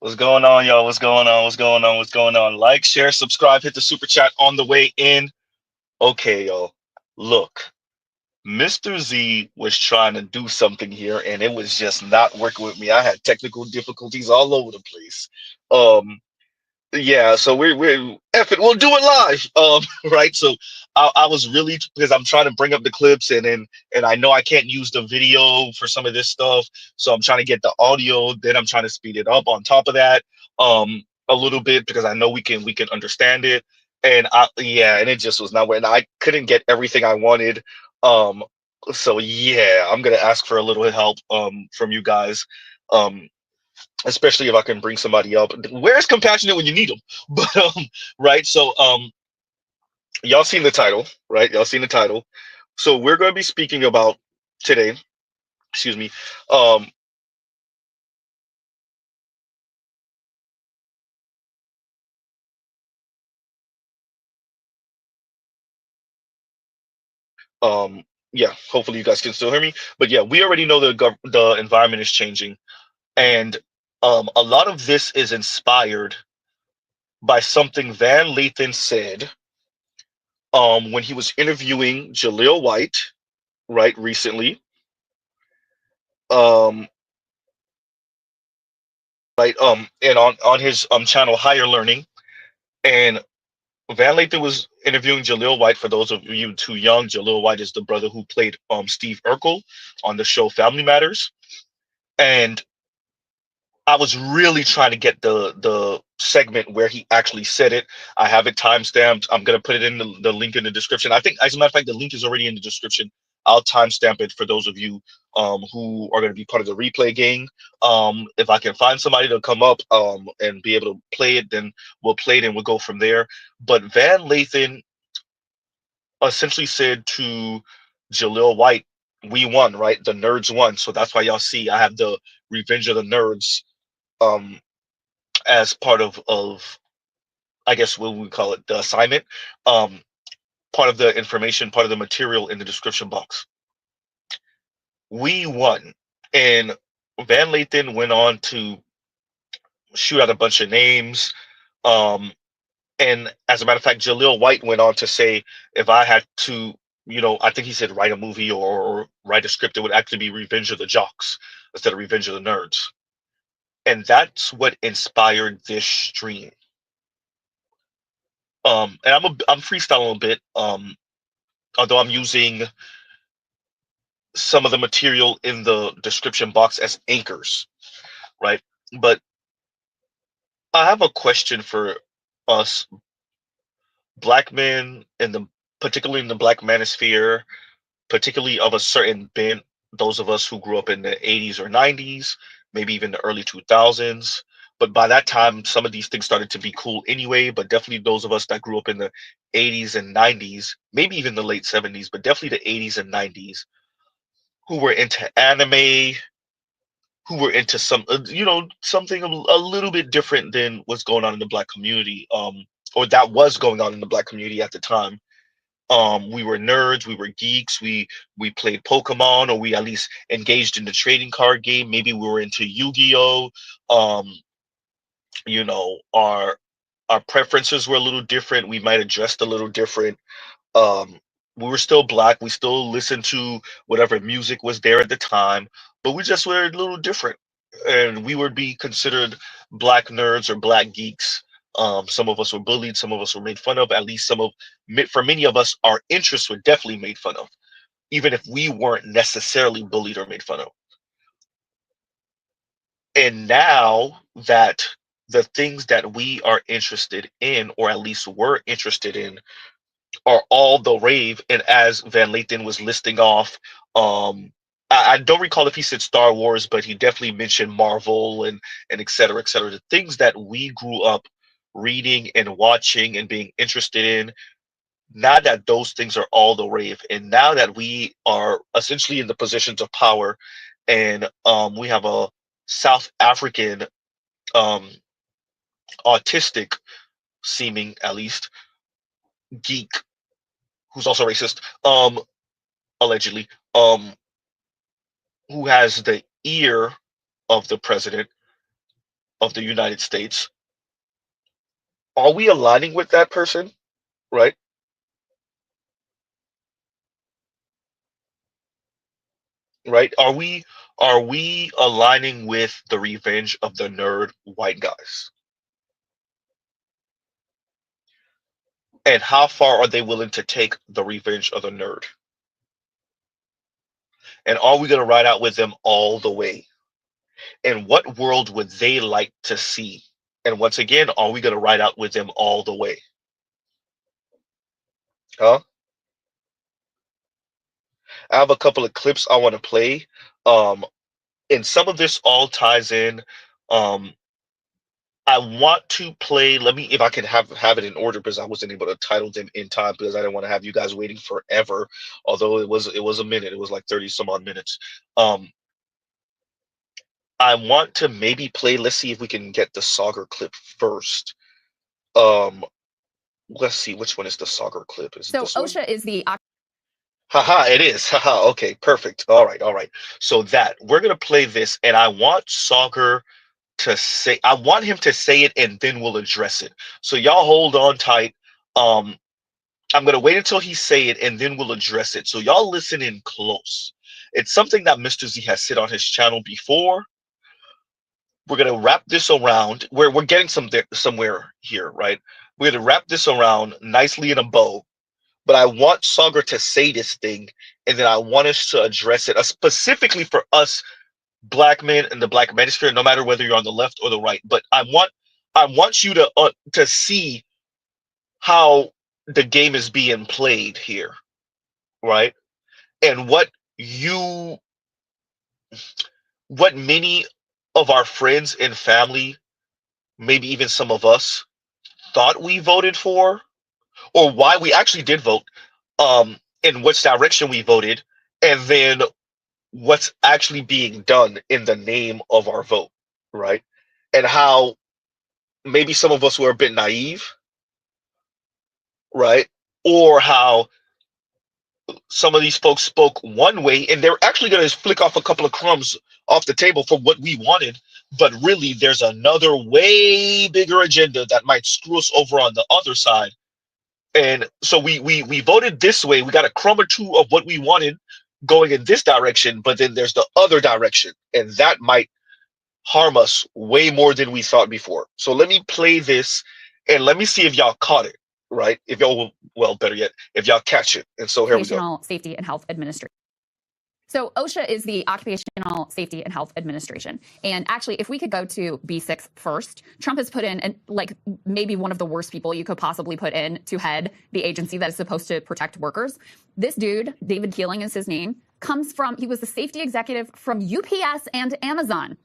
What's going on, y'all? What's going on? What's going on? What's going on? Like, share, subscribe, hit the super chat on the way in. Okay, y'all. Look, Mr. Z was trying to do something here, and it was just not working with me. I had technical difficulties all over the place. Um, yeah, so we're F it, we'll do it live. Right. So I was really because I'm trying to bring up the clips and I know I can't use the video for some of this stuff. So I'm trying to get the audio, then I'm trying to speed it up on top of that a little bit because I know we can understand it. And and it just was not where and I couldn't get everything I wanted. Um so yeah, I'm gonna ask for a little help from you guys. Um especially if I can bring somebody up. Where's compassionate when you need them? But right. So y'all seen the title, right? Y'all seen the title. So we're going to be speaking about today. Excuse me. Um, yeah. Hopefully you guys can still hear me. But yeah, we already know the environment is changing, and a lot of this is inspired by something Van Lathan said when he was interviewing Jaleel White, right, recently. Um, right. And on his channel Higher Learning, and Van Lathan was interviewing Jaleel White. For those of you too young, Jaleel White is the brother who played Steve Urkel on the show Family Matters. And I was really trying to get the segment where he actually said it. I have it timestamped. I'm gonna put it in the link in the description. I think, as a matter of fact, the link is already in the description. I'll timestamp it for those of you who are going to be part of the replay gang. If I can find somebody to come up and be able to play it, then we'll play it and we'll go from there. But Van Lathan essentially said to Jaleel White, "We won, right? The nerds won." So that's why y'all see I have the Revenge of the Nerds um as part of I guess what we call it, the assignment, um part of the information, part of the material in the description box. We won. And Van Lathan went on to shoot out a bunch of names. Um, and as a matter of fact, Jaleel White went on to say, if I had to, I think he said write a movie or write a script, it would actually be Revenge of the Jocks instead of Revenge of the Nerds. And that's what inspired this stream. And I'm freestyling a bit, although I'm using some of the material in the description box as anchors, right? But I have a question for us black men in the particularly in the black manosphere, particularly of a certain bent, those of us who grew up in the 80s or 90s, maybe even the early 2000s. But by that time, some of these things started to be cool anyway. But definitely those of us that grew up in the 80s and 90s, maybe even the late 70s, but definitely the 80s and 90s, who were into anime, who were into something a little bit different than what's going on in the black community, or that was going on in the black community at the time. We were nerds, we were geeks, we played Pokemon, or we at least engaged in the trading card game. Maybe we were into Yu-Gi-Oh. um our preferences were a little different, we might have dressed a little different. um we were still black, we still listened to whatever music was there at the time, but we just were a little different, and we would be considered black nerds or black geeks. Some of us were bullied, some of us were made fun of. At least for many of us, our interests were definitely made fun of, even if we weren't necessarily bullied or made fun of. And now that the things that we are interested in, or at least were interested in, are all the rave. And as Van Lathan was listing off, I don't recall if he said Star Wars, but he definitely mentioned Marvel and et cetera, et cetera. The things that we grew up reading and watching and being interested in. Now that those things are all the rave, and now that we are essentially in the positions of power, and we have a South African um, autistic seeming, at least, geek who's also racist, allegedly, who has the ear of the president, of the United States, are we aligning with that person, right? Right? Are we aligning with the revenge of the nerd white guys? And how far are they willing to take the revenge of the nerd? And are we going to ride out with them all the way? And what world would they like to see? And once again, are we going to ride out with them all the way? Huh? I have a couple of clips I want to play. Um, and some of this all ties in. Um, I want to play. Let me, if I can have it in order, because I wasn't able to title them in time because I didn't want to have you guys waiting forever. Although it was a minute. It was like 30 some odd minutes. Um, I want to maybe play. Let's see if we can get the Sagar clip first. Um, let's see which one is the Sagar clip. Is it this one? OSHA is the Haha, it is. Haha. Okay, perfect. All right, all right. So that we're gonna play this, and I want Sagar to say. I want him to say it, and then we'll address it. So y'all hold on tight. Um, I'm gonna wait until he say it, and then we'll address it. So y'all listen in close. It's something that Mr. Z has said on his channel before. We're gonna wrap this around. We're getting somewhere here, right? We're gonna wrap this around nicely in a bow. But I want Sagar to say this thing, and then I want us to address it, specifically for us black men in the black manosphere, no matter whether you're on the left or the right. But I want you to see how the game is being played here, right? And what many of our friends and family, maybe even some of us, thought we voted for, or why we actually did vote, in which direction we voted, and then what's actually being done in the name of our vote, right? And how maybe some of us were a bit naive, right? Or how some of these folks spoke one way and they're actually going to flick off a couple of crumbs off the table for what we wanted, but really there's another way bigger agenda that might screw us over on the other side. And so we voted this way. We got a crumb or two of what we wanted going in this direction, but then there's the other direction, and that might harm us way more than we thought before. So let me play this, and let me see if y'all caught it, right? If y'all, well, better yet, if y'all catch it. And so here we go. Occupational Safety and Health Administration. So OSHA is the Occupational Safety and Health Administration. And actually, if we could go to B6 first, Trump has put in, and like maybe one of the worst people you could possibly put in to head the agency that is supposed to protect workers. This dude, David Keeling is his name, he was the safety executive from UPS and Amazon.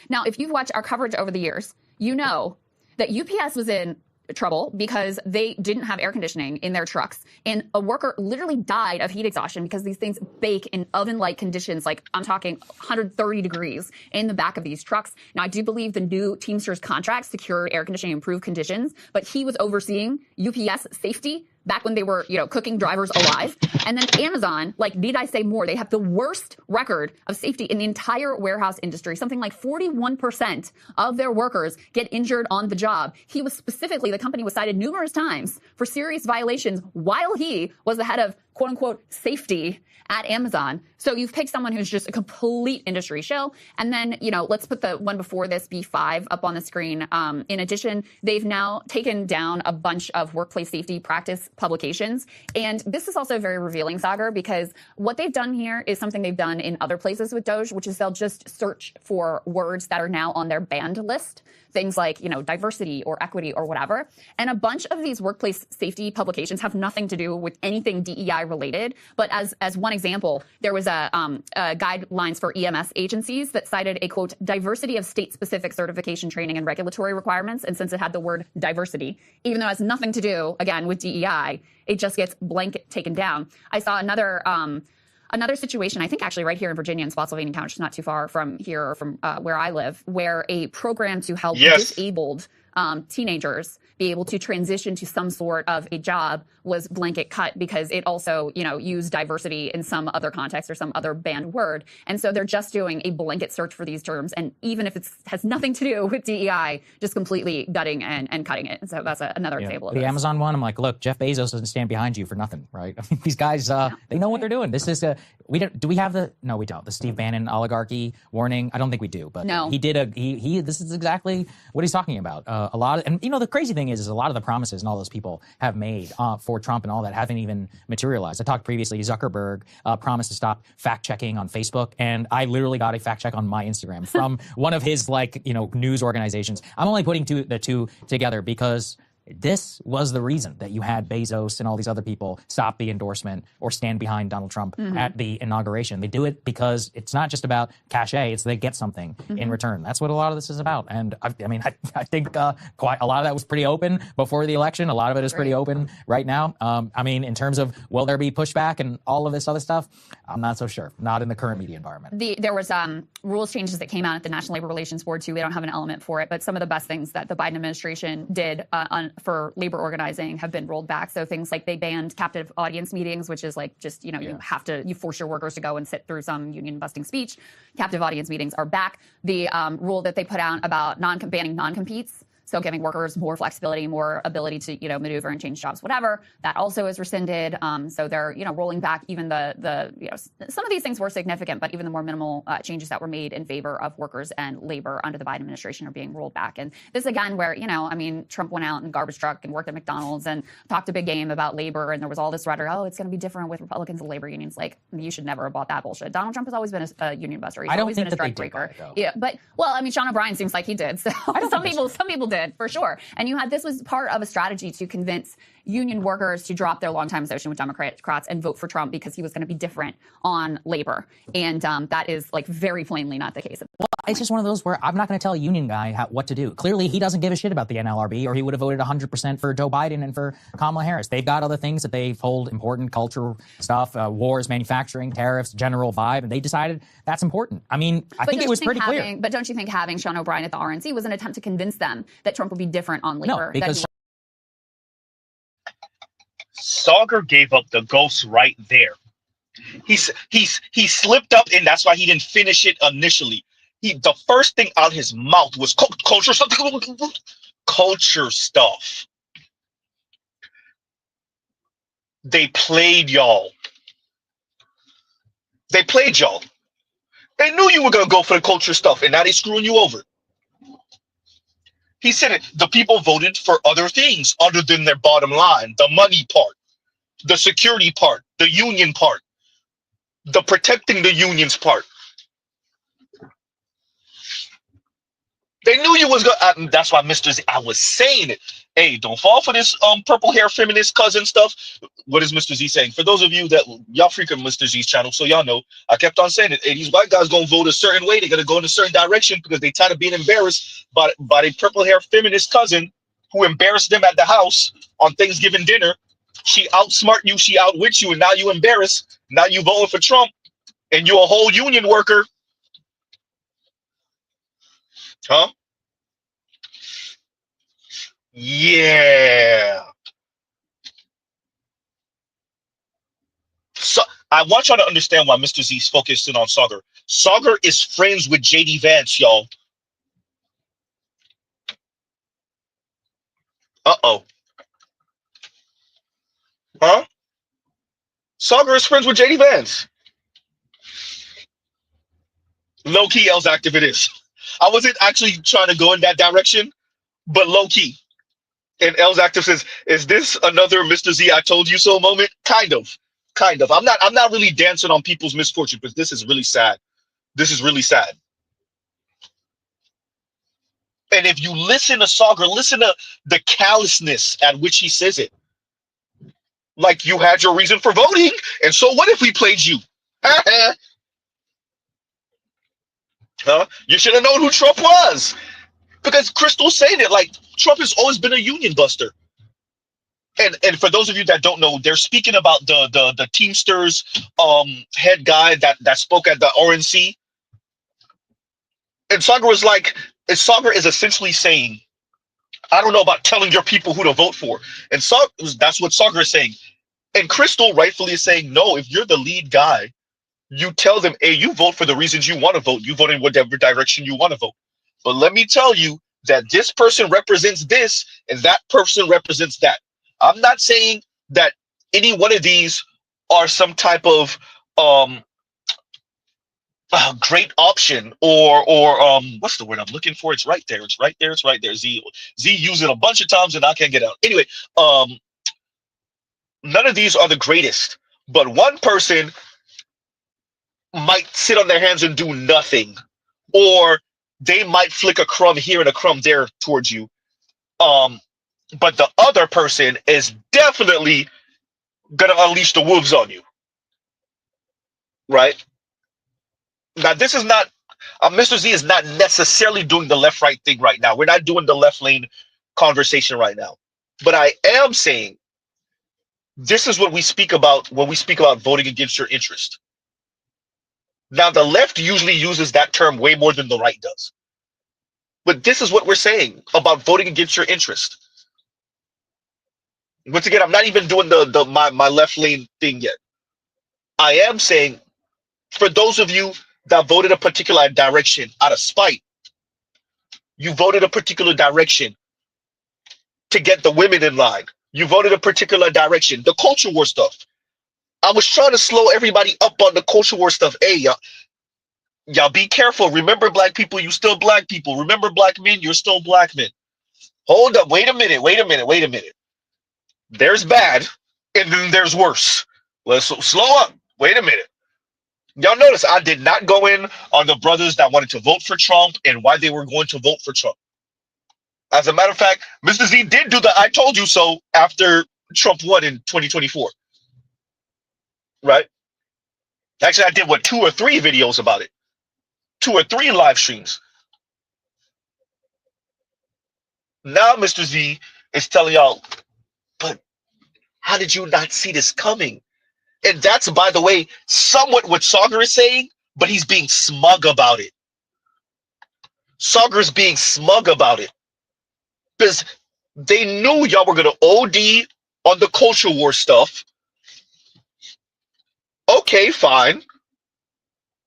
Now, if you've watched our coverage over the years, you know that UPS was in trouble because they didn't have air conditioning in their trucks, and a worker literally died of heat exhaustion because these things bake in oven-like conditions, like I'm talking 130 degrees in the back of these trucks. Now, I do believe the new Teamsters contract secured air conditioning, improved conditions, but he was overseeing UPS safety back when they were, cooking drivers alive. And then Amazon, like, need I say more? They have the worst record of safety in the entire warehouse industry. Something like 41% of their workers get injured on the job. The company was cited numerous times for serious violations while he was the head of quote unquote safety at Amazon. So you've picked someone who's just a complete industry shill. And then, let's put the one before this, B5, up on the screen. In addition, they've now taken down a bunch of workplace safety practice publications. And this is also very revealing, Sagar, because what they've done here is something they've done in other places with Doge, which is they'll just search for words that are now on their banned list. Things like, diversity or equity or whatever. And a bunch of these workplace safety publications have nothing to do with anything DEI related. But as one example, there was a guidelines for EMS agencies that cited a, quote, diversity of state-specific certification training and regulatory requirements. And since it had the word diversity, even though it has nothing to do, again, with DEI, it just gets blanket taken down. I saw another situation, I think actually right here in Virginia in Spotsylvania County, which is not too far from here or from where I live, where a program to help disabled teenagers be able to transition to some sort of a job was blanket cut because it also, used diversity in some other context or some other banned word. And so they're just doing a blanket search for these terms. And even if it has nothing to do with DEI, just completely gutting and cutting it. And so that's another example of the this. Amazon one. I'm like, look, Jeff Bezos doesn't stand behind you for nothing, right? I mean, these guys, they know what they're doing. This is do we have no, we don't. The Steve Bannon oligarchy warning. I don't think we do, but no. He did this is exactly what he's talking about. A lot of, and the crazy thing is a lot of the promises and all those people have made for Trump and all that haven't even materialized. I talked previously, Zuckerberg promised to stop fact checking on Facebook, and I literally got a fact check on my Instagram from one of his news organizations. I'm only putting the two together because this was the reason that you had Bezos and all these other people stop the endorsement or stand behind Donald Trump at the inauguration. They do it because it's not just about cachet, it's they get something in return. That's what a lot of this is about. And I think quite a lot of that was pretty open before the election. A lot of it is pretty open right now. In terms of will there be pushback and all of this other stuff, I'm not so sure. Not in the current media environment. There was rules changes that came out at the National Labor Relations Board too. We don't have an element for it, but some of the best things that the Biden administration did for labor organizing have been rolled back. So things like they banned captive audience meetings, which is like just, you force your workers to go and sit through some union busting speech. Captive audience meetings are back. The rule that they put out about banning non-competes, so giving workers more flexibility, more ability to, maneuver and change jobs, whatever, that also is rescinded. So they're, rolling back even some of these things were significant, but even the more minimal changes that were made in favor of workers and labor under the Biden administration are being rolled back. And this again, where, Trump went out in a garbage truck and worked at McDonald's and talked a big game about labor. And there was all this rhetoric, it's going to be different with Republicans and labor unions. Like, you should never have bought that bullshit. Donald Trump has always been a union buster. He's always been a strike breaker. Yeah, but, Sean O'Brien seems like he did. So some people did. For sure. And this was part of a strategy to convince union workers to drop their longtime association with Democrats and vote for Trump because he was going to be different on labor. And that is very plainly not the case. Well, it's just one of those where I'm not going to tell a union guy what to do. Clearly, he doesn't give a shit about the NLRB, or he would have voted 100% for Joe Biden and for Kamala Harris. They've got other things that they hold important, cultural stuff, wars, manufacturing, tariffs, general vibe, and they decided that's important. I think it was pretty clear. But don't you think having Sean O'Brien at the RNC was an attempt to convince them that Trump would be different on labor? No, because Sauger gave up the ghost right there. He slipped up, and that's why he didn't finish it initially. The first thing out his mouth was culture stuff. Culture stuff. They played y'all. They played y'all. They knew you were gonna go for the culture stuff, and now they screwing you over. He said it. The people voted for other things other than their bottom line, the money part, the security part, the union part, the protecting the unions part. They knew you was gonna. That's why Mr. Z, I was saying it. Hey, don't fall for this purple hair feminist cousin stuff. What is Mr. Z saying? For those of you that y'all frequent Mr. Z's channel, so y'all know, I kept on saying it. Hey, these white guys gonna vote a certain way. They're gonna go in a certain direction because they tired of being embarrassed by a purple hair feminist cousin who embarrassed them at the house on Thanksgiving dinner. She outsmart you, she outwit you, and now you embarrassed. Now you voting for Trump, and you a whole union worker. Huh? Yeah. So I want y'all to understand why Mr. Z's focusing on Sauger. Sauger is friends with JD Vance, y'all. Uh-oh. Huh? Sauger is friends with JD Vance. Low-key L's active it is. I wasn't actually trying to go in that direction, but low-key. And L's active says, "Is this another Mr. Z I told you so moment?" Kind of. I'm not really dancing on people's misfortune, because this is really sad. This is really sad. And if you listen to Sauger, listen to the callousness at which he says it. Like, you had your reason for voting, and so what if we played you? Huh? You should have known who Trump was. Because Crystal's saying it, like, Trump has always been a union buster. And for those of you that don't know, they're speaking about the Teamsters head guy that spoke at the RNC. And Sauger was like, Sauger is essentially saying, I don't know about telling your people who to vote for. And so that's what Soccer is saying. And Crystal rightfully is saying, no, if you're the lead guy, you tell them, hey, you vote for the reasons you want to vote. You vote in whatever direction you want to vote. But let me tell you that this person represents this and that person represents that. I'm not saying that any one of these are some type of great option or what's the word I'm looking for? It's right there. It's right there. It's right there. Z used it a bunch of times and I can't get out. Anyway, none of these are the greatest, but one person might sit on their hands and do nothing, or they might flick a crumb here and a crumb there towards you. But the other person is definitely gonna unleash the wolves on you, right? Now, this is not Mr. Z is not necessarily doing the left-right thing right now. We're not doing the left lane conversation right now. But I am saying this is what we speak about when we speak about voting against your interest. Now, the left usually uses that term way more than the right does. But this is what we're saying about voting against your interest. Once again, I'm not even doing my left lane thing yet. I am saying for those of you that voted a particular direction out of spite, you voted a particular direction to get the women in line. You voted a particular direction. The culture war stuff. I was trying to slow everybody up on the culture war stuff. Hey, y'all be careful. Remember, black people, you still black people. Remember, black men, you're still black men. Hold up. Wait a minute. Wait a minute. Wait a minute. There's bad, and then there's worse. Let's slow up. Wait a minute. Y'all notice I did not go in on the brothers that wanted to vote for Trump and why they were going to vote for Trump. As a matter of fact, Mr. Z did do the I told you so after Trump won in 2024. Right? Actually, I did 2 or 3 videos about it. 2 or 3 live streams. Now Mr. Z is telling y'all, but how did you not see this coming? And that's, by the way, somewhat what Sagar is saying, but he's being smug about it. Sagar's being smug about it. Because they knew y'all were going to OD on the culture war stuff. Okay, fine.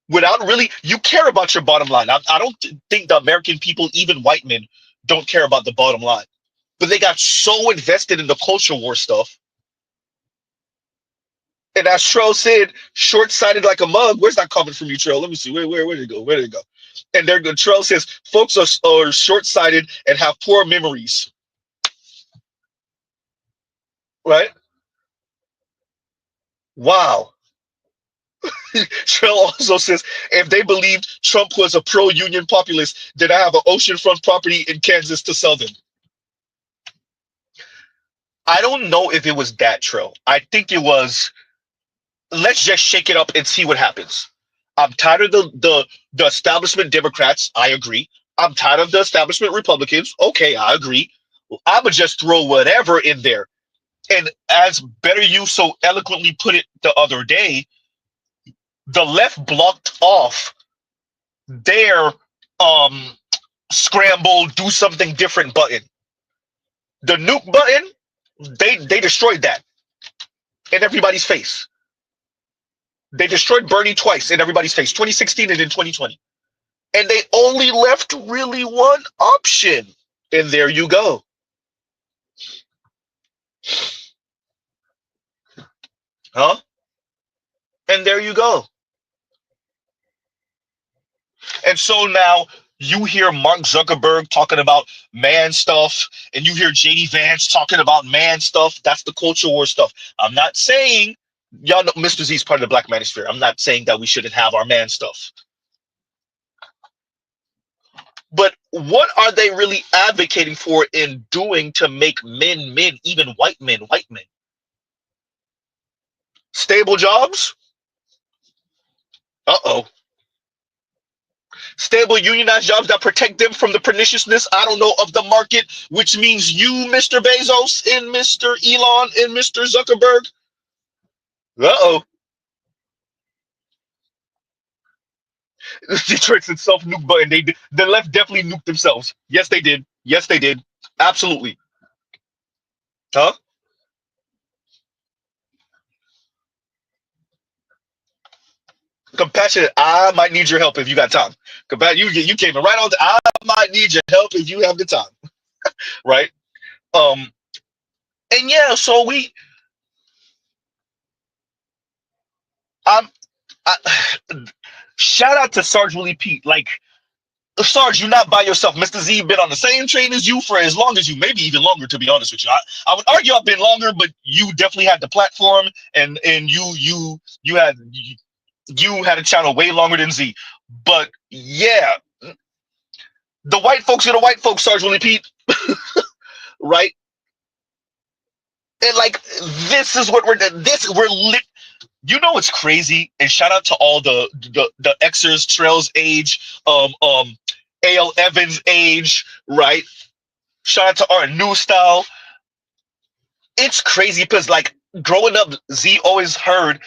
Without really, you care about your bottom line. I don't think the American people, even white men, don't care about the bottom line. But they got so invested in the culture war stuff. And as Trell said, short-sighted like a mug. Where's that comment from you, Trell? Let me see. Where did it go? Where did it go? And there, Trell says, folks are short-sighted and have poor memories. Right? Wow. Trell also says, if they believed Trump was a pro-union populist, then I have an oceanfront property in Kansas to sell them. I don't know if it was that, Trell. I think it was, let's just shake it up and see what happens. I'm tired of the establishment Democrats. I agree. I'm tired of the establishment Republicans. Okay, I agree. I'm going to just throw whatever in there. And as Better You so eloquently put it the other day, the left blocked off their scramble, do something different button. The nuke button, they destroyed that in everybody's face. They destroyed Bernie twice in everybody's face, 2016 and in 2020. And they only left really one option. And there you go. Huh? And there you go. And so now you hear Mark Zuckerberg talking about man stuff, and you hear JD Vance talking about man stuff. That's the culture war stuff. I'm not saying, y'all know Mr. Z is part of the Black Manosphere. I'm not saying that we shouldn't have our man stuff. But what are they really advocating for in doing to make men, even white men, white men? Stable jobs? Uh-oh. Stable unionized jobs that protect them from the perniciousness, I don't know, of the market, which means you, Mr. Bezos, and Mr. Elon, and Mr. Zuckerberg. Uh-oh. Detroit's itself nuke button. The left definitely nuked themselves. Yes, they did. Yes, they did. Absolutely. Huh? Compassionate. I might need your help if you got time. You came in right on. I might need your help if you have the time. Right. Um. And yeah. So we. I'm. I, shout out to Sarge Willie Pete. Like, Sarge, you're not by yourself. Mr. Z been on the same train as you for as long as you, maybe even longer, to be honest with you. I would argue I've been longer, but you definitely had the platform, and you had a channel way longer than Z. But yeah, the white folks are the white folks, Sarge Willie Pete, right? And like this is what we're lit. You know it's crazy, and shout out to all the Xers, Trails age, AL Evans age, right? Shout out to our new style. It's crazy because like growing up, Z always heard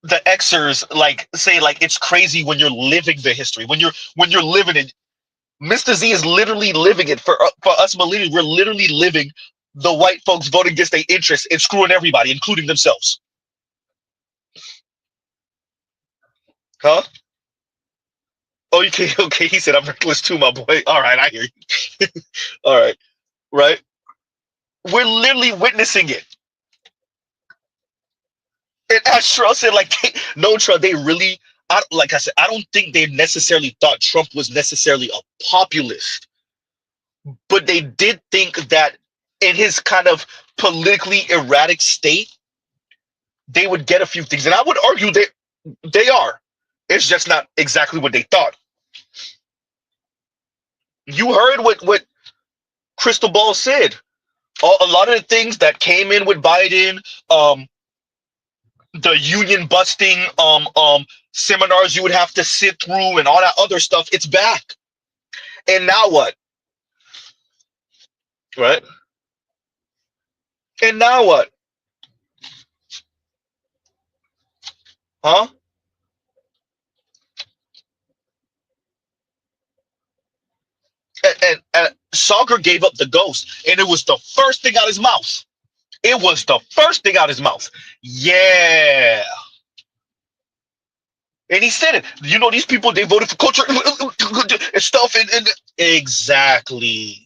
the Xers like say like it's crazy when you're living the history, when you're living it. Mr. Z is literally living it for us millennials. We're literally living the white folks voting against their interests and screwing everybody, including themselves. Huh? Oh, okay, okay. He said I'm reckless too, my boy. All right, I hear you. All right, right. We're literally witnessing it. And as Trump said, like, no, Trump, they really, like I said, I don't think they necessarily thought Trump was necessarily a populist, but they did think that in his kind of politically erratic state, they would get a few things. And I would argue they are. It's just not exactly what they thought. You heard what Crystal Ball said. A lot of the things that came in with Biden, the union busting seminars you would have to sit through and all that other stuff, it's back. And now what? Right? And now what? Huh? And Soccer gave up the ghost, and it was the first thing out his mouth. It was the first thing out his mouth. Yeah. And he said it. You know, these people, they voted for culture and stuff. And exactly.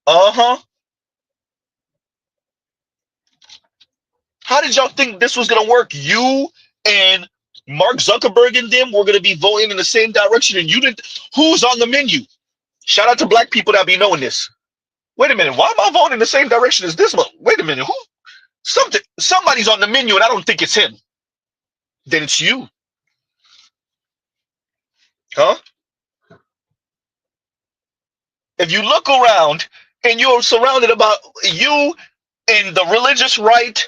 Uh-huh. How did y'all think this was going to work? You and Mark Zuckerberg and them were going to be voting in the same direction, and you didn't. Who's on the menu? Shout out to black people that be knowing this. Wait a minute. Why am I voting in the same direction as this one? Wait a minute. Who? Somebody's on the menu, and I don't think it's him. Then it's you. Huh? If you look around and you're surrounded about you and the religious right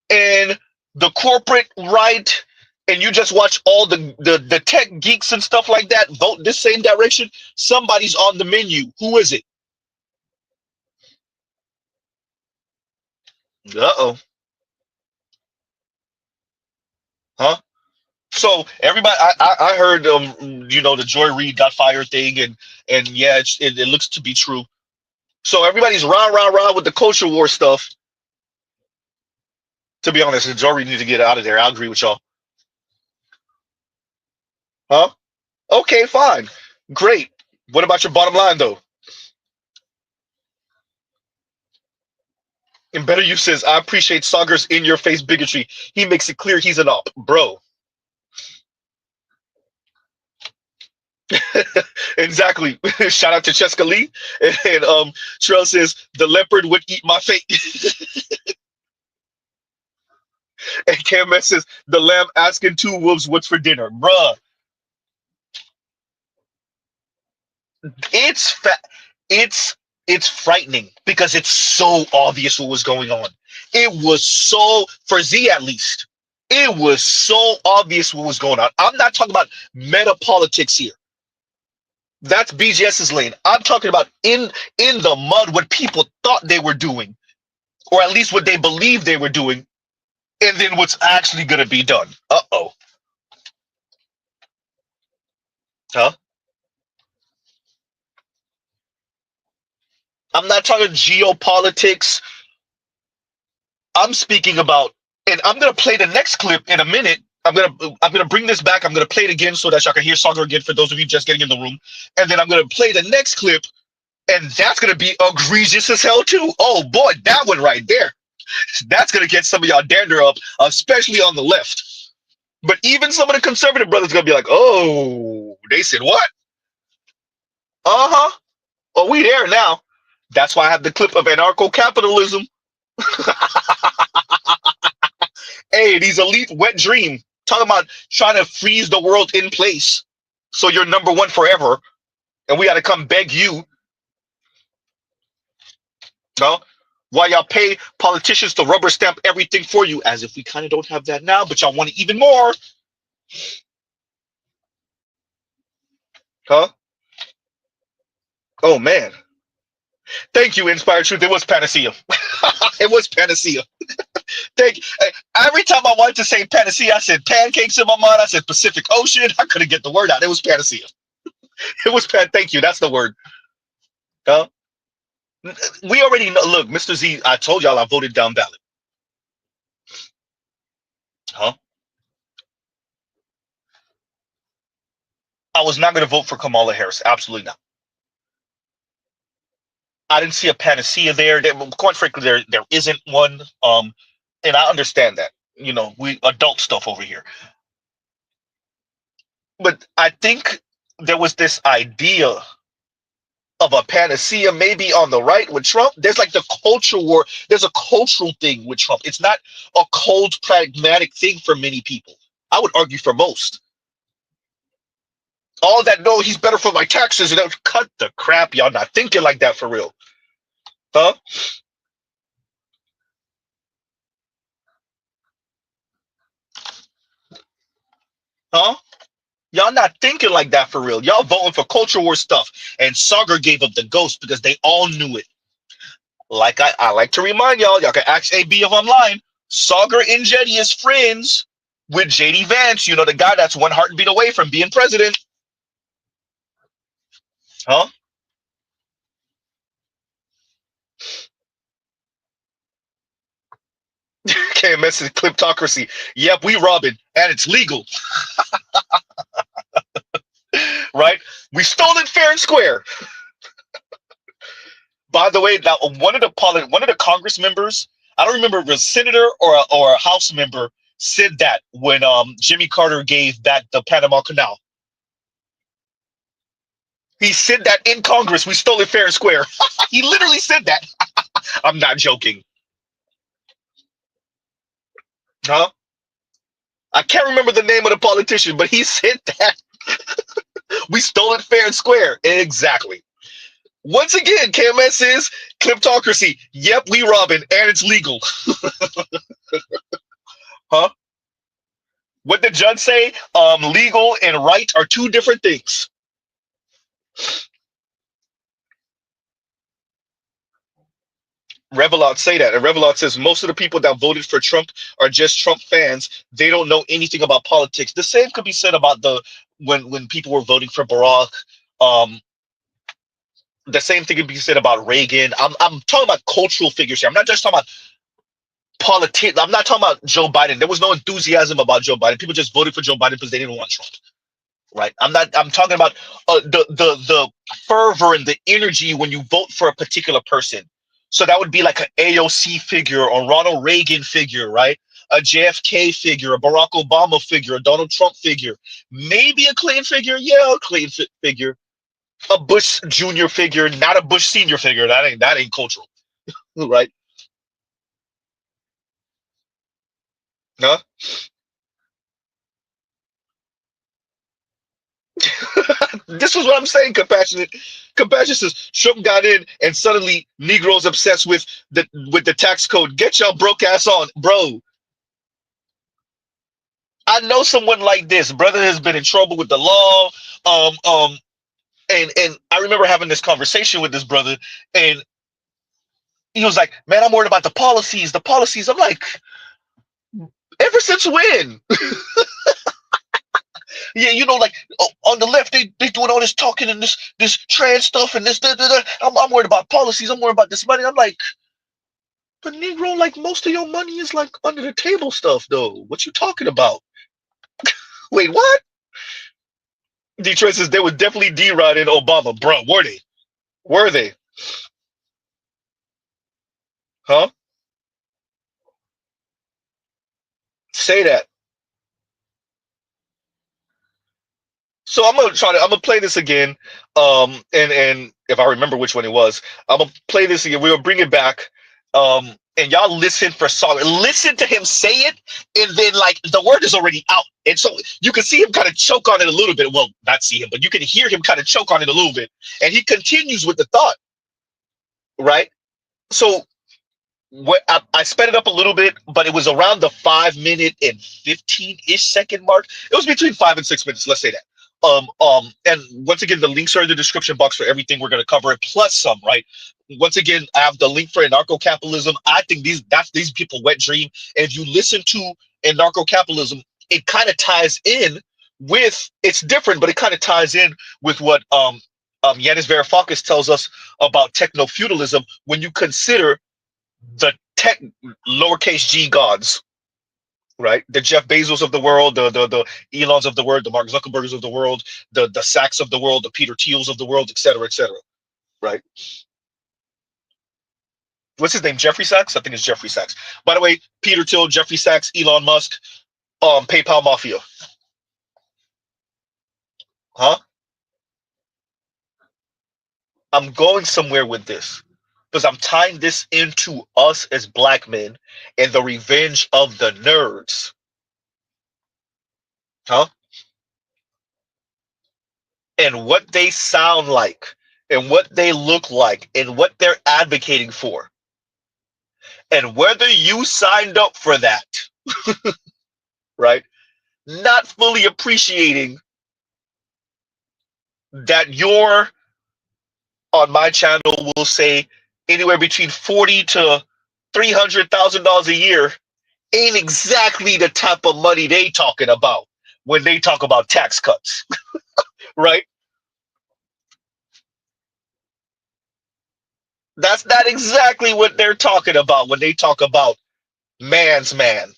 and the corporate right, and you just watch all the tech geeks and stuff like that vote this same direction, somebody's on the menu. Who is it? Uh-oh. Huh? So everybody, I heard the Joy Reid got fired thing, and yeah, it looks to be true. So everybody's rah rah rah with the culture war stuff. To be honest, Joy Reid needs to get out of there. I agree with y'all. Huh? Okay, fine. Great. What about your bottom line, though? And Better You says, I appreciate Sagar's in-your-face bigotry. He makes it clear he's an op. Bro. Exactly. Shout out to Cheska Lee. And Trell says, the leopard would eat my fate. And KMS says, the lamb asking two wolves what's for dinner. Bruh. It's fa- it's frightening because it's so obvious what was going on. It was so, for Z at least, it was so obvious what was going on. I'm not talking about meta politics here. That's BGS's lane. I'm talking about in the mud what people thought they were doing, or at least what they believed they were doing, and then what's actually gonna be done. Uh-oh. Huh? I'm not talking geopolitics. I'm speaking about, and I'm gonna play the next clip in a minute. I'm gonna bring this back. I'm gonna play it again so that y'all can hear Sagar again for those of you just getting in the room. And then I'm gonna play the next clip, and that's gonna be egregious as hell too. Oh boy, that one right there. That's gonna get some of y'all dander up, especially on the left. But even some of the conservative brothers gonna be like, oh, they said what? Uh-huh. Oh, we there now. That's why I have the clip of anarcho-capitalism. Hey, these elite wet dream. Talking about trying to freeze the world in place. So you're number one forever. And we gotta come beg you. No? While y'all pay politicians to rubber stamp everything for you, as if we kind of don't have that now, but y'all want it even more. Huh? Oh man. Thank you, Inspired Truth. It was panacea. It was panacea. Thank you. Every time I wanted to say panacea, I said pancakes in my mind. I said Pacific Ocean. I couldn't get the word out. It was panacea. It was thank you. That's the word. Huh? We already know. Look, Mr. Z, I told y'all I voted down ballot. Huh? I was not going to vote for Kamala Harris. Absolutely not. I didn't see a panacea there. Quite frankly, there isn't one. And I understand that. You know, we adult stuff over here. But I think there was this idea of a panacea maybe on the right with Trump. There's like the culture war. There's a cultural thing with Trump. It's not a cold, pragmatic thing for many people. I would argue for most. All that, no, he's better for my taxes. And cut the crap. Y'all not thinking like that for real. Huh? Huh? Y'all not thinking like that for real. Y'all voting for culture war stuff. And Sagar gave up the ghost because they all knew it. Like I like to remind y'all can ask AB if I'm lying. Sagar and Jetty is friends with JD Vance, you know, the guy that's one heartbeat away from being president. Huh? KMS is kleptocracy. Yep, we robbing, and it's legal. Right? We stole it fair and square. By the way, now one of the Congress members, I don't remember if it was a senator or a House member, said that when Jimmy Carter gave back the Panama Canal. He said that in Congress. We stole it fair and square. He literally said that. I'm not joking. Huh? I can't remember the name of the politician, but he said that. We stole it fair and square. Exactly. Once again, KMS is kleptocracy. Yep, we robbing, and it's legal. Huh? What did Judd say? Legal and right are two different things. Revelot say that, and Revelot says most of the people that voted for Trump are just Trump fans. They don't know anything about politics. The same could be said about the when people were voting for Barack. The same thing could be said about Reagan. I'm talking about cultural figures here. I'm not just talking about politics. I'm not talking about Joe Biden. There was no enthusiasm about Joe Biden. People just voted for Joe Biden because they didn't want Trump. Right? I'm talking about the fervor and the energy when you vote for a particular person. So that would be like an AOC figure or Ronald Reagan figure, right? A JFK figure, a Barack Obama figure, a Donald Trump figure, maybe a Clinton figure. Yeah, a Clinton figure, a Bush Jr. figure, not a Bush Senior figure. That ain't cultural, right? Huh? This is what I'm saying, compassionate. Compassionate says Trump got in and suddenly Negroes obsessed with the tax code. Get y'all broke ass on, bro. I know someone like this. Brother has been in trouble with the law. And I remember having this conversation with this brother, and he was like, "Man, I'm worried about the policies. The policies." I'm like, "Ever since when?" Yeah, like on the left, they doing all this talking and this trans stuff and this. Da, da, da. I'm worried about policies. I'm worried about this money. I'm like, but Negro, like most of your money is like under the table stuff, though. What you talking about? Wait, what? Detroit says they were definitely D-Rod Obama, bro. Were they? Were they? Huh? Say that. So I'm gonna play this again. And if I remember which one it was, I'm gonna play this again. We'll bring it back. And y'all listen for song. Listen to him say it, and then like the word is already out, and so you can see him kind of choke on it a little bit. Well, not see him, but you can hear him kind of choke on it a little bit, and he continues with the thought, right? So what I sped it up a little bit, but it was around the 5 minute and 15-ish second mark. It was between 5 and 6 minutes, let's say that. And once again, the links are in the description box for everything we're going to cover, plus some, right? Once again, I have the link for anarcho-capitalism. I think these people wet dream. And if you listen to anarcho-capitalism, it kind of ties in with, it's different, but it kind of ties in with what Yanis Varoufakis tells us about techno-feudalism when you consider the tech lowercase g gods, right? The Jeff Bezos of the world, the Elons of the world, the Mark Zuckerbergs of the world, the Sachs of the world, the Peter Thiels of the world, et cetera, right? What's his name? Jeffrey Sachs? I think it's Jeffrey Sachs. By the way, Peter Thiel, Jeffrey Sachs, Elon Musk, PayPal Mafia. Huh? I'm going somewhere with this because I'm tying this into us as black men and the revenge of the nerds. Huh? And what they sound like and what they look like and what they're advocating for. And whether you signed up for that, right? Not fully appreciating that you're on my channel will say anywhere between 40 to $300,000 a year ain't exactly the type of money they talking about when they talk about tax cuts, right? That's not exactly what they're talking about when they talk about man's man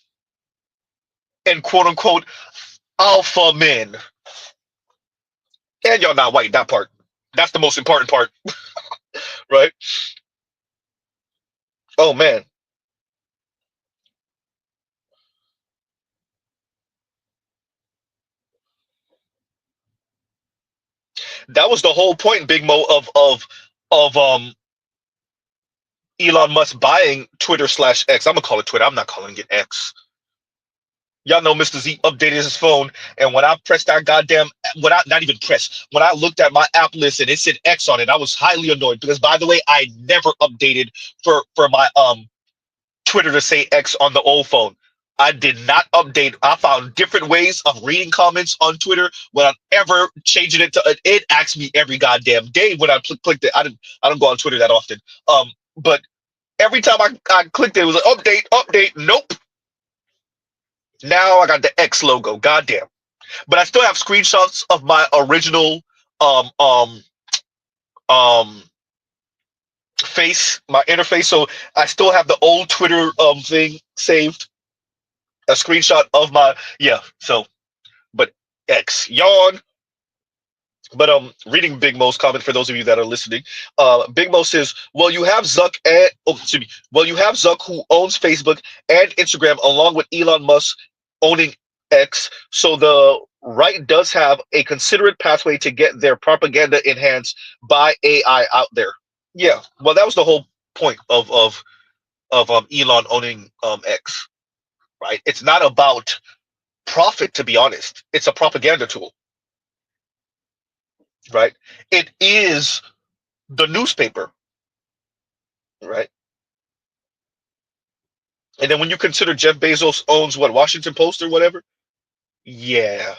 and quote unquote alpha men. And y'all not white, that part. That's the most important part, right? Oh man. That was the whole point, Big Mo, of Elon Musk buying Twitter/X. I'm gonna call it Twitter. I'm not calling it X. Y'all know Mr. Z updated his phone, and when I pressed that goddamn, when I not even pressed, when I looked at my app list and it said X on it, I was highly annoyed because, by the way, I never updated for my Twitter to say X on the old phone. I did not update. I found different ways of reading comments on Twitter when I'm ever changing it to. It asks me every goddamn day when I clicked it. I don't go on Twitter that often. But every time I clicked it, it was like update, update. Nope. Now I got the X logo. Goddamn. But I still have screenshots of my original um um um face, my interface. So I still have the old Twitter thing saved. A screenshot of my, yeah. So, but X yawn. But reading Big Mo's comment for those of you that are listening, Big Mo says, "Well, you have Zuck and excuse me. Well, you have Zuck who owns Facebook and Instagram, along with Elon Musk owning X. So the right does have a considerate pathway to get their propaganda enhanced by AI out there." Yeah, well, that was the whole point of Elon owning X, right? It's not about profit, to be honest. It's a propaganda tool, right? It is the newspaper, right? And then when you consider Jeff Bezos owns what, Washington Post or whatever, yeah,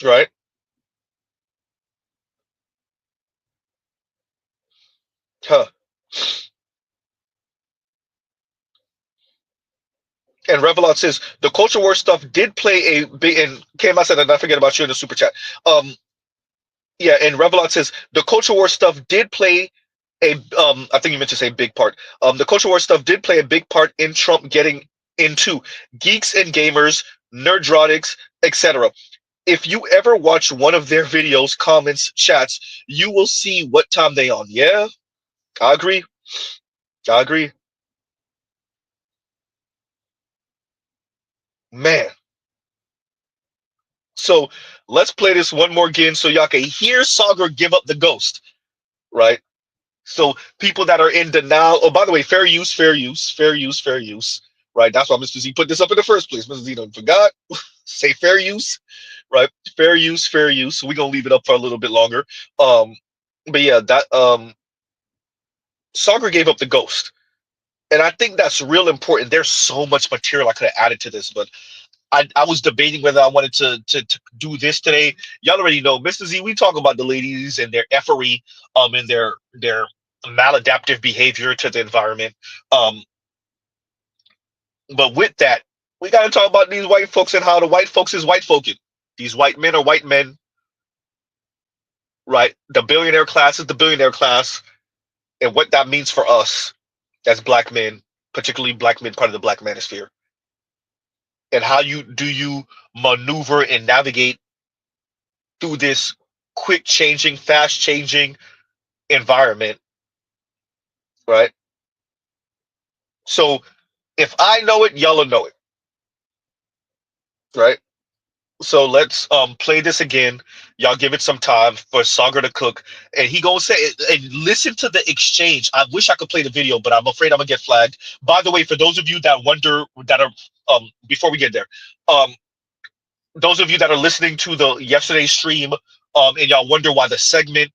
right. Huh. And Revelot says the culture war stuff did play a big. And Cam, I said, and I forget about you in the super chat. Yeah, and Revelot says the culture war stuff did play a. I think you meant to say big part. The culture war stuff did play a big part in Trump getting into geeks and gamers, nerdrotics, etc. If you ever watch one of their videos, comments, chats, you will see what time they on. Yeah, I agree. I agree. Man. So let's play this one more again so y'all can hear Sagar give up the ghost, right? So people that are in denial. Oh, by the way, fair use, fair use, fair use, fair use. Right. That's why Mr. Z put this up in the first place. Mr. Z done forgot. Say fair use, right? Fair use, fair use. We're gonna leave it up for a little bit longer. But yeah, that Sagar gave up the ghost. And I think that's real important. There's so much material I could have added to this, but I was debating whether I wanted to do this today. Y'all already know, Mr. Z, we talk about the ladies and their effery, and their maladaptive behavior to the environment. Um, but with that, we gotta talk about these white folks and how the white folks is white folking. These white men are white men, right? The billionaire class is the billionaire class, and what that means for us as black men, particularly black men, part of the black manosphere. And how you maneuver and navigate through this quick changing, fast changing environment, right? So if I know it, y'all will know it, right? So let's play this again. Y'all give it some time for Sagar to cook, and he gonna say and listen to the exchange. I wish I could play the video, but I'm afraid I'm gonna get flagged. By the way, for those of you that wonder that are before we get there, um those of you that are listening to the yesterday's stream, and y'all wonder why the segment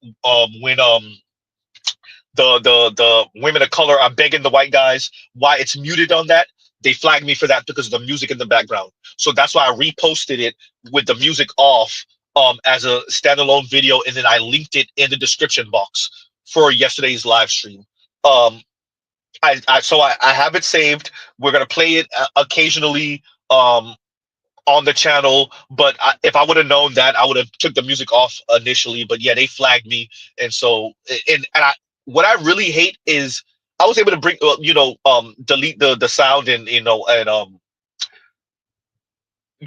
when the women of color are begging the white guys why it's muted on that, they flagged me for that because of the music in the background. So that's why I reposted it with the music off as a standalone video, and then I linked it in the description box for yesterday's live stream. um I have it saved. We're gonna play it occasionally on the channel, but if I would have known that, I would have took the music off initially. But yeah, they flagged me, and so and I what I really hate is I was able to bring delete the sound and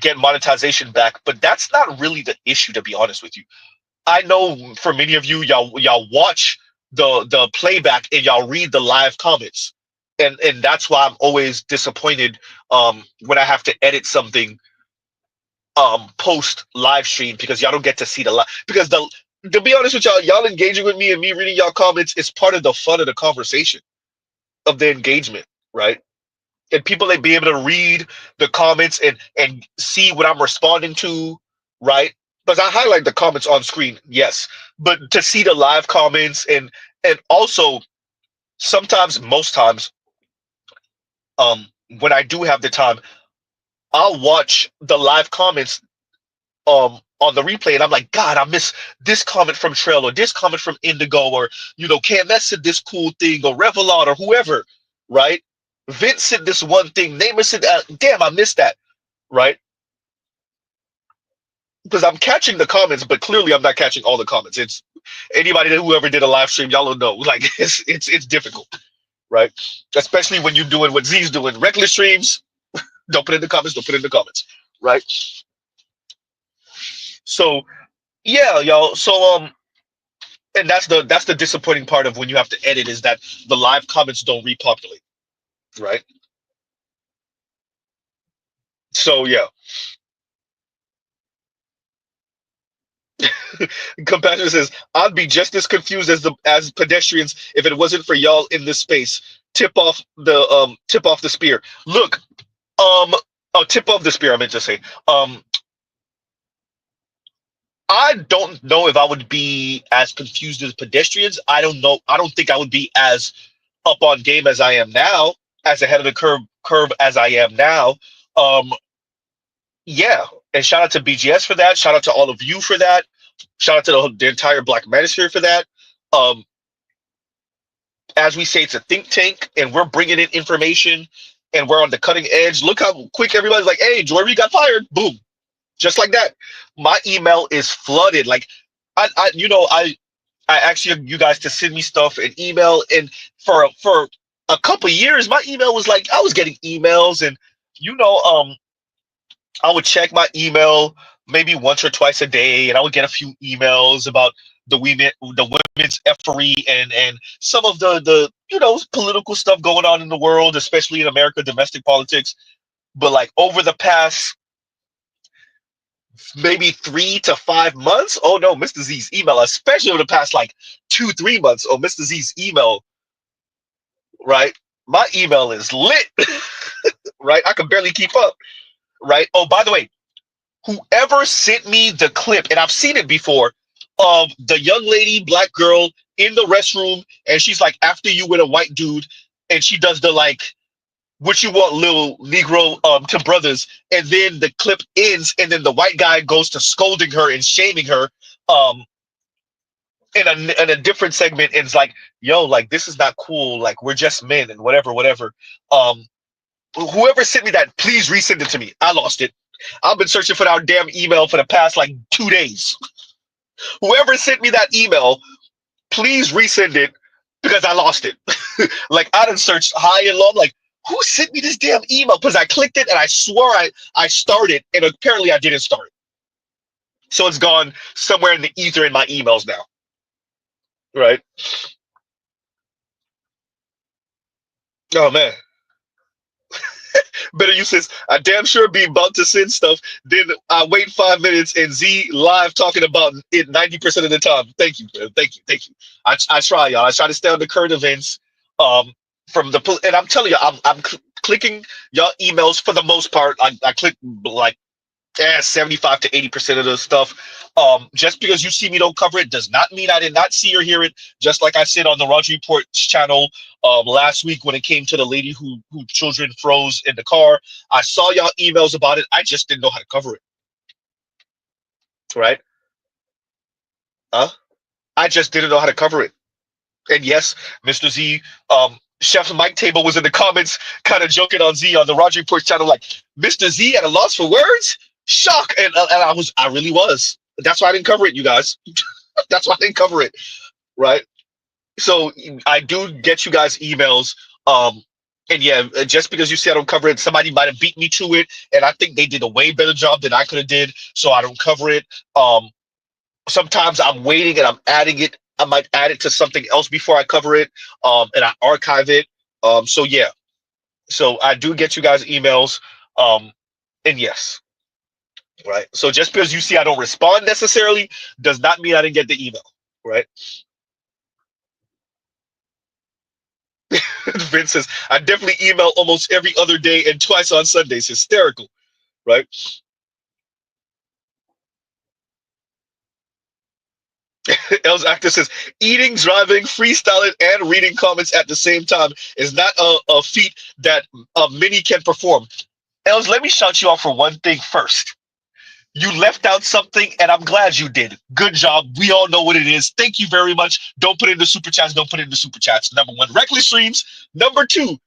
get monetization back, but that's not really the issue, to be honest with you. I know for many of you, y'all watch the playback and y'all read the live comments, and that's why I'm always disappointed when I have to edit something post live stream, because y'all don't get to see the live, because the to be honest with y'all engaging with me and me reading y'all comments is part of the fun of the conversation, of the engagement, right? And people like be able to read the comments and see what I'm responding to, right? Because I highlight the comments on screen, yes, but to see the live comments, and also sometimes, most times, um when I do have the time, I'll watch the live comments on the replay, and I'm like, God, I miss this comment from Trail, or this comment from Indigo, or Cam that said this cool thing, or Revelon, or whoever, right? Vince said this one thing, Namer said that, damn, I missed that, right? Because I'm catching the comments, but clearly I'm not catching all the comments. It's anybody that whoever did a live stream, y'all will know. Like it's difficult, right? Especially when you're doing what Z's doing, regular streams. Don't put it in the comments. Don't put it in the comments, right? So yeah, y'all. So and that's the disappointing part of when you have to edit, is that the live comments don't repopulate, right? So yeah. Compassion says, I'd be just as confused as pedestrians if it wasn't for y'all in this space. Tip off the spear. Look, tip off the spear, I meant to say. I don't know if I would be as confused as pedestrians. I don't know. I don't think I would be as up on game as I am now, as ahead of the curve as I am now. Um, yeah, and shout out to BGS for that. Shout out to all of you for that. Shout out to the entire Black Manosphere for that. Um, as we say, it's a think tank, and we're bringing in information and we're on the cutting edge. Look how quick everybody's like, hey, Jory got fired. Boom. Just like that. My email is flooded. Like I asked you guys to send me stuff and email, and for a couple years, my email was like I was getting emails, and I would check my email maybe once or twice a day, and I would get a few emails about the women's effery, and some of the political stuff going on in the world, especially in America, domestic politics. But like over the past maybe 3 to 5 months, oh no, Mr. Z's email, especially over the past like 2 3 months, oh Mr. Z's email, right? My email is lit, right? I can barely keep up, right? Oh, by the way, whoever sent me the clip, and I've seen it before, of the young lady, black girl in the restroom, and she's like after you with a white dude, and she does the like, what you want, little Negro, to brothers, and then the clip ends, and then the white guy goes to scolding her and shaming her, in a different segment, and it's like, yo, like this is not cool, like we're just men and whatever. Whoever sent me that, please resend it to me. I lost it. I've been searching for that damn email for the past like 2 days. Whoever sent me that email, please resend it because I lost it. Like I done searched high and low. I'm like, who sent me this damn email? Because I clicked it and I swore I started, and apparently I didn't start it. So it's gone somewhere in the ether in my emails now. Right? Oh man. Better you says, I damn sure be about to send stuff. Then I wait 5 minutes and Z live talking about it 90% of the time. Thank you, man. Thank you. I try, y'all. I try to stay on the current events. And I'm telling you, I'm clicking y'all emails for the most part. I click like 75 to 80% of the stuff. Just because you see me don't cover it does not mean I did not see or hear it. Just like I said on the Roger Report's channel last week when it came to the lady who children froze in the car. I saw y'all emails about it. I just didn't know how to cover it. Right? I just didn't know how to cover it. And yes, Mr. Z, Chef Mike Table was in the comments kind of joking on Z on the Roger Report's channel, like, Mr. Z at a loss for words? Shock. And I really was. That's why I didn't cover it, you guys. That's why I didn't cover it. Right? So I do get you guys emails. And yeah, just because you say I don't cover it, somebody might have beat me to it, and I think they did a way better job than I could have did, so I don't cover it. Sometimes I'm waiting and I'm adding it. I might add it to something else before I cover it, and I archive it. So yeah, so I do get you guys emails, and yes, right. So just because you see I don't respond necessarily does not mean I didn't get the email, right? Vince says I definitely email almost every other day and twice on Sundays. Hysterical, right? Els Actor says eating, driving, freestyling, and reading comments at the same time is not a feat that many can perform. Els, let me shout you out for one thing first. You left out something, and I'm glad you did. Good job. We all know what it is. Thank you very much. Don't put it in the super chats. Don't put it in the super chats. Number one, reckless streams. Number two,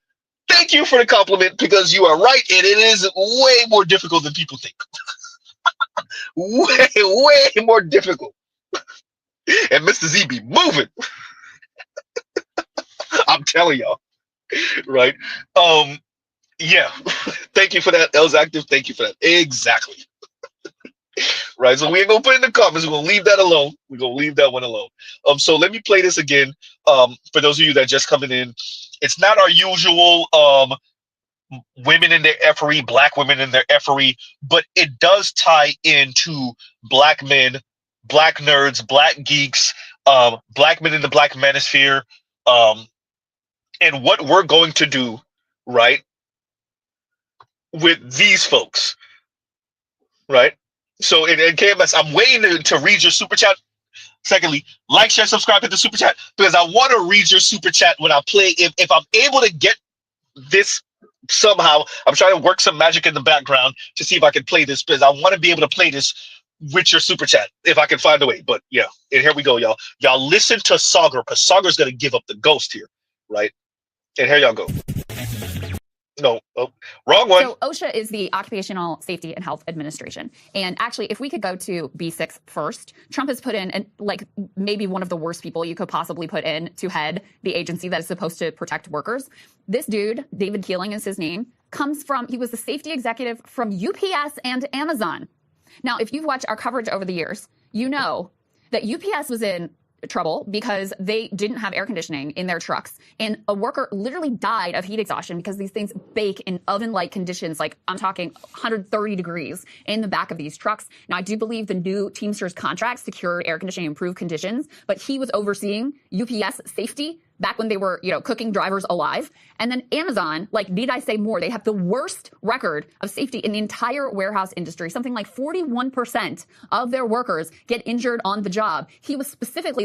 thank you for the compliment because you are right, and it is way more difficult than people think. way more difficult. And Mr. Z be moving. I'm telling y'all. Right? Yeah. Thank you for that. Els Active. Thank you for that. Exactly. Right. So we ain't gonna put it in the comments. We're gonna leave that alone. We're gonna leave that one alone. So let me play this again. For those of you that are just coming in, it's not our usual women in their effery, black women in their effery, but it does tie into black men, black nerds, black geeks, black men in the black manosphere, and what we're going to do, right, with these folks, right? So in KMS, I'm waiting to read your super chat. Secondly, like, share, subscribe, hit the super chat because I want to read your super chat when I play. If I'm able to get this somehow, I'm trying to work some magic in the background to see if I can play this because I want to be able to play this with your super chat if I can find a way. But yeah, and here we go, y'all. Y'all listen to Sagar because Sagar's gonna give up the ghost here, right? And here y'all go. No, wrong one. So OSHA is the Occupational Safety and Health Administration. And actually, if we could go to B6 first, Trump has put in like maybe one of the worst people you could possibly put in to head the agency that is supposed to protect workers. This dude, David Keeling is his name, he was the safety executive from UPS and Amazon. Now, if you've watched our coverage over the years, you know that UPS was in trouble because they didn't have air conditioning in their trucks, and a worker literally died of heat exhaustion because these things bake in oven-like conditions, like I'm talking 130 degrees in the back of these trucks. Now, I do believe the new Teamsters contract secured air conditioning, improved conditions, but he was overseeing UPS safety back when they were, cooking drivers alive. And then Amazon, like, need I say more? They have the worst record of safety in the entire warehouse industry. Something like 41% of their workers get injured on the job.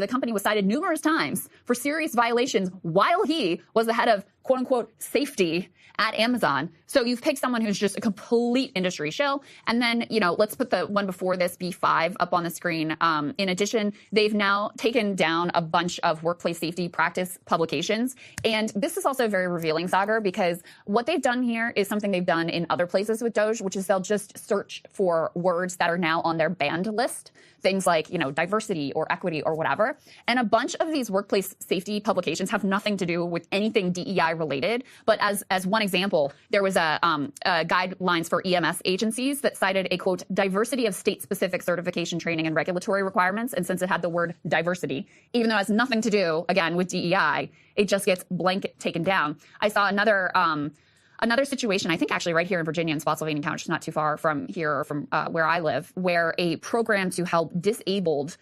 The company was cited numerous times for serious violations while he was the head of quote unquote safety at Amazon. So you've picked someone who's just a complete industry shill. And then, let's put the one before this, B5, up on the screen. In addition, they've now taken down a bunch of workplace safety practice publications. And this is also very revealing, Sagar, because what they've done here is something they've done in other places with Doge, which is they'll just search for words that are now on their banned list. Things like, diversity or equity or whatever. And a bunch of these workplace safety publications have nothing to do with anything DEI related. But as one example, there was a guidelines for EMS agencies that cited a, quote, diversity of state-specific certification training and regulatory requirements. And since it had the word diversity, even though it has nothing to do, again, with DEI, it just gets blanket taken down. I saw another situation, I think actually right here in Virginia in Spotsylvania County, which is not too far from here or from where I live, where a program to help disabled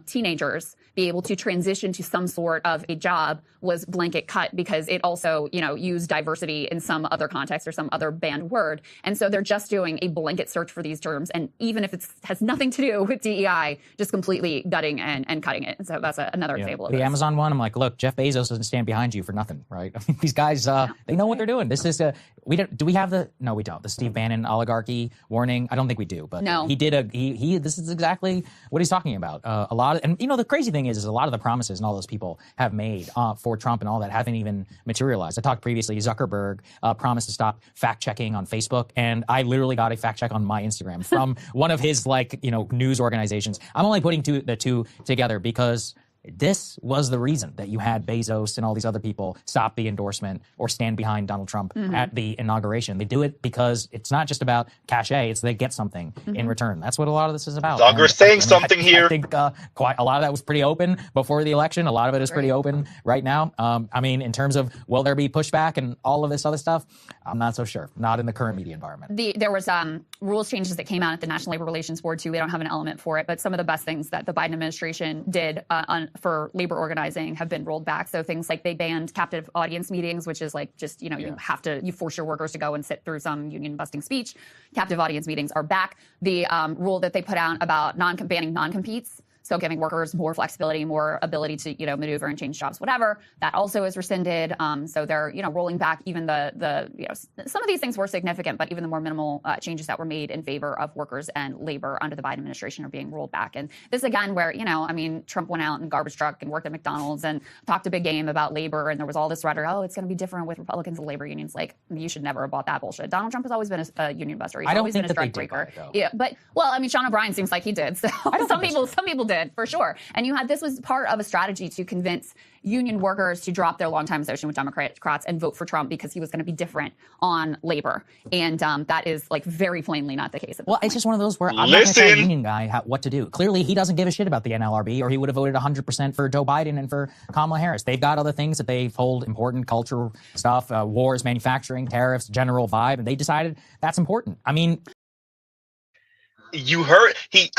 teenagers be able to transition to some sort of a job was blanket cut because it also, used diversity in some other context or some other banned word. And so they're just doing a blanket search for these terms. And even if it has nothing to do with DEI, just completely gutting and cutting it. So that's another example of the this. Amazon one, I'm like, look, Jeff Bezos doesn't stand behind you for nothing, right? I mean, these guys, they know what they're doing. This is do we have no, we don't. The Steve Bannon oligarchy warning. I don't think we do, but no. This is exactly what he's talking about. A lot of, and the crazy thing is a lot of the promises and all those people have made for Trump and all that haven't even materialized. I talked previously, Zuckerberg promised to stop fact checking on Facebook, and I literally got a fact check on my Instagram from one of his news organizations. I'm only putting the two together because this was the reason that you had Bezos and all these other people stop the endorsement or stand behind Donald Trump at the inauguration. They do it because it's not just about cachet, it's they get something in return. That's what a lot of this is about. Zucker's saying something here. I think quite a lot of that was pretty open before the election. A lot of it is pretty open right now. In terms of will there be pushback and all of this other stuff, I'm not so sure. Not in the current media environment. There was rules changes that came out at the National Labor Relations Board too. We don't have an element for it, but some of the best things that the Biden administration did for labor organizing have been rolled back. So things like they banned captive audience meetings, which is like just, you force your workers to go and sit through some union busting speech. Captive audience meetings are back. The rule that they put out about banning non-competes, so giving workers more flexibility, more ability to, maneuver and change jobs, whatever, that also is rescinded. So they're, rolling back even some of these things were significant, but even the more minimal changes that were made in favor of workers and labor under the Biden administration are being rolled back. And this again, where, Trump went out in garbage truck and worked at McDonald's and talked a big game about labor. And there was all this rhetoric, it's going to be different with Republicans and labor unions. Like, you should never have bought that bullshit. Donald Trump has always been a union buster. He's always been a strike breaker. Yeah, but, Sean O'Brien seems like he did. So some people did, for sure. And this was part of a strategy to convince union workers to drop their longtime association with Democrats and vote for Trump because he was going to be different on labor. And that is very plainly not the case. It's just one of those where I'm not going to tell a union guy what to do. Clearly, he doesn't give a shit about the NLRB, or he would have voted 100% for Joe Biden and for Kamala Harris. They've got other things that they hold important, cultural stuff, wars, manufacturing, tariffs, general vibe, and they decided that's important. You heard he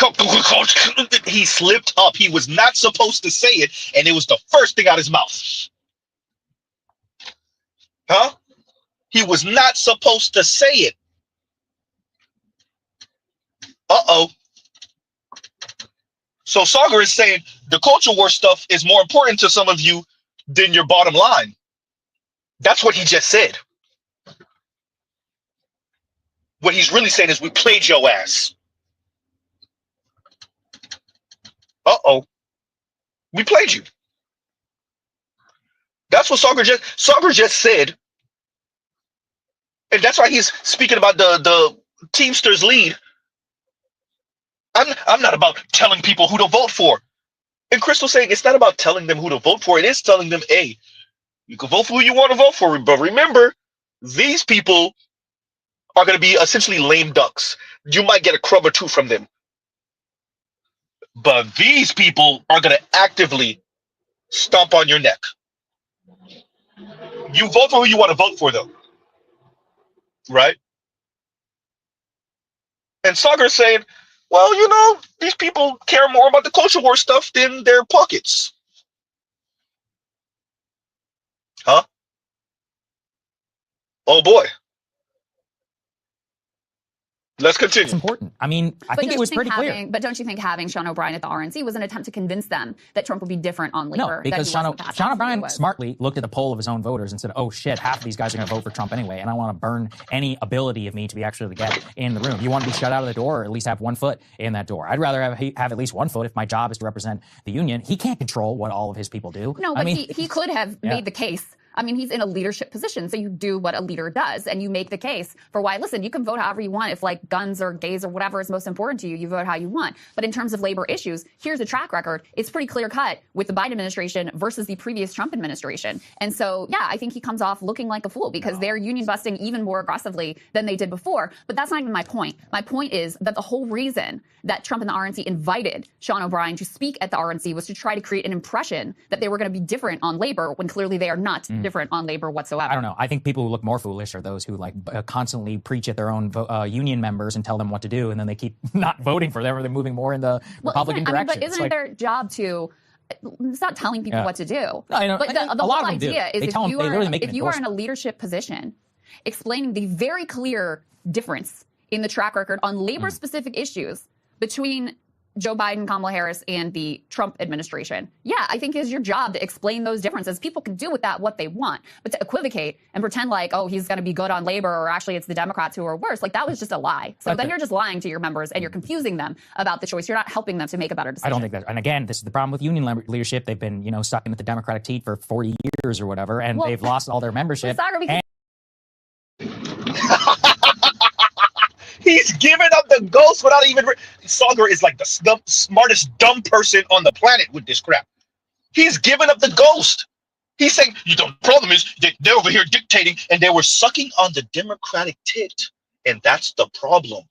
slipped up. He was not supposed to say it, and it was the first thing out his mouth. Huh? He was not supposed to say it. So Sagar is saying the culture war stuff is more important to some of you than your bottom line. That's what he just said. What he's really saying is we played your ass. We played you. That's what Sagar just said. And that's why he's speaking about the Teamsters lead. I'm not about telling people who to vote for. And Crystal saying it's not about telling them who to vote for. It is telling them, hey, you can vote for who you want to vote for, but remember, these people are going to be essentially lame ducks. You might get a crumb or two from them. But these people are going to actively stomp on your neck. You vote for who you want to vote for, though. Right? And Sagar's saying, well, you know, these people care more about the culture war stuff than their pockets. Huh? Oh, boy. Let's continue. It's important. I mean, I think it was pretty clear. But don't you think having Sean O'Brien at the RNC was an attempt to convince them that Trump would be different on labor? No, because Sean O'Brien smartly looked at the poll of his own voters and said, oh shit, half of these guys are going to vote for Trump anyway, and I want to burn any ability of me to be actually get in the room. You want to be shut out of the door, or at least have 1 foot in that door. I'd rather have at least 1 foot if my job is to represent the union. He can't control what all of his people do. No, but he could have made the case. I mean, he's in a leadership position, so you do what a leader does, and you make the case for why, listen, you can vote however you want. If, like, guns or gays or whatever is most important to you, you vote how you want. But in terms of labor issues, here's a track record. It's pretty clear-cut with the Biden administration versus the previous Trump administration. And so, yeah, I think he comes off looking like a fool because they're union-busting even more aggressively than they did before. But that's not even my point. My point is that the whole reason that Trump and the RNC invited Sean O'Brien to speak at the RNC was to try to create an impression that they were going to be different on labor when clearly they are not different on labor whatsoever. I don't know. I think people who look more foolish are those who like constantly preach at their own union members and tell them what to do, and then they keep not voting for them, or they're moving more in the Republican direction. But isn't it their job to? It's not telling people what to do. No, I know. But the whole idea is if you are in a leadership position, explaining the very clear difference in the track record on labor-specific issues between Joe Biden, Kamala Harris, and the Trump administration. Yeah, I think it's your job to explain those differences. People can do with that what they want, but to equivocate and pretend like, oh, he's going to be good on labor, or actually it's the Democrats who are worse, like that was just a lie. So then you're just lying to your members and you're confusing them about the choice. You're not helping them to make a better decision. I don't think that. And again, this is the problem with union leadership. They've been, sucking at the Democratic teat for 40 years or whatever, and they've lost all their membership. He's giving up the ghost without even. Sagar is like the smartest dumb person on the planet with this crap. He's giving up the ghost. He's saying, the problem is that they're over here dictating, and they were sucking on the Democratic tit. And that's the problem.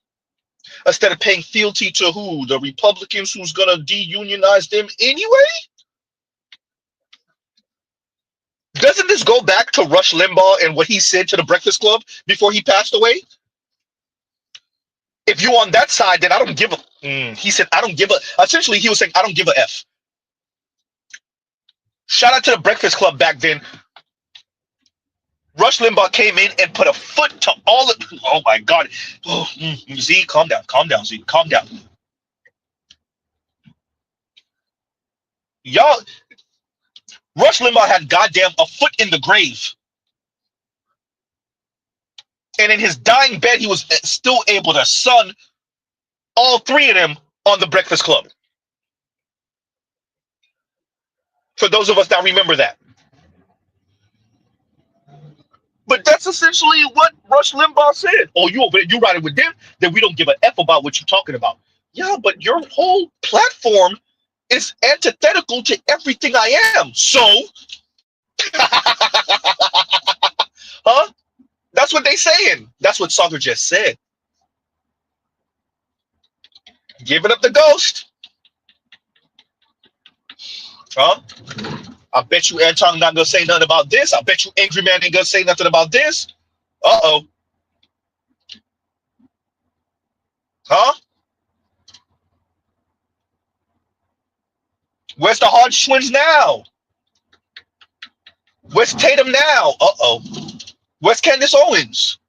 Instead of paying fealty to who? The Republicans who's going to de-unionize them anyway? Doesn't this go back to Rush Limbaugh and what he said to the Breakfast Club before he passed away? If you're on that side, then I don't give a. He said, I don't give a. Essentially, he was saying, I don't give a F. Shout out to the Breakfast Club back then. Rush Limbaugh came in and put a foot to all of. Oh my God. Oh, Z, calm down, Z, calm down. Y'all, Rush Limbaugh had goddamn a foot in the grave. And in his dying bed, he was still able to sun all three of them on the Breakfast Club. For those of us that remember that. But that's essentially what Rush Limbaugh said. Oh, you riding with them? Then we don't give a F about what you're talking about. Yeah, but your whole platform is antithetical to everything I am. So, huh? That's what they saying. That's what Sagar just said. Giving up the ghost. Huh? I bet you Anton not gonna say nothing about this. I bet you Angry Man ain't gonna say nothing about this. Uh-oh. Huh? Where's the Hodge twins now? Where's Tatum now? Uh-oh. Where's Candace Owens?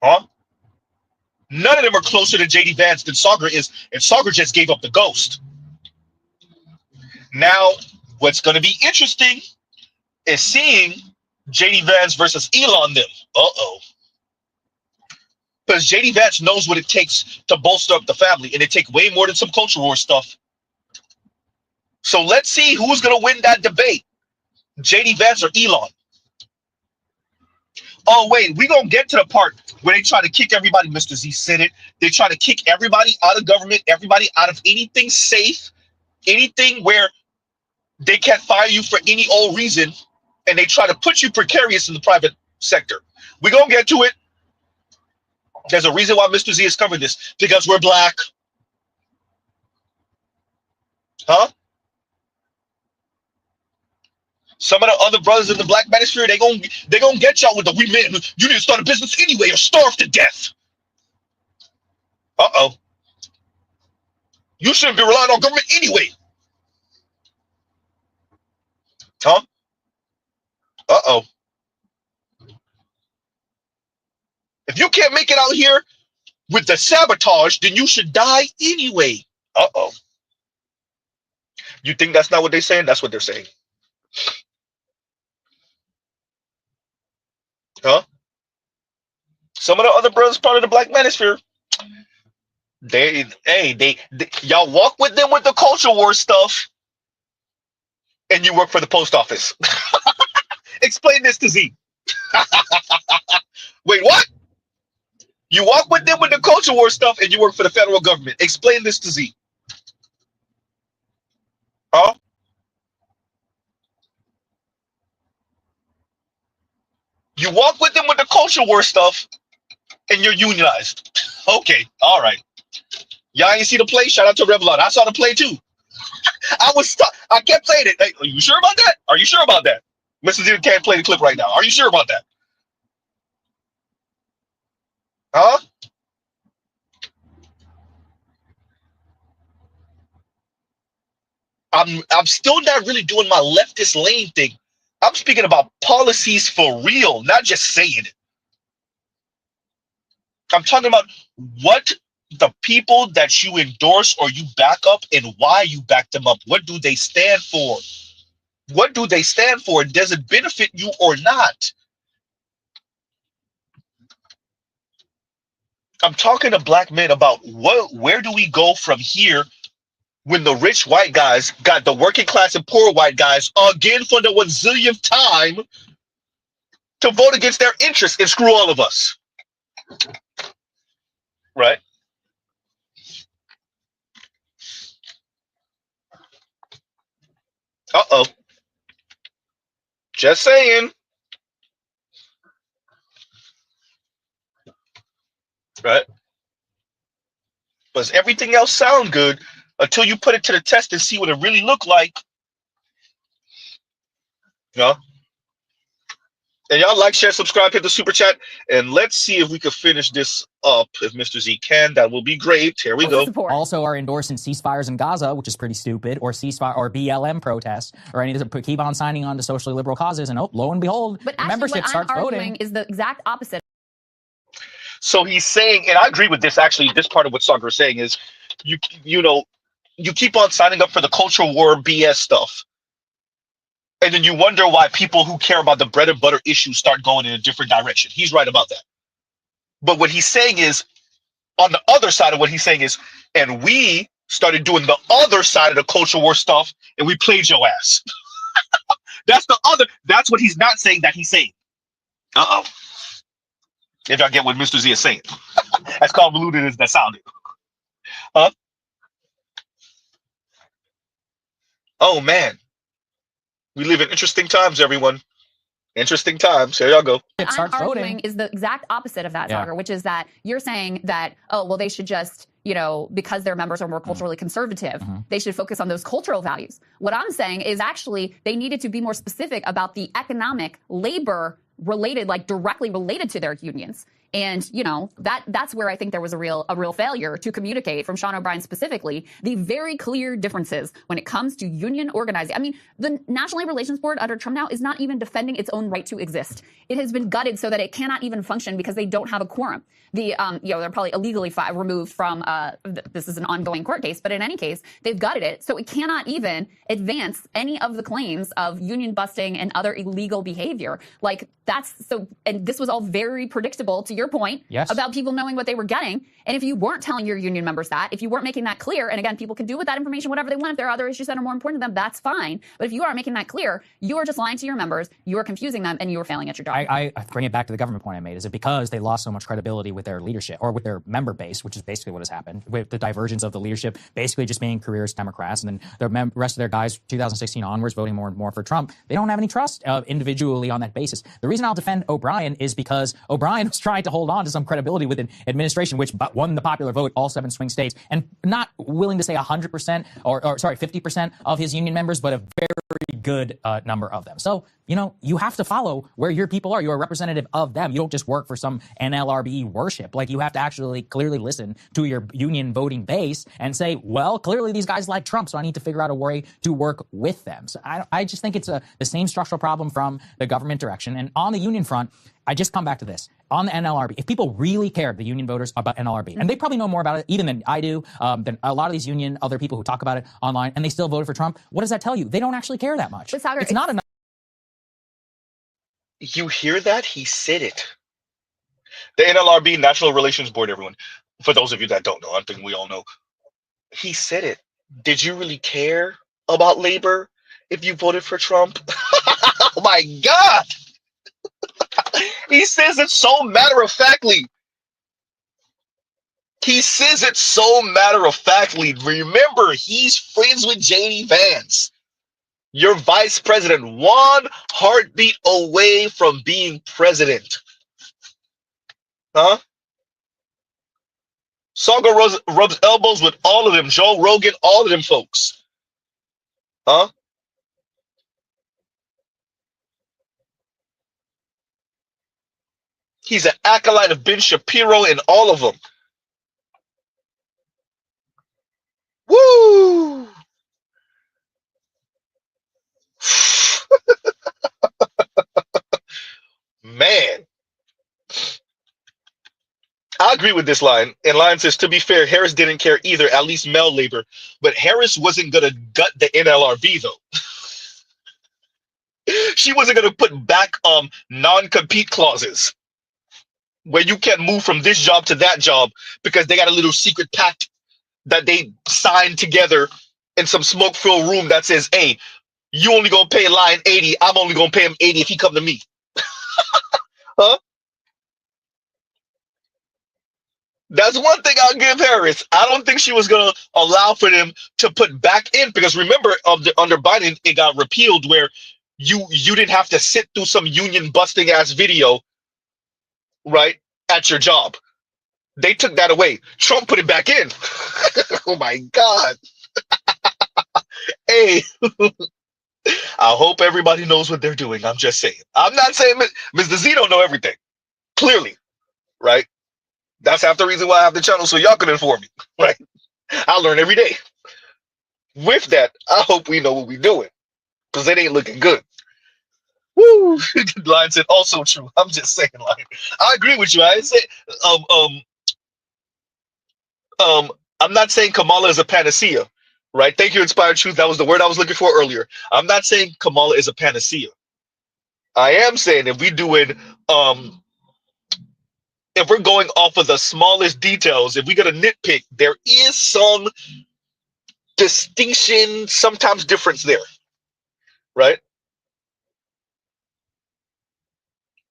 Huh? None of them are closer to JD Vance than Sagar is, and Sagar just gave up the ghost. Now, what's going to be interesting is seeing JD Vance versus Elon them. Uh-oh. Because JD Vance knows what it takes to bolster up the family, and it takes way more than some culture war stuff. So let's see who's going to win that debate. JD Vance or Elon. Oh, wait, we gonna get to the part where they try to kick everybody, Mr. Z said it. They try to kick everybody out of government, everybody out of anything safe, anything where they can't fire you for any old reason, and they try to put you precarious in the private sector. We gonna get to it. There's a reason why Mr. Z is covering this, because we're black. Huh? Some of the other brothers in the black manosphere, they gonna get y'all with the we men. You need to start a business anyway or starve to death. Uh-oh. You shouldn't be relying on government anyway. Huh? Uh-oh. If you can't make it out here with the sabotage, then you should die anyway. Uh-oh. You think that's not what they're saying? That's what they're saying. Huh? Some of the other brothers part of the black manosphere, y'all walk with them with the culture war stuff, and you work for the post office. Explain this to Z. Wait, what? You walk with them with the culture war stuff, and you work for the federal government. Explain this to Z. Huh? You walk with them with the culture war stuff, and you're unionized. Okay, all right. Y'all ain't see the play? Shout out to Revlon. I saw the play too. I kept saying it. Hey, are you sure about that? Are you sure about that? Mr. Z can't play the clip right now. Are you sure about that? Huh? I'm still not really doing my leftist lane thing. I'm speaking about policies for real, not just saying it. I'm talking about what the people that you endorse or you back up and why you back them up. What do they stand for? What do they stand for? Does it benefit you or not? I'm talking to black men about where do we go from here when the rich white guys got the working class and poor white guys again for the 1,000,000th time to vote against their interests and screw all of us. Right? Uh-oh. Just saying. Right? Does everything else sound good until you put it to the test and see what it really looked like? You know? And y'all like, share, subscribe, hit the super chat, and let's see if we can finish this up. If Mr. Z can, that will be great. Here we go. Also are endorsing ceasefires in Gaza, which is pretty stupid, or ceasefire or BLM protests, or any of the keep on signing on to socially liberal causes, and lo and behold, but membership starts voting. What I'm arguing is the exact opposite. So he's saying, and I agree with this. Actually, this part of what Sagar is saying is, you keep on signing up for the cultural war BS stuff. And then you wonder why people who care about the bread and butter issues start going in a different direction. He's right about that. But what he's saying is, on the other side of what he's saying is, and we started doing the other side of the culture war stuff, and we played your ass. That's what he's not saying that he's saying. Uh-oh. If y'all get what Mr. Z is saying. As convoluted as that sounded. Huh? Oh, man. We live in interesting times, everyone. Interesting times. Here y'all go. What I'm arguing is the exact opposite of that, Sagar, which is that you're saying that, oh, well, they should just, because their members are more culturally conservative, they should focus on those cultural values. What I'm saying is actually they needed to be more specific about the economic, labor related, like directly related to their unions. And, that's where I think there was a real failure to communicate from Sean O'Brien specifically, the very clear differences when it comes to union organizing. I mean, the National Labor Relations Board under Trump now is not even defending its own right to exist. It has been gutted so that it cannot even function because they don't have a quorum. They're probably illegally removed from, this is an ongoing court case, but in any case, they've gutted it. So it cannot even advance any of the claims of union busting and other illegal behavior. And this was all very predictable to your your point about people knowing what they were getting. And if you weren't telling your union members that, if you weren't making that clear, and again, people can do with that information whatever they want. If there are other issues that are more important to them, that's fine. But if you aren't making that clear, you are just lying to your members, you are confusing them, and you are failing at your job. I bring it back to the government point I made. Is it because they lost so much credibility with their leadership or with their member base, which is basically what has happened, with the divergence of the leadership basically just being careerist Democrats, and then the rest of their guys 2016 onwards voting more and more for Trump. They don't have any trust individually on that basis. The reason I'll defend O'Brien is because O'Brien was trying to hold on to some credibility with an administration which won the popular vote, all 7 swing states, and not willing to say 100% or sorry, 50% of his union members, but a very good number of them. So, you know, you have to follow where your people are. You're a representative of them. You don't just work for some NLRB worship. Like, you have to actually clearly listen to your union voting base and say, well, clearly these guys like Trump, so I need to figure out a way to work with them. So I just think it's the same structural problem from the government direction. And on the union front, I just come back to this. On the NLRB, if people really cared, the union voters, about NLRB, and they probably know more about it even than I do, than a lot of these union other people who talk about it online, and they still voted for Trump, what does that tell you? They don't actually care that much. It's not enough. You hear that? He said it. The NLRB, National Relations Board, everyone. For those of you that don't know, I think we all know. He said it. Did you really care about labor if you voted for Trump? Oh my God. He says it so matter-of-factly. He says it so matter-of-factly. Remember, he's friends with J.D. Vance. Your vice president, one heartbeat away from being president. Huh? Songa rubs elbows with all of them. Joe Rogan, all of them folks. Huh? He's an acolyte of Ben Shapiro and all of them. Woo! Man. I agree with this line. And line says, to be fair, Harris didn't care either, at least male labor. But Harris wasn't going to gut the NLRB, though. She wasn't going to put back non-compete clauses where you can't move from this job to that job because they got a little secret pact that they signed together in some smoke-filled room that says, hey, you only going to pay Lion 80. I'm only going to pay him 80 if he come to me. Huh? That's one thing I'll give Harris. I don't think she was going to allow for them to put back in, because remember, under Biden, it got repealed where you didn't have to sit through some union busting ass video, right, at your job. They took that away. Trump put it back in. Oh my God. Hey, I hope everybody knows what they're doing. I'm just saying. I'm not saying Mr. Z don't know everything. Clearly, right? That's half the reason why I have the channel, so y'all can inform me, right? I learn every day. With that, I hope we know what we're doing, because it ain't looking good. Woo! Lion said also true. I'm just saying, Lion. I agree with you. I say, I'm not saying Kamala is a panacea, right? Thank you, Inspired Truth. That was the word I was looking for earlier. I'm not saying Kamala is a panacea. I am saying if we do it, if we're going off of the smallest details, if we got to nitpick, there is some distinction, sometimes difference there, right?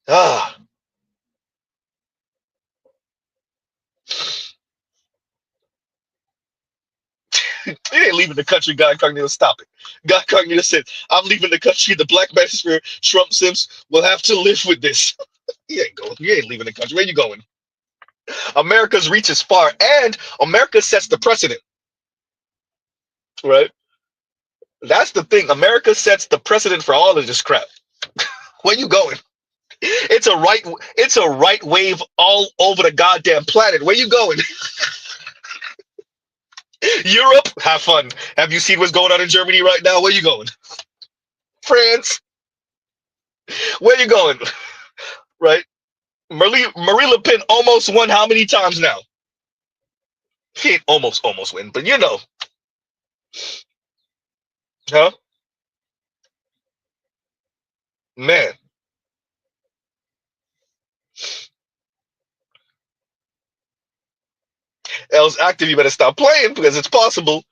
Ah. You ain't leaving the country, God Cognito. Stop it. God Cognito said, I'm leaving the country. The Black Manosphere Trump Sims will have to live with this. You ain't going. You ain't leaving the country. Where you going? America's reach is far, and America sets the precedent, right? That's the thing. America sets the precedent for all of this crap. Where you going? It's a right wave all over the goddamn planet. Where you going? Europe, have fun. Have you seen what's going on in Germany right now? Where you going? France, where you going? Right? Marie Le Pen almost won how many times now? She ain't almost win, but you know. Huh? Man. L's active, you better stop playing because it's possible.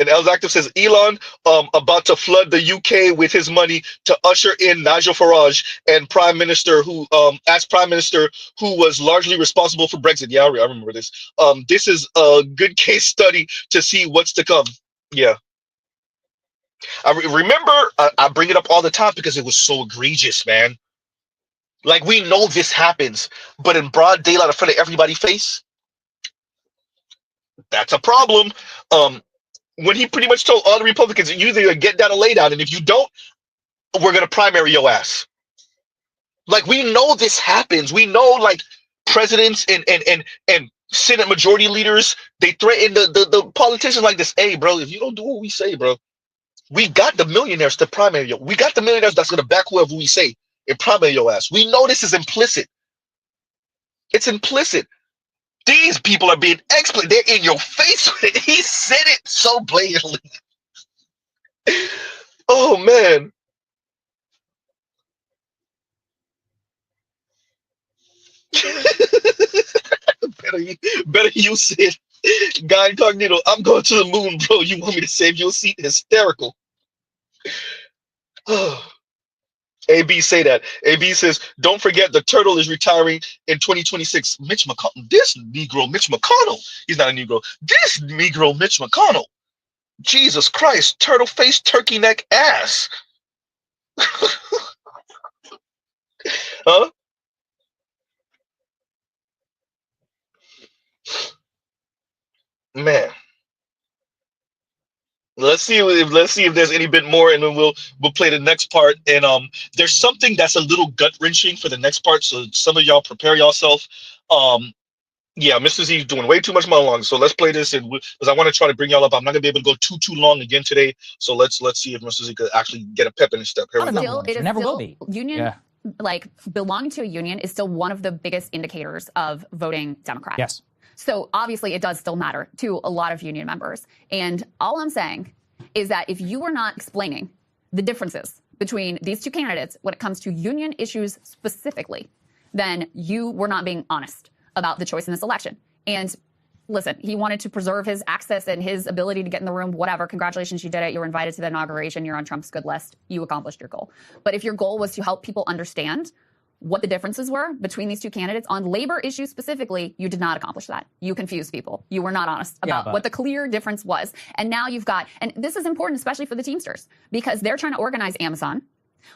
And L's active says Elon about to flood the UK with his money to usher in Nigel Farage and Prime Minister who as Prime Minister who was largely responsible for Brexit. Yeah, I remember this. This is a good case study to see what's to come. Yeah. Remember, I bring it up all the time because it was so egregious, man. Like, we know this happens, but in broad daylight in front of everybody's face, that's a problem. When he pretty much told all the Republicans, you either get down or lay down, and if you don't, we're going to primary your ass. Like, we know this happens. We know, like, presidents and Senate majority leaders, they threaten the politicians like this. Hey, bro, if you don't do what we say, bro, we got the millionaires to primary you. We got the millionaires that's going to back whoever we say and primary your ass. We know this is implicit. It's implicit. These people are being explicit. They're in your face with it. He said it so blatantly. Oh, man. better you said, Guy Incognito, I'm going to the moon, bro. You want me to save your seat? Hysterical. AB say that. AB says, don't forget the turtle is retiring in 2026. Mitch McConnell, this Negro Mitch McConnell. He's not a Negro. This Negro Mitch McConnell. Jesus Christ, turtle face, turkey neck ass. Huh? Man. Let's see if there's any bit more, and then we'll play the next part. And there's something that's a little gut wrenching for the next part, so some of y'all prepare yourself. Yeah, Mr. Z's doing way too much monologue, so let's play this, and because I want to try to bring y'all up. I'm not gonna be able to go too long again today, so let's see if Mr. Z could actually get a pep in his step. Here we go. It never still, will be. Union, Yeah. like belonging to a union is still one of the biggest indicators of voting Democrat. Yes. So obviously it does still matter to a lot of union members. And all I'm saying is that if you are not explaining the differences between these two candidates when it comes to union issues specifically, then you were not being honest about the choice in this election. And listen, he wanted to preserve his access and his ability to get in the room, whatever. Congratulations, you did it. You were invited to the inauguration. You're on Trump's good list. You accomplished your goal. But if your goal was to help people understand what the differences were between these two candidates on labor issues specifically, you did not accomplish that. You confused people. You were not honest about what the clear difference was. And now you've got, and this is important, especially for the Teamsters, because they're trying to organize Amazon.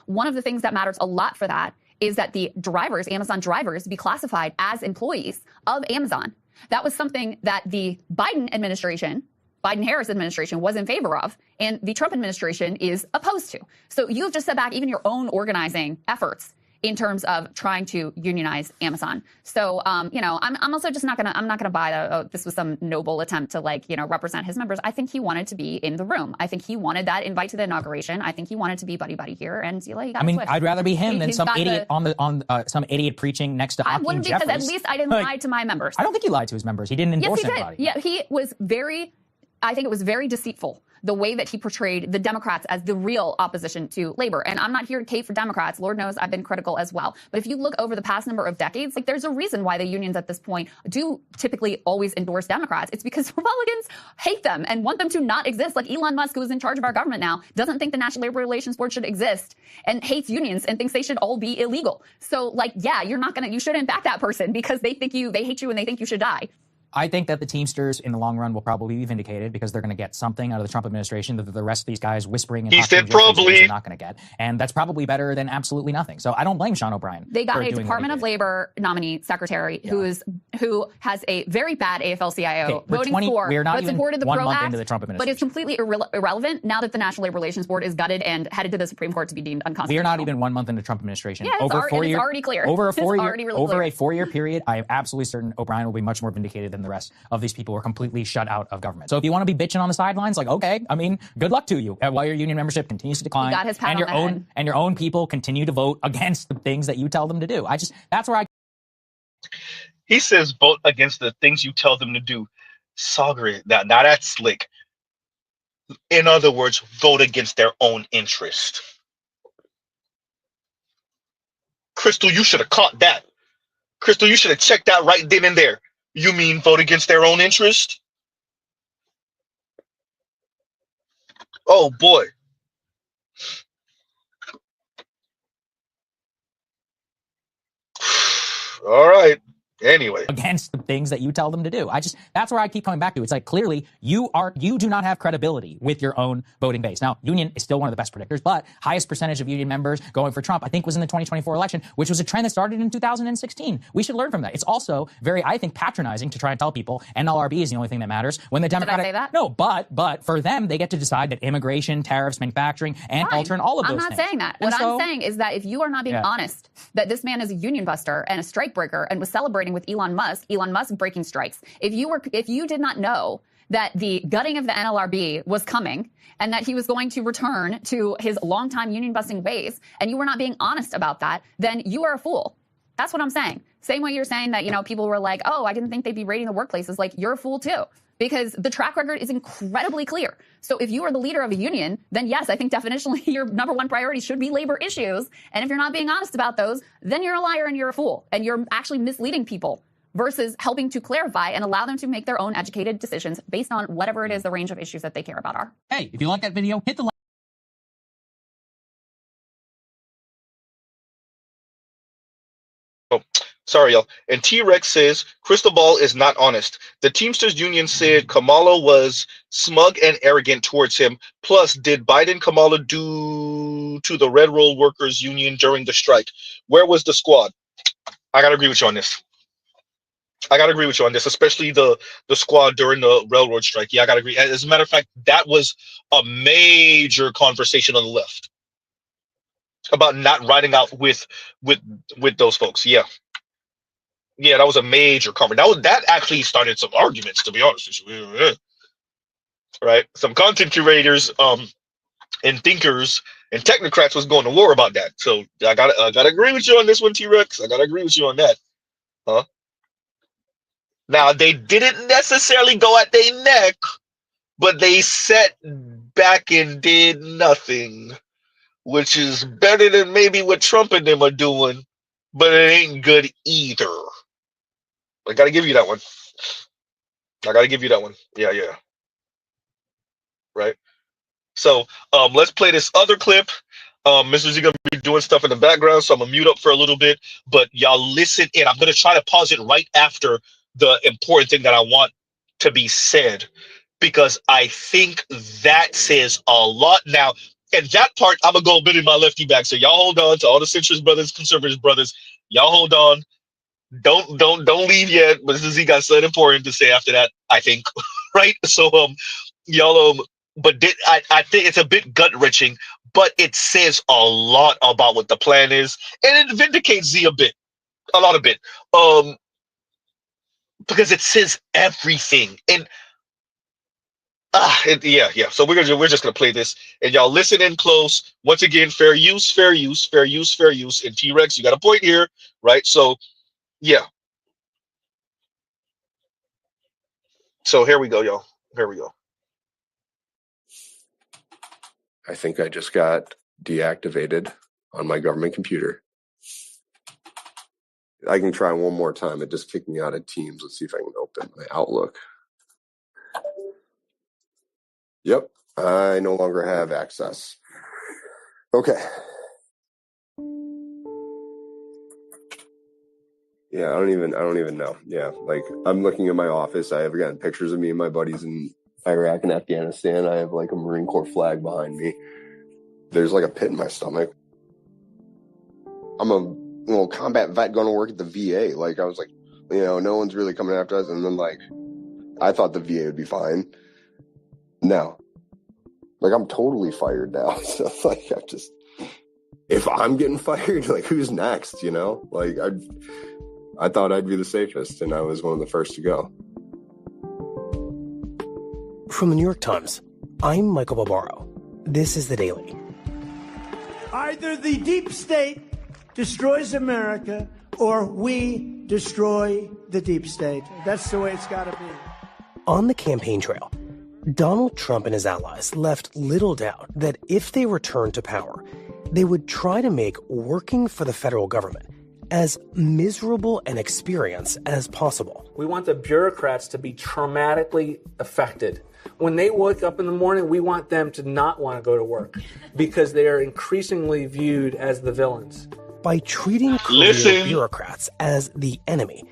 One of the things that matters a lot for that is that the drivers, Amazon drivers, be classified as employees of Amazon. That was something that the Biden administration, Biden-Harris administration, was in favor of, and the Trump administration is opposed to. So you've just set back even your own organizing efforts in terms of trying to unionize Amazon. So, you know, I'm also just not gonna buy this was some noble attempt to, like, you know, represent his members. I think he wanted to be in the room. I think he wanted that invite to the inauguration. I think he wanted to be buddy here, and he got I mean, switched. I'd rather be him than some idiot some idiot preaching next to Hakeem I wouldn't, because Jeffries. at least I didn't lie to my members. I don't think he lied to his members. He didn't endorse anybody. Yeah, he was very, I think it was very deceitful, the way that he portrayed the Democrats as the real opposition to labor. And I'm not here to cape for Democrats. Lord knows I've been critical as well. But if you look over the past number of decades, like, there's a reason why the unions at this point do typically always endorse Democrats. It's because Republicans hate them and want them to not exist. Like Elon Musk, who is in charge of our government now, doesn't think the National Labor Relations Board should exist and hates unions and thinks they should all be illegal. So, like, yeah, you shouldn't back that person because they hate you and they think you should die. I think that the Teamsters in the long run will probably be vindicated because they're going to get something out of the Trump administration that the rest of these guys whispering and said probably are not going to get. And that's probably better than absolutely nothing. So I don't blame Sean O'Brien. They got a Department of Labor nominee secretary who has a very bad AFL-CIO voting for, but supported the PRO Act, but it's completely irrelevant now that the National Labor Relations Board is gutted and headed to the Supreme Court to be deemed unconstitutional. We are not even 1 month into Trump administration. Yeah, it's already clear. Over a 4-year period, I am absolutely certain O'Brien will be much more vindicated than the rest of these people who are completely shut out of government. So if you want to be bitching on the sidelines, like, okay, I mean, good luck to you. While your union membership continues to decline, and your own people continue to vote against the things that you tell them to do. That's where he says vote against the things you tell them to do. Sorry, now that's slick. In other words, vote against their own interest. Crystal, you should have caught that. Crystal, you should have checked that right then and there. You mean vote against their own interest? Oh boy. All right. Anyway, against the things that you tell them to do. That's where I keep coming back to. It's like, clearly you do not have credibility with your own voting base. Now, union is still one of the best predictors, but highest percentage of union members going for Trump, I think, was in the 2024 election, which was a trend that started in 2016. We should learn from that. It's also very, I think, patronizing to try and tell people NLRB is the only thing that matters when the Democratic. Did I say that? No, but for them, they get to decide that immigration, tariffs, manufacturing, and alter and all of those things. I'm not saying that. What I'm saying is that if you are not being honest that this man is a union buster and a strike breaker and was celebrating with Elon Musk breaking strikes, if you did not know that the gutting of the NLRB was coming and that he was going to return to his longtime union busting ways, and you were not being honest about that, then you are a fool. That's what I'm saying. Same way you're saying that, people were like, oh, I didn't think they'd be raiding the workplaces. Like, you're a fool too, because the track record is incredibly clear. So if you are the leader of a union, then yes, I think definitionally your number one priority should be labor issues. And if you're not being honest about those, then you're a liar and you're a fool, and you're actually misleading people versus helping to clarify and allow them to make their own educated decisions based on whatever it is the range of issues that they care about are. Hey, if you like that video, hit the like. Oh, sorry, y'all. And T-Rex says, Crystal Ball is not honest. The Teamsters Union said Kamala was smug and arrogant towards him. Plus, did Biden Kamala do to the Red Roll Workers Union during the strike? Where was the squad? I got to agree with you on this. Especially the squad during the railroad strike. Yeah, I got to agree. As a matter of fact, that was a major conversation on the left about not riding out with those folks. Yeah, that was a major conversation. That actually started some arguments, to be honest with you. Right, some content curators, and thinkers and technocrats was going to war about that. So I gotta agree with you on this one, T-Rex. I gotta agree with you on that. Huh? Now, they didn't necessarily go at their neck, but they sat back and did nothing, which is better than maybe what Trump and them are doing, but it ain't good either. I got to give you that one. Yeah. Right. So let's play this other clip. Mr. Z gonna be doing stuff in the background, so I'm gonna mute up for a little bit, but y'all listen in. I'm gonna try to pause it right after the important thing that I want to be said, because I think that says a lot. Now, and that part, I'm gonna go a bit in my lefty back. So y'all hold on to all the centrist brothers, conservative brothers. Y'all hold on. Don't leave yet. But Mr. Z got something important to say after that, I think. Right? So y'all but I think it's a bit gut wrenching, but it says a lot about what the plan is, and it vindicates Z a lot of bit. Because it says everything, and yeah. So we're just gonna play this, and y'all listen in close. Once again, fair use. And T-Rex, you got a point here, right? So yeah. So here we go, y'all. Here we go. I think I just got deactivated on my government computer. I can try one more time. It just kicked me out of Teams. Let's see if I can open my Outlook. Yep, I no longer have access. Okay. Yeah, I don't even know. Yeah, like I'm looking at my office. I have again pictures of me and my buddies in Iraq and Afghanistan. I have like a Marine Corps flag behind me. There's like a pit in my stomach. I'm a combat vet going to work at the VA. Like I was like, no one's really coming after us. And then like, I thought the VA would be fine. No, like I'm totally fired now. So like, if I'm getting fired, like who's next? Like I thought I'd be the safest, and I was one of the first to go. From the New York Times, I'm Michael Barbaro. This is The Daily. Either the deep state destroys America or we destroy the deep state. That's the way it's got to be. On the campaign trail, Donald Trump and his allies left little doubt that if they returned to power, they would try to make working for the federal government as miserable an experience as possible. We want the bureaucrats to be traumatically affected When they wake up in the morning, we want them to not want to go to work because they are increasingly viewed as the villains. By treating career bureaucrats as the enemy,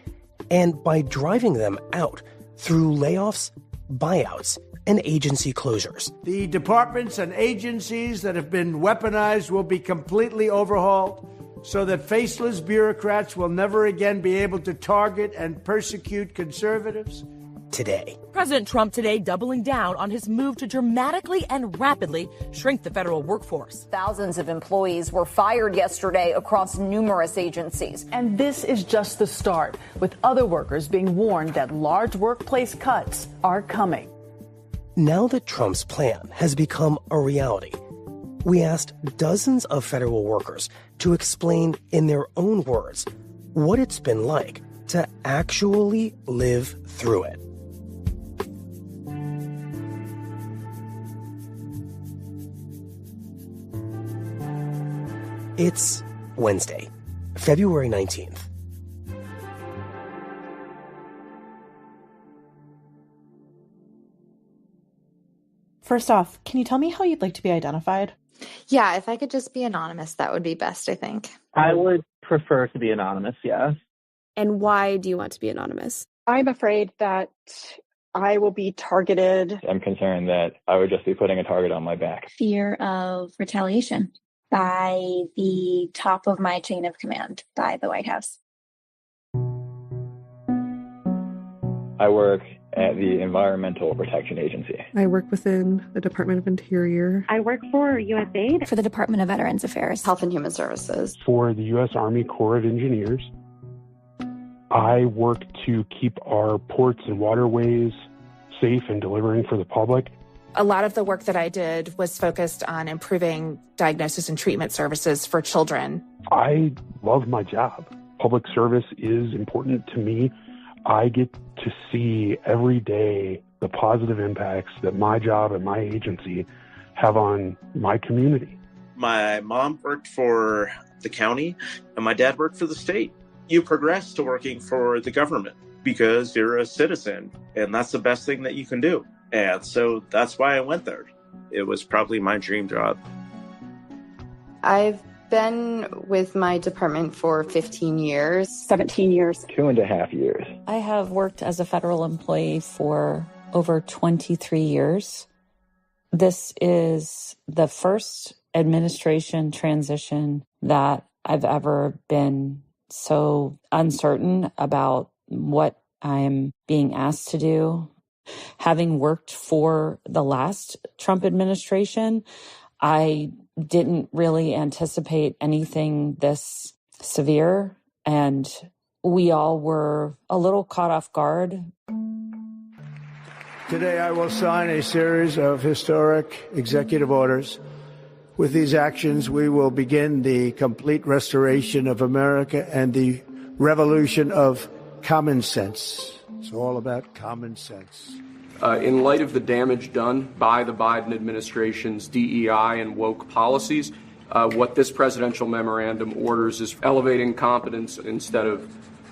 and by driving them out through layoffs, buyouts, and agency closures. The departments and agencies that have been weaponized will be completely overhauled so that faceless bureaucrats will never again be able to target and persecute conservatives. Today, President Trump today doubling down on his move to dramatically and rapidly shrink the federal workforce. Thousands of employees were fired yesterday across numerous agencies. And this is just the start, with other workers being warned that large workplace cuts are coming. Now that Trump's plan has become a reality, we asked dozens of federal workers to explain in their own words what it's been like to actually live through it. It's Wednesday, February 19th. First off, can you tell me how you'd like to be identified? Yeah, if I could just be anonymous, that would be best, I think. I would prefer to be anonymous, yes. And why do you want to be anonymous? I'm afraid that I will be targeted. I'm concerned that I would just be putting a target on my back. Fear of retaliation by the top of my chain of command, by the White House. I work at the Environmental Protection Agency. I work within the Department of Interior. I work for USAID. For the Department of Veterans Affairs. Health and Human Services. For the U.S. Army Corps of Engineers. I work to keep our ports and waterways safe and delivering for the public. A lot of the work that I did was focused on improving diagnosis and treatment services for children. I love my job. Public service is important to me. I get to see every day the positive impacts that my job and my agency have on my community. My mom worked for the county and my dad worked for the state. You progress to working for the government because you're a citizen, and that's the best thing that you can do. And so that's why I went there. It was probably my dream job. I've been with my department for 15 years. 17 years. 2.5 years. I have worked as a federal employee for over 23 years. This is the first administration transition that I've ever been so uncertain about what I'm being asked to do. Having worked for the last Trump administration, I didn't really anticipate anything this severe, and we all were a little caught off guard. Today I will sign a series of historic executive orders. With these actions, we will begin the complete restoration of America and the revolution of common sense. It's all about common sense. In light of the damage done by the Biden administration's DEI and woke policies, what this presidential memorandum orders is elevating competence instead of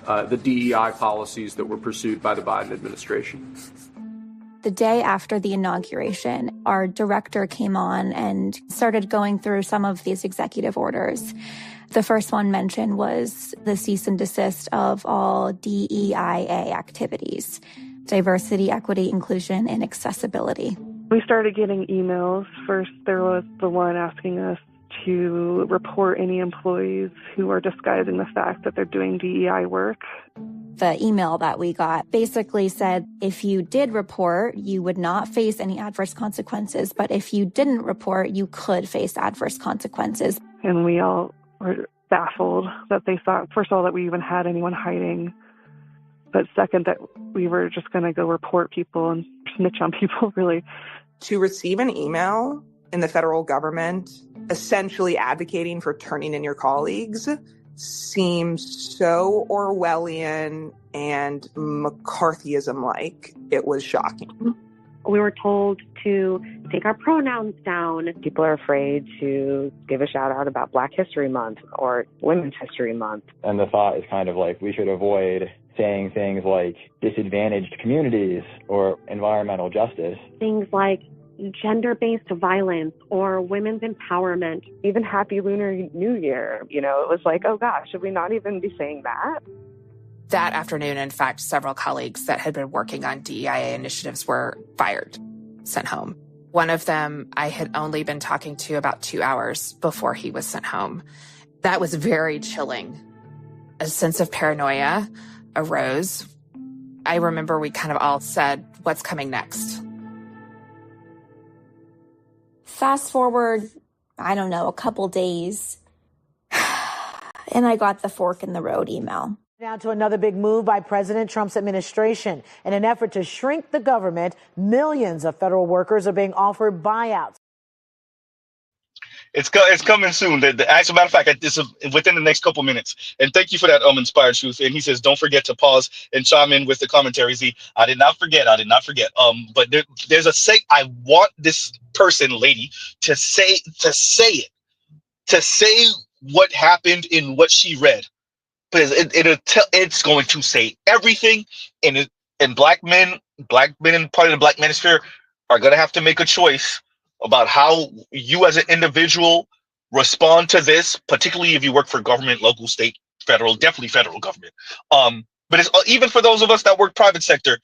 the DEI policies that were pursued by the Biden administration. The day after the inauguration, our director came on and started going through some of these executive orders. The first one mentioned was the cease and desist of all DEIA activities. Diversity, equity, inclusion, and accessibility. We started getting emails. First, there was the one asking us to report any employees who are disguising the fact that they're doing DEI work. The email that we got basically said if you did report, you would not face any adverse consequences, but if you didn't report, you could face adverse consequences. And we all were baffled that they thought, first of all, that we even had anyone hiding, but second, that we were just going to go report people and snitch on people, really. To receive an email in the federal government essentially advocating for turning in your colleagues seems so Orwellian and McCarthyism-like. It was shocking. We were told to take our pronouns down. People are afraid to give a shout out about Black History Month or Women's History Month. And the thought is kind of like we should avoid saying things like disadvantaged communities or environmental justice. Things like gender-based violence or women's empowerment, even Happy Lunar New Year. You know, it was like, oh gosh, should we not even be saying that? That afternoon, in fact, several colleagues that had been working on DEIA initiatives were fired, sent home. One of them I had only been talking to about 2 hours before he was sent home. That was very chilling. A sense of paranoia arose. I remember we kind of all said, what's coming next? Fast forward, I don't know, a couple days, and I got the fork in the road email. Now to another big move by President Trump's administration. In an effort to shrink the government, millions of federal workers are being offered buyouts. It's coming soon. As a matter of fact, this is within the next couple minutes. And thank you for that inspired truth. And he says, don't forget to pause and chime in with the commentary. Z, I did not forget. But there's a say. I want this lady, to say what happened in what she read, because it's going to say everything. And black men and part of the Black manosphere are going to have to make a choice about how you as an individual respond to this, particularly if you work for government, local, state, federal, definitely federal government. But it's even for those of us that work private sector,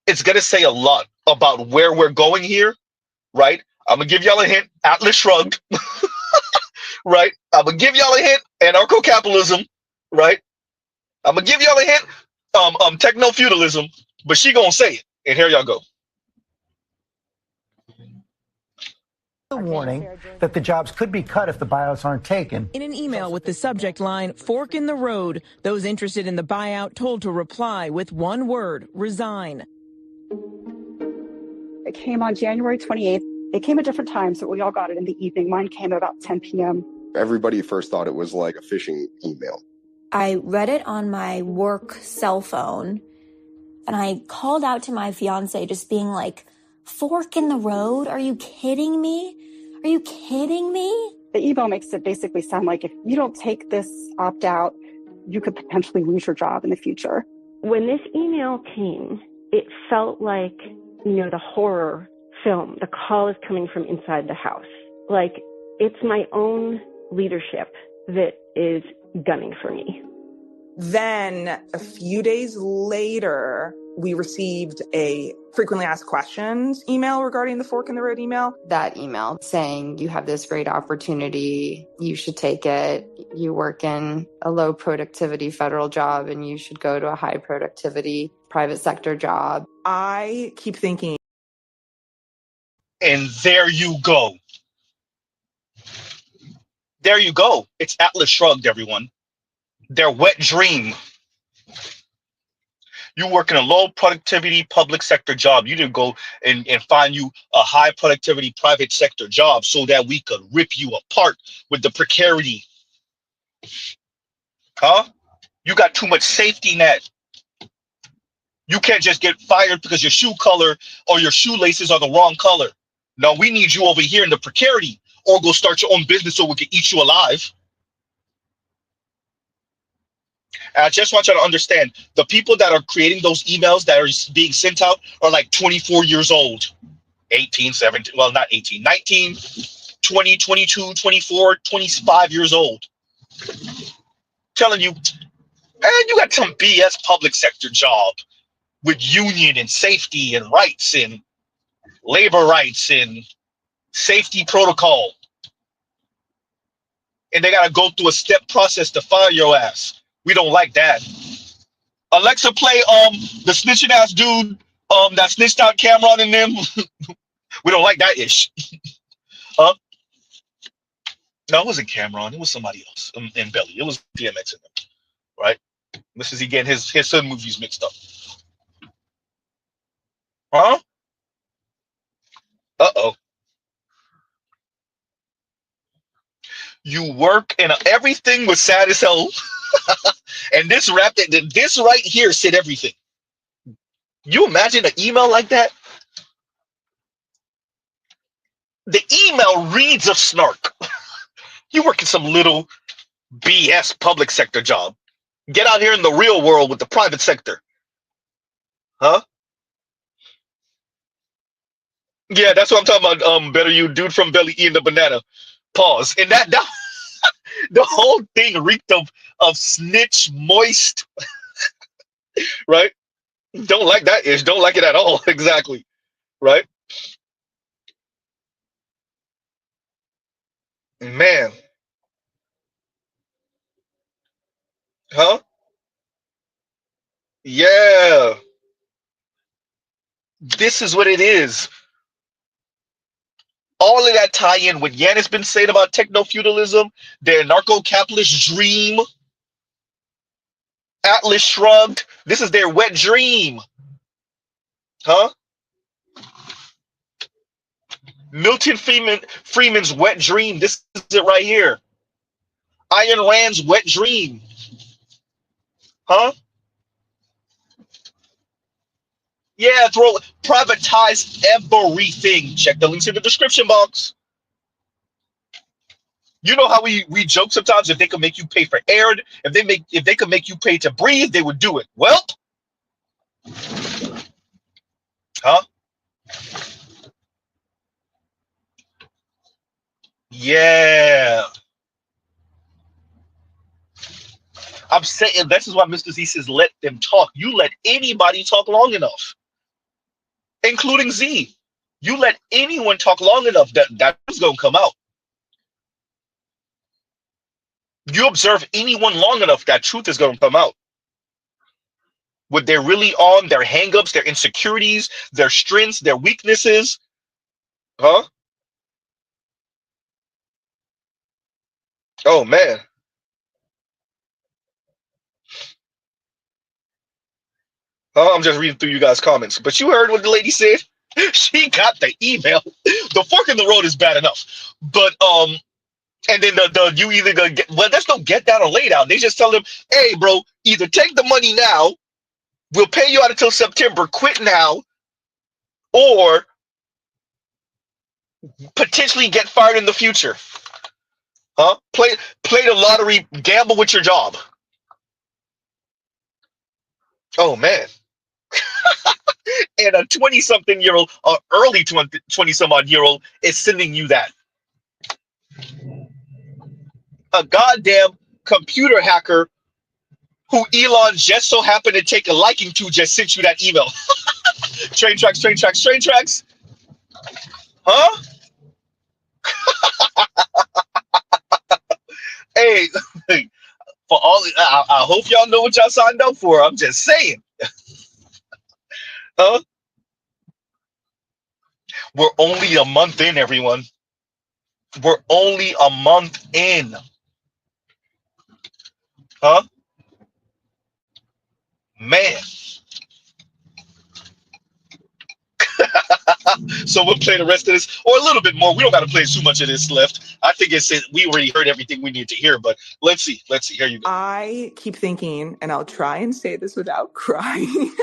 it's going to say a lot about where we're going here, right? I'm going to give y'all a hint, Atlas Shrugged, right? I'm going to give y'all a hint, anarcho-capitalism, right? I'm going to give y'all a hint, techno-feudalism, but she going to say it. And here y'all go. A warning that the jobs could be cut if the buyouts aren't taken. In an email with the subject line, fork in the road, those interested in the buyout told to reply with one word, resign. It came on January 28th. It came at different times, so we all got it in the evening. Mine came at about 10 p.m. Everybody first thought it was like a phishing email. I read it on my work cell phone, and I called out to my fiance just being like, fork in the road? Are you kidding me? Are you kidding me? The email makes it basically sound like if you don't take this opt-out, you could potentially lose your job in the future. When this email came, it felt like, the horror film. The call is coming from inside the house. Like, it's my own leadership that is gunning for me. Then a few days later, we received a frequently asked questions email regarding the fork in the road email. That email saying you have this great opportunity, you should take it. You work in a low productivity federal job and you should go to a high productivity private sector job. I keep thinking. And there you go. There you go. It's Atlas Shrugged, everyone. Their wet dream. You work in a low productivity public sector job. You didn't go and find you a high productivity private sector job so that we could rip you apart with the precarity. Huh? You got too much safety net. You can't just get fired because your shoe color or your shoelaces are the wrong color. No, we need you over here in the precarity, or go start your own business so we can eat you alive. And I just want you to understand, the people that are creating those emails that are being sent out are like 24 years old, 18, 17, well, not 18, 19, 20, 22, 24, 25 years old. Telling you, man, you got some BS public sector job with union and safety and rights and labor rights and safety protocol. And they got to go through a step process to fire your ass. We don't like that. Alexa, play the snitching ass dude that snitched out Cameron and them. We don't like that ish. Huh? No, it wasn't Cameron. It was somebody else in Belly. It was DMX in them, right? This is he getting his son movies mixed up. Huh? Uh-oh. You work and everything was sad as hell. And this right here said everything. You imagine an email like that? The email reads of snark. You work in some little BS public sector job. Get out here in the real world with the private sector. Huh? Yeah, that's what I'm talking about. Better you, dude from Belly eating the banana. Pause. And that the whole thing reeked of snitch moist, right? Don't like that ish. Don't like it at all. Exactly. Right? Man. Huh? Yeah. This is what it is. All of that tie in what Yan has been saying about techno-feudalism, their anarcho-capitalist dream, Atlas Shrugged. This is their wet dream. Huh? Freeman's wet dream. This is it right here. Ayn Rand's wet dream. Huh? Yeah, privatize everything. Check the links in the description box. You know how we joke sometimes, if they could make you pay for air, if they could make you pay to breathe, they would do it. Well, huh? Yeah. I'm saying this is why Mr. Z says let them talk. You let anybody talk long enough, including Z. You let anyone talk long enough, that's gonna come out. You observe anyone long enough, that truth is gonna come out. What they're really on, their hangups, their insecurities, their strengths, their weaknesses. Huh? Oh man. Oh, I'm just reading through you guys' comments. But you heard what the lady said? She got the email. The fork in the road is bad enough. But and then the you either gonna get, well, there's no get down or lay down. They just tell them, hey bro, either take the money now, we'll pay you out until September, quit now, or potentially get fired in the future. Huh? Play the lottery, gamble with your job. Oh man. And a 20-something year old, early 20 some odd year old is sending you that. A goddamn computer hacker who Elon just so happened to take a liking to just sent you that email. Train tracks, train tracks, train tracks. Huh? Hey, for all, I hope y'all know what y'all signed up for. I'm just saying. Huh? We're only a month in, everyone. We're only a month in. Huh? Man. So we'll play the rest of this, or a little bit more. We don't got to play too much of this left. I think we already heard everything we need to hear, but let's see. Let's see. Here you go. I keep thinking, and I'll try and say this without crying.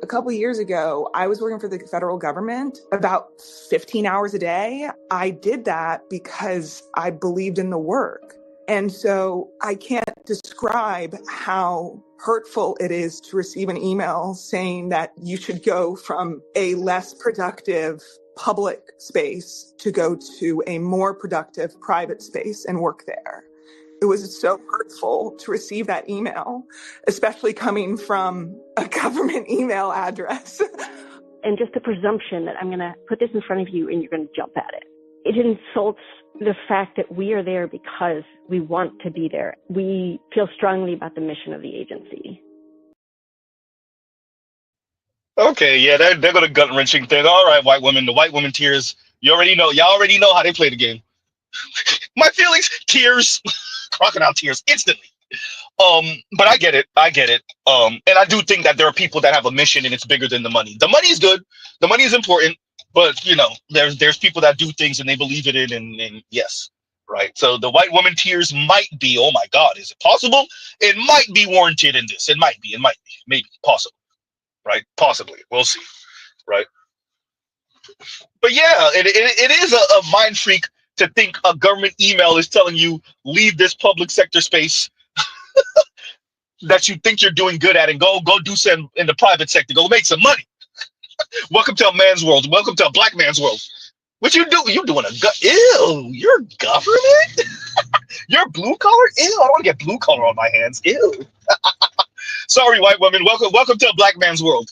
A couple years ago, I was working for the federal government about 15 hours a day. I did that because I believed in the work. And so I can't describe how hurtful it is to receive an email saying that you should go from a less productive public space to go to a more productive private space and work there. It was so hurtful to receive that email, especially coming from a government email address. And just the presumption that I'm going to put this in front of you and you're going to jump at it. It insults the fact that we are there because we want to be there. We feel strongly about the mission of the agency. Okay, yeah, they're going to gut wrenching thing. All right, white women, the white woman tears. Y'all already know how they play the game. My feelings, tears, crocodile tears instantly. But I get it. And I do think that there are people that have a mission and it's bigger than the money. The money is good. The money is important, but there's people that do things and they believe it in, and yes, right. So the white woman tears might be, oh my God, is it possible? It might be warranted in this. It might be, maybe, possible, right? Possibly. We'll see, right? But yeah, it is a mind freak to think a government email is telling you leave this public sector space that you think you're doing good at and go do some in the private sector. Go make some money. Welcome to a man's world. Welcome to a black man's world. What you do? You doing ew? You're government? You're blue collar? Ew! I don't want to get blue collar on my hands. Ew. Sorry, white woman. Welcome to a black man's world.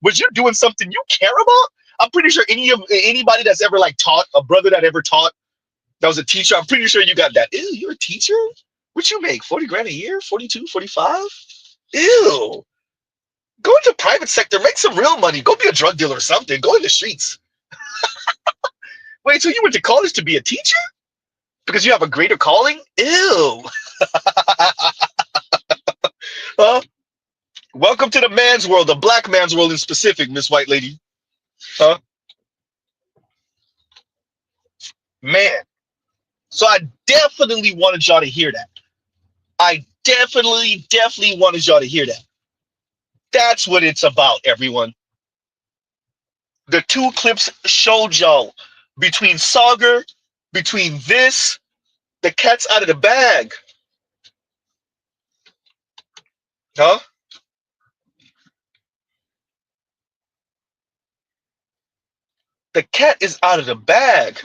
Was you doing something you care about? I'm pretty sure anybody that's ever like taught, a brother that ever taught, that was a teacher, I'm pretty sure you got that. Ew, you're a teacher? What you make? 40 grand a year? 42, 45? Ew. Go into private sector, make some real money. Go be a drug dealer or something. Go in the streets. Wait, so you went to college to be a teacher? Because you have a greater calling? Ew. Welcome to the man's world, the black man's world in specific, Miss White Lady. Man. So I definitely wanted y'all to hear that. I definitely wanted y'all to hear that. That's what it's about, everyone. The two clips showed y'all between Sagar, between this, the cat's out of the bag. Huh? The cat is out of the bag.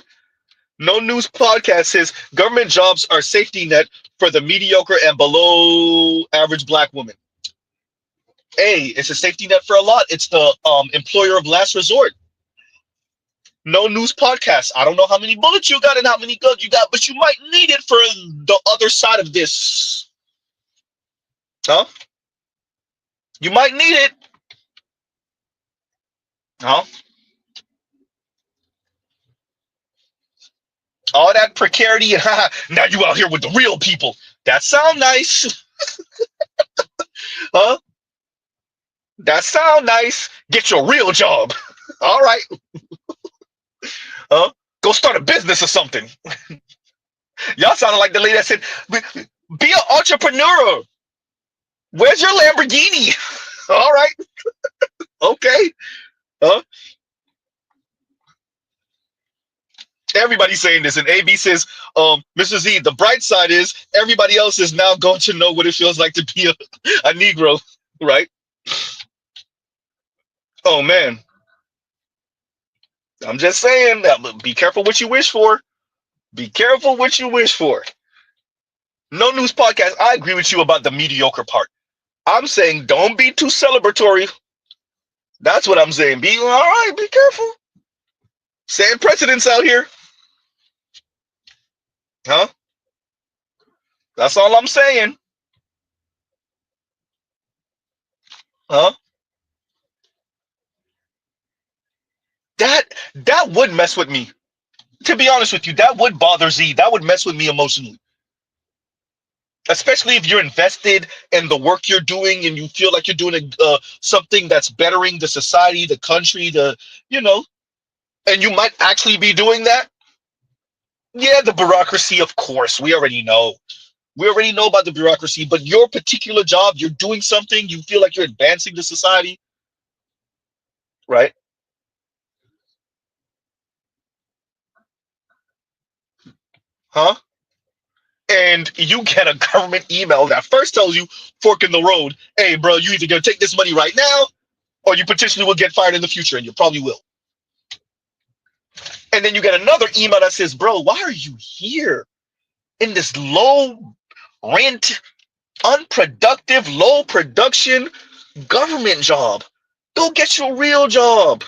No News Podcast says government jobs are safety net for the mediocre and below average black woman. Hey, it's a safety net for a lot. It's the employer of last resort. No News Podcast. I don't know how many bullets you got and how many guns you got, but you might need it for the other side of this. Huh? You might need it. Huh? All that precarity and now you out here with the real people. That sound nice. Huh? That sound nice. Get your real job. All right. Huh? Go start a business or something. Y'all sounded like the lady that said, be an entrepreneur. Where's your Lamborghini? All right. Okay. Huh? Everybody's saying this, and AB says, Mr. Z, the bright side is everybody else is now going to know what it feels like to be a Negro, right? Oh, man. I'm just saying, be careful what you wish for. Be careful what you wish for. No News Podcast, I agree with you about the mediocre part. I'm saying don't be too celebratory. That's what I'm saying. Be all right, be careful. Setting precedents out here. Huh? That's all I'm saying. Huh? That would mess with me. To be honest with you, that would bother Z. That would mess with me emotionally. Especially if you're invested in the work you're doing and you feel like you're doing something that's bettering the society, the country, and you might actually be doing that. Yeah, the bureaucracy, of course. We already know. We already know about the bureaucracy, but your particular job, you're doing something, you feel like you're advancing the society, right? Huh? And you get a government email that first tells you, fork in the road, hey, bro, you either going to take this money right now, or you potentially will get fired in the future, and you probably will. And then you get another email that says, bro, why are you here in this low rent, unproductive, low production government job? Go get your real job.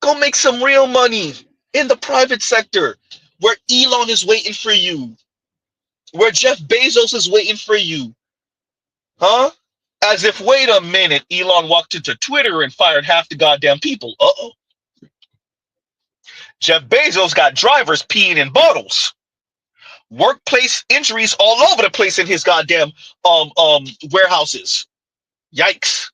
Go make some real money in the private sector where Elon is waiting for you, where Jeff Bezos is waiting for you. Huh? As if, wait a minute, Elon walked into Twitter and fired half the goddamn people. Uh-oh. Jeff Bezos got drivers peeing in bottles. Workplace injuries all over the place in his goddamn warehouses. Yikes.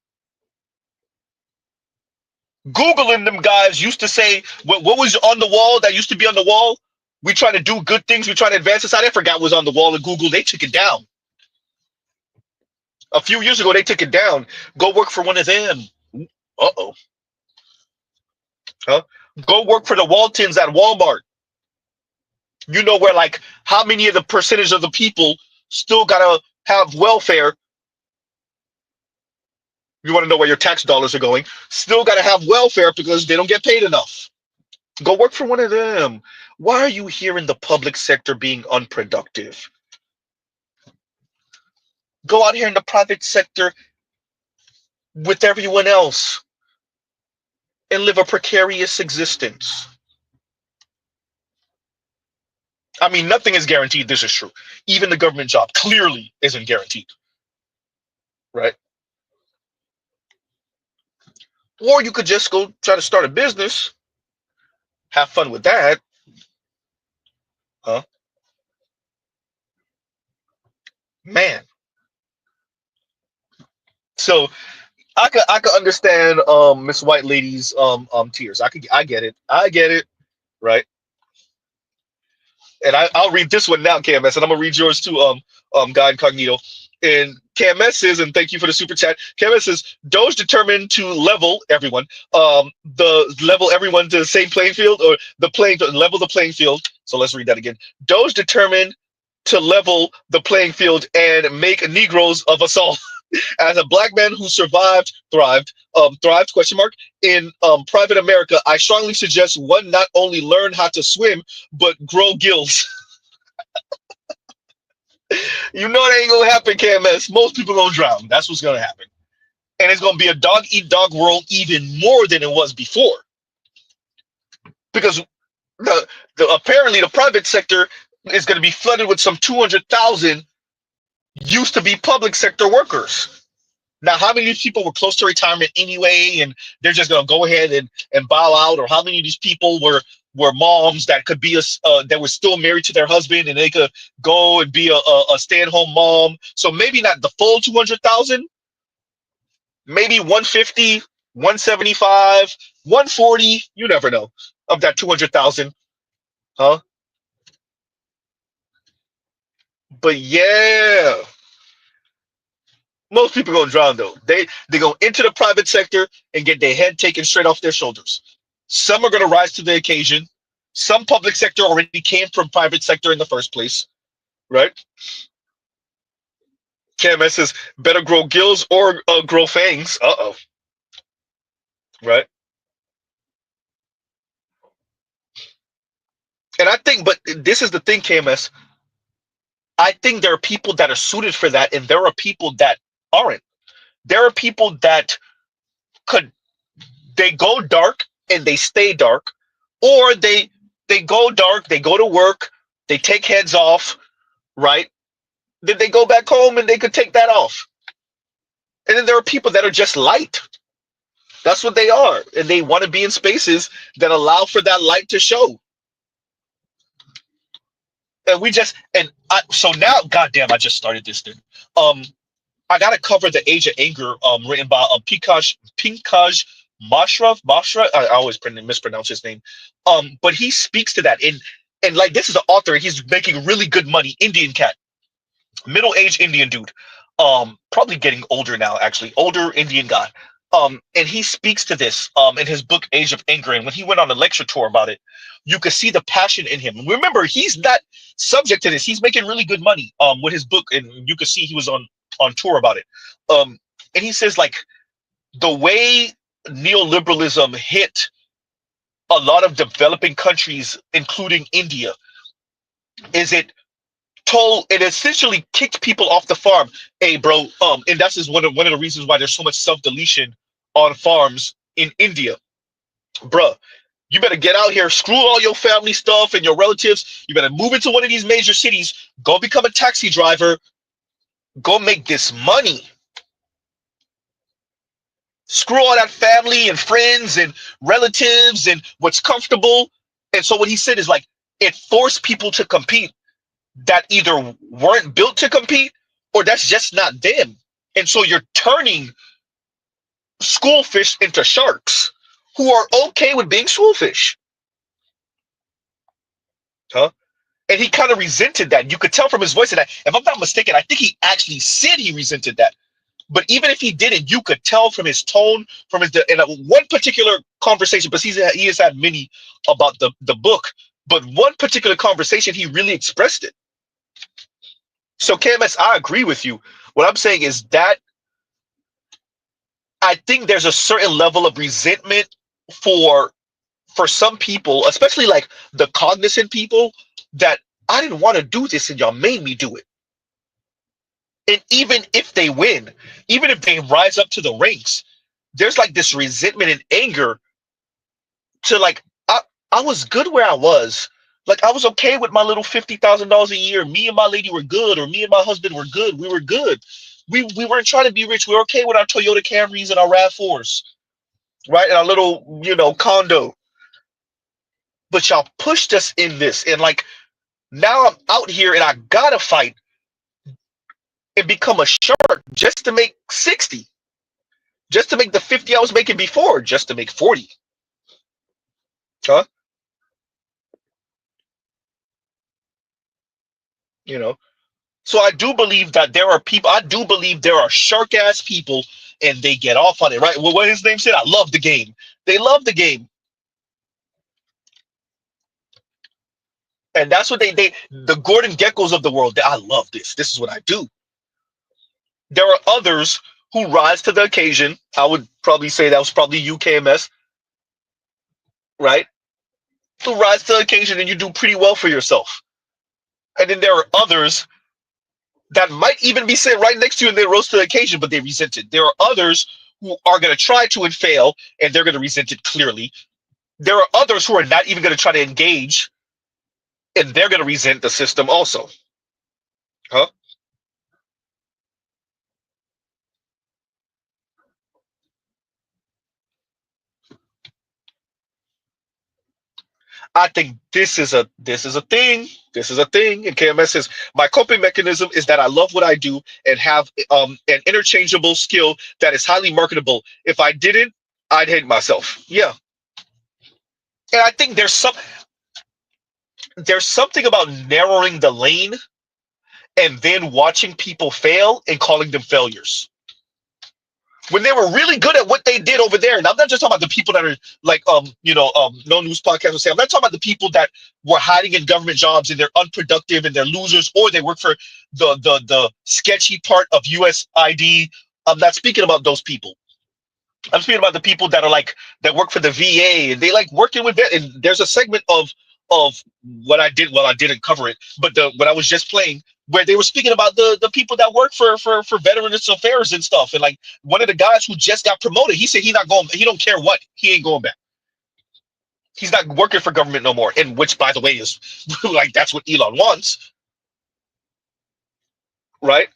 Googling them guys used to say, what was on the wall that used to be on the wall? We try to do good things. We try to advance society. I forgot what was on the wall at Google. They took it down. A few years ago, they took it down. Go work for one of them. Uh-oh. Huh? Go work for the Waltons at Walmart. You know where, like, how many of the percentage of the people still gotta have welfare. You want to know where your tax dollars are going? Still gotta have welfare because they don't get paid enough. Go work for one of them. Why are you here in the public sector being unproductive? Go out here in the private sector with everyone else and live a precarious existence. I mean, nothing is guaranteed. This is true. Even the government job clearly isn't guaranteed, right? Or you could just go try to start a business, have fun with that, huh? Man. So I could understand Miss White Lady's tears. I get it. I get it, right? And I'll read this one now, KMS, and I'm gonna read yours too, Guy Incognito. And KMS says, and thank you for the super chat. KMS says, Doge determined to level everyone, level everyone to the same playing field, or level the playing field. So let's read that again. Doge determined to level the playing field and make Negroes of us all. As a black man who thrived, question mark, in private America, I strongly suggest one not only learn how to swim, but grow gills. You know that ain't gonna happen, KMS. Most people gonna drown. That's what's gonna happen. And it's gonna be a dog eat dog world even more than it was before. Because apparently the private sector is gonna be flooded with some 200,000 used to be public sector workers. Now, how many of these people were close to retirement anyway, and they're just going to go ahead and bow out? Or how many of these people were moms that could be that were still married to their husband, and they could go and be a stay-at-home mom? So maybe not the full 200,000, maybe 150, 175, 140. You never know of that 200,000, huh? But yeah. Most people gonna drown though. They go into the private sector and get their head taken straight off their shoulders. Some are gonna rise to the occasion. Some public sector already came from private sector in the first place, right? KMS says better grow gills or grow fangs. Uh-oh. Right? And I think, but this is the thing, KMS. I think there are people that are suited for that, and there are people that aren't. There are people that they go dark and they stay dark, or they go dark, they go to work, they take heads off, right? Then they go back home and they could take that off. And then there are people that are just light. That's what they are, and they want to be in spaces that allow for that light to show. And so now, goddamn, I just started this thing. I gotta cover The Age of Anger, written by Pinkaj Mashra. I always mispronounce his name. But he speaks to that, and like, this is an author, and he's making really good money. Indian cat, middle-aged Indian dude, probably getting older now, actually, older Indian guy. And he speaks to this in his book Age of Anger. And when he went on a lecture tour about it, you could see the passion in him. Remember, he's not subject to this. He's making really good money with his book, and you could see he was on tour about it. And he says, like, the way neoliberalism hit a lot of developing countries, including India, is it essentially kicked people off the farm. Hey, bro, and that's just one of the reasons why there's so much self-deletion on farms in India. Bruh, you better get out here, screw all your family stuff and your relatives. You better move into one of these major cities, go become a taxi driver, go make this money. Screw all that family and friends and relatives and what's comfortable. And so what he said is, like, it forced people to compete that either weren't built to compete or that's just not them. And so you're turning schoolfish into sharks who are okay with being schoolfish. Huh? And he kind of resented that. You could tell from his voice that, if I'm not mistaken, I think he actually said he resented that. But even if he didn't, you could tell from his tone, from his in one particular conversation, because he has had many about the book, but one particular conversation he really expressed it. So KMS, I agree with you. What I'm saying is that I think there's a certain level of resentment for some people, especially like the cognizant people, that I didn't want to do this and y'all made me do it. And even if they win, even if they rise up to the ranks, there's like this resentment and anger to like I was good where I was. Like I was okay with my little $50,000 a year. Me and my lady were good, or me and my husband were good. We were good. We weren't trying to be rich. We were okay with our Toyota Camrys and our RAV4s, right? And our little, condo. But y'all pushed us in this, and like now I'm out here and I gotta fight and become a shark just to make 60, just to make the 50 I was making before, just to make 40. Huh? You know. So I do believe that there are people. I do believe there are shark ass people, and they get off on it, right? Well, what his name said, I love the game. They love the game, and that's what the Gordon Geckos of the world. I love this. This is what I do. There are others who rise to the occasion. I would probably say that was probably you, KMS, right? Who rise to the occasion and you do pretty well for yourself. And then there are others that might even be sitting right next to you and they rose to the occasion, but they resent it. There are others who are going to try to and fail, and they're going to resent it clearly. There are others who are not even going to try to engage, and they're going to resent the system also. Huh? I think this is a thing. This is a thing. And KMS says my coping mechanism is that I love what I do and have an interchangeable skill that is highly marketable. If I didn't, I'd hate myself. Yeah. And I think there's something about narrowing the lane and then watching people fail and calling them failures when they were really good at what they did over there. And I'm not just talking about the people that are like, no news podcast will say, I'm not talking about the people that were hiding in government jobs and they're unproductive and they're losers, or they work for the sketchy part of USID. I'm not speaking about those people. I'm speaking about the people that are like that work for the VA and they like working with that. And there's a segment of what I did. Well, I didn't cover it, but what I was just playing where they were speaking about the people that work for Veterans Affairs and stuff. And like one of the guys who just got promoted, he said he not going. He don't care what. He ain't going back. He's not working for government no more. And which, by the way, is like that's what Elon wants, right?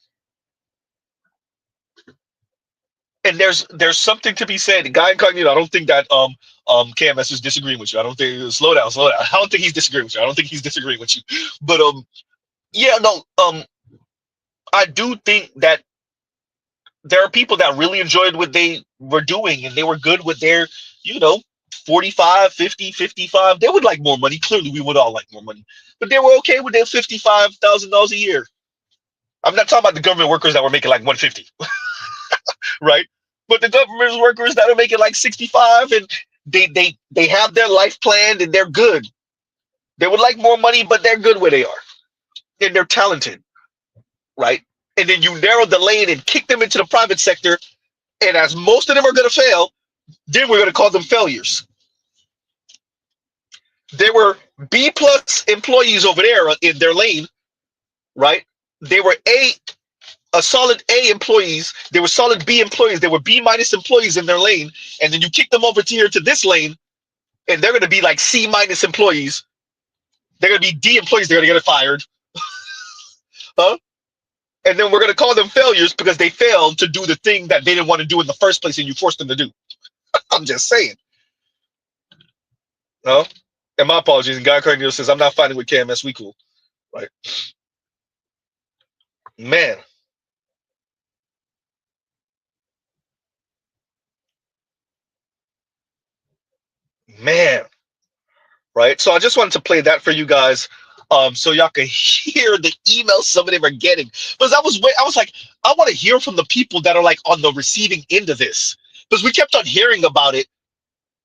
And there's something to be said. Guy Incognito, I don't think that KMS is disagreeing with you. I don't think slow down. I don't think he's disagreeing with you. I don't think he's disagreeing with you. But yeah, no, I do think that there are people that really enjoyed what they were doing and they were good with their, 45, 50, 55. They would like more money. Clearly we would all like more money. But they were okay with their $55,000 a year. I'm not talking about the government workers that were making like 150. Right? But the government workers that are making like 65 and they have their life planned and they're good. They would like more money, but they're good where they are. And they're talented, right? And then you narrow the lane and kick them into the private sector. And as most of them are going to fail, then we're going to call them failures. They were B plus employees over there in their lane, right? They were a solid A employees. They were solid B employees. They were B minus employees in their lane. And then you kick them over to here to this lane, and they're going to be like C minus employees. They're going to be D employees. They're going to get fired. Huh? And then we're going to call them failures because they failed to do the thing that they didn't want to do in the first place and you forced them to do. I'm just saying. No? And my apologies. And Guy Carnegie says, I'm not fighting with KMS. We cool. Right? Man. Man. Right? So I just wanted to play that for you guys. so y'all can hear the emails some of them are getting. Because I was like, I want to hear from the people that are like on the receiving end of this, because we kept on hearing about it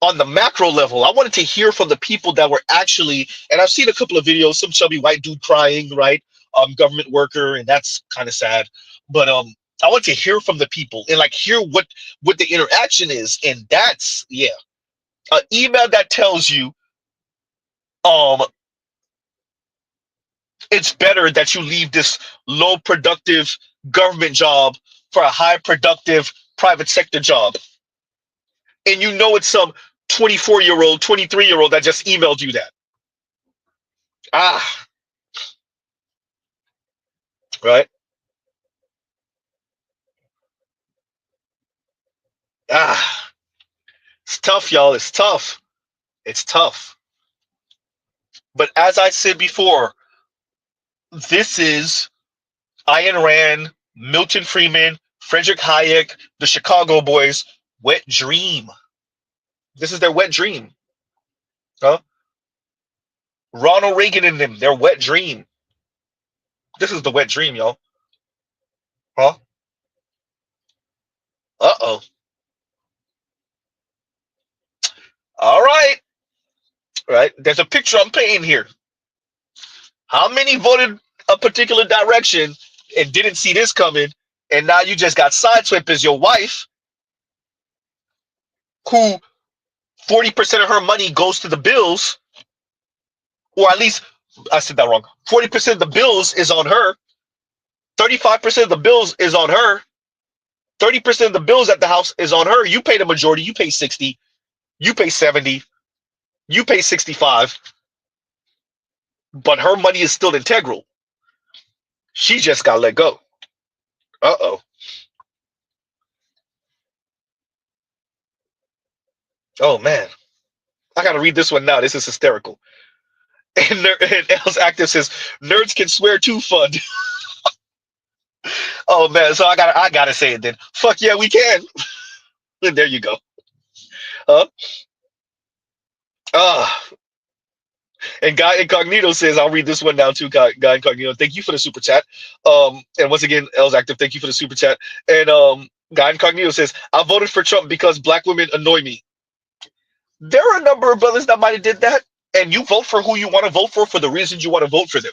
on the macro level. I wanted to hear from the people that were actually, and I've seen a couple of videos, some chubby white dude crying, right? Government worker, and that's kind of sad. But I want to hear from the people and like hear what the interaction is, and that's an email that tells you um it's better that you leave this low productive government job for a high productive private sector job, and you know it's some 24-year-old, 23-year-old that just emailed you that. Ah, right. Ah, it's tough, y'all. It's tough. It's tough. But as I said before, this is Ayn Rand, Milton Friedman, Frederick Hayek, the Chicago boys' wet dream. This is their wet dream. Huh? Ronald Reagan and them, their wet dream. This is the wet dream, y'all. Huh? Uh-oh. All right. Right. There's a picture I'm painting here. How many voted a particular direction and didn't see this coming, and now you just got sideswiped as your wife, who 40% of her money goes to the bills, or at least I said that wrong. 40% of the bills is on her. 35% of the bills is on her. 30% of the bills at the house is on her. You pay the majority. You pay 60. You pay 70. You pay 65. But her money is still integral. She just got let go. Uh-oh. Oh, man. I got to read this one now. This is hysterical. And Els Active says, nerds can swear too, fun. Oh, man. So I gotta say it then. Fuck yeah, we can. And there you go. Huh? And Guy Incognito says, I'll read this one now too, Guy Incognito. Thank you for the super chat. And once again, Els Active, thank you for the super chat. And Guy Incognito says, I voted for Trump because black women annoy me. There are a number of brothers that might have did that, and you vote for who you want to vote for the reasons you want to vote for them.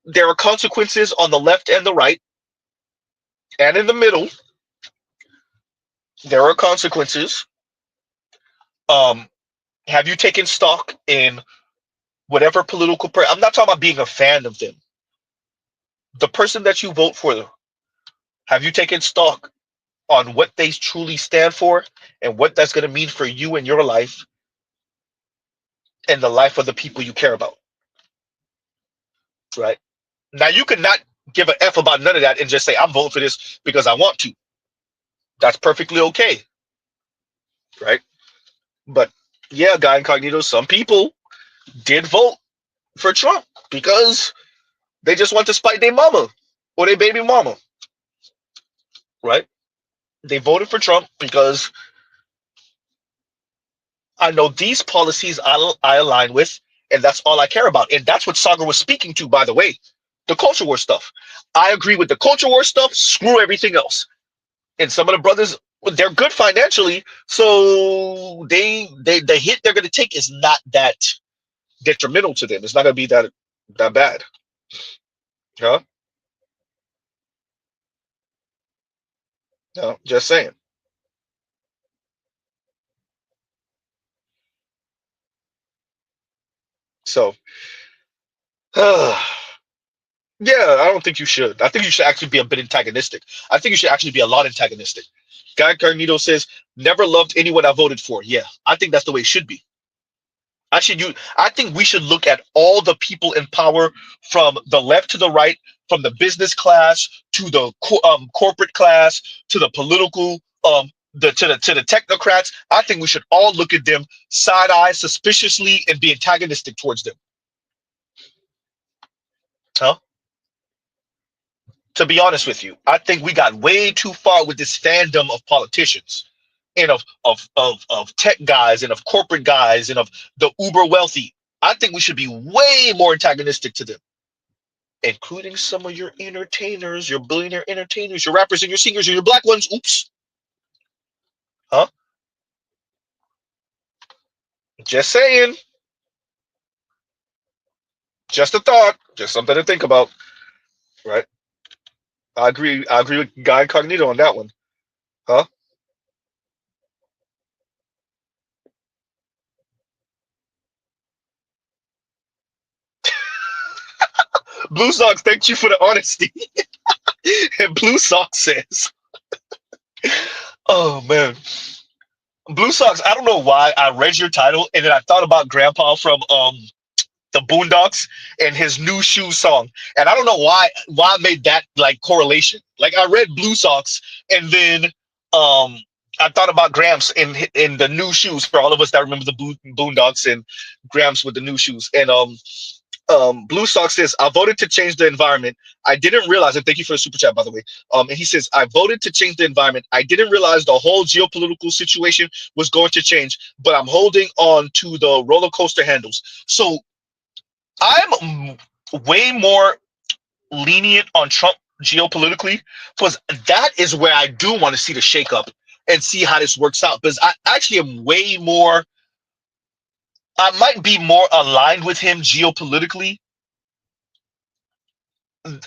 There are consequences on the left and the right, and in the middle. There are consequences. Have you taken stock in whatever political I'm not talking about being a fan of them. The person that you vote for, have you taken stock on what they truly stand for and what that's going to mean for you and your life and the life of the people you care about? Right? Now, you could not give an F about none of that and just say, I'm voting for this because I want to. That's perfectly okay. Right? But yeah, Guy Incognito, some people did vote for Trump because they just want to spite their mama or their baby mama. Right? They voted for Trump because I know these policies I align with, and that's all I care about. And that's what Sagar was speaking to, by the way. The culture war stuff. I agree with the culture war stuff. Screw everything else. And some of the brothers, they're good financially, so the hit they're going to take is not that detrimental to them. It's not going to be that bad. Huh? No, just saying. So, yeah, I don't think you should. I think you should actually be a bit antagonistic. I think you should actually be a lot antagonistic. Guy Carnito says, never loved anyone I voted for. Yeah, I think that's the way it should be. I think we should look at all the people in power from the left to the right, from the business class to the corporate class to the political to the technocrats. I think we should all look at them side eye suspiciously and be antagonistic towards them. Huh? To be honest with you, I think we got way too far with this fandom of politicians and of tech guys and of corporate guys and of the uber wealthy. I think we should be way more antagonistic to them, including some of your entertainers, your billionaire entertainers, your rappers and your singers, and your black ones. Oops. Huh? Just saying. Just a thought. Just something to think about. Right? I agree. I agree with Guy Incognito on that one. Huh? Blue Sox, thank you for the honesty. And Blue Sox says, oh man. Blue Sox, I don't know why I read your title and then I thought about Grandpa from the Boondocks and his new shoe song. And I don't know why I made that like correlation. Like I read Blue Sox and then I thought about Gramps in the new shoes for all of us that remember the Boondocks and Gramps with the new shoes. And Blue Sox says, I voted to change the environment. I didn't realize, and thank you for the super chat, by the way. And he says, I voted to change the environment. I didn't realize the whole geopolitical situation was going to change, but I'm holding on to the roller coaster handles. So I'm way more lenient on Trump geopolitically because that is where I do want to see the shakeup and see how this works out. Because I actually am way more, I might be more aligned with him geopolitically.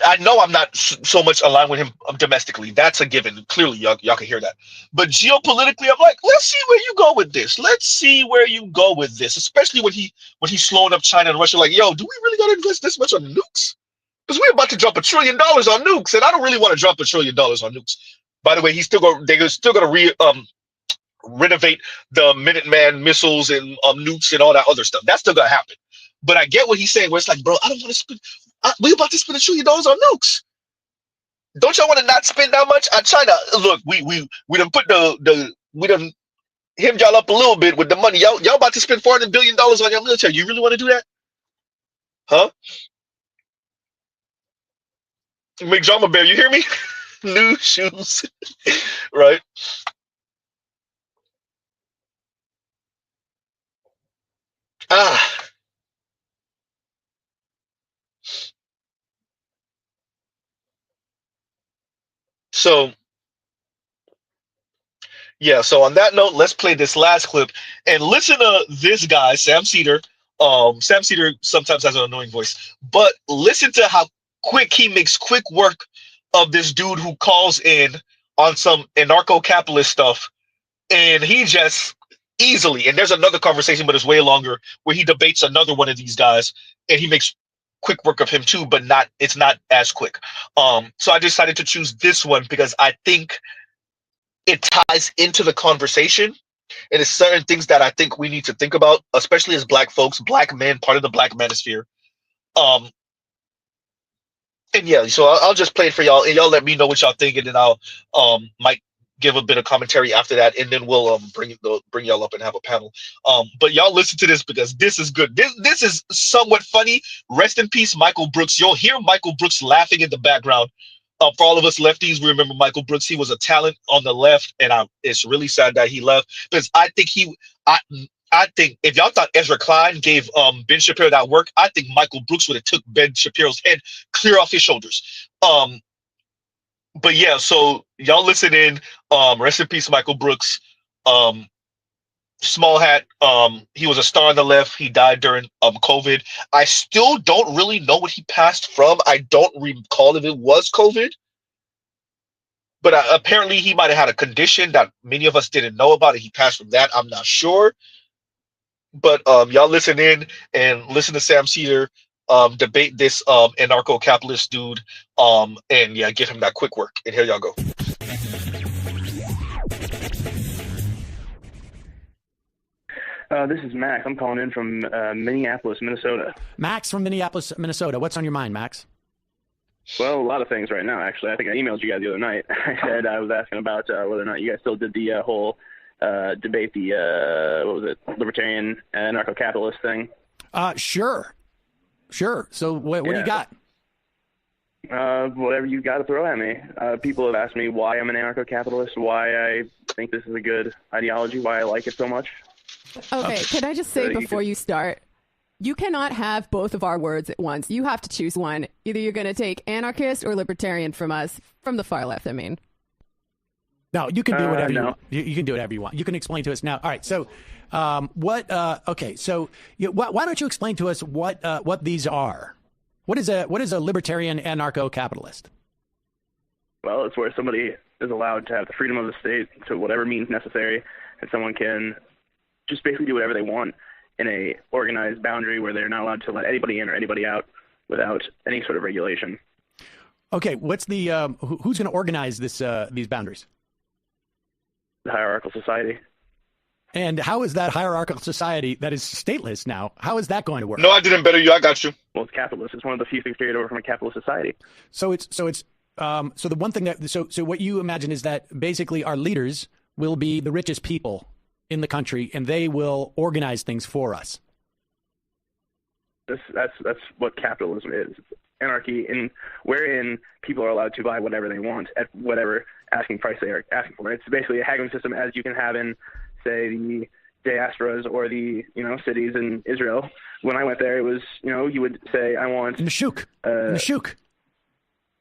I know I'm not so much aligned with him domestically. That's a given. Clearly, y'all can hear that. But geopolitically, I'm like, let's see where you go with this. Let's see where you go with this. Especially when he's slowing up China and Russia. Like, yo, do we really got to invest this much on nukes? Because we're about to drop $1 trillion on nukes, and I don't really want to drop $1 trillion on nukes. By the way, they're still going to renovate the Minuteman missiles and nukes and all that other stuff. That's still going to happen. But I get what he's saying, where it's like, bro, I don't want to spend. We about to spend $1 trillion on nukes. Don't y'all want to not spend that much on China? Look, we done put we done hemmed y'all up a little bit with the money. Y'all about to spend $400 billion on your military. You really want to do that? Huh? McDrama Bear, you hear me? New shoes. Right? So yeah, so on that note, let's play this last clip and listen to this guy, Sam Cedar. Sam Cedar sometimes has an annoying voice, but listen to how quick he makes quick work of this dude who calls in on some anarcho-capitalist stuff, and he just easily, and there's another conversation, but it's way longer, where he debates another one of these guys, and he makes quick work of him too, but it's not as quick. So I decided to choose this one because I think it ties into the conversation, and it's certain things that I think we need to think about, especially as black folks, black men, part of the black manosphere. And yeah, so I'll just play it for y'all, and y'all let me know what y'all think, and then I'll might give a bit of commentary after that, and then we'll bring y'all up and have a panel. But y'all listen to this because this is good. This is somewhat funny. Rest in peace, Michael Brooks. You'll hear Michael Brooks laughing in the background. For all of us lefties, we remember Michael Brooks. He was a talent on the left, and it's really sad that he left because I think if y'all thought Ezra Klein gave Ben Shapiro that work, I think Michael Brooks would have took Ben Shapiro's head clear off his shoulders. But yeah, so y'all listen in. Rest in peace, Michael Brooks. Small hat. He was a star on the left. He died during COVID. I still don't really know what he passed from. I don't recall if it was COVID. But apparently he might have had a condition that many of us didn't know about, and he passed from that. I'm not sure. But y'all listen in and listen to Sam Cedar debate this anarcho-capitalist dude, and yeah, give him that quick work. And here y'all go. This is Max. I'm calling in from Minneapolis, Minnesota. Max from Minneapolis, Minnesota. What's on your mind, Max? Well, a lot of things right now, actually. I think I emailed you guys the other night. I was asking about whether or not you guys still did the whole debate, the, what was it, libertarian anarcho-capitalist thing. Sure. So what do you got? Whatever you got to throw at me. People have asked me why I'm an anarcho-capitalist, why I think this is a good ideology, why I like it so much. Okay, can I just say before you start, You cannot have both of our words at once. You have to choose one. Either you're going to take anarchist or libertarian from us, from the far left, I mean. No, you can do whatever you want. You can do whatever you want. You can explain to us now. All right, so okay, so why don't you explain to us what these are? What is a libertarian anarcho-capitalist? Well, it's where somebody is allowed to have the freedom of the state to whatever means necessary, and someone can just basically do whatever they want in a organized boundary where they're not allowed to let anybody in or anybody out without any sort of regulation. Okay, what's the who's going to organize these boundaries? The hierarchical society. And how is that hierarchical society that is stateless now? How is that going to work? No, I didn't better you. I got you. Well, it's capitalist. It's one of the few things carried over from a capitalist society. So the one thing that so what you imagine is that basically our leaders will be the richest people in the country, and they will organize things for us. That's what capitalism is. It's anarchy, wherein people are allowed to buy whatever they want at whatever asking price they are asking for. It's basically a haggling system as you can have in, say, the diasporas or the cities in Israel. When I went there, it was you would say, I want Nashuk.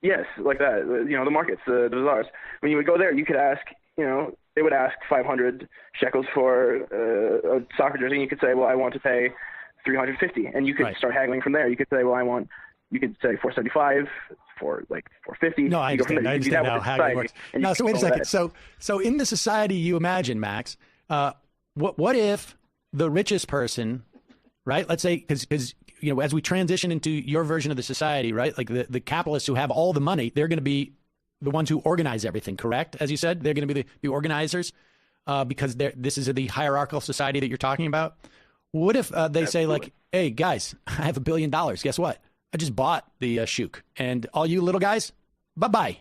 Yes, like that. The markets, the bazaars. When you would go there, you could ask. They would ask 500 shekels for a soccer jersey, and you could say, well, I want to pay 350, and you could start haggling from there. You could say, well, you could say 475 for like 450. No, I understand. I understand how haggling works. Now, so wait a second. So in the society you imagine, Max, what if the richest person, right? Let's say, because as we transition into your version of the society, right? Like the capitalists who have all the money, they're going to be the ones who organize everything, correct? As you said, they're going to be the organizers because this is the hierarchical society that you're talking about. What if they say like, hey, guys, I have $1 billion. Guess what? I just bought the shuk. And all you little guys, bye-bye.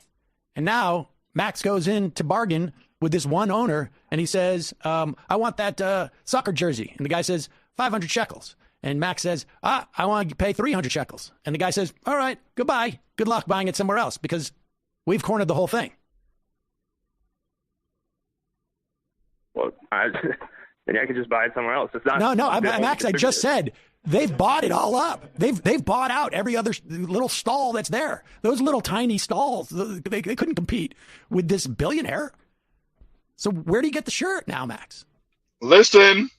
And now Max goes in to bargain with this one owner, and he says, I want that soccer jersey. And the guy says, 500 shekels. And Max says, I want to pay 300 shekels. And the guy says, all right, goodbye. Good luck buying it somewhere else because we've cornered the whole thing. Well, maybe I could just buy it somewhere else. It's not. No, Max, I just said they've bought it all up. They've bought out every other little stall that's there. Those little tiny stalls, they couldn't compete with this billionaire. So where do you get the shirt now, Max? Listen.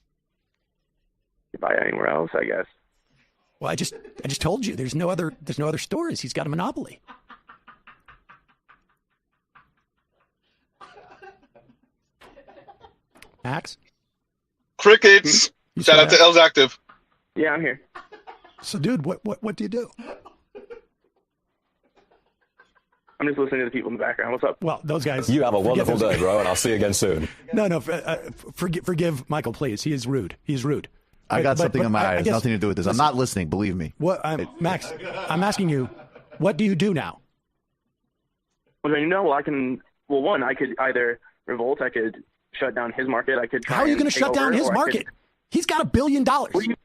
You buy it anywhere else, I guess. Well, I just told you there's no other stores. He's got a monopoly. Max? Crickets. Shout out to L's Active. Yeah, I'm here. So, dude, what do you do? I'm just listening to the people in the background. What's up? Well, those guys. You have a wonderful day, bro, and I'll see you again soon. No, forgive Michael, please. He is rude. He's rude. I got something in my eye. It has nothing to do with this. I'm not listening, believe me. Max, I'm asking you, what do you do now? Well, I can. Well, one, I could either revolt. I could shut down his market. I could. How are you going to shut down his market? He's got $1 billion.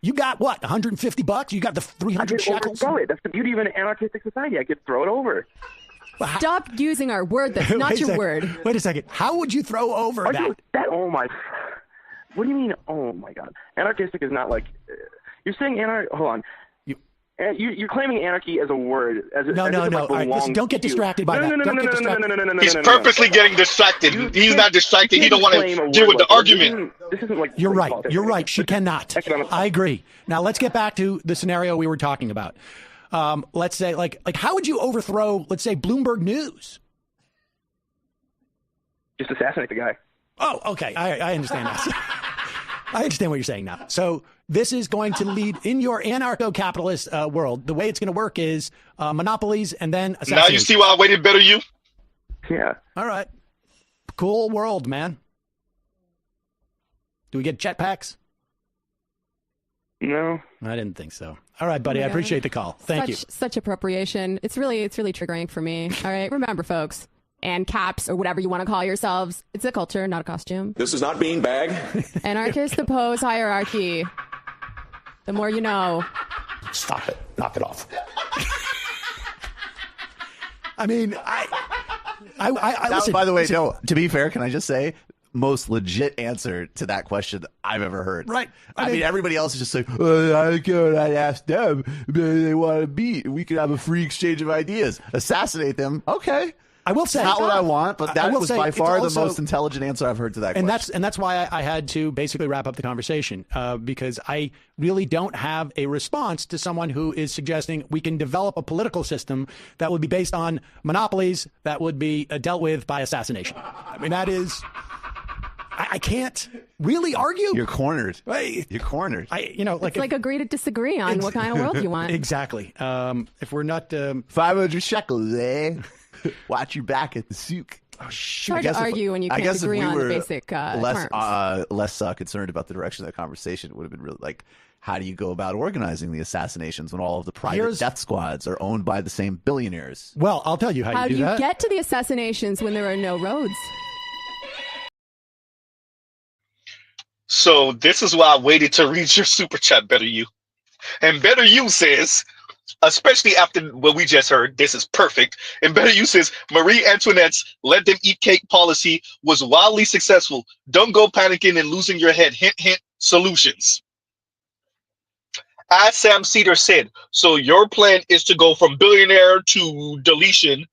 You got what? $150? You got the 300 shekels? That's the beauty of an anarchistic society. I could throw it over. Stop using our word. That's not your word. Wait a second. How would you throw over that? Oh my. What do you mean? Oh my God. Anarchistic is not like. You're saying hold on. You're claiming anarchy as a word. No. All right, listen, don't get distracted by that. Don't get distracted. He's purposely getting distracted. He's not distracted. He don't want to deal with the argument. This isn't like. You're right. You're right. She cannot. I agree. Now let's get back to the scenario we were talking about. Let's say, like, how would you overthrow, let's say, Bloomberg News? Just assassinate the guy. Oh, okay. I understand that. I understand what you're saying now. So this is going to lead, in your anarcho-capitalist world, the way it's going to work is monopolies and then assassination. Now you see why I waited better you? Yeah. All right. Cool world, man. Do we get jetpacks? No. I didn't think so. All right, buddy. I appreciate the call. Thank you. Such appropriation. It's really triggering for me. All right. Remember, folks. And caps, or whatever you want to call yourselves. It's a culture, not a costume. This is not beanbag. Anarchists oppose hierarchy. The more you know. Stop it. Knock it off. I mean, I listen. By the way, no, to be fair, can I just say, most legit answer to that question I've ever heard. Right. I mean, everybody else is just like, I go and I ask them, they want to meet. We could have a free exchange of ideas. Assassinate them. Okay. I will say, it's not what I want, but that was by far the most intelligent answer I've heard to that question. And that's why I had to basically wrap up the conversation, because I really don't have a response to someone who is suggesting we can develop a political system that would be based on monopolies that would be dealt with by assassination. I mean, that is... I can't really argue. You're cornered. Right. You're cornered. It's like agree to disagree on what kind of world you want. Exactly. If we're not 500 shekels, eh? Watch your back at the souk. Oh, it's hard to argue when you can't agree on the basic terms. Less concerned about the direction of the conversation, it would have been really like, how do you go about organizing the assassinations when all of the private death squads are owned by the same billionaires? Well, I'll tell you how you do that. How do you get to the assassinations when there are no roads? So this is why I waited to read your super chat, Better You. And Better You says, especially after what we just heard, this is perfect. And Better You says, Marie Antoinette's let them eat cake policy was wildly successful. Don't go panicking and losing your head. Hint, hint, solutions. As Sam Cedar said, so your plan is to go from billionaire to deletion.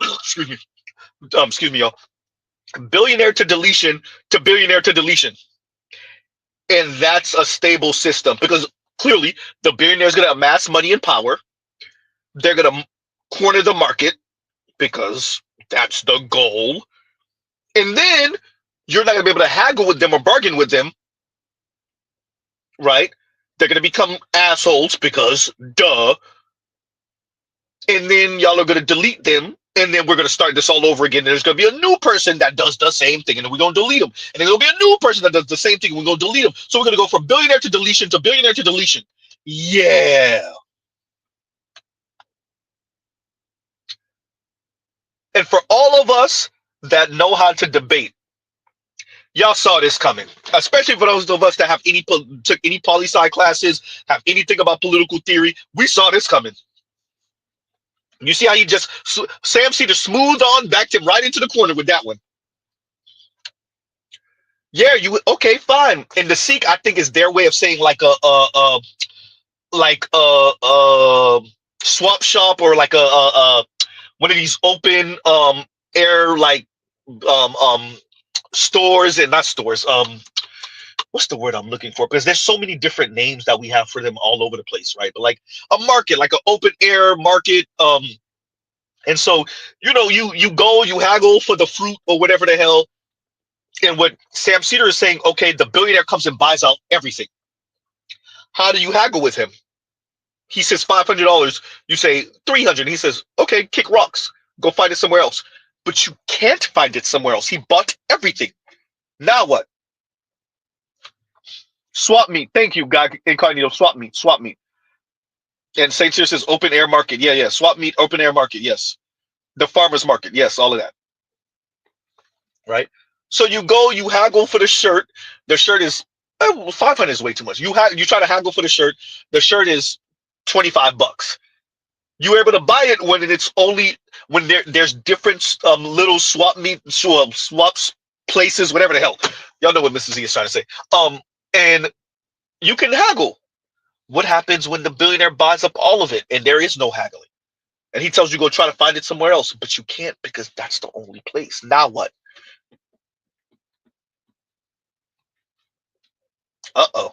Excuse me, y'all. Billionaire to deletion to billionaire to deletion. And that's a stable system because clearly the billionaire is going to amass money and power. They're going to corner the market because that's the goal. And then you're not going to be able to haggle with them or bargain with them, right? They're going to become assholes because duh. And then y'all are going to delete them. And then we're going to start this all over again. And there's going to be a new person that does the same thing. And then we're going to delete them. And then there'll be a new person that does the same thing. And we're going to delete them. So we're going to go from billionaire to deletion to billionaire to deletion. Yeah. And for all of us that know how to debate, y'all saw this coming. Especially for those of us that have took any poli-sci classes, have anything about political theory. We saw this coming. You see how he just Sam Cedar smooth on backed him right into the corner with that one. Yeah, you okay? Fine. And the Sikh, I think, is their way of saying like a swap shop or like a one of these open air like stores and not stores. What's the word I'm looking for? Because there's so many different names that we have for them all over the place, right? But like a market, like an open air market. And so, you go, you haggle for the fruit or whatever the hell. And what Sam Cedar is saying, okay, the billionaire comes and buys out everything. How do you haggle with him? He says $500. You say $300. He says, okay, kick rocks. Go find it somewhere else. But you can't find it somewhere else. He bought everything. Now what? Swap meet. Thank you, God Incognito. Swap meet. Swap meet. And St. Cyr says open air market. Yeah. Swap meet, open air market. Yes. The farmer's market. Yes, all of that. Right? So you go, you haggle for the shirt. The shirt is 500 is way too much. You try to haggle for the shirt. The shirt is $25. You're able to buy it when it's only when there's different little swap meet swaps places, whatever the hell. Y'all know what Mrs. Z is trying to say. And you can haggle. What happens when the billionaire buys up all of it and there is no haggling? And he tells you go try to find it somewhere else, but you can't because that's the only place. Now what? Uh-oh.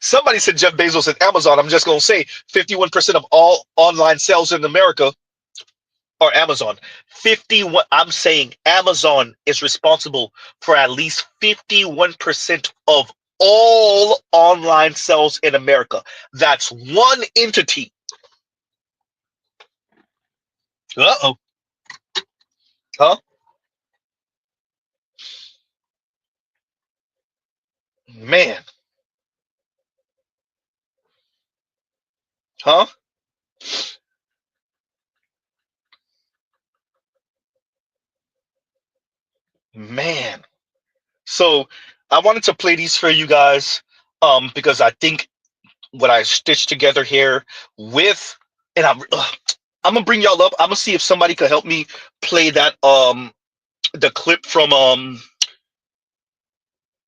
Somebody said Jeff Bezos at Amazon. I'm just going to say 51% of all online sales in America are Amazon. 51. I'm saying Amazon is responsible for at least 51% of all online sales in America. That's one entity. Uh-oh. Huh? Man. Huh? Man. So I wanted to play these for you guys because I think what I stitched together here with, and I'm gonna bring y'all up. I'm gonna see if somebody could help me play that the clip from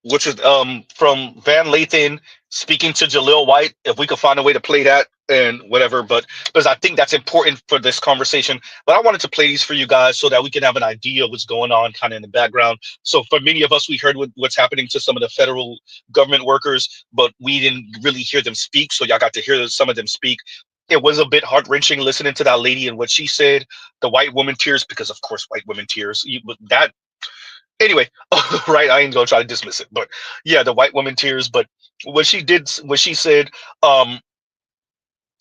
which is from Van Lathan speaking to Jaleel White. If we could find a way to play that and whatever, but because I think that's important for this conversation. But I wanted to play these for you guys so that we can have an idea of what's going on kind of in the background. So for many of us, we heard what's happening to some of the federal government workers, but we didn't really hear them speak. So y'all got to hear some of them speak. It was a bit heart-wrenching listening to that lady and what she said. The white woman tears, because of course white women tears. That anyway, right? I ain't gonna try to dismiss it, but yeah, the white woman tears. But what she said,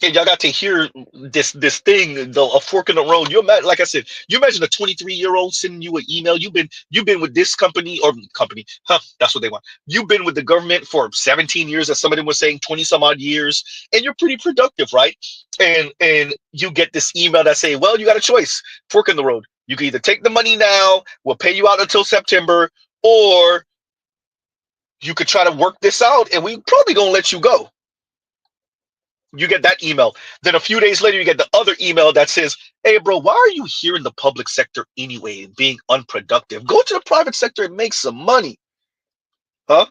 and y'all got to hear this thing, a fork in the road. You imagine, like I said, you imagine a 23-year-old sending you an email. You've been with this company, huh? That's what they want. You've been with the government for 17 years, as some of them were saying, 20 some odd years, and you're pretty productive, right? And you get this email that say, well, you got a choice, fork in the road. You can either take the money now, we'll pay you out until September, or you could try to work this out, and we probably gonna let you go. You get that email. Then a few days later, you get the other email that says, hey, bro, why are you here in the public sector anyway, being unproductive? Go to the private sector and make some money. Huh?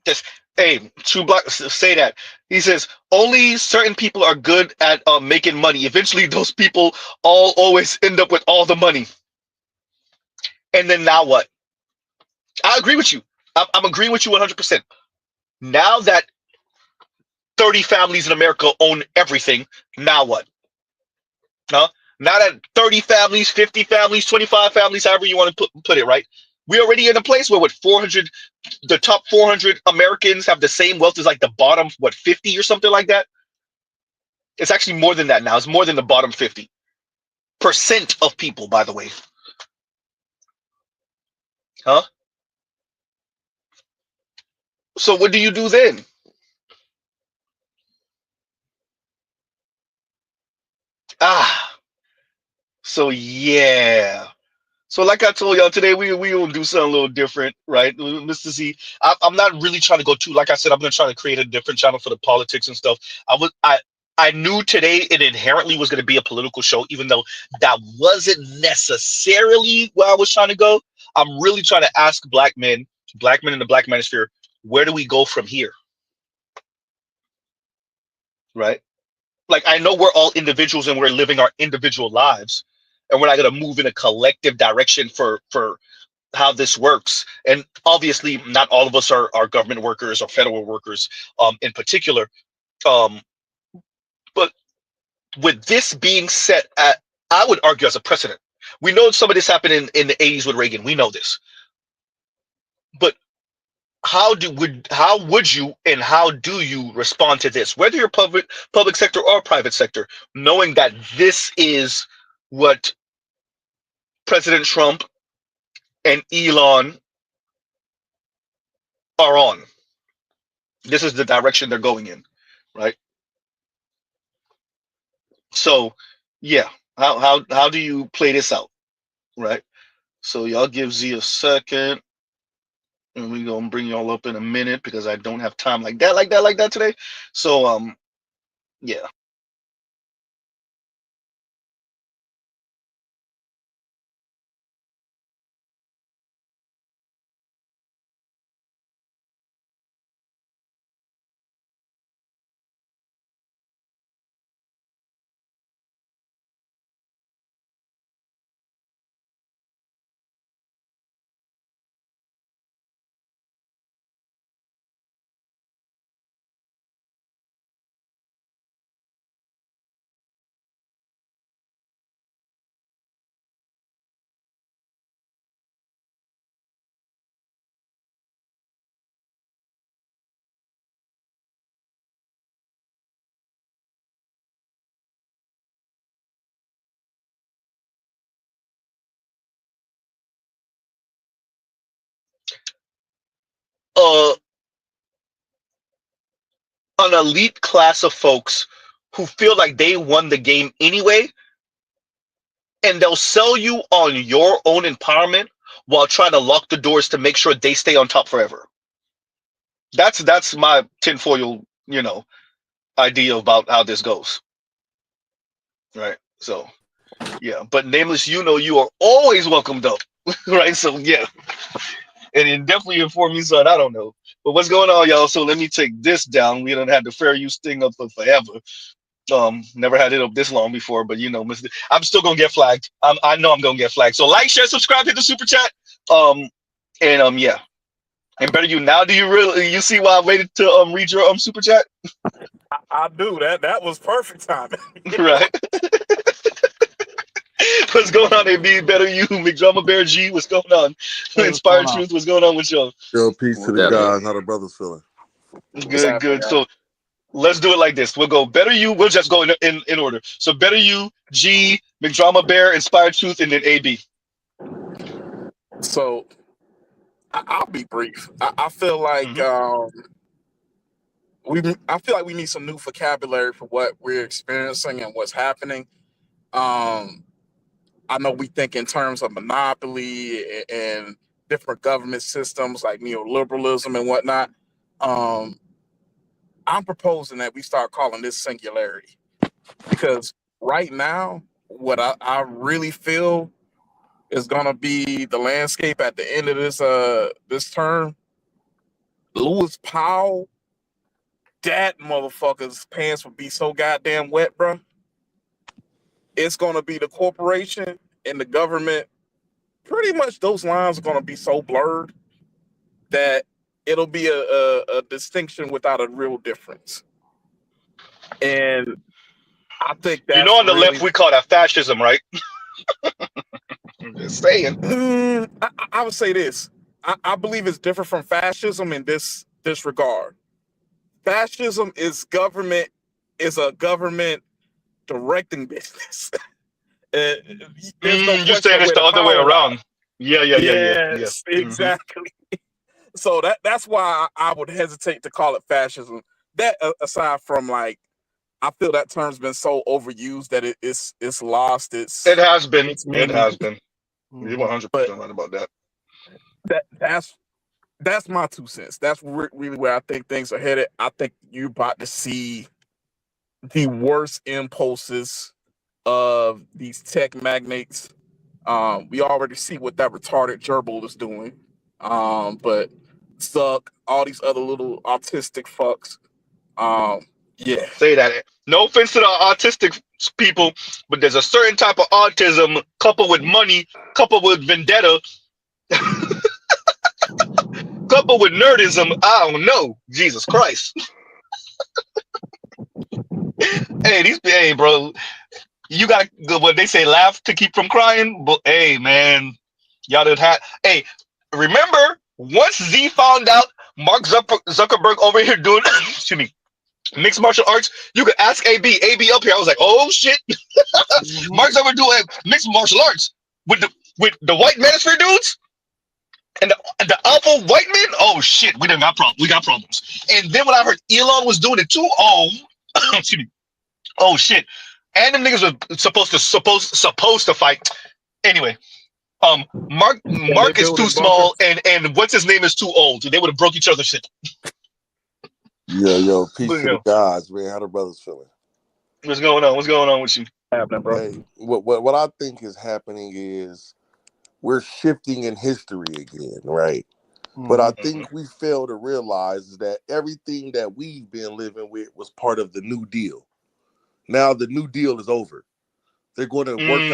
Just, hey, True Black, say that. He says, only certain people are good at making money. Eventually, those people all always end up with all the money. And then now what? I agree with you. I'm agreeing with you 100%. Now that 30 families in America own everything, now what? Huh? Now that 30 families, 50 families, 25 families, however you want to put it, right? We're already in a place where, what, 400, the top 400 Americans have the same wealth as like the bottom, what, 50 or something like that? It's actually more than that now. It's more than the bottom 50% of people, by the way. Huh? So what do you do then? So yeah. So like I told y'all today, we will do something a little different, right? Mr. Z, I'm not really trying to go too, like I said, I'm gonna try to create a different channel for the politics and stuff. I knew today it inherently was gonna be a political show, even though that wasn't necessarily where I was trying to go. I'm really trying to ask black men in the black manosphere, where do we go from here? Right? Like, I know we're all individuals and we're living our individual lives, and we're not going to move in a collective direction for how this works. And obviously not all of us are government workers or federal workers in particular, but with this being set at, I would argue, as a precedent. We know some of this happened in the 80s with Reagan. We know this, but how would you and how do you respond to this, whether you're public sector or private sector, knowing that this is what President Trump and Elon are on? This is the direction they're going in, right? So yeah, how do you play this out, right? So y'all give Z a second, and we gonna bring y'all up in a minute because I don't have time like that today. So yeah. uh an elite class of folks who feel like they won the game anyway, and they'll sell you on your own empowerment while trying to lock the doors to make sure they stay on top forever. That's my tinfoil, idea about how this goes. Right. So yeah, but nameless, you are always welcomed up. Right. So yeah, and it definitely informed me, son. I don't know, but what's going on, y'all? So let me take this down. We don't have the fair use thing up for forever. Never had it up this long before, but I'm still gonna get flagged. I know I'm gonna get flagged. So like, share, subscribe, hit the super chat. Yeah. And better you now. Do you see why I waited to read your super chat? I do. That was perfect timing. Right. What's going on, AB? Better you, McDrummer Bear G. What's going on? Inspired Truth. What's going on with y'all? Yo, peace to the guys. How the brothers feeling? Good, good. So let's do it like this. We'll go better you. We'll just go in order. So better you, G, McDrama Bear, Inspired Truth, and then AB. So I'll be brief. I feel like I feel like we need some new vocabulary for what we're experiencing and what's happening. I know we think in terms of monopoly and different government systems like neoliberalism and whatnot. I'm proposing that we start calling this singularity, because right now, what I really feel is gonna be the landscape at the end of this term. Lewis Powell, that motherfucker's pants would be so goddamn wet, bro. It's gonna be the corporation and the government. Pretty much those lines are gonna be so blurred that it'll be a distinction without a real difference. And I think that's On the left we call that fascism, right? I'm just saying. I would say this. I believe it's different from fascism in this regard. Fascism is a government directing business. There's no you're saying it's the other way around. Yeah. Yes, exactly. So that's why I would hesitate to call it fascism. That aside from, like, I feel that term's been so overused that it's lost its. It has been. Its It has been. You're 100% right about that. That's my 2 cents. That's really where I think things are headed. I think you're about to see the worst impulses of these tech magnates. We already see what that retarded gerbil is doing. But Zuck, all these other little autistic fucks. Yeah. Say that. No offense to the autistic people, but there's a certain type of autism coupled with money, coupled with vendetta, coupled with nerdism. I don't know. Jesus Christ. Hey, bro. You got what they say, laugh to keep from crying. But hey, man, y'all done had. Hey, remember once Z found out Mark Zuckerberg over here doing, excuse me, mixed martial arts, you could ask AB up here. I was like, oh shit, Mark Zuckerberg doing mixed martial arts with the white manosphere dudes and the alpha white men. Oh shit, we got problems. And then when I heard Elon was doing it too, excuse me, oh shit. And them niggas were supposed to fight. Anyway, Mark is too small, and what's his name is too old. They would have broke each other's shit. Yo, peace to the guys, man. How the brothers feeling? What's going on? What's going on with you? Hey, what I think is happening is we're shifting in history again, right? But I think we fail to realize that everything that we've been living with was part of the New Deal. Now the New Deal is over. They're going to work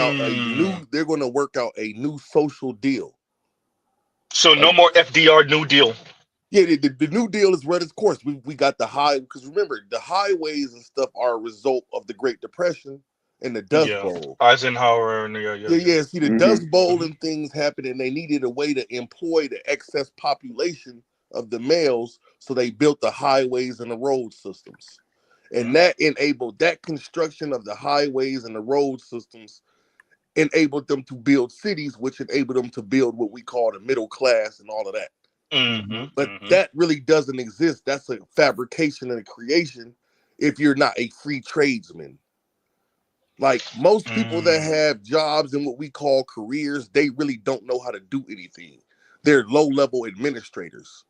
out a new social deal. So no more FDR New Deal. Yeah, the New Deal has run its course. We got the because remember, the highways and stuff are a result of the Great Depression and the Dust Bowl. Eisenhower and yeah. See, the Dust Bowl and things happened, and they needed a way to employ the excess population of the males, so they built the highways and the road systems. And that enabled that construction of the highways and the road systems enabled them to build cities, which enabled them to build what we call the middle class and all of that. But that really doesn't exist. That's a fabrication and a creation if you're not a free tradesman. Like most people that have jobs in what we call careers, they really don't know how to do anything. They're low-level administrators.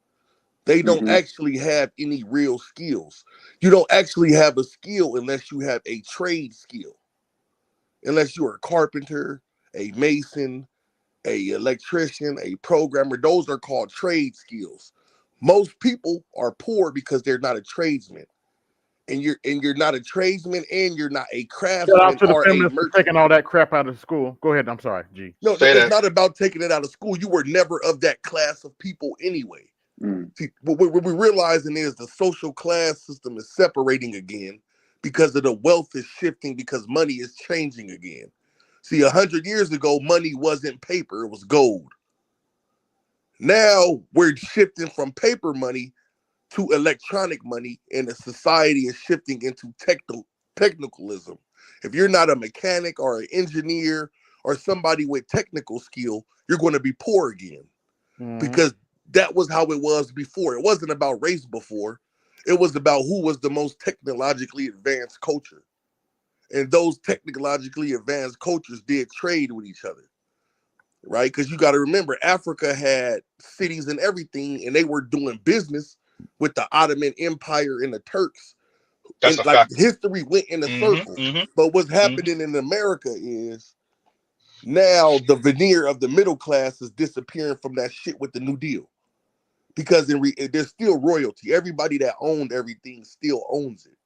They don't actually have any real skills. You don't actually have a skill unless you have a trade skill. unless you're a carpenter, a mason, a electrician, a programmer. Those are called trade skills. Most people are poor because they're not a tradesman. And you're not a tradesman and you're not a Shout out craftsman to the or a feminists for merchant. taking all that crap out of school. Go ahead. I'm sorry, G. No, it's not about taking it out of school. You were never of that class of people anyway. See, what we're realizing is the social class system is separating again because of the wealth is shifting because money is changing again. See, 100 years ago, money wasn't paper, it was gold. Now we're shifting from paper money to electronic money, and the society is shifting into technicalism. If you're not a mechanic or an engineer or somebody with technical skill, you're going to be poor again. Because that was how it was before. It wasn't about race before. It was about who was the most technologically advanced culture. And those technologically advanced cultures did trade with each other, right? Because you got to remember, Africa had cities and everything, and they were doing business with the Ottoman Empire and the Turks. That's And a fact. history went in a circle. But what's happening in America is now the veneer of the middle class is disappearing from that shit with the New Deal. Because there's still royalty. Everybody that owned everything still owns it.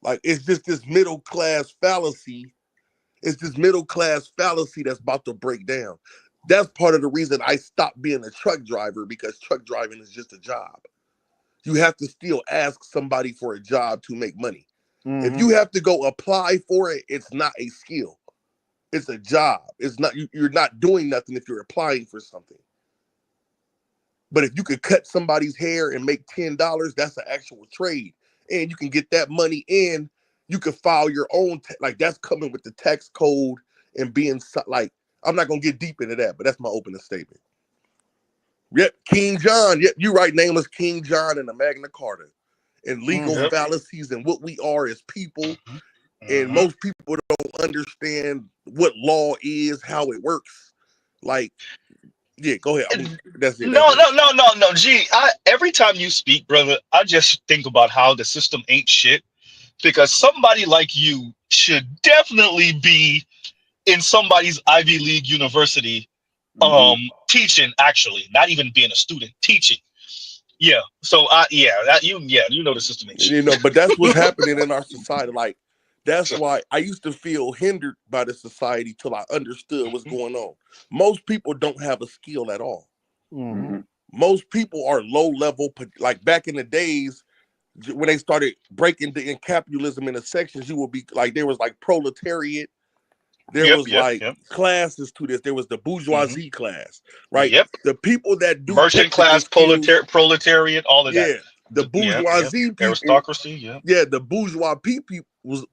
Like, it's just this middle class fallacy. It's this middle class fallacy that's about to break down. That's part of the reason I stopped being a truck driver, because truck driving is just a job. You have to still ask somebody for a job to make money. If you have to go apply for it, it's not a skill. It's a job. It's not, you're not doing nothing if you're applying for something. But if you could cut somebody's hair and make $10, that's an actual trade. And you can get that money in. You can file your own, like, that's coming with the tax code and being like, I'm not going to get deep into that, but that's my opening statement. Yep, King John. Yep, you're right. Name is King John and the Magna Carta. And legal fallacies and what we are as people. And most people don't understand what law is, how it works. Like, yeah, go ahead. That's it. No. Gee, every time you speak, brother, I just think about how the system ain't shit. Because somebody like you should definitely be in somebody's Ivy League university, teaching. Actually, not even being a student, teaching. Yeah. So, you know the system ain't shit. You know, but that's what's happening in our society. Like, that's why I used to feel hindered by the society till I understood what's going on. Most people don't have a skill at all. Most people are low level. Like, back in the days when they started breaking in capitalism into sections, you would be like, there was like proletariat. There was classes to this. There was the bourgeoisie class, right? The people that do merchant class, proletariat, all of that. Yeah, the bourgeoisie people, aristocracy. The bourgeois people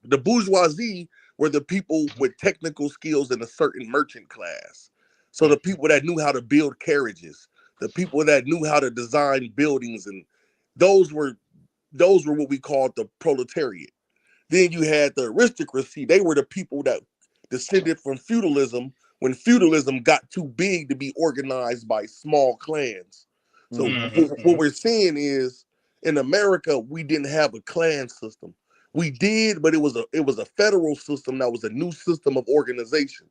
the bourgeoisie were the people with technical skills in a certain merchant class. So the people that knew how to build carriages, the people that knew how to design buildings, and those were what we called the proletariat. Then you had the aristocracy. They were the people that descended from feudalism when feudalism got too big to be organized by small clans. So what we're seeing is, in America, we didn't have a clan system. We did, but it was a federal system that was a new system of organization.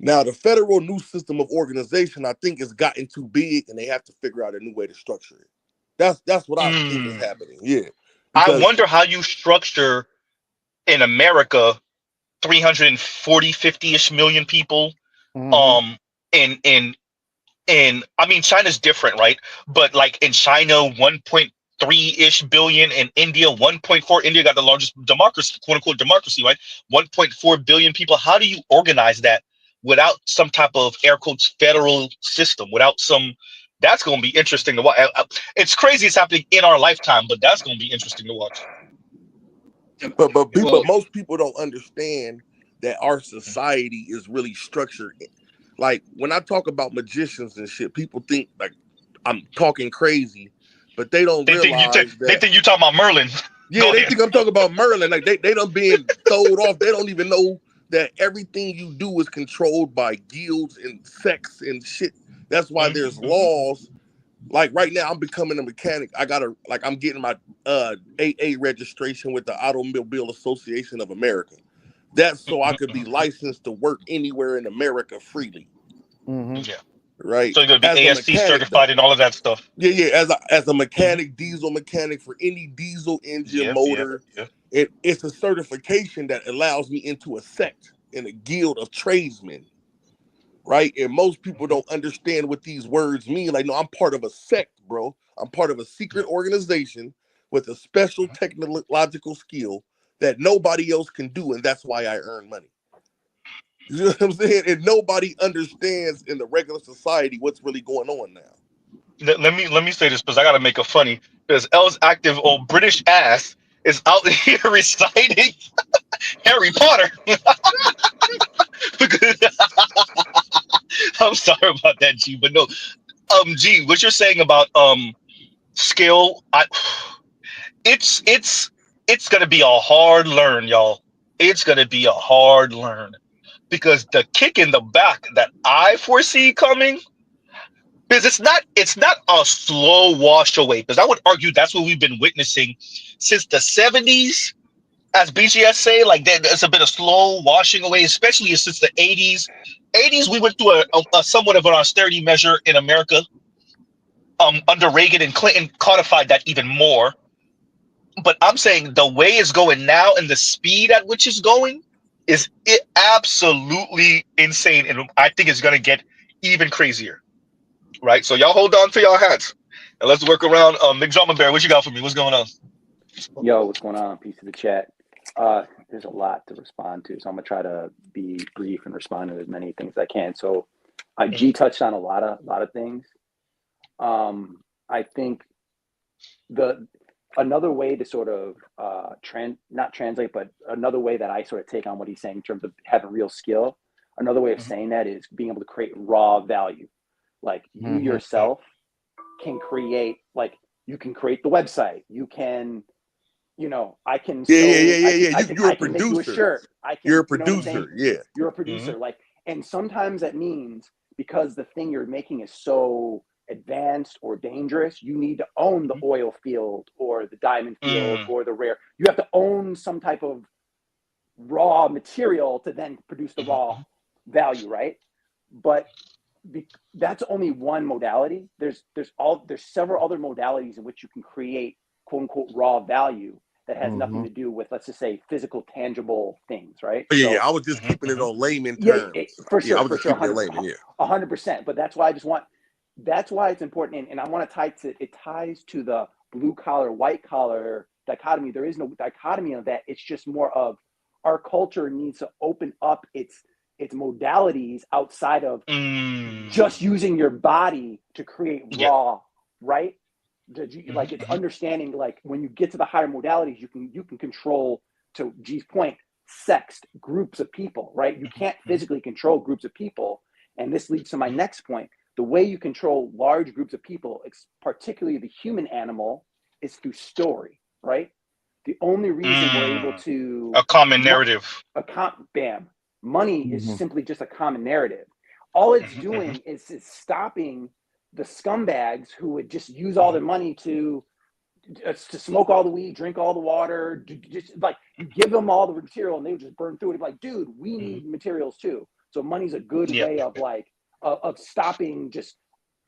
Now, the federal new system of organization, I think, has gotten too big, and they have to figure out a new way to structure it. That's what I think is happening. Yeah. I wonder how you structure in America 340, 50-ish million people. And I mean, China's different, right? But like in China, 1.3-ish billion, and India 1.4. India got the largest democracy, quote unquote democracy, right? 1.4 billion people. How do you organize that without some type of air quotes federal system? That's going to be interesting to watch. It's crazy it's happening in our lifetime, but that's going to be interesting to watch. But most people don't understand that our society is really structured. Like, when I talk about magicians and shit, people think like I'm talking crazy, but they don't realize they think you talking about Merlin. Yeah, they think I'm talking about Merlin. Like, they don't being thrown off. They don't even know that everything you do is controlled by guilds and sects and shit. That's why there's laws. Like, right now, I'm becoming a mechanic. I'm getting my AA registration with the Automobile Association of America. That's so I could be licensed to work anywhere in America freely. Yeah. Right. So you're gonna be As a ASC mechanic, certified though. and all of that stuff. Yeah. As a mechanic, diesel mechanic for any diesel engine motor. It's a certification that allows me into a sect in a guild of tradesmen. Right. And most people don't understand what these words mean. Like, no, I'm part of a sect, bro. I'm part of a secret organization with a special technological skill that nobody else can do, and that's why I earn money. You know what I'm saying? And nobody understands in the regular society what's really going on now. Let me say this because I gotta make it funny. Because L's active old British ass is out here reciting Harry Potter. I'm sorry about that, G, but no. G, what you're saying about skill, it's gonna be a hard learn, y'all. It's gonna be a hard learn because the kick in the back that I foresee coming, because it's not a slow wash away. Because I would argue that's what we've been witnessing since the 70s, as BGS say, like there's a bit of slow washing away, especially since the 80s. 80s, we went through a somewhat of an austerity measure in America. Under Reagan and Clinton codified that even more. But I'm saying the way it's going now and the speed at which it's going is absolutely insane, and I think it's gonna get even crazier. Right, so y'all hold on to y'all hats and let's work around. McDrummer Bear, what you got for me? What's going on? Yo, what's going on? Peace to the chat. There's a lot to respond to, so I'm gonna try to be brief and respond to as many things as I can. So, G touched on a lot of things. I think another way to sort of not translate, but another way that I sort of take on what he's saying in terms of having real skill. Another way of saying that is being able to create raw value. Like you yourself can create, like you can create the website. You can, I can. You're a producer. Make you a shirt. You're a producer. You're a producer. Like, and sometimes that means because the thing you're making is so advanced or dangerous, you need to own the oil field or the diamond field or the rare. You have to own some type of raw material to then produce the raw value, right? But that's only one modality. There's several other modalities in which you can create quote unquote raw value that has nothing to do with, let's just say, physical, tangible things, right? Yeah, I was just keeping it on layman terms. For sure, I was just keeping it layman. 100%. But that's why that's why it's important, and I want to it ties to the blue collar, white collar dichotomy. There is no dichotomy of that. It's just more of our culture needs to open up its modalities outside of just using your body to create raw, right? Like it's understanding, like when you get to the higher modalities, you can control, to G's point, sexed groups of people, right? You can't physically control groups of people. And this leads to my next point. The way you control large groups of people, particularly the human animal, is through story, right? The only reason we're able to a common narrative. Money is simply just a common narrative. All it's doing is stopping the scumbags who would just use all their money to smoke all the weed, drink all the water, just like you give them all the material and they would just burn through it. It's like, dude, we need materials too. So money's a good way of of stopping just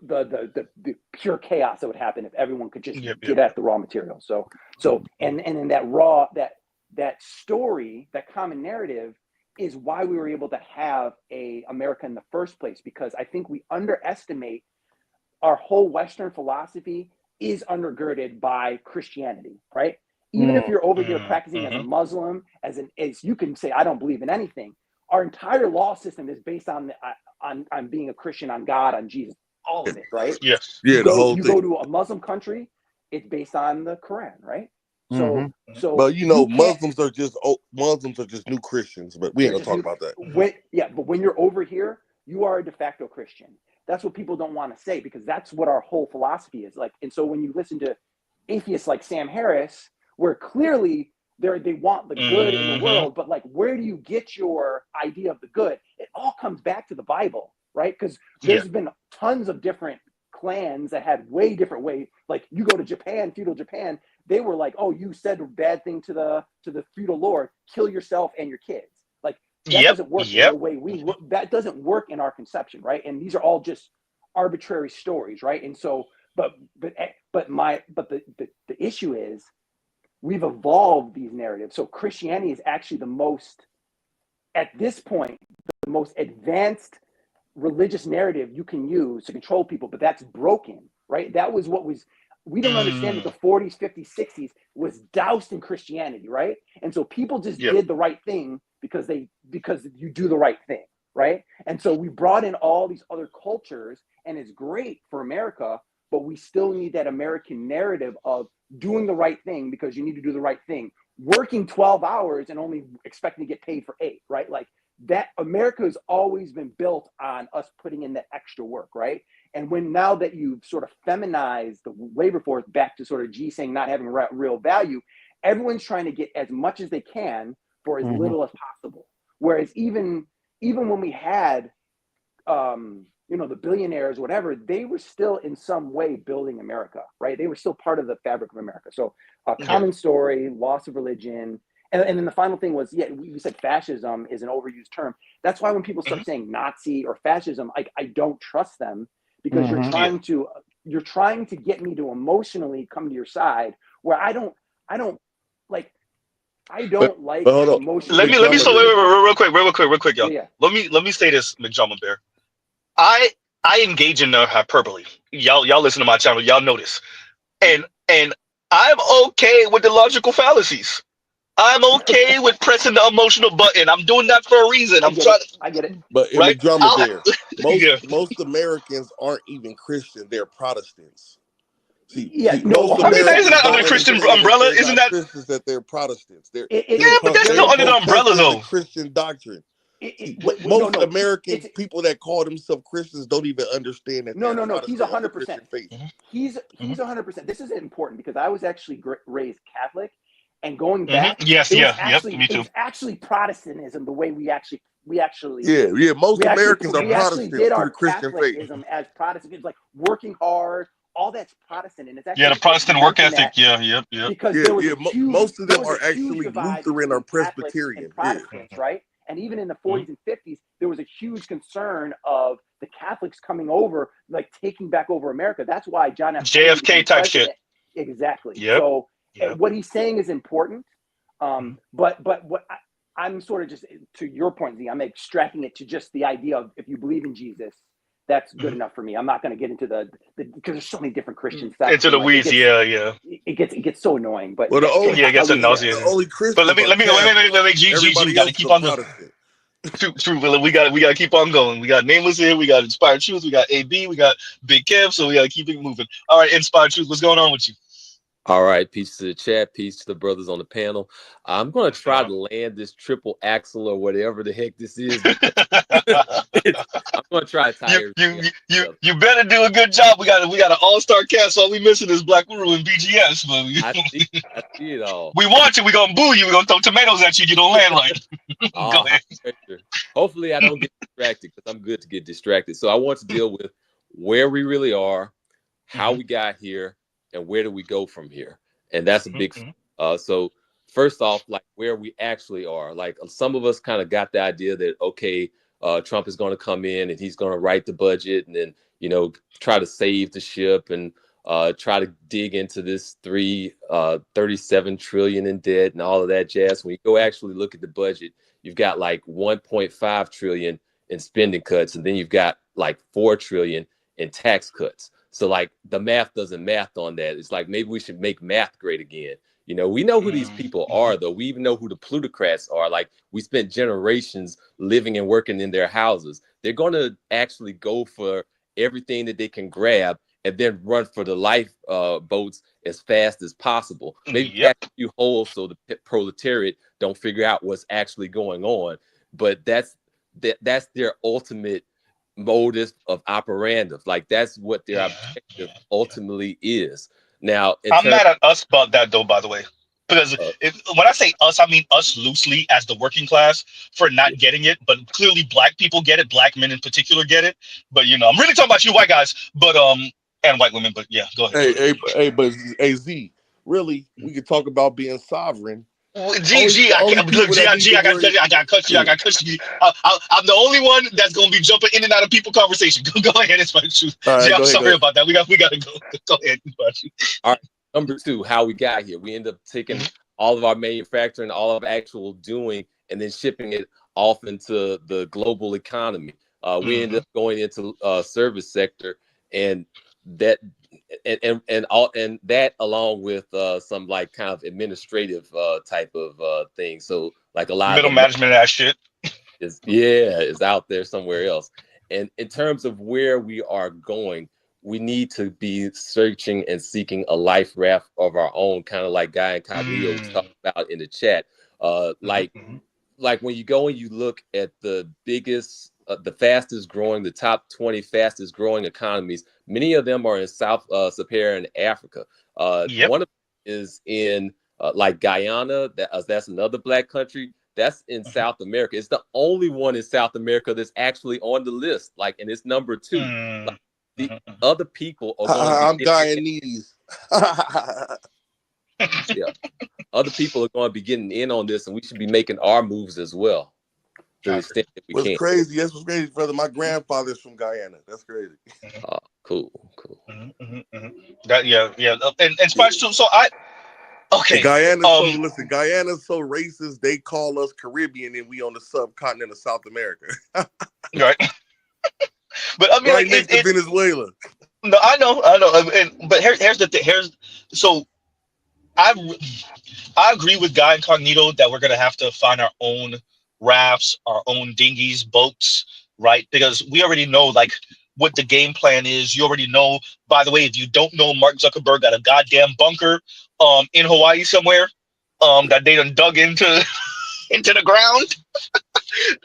the pure chaos that would happen if everyone could just get at the raw material. So and in that raw that story, that common narrative is why we were able to have America in the first place, because I think we underestimate our whole Western philosophy is undergirded by Christianity, right? Even if you're over here practicing as a Muslim, as you can say, I don't believe in anything. Our entire law system is based on being a Christian, on God, on Jesus, all of it, right? Yes. You go to a Muslim country, it's based on the Quran, right? So, but Muslims are just new Christians, but we ain't gonna talk about that. But when you're over here, you are a de facto Christian. That's what people don't want to say, because that's what our whole philosophy is like. And so when you listen to atheists like Sam Harris, where clearly they want the good in the world, but like, where do you get your idea of the good? It all comes back to the Bible, right? Because there's been tons of different clans that had way different ways. Like you go to Japan, feudal Japan, they were like, oh, you said a bad thing to the feudal lord, kill yourself and your kids. That doesn't work in the way we look. That doesn't work in our conception, right? And these are all just arbitrary stories, right? And so, but the issue is we've evolved these narratives. So Christianity is actually the most, at this point, the most advanced religious narrative you can use to control people, but that's broken, right? That was what was, we don't understand that the 40s, 50s, 60s was doused in Christianity, right? And so people just did the right thing because you do the right thing, right? And so we brought in all these other cultures, and it's great for America, but we still need that American narrative of doing the right thing because you need to do the right thing, working 12 hours and only expecting to get paid for 8, right? Like that, America has always been built on us putting in that extra work, right? And now that you've sort of feminized the labor force back to sort of G saying not having real value, everyone's trying to get as much as they can for as little as possible. Whereas even when we had, the billionaires, whatever, they were still in some way building America, right? They were still part of the fabric of America. So common story, loss of religion. And then the final thing was, we said fascism is an overused term. That's why when people start saying Nazi or fascism, I don't trust them because you're trying to get me to emotionally come to your side where I don't like emotional. Let me so wait, real quick, y'all. Yeah. Let me say this, McDrummer Bear. I engage in the hyperbole. Y'all listen to my channel. Y'all know this. And I'm okay with the logical fallacies. I'm okay with pressing the emotional button. I'm doing that for a reason. I get it. But right? Drama Bear, most Americans aren't even Christian. They're Protestants. Most Americans isn't that under the Christian umbrella? Isn't that Christians that they're Protestants? They're but that's still under the umbrella though. The Christian doctrine. Most American people that call themselves Christians don't even understand that. No. He's 100%. He's 100%. This is important because I was actually raised Catholic, and going back, me too. It was actually Protestantism the way we actually. Most Americans are Protestants did to our the Christian faith. As Protestants, like working hard. All that's Protestant, and it's actually the Protestant work ethic. Because there was most of them are actually Lutheran or Presbyterian. And Protestants, right? And even in the 40s and 50s, there was a huge concern of the Catholics coming over, like taking back over America. That's why John F. JFK type shit. Exactly. So what he's saying is important, but what I'm sort of just to your point, Z, I'm extracting it to just the idea of if you believe in Jesus. That's good enough for me. I'm not going to get into the because there's so many different Christian stuff. Into the weeds, It gets so annoying, but it gets nauseating. Only Christian. But let me, G, we got to keep on going. True, we got to keep on going. We got Nameless here, we got Inspired Truth, we got AB, we got Big Kev, so we got to keep it moving. All right, Inspired Truth, what's going on with you? All right, peace to the chat, peace to the brothers on the panel. I'm going to try to land this triple axle or whatever the heck this is. I'm going to try to tire you better do a good job. We got an all-star cast. All we missing is Black Guru and BGS. I see it all. We want you. We're going to boo you. We're going to throw tomatoes at you. You don't land right. Go ahead. Hopefully I don't get distracted because I'm good to get distracted. So I want to deal with where we really are, how we got here, and where do we go from here? And that's a big so first off, like where we actually are, like some of us kind of got the idea that Trump is going to come in and he's going to write the budget and then try to save the ship and try to dig into this 37 trillion in debt and all of that jazz. When you go actually look at the budget, you've got like 1.5 trillion in spending cuts, and then you've got like 4 trillion in tax cuts. So like the math doesn't math on that. It's like maybe we should make math great again. We know who these people are, though. We even know who the plutocrats are. Like we spent generations living and working in their houses. They're going to actually go for everything that they can grab and then run for the lifeboats as fast as possible. Maybe catch a few holes so the proletariat don't figure out what's actually going on. But that's their ultimate modus of operandum. Like that's what their objective ultimately is. Now, I'm mad at us about that though, by the way, because when I say us, I mean us loosely as the working class for not getting it, but clearly Black people get it, Black men in particular get it. But I'm really talking about you white guys, but and white women. But yeah, go ahead. But Z, really, we could talk about being sovereign, The only people that need to I worry. got cut you. I'm the only one that's gonna be jumping in and out of people conversation. Go ahead, it's my truth. All right, G, I'm go sorry ahead. about that. We gotta go. Go ahead, All right. Number two, how we got here. We end up taking all of our manufacturing, all of actual doing, and then shipping it off into the global economy. We end up going into service sector, and that and that along with some like kind of administrative type of thing. So like a lot middle of the management ass shit is out there somewhere else. And in terms of where we are going, we need to be searching and seeking a life raft of our own, kind of like Guy Incognito was talking about in the chat. Like when you go and you look at the biggest, the fastest growing, the top 20 fastest growing economies, many of them are in Sub-Saharan Africa. One of them is in like Guyana. That's another black country. That's in South America. It's the only one in South America that's actually on the list. Like, and it's number 2. Like, the other people are going to I'm be Guyanese. yeah. Other people are going to be getting in on this, and we should be making our moves as well to the extent that we can. Crazy. That's what's crazy, brother. My grandfather's from Guyana. That's crazy. Cool. That and Spice too. So okay. Guyana's so racist. They call us Caribbean, and we on the subcontinent of South America. Right. But I mean, right next to Venezuela. No, I know. But here's the thing. So I agree with Guy Incognito that we're gonna have to find our own rafts, our own dinghies, boats, right? Because we already know like what the game plan is. You already know. By the way, if you don't know, Mark Zuckerberg got a goddamn bunker in Hawaii somewhere that they done dug into the ground.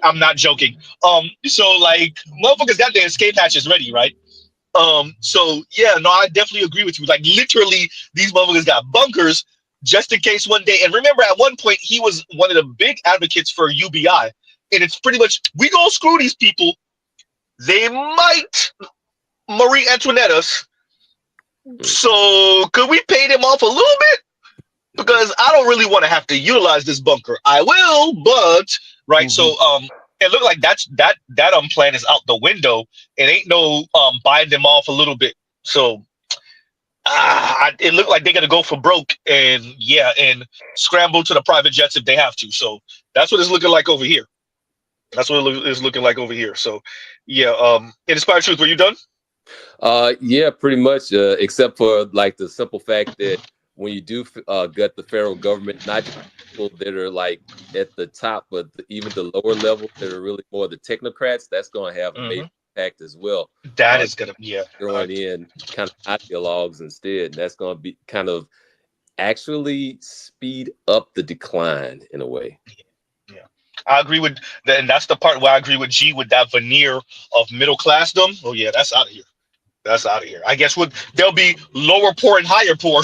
I'm not joking. So like motherfuckers got their escape hatches ready, right? So yeah, no, I definitely agree with you. Like literally, these motherfuckers got bunkers just in case one day. And remember, at one point, he was one of the big advocates for UBI, and it's pretty much we gonna screw these people. They might Marie Antoinette us. So could we pay them off a little bit? Because I don't really want to have to utilize this bunker. I will, but right. So it looked like that plan is out the window. It ain't no buying them off a little bit. So it looked like they're gonna go for broke and scramble to the private jets if they have to. So that's what it's looking like over here. That's what it's looking like over here. So yeah, Inspired Truth, were you done? Yeah, pretty much. Except for like the simple fact that when you do gut the federal government, not just people that are like at the top, but even the lower level that are really more the technocrats, that's going to have a major impact as well. That is going to throwing in kind of ideologues instead, and that's going to be kind of actually speed up the decline in a way. Yeah, I agree with that, and that's the part where I agree with G with that veneer of middle classdom. Oh yeah, that's out of here. That's out of here. I guess there'll be lower poor and higher poor.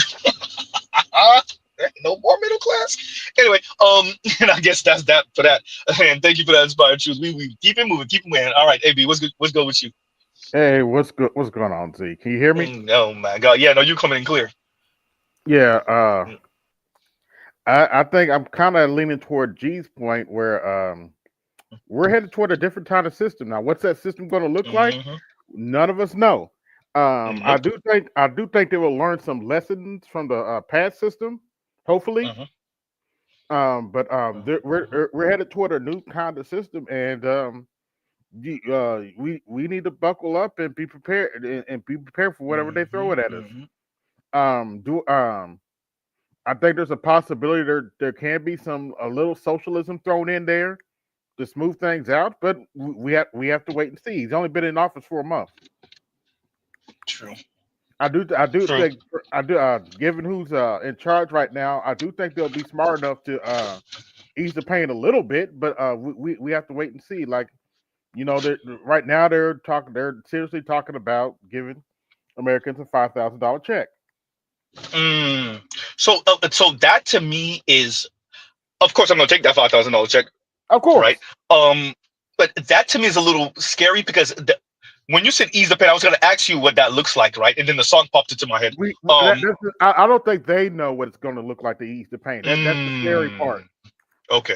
No more middle class. Anyway, and I guess that's that for that. And thank you for that Inspired Truth. We keep it moving, keep it moving. All right, AB, what's good with you? Hey, what's going on, Z? Can you hear me? Oh my God, yeah, no, you coming in clear. Yeah, I think I'm kind of leaning toward G's point where we're headed toward a different kind of system now. What's that system going to look like? None of us know. I do think they will learn some lessons from the past system, hopefully. But we're headed toward a new kind of system, and we need to buckle up and be prepared and be prepared for whatever they throw it at us. I think there's a possibility there can be a little socialism thrown in there to smooth things out, but we have to wait and see. He's only been in office for a month. True. I do think given who's in charge right now, I do think they'll be smart enough to ease the pain a little bit, but we have to wait and see. Like, right now they're seriously talking about giving Americans a $5,000 check. So that to me is, of course, I'm gonna take that $5,000 check. Of course, right? But that to me is a little scary because when you said ease the pain, I was going to ask you what that looks like, right? And then the song popped into my head. I don't think they know what it's going to look like to ease the pain. That's the scary part. Okay.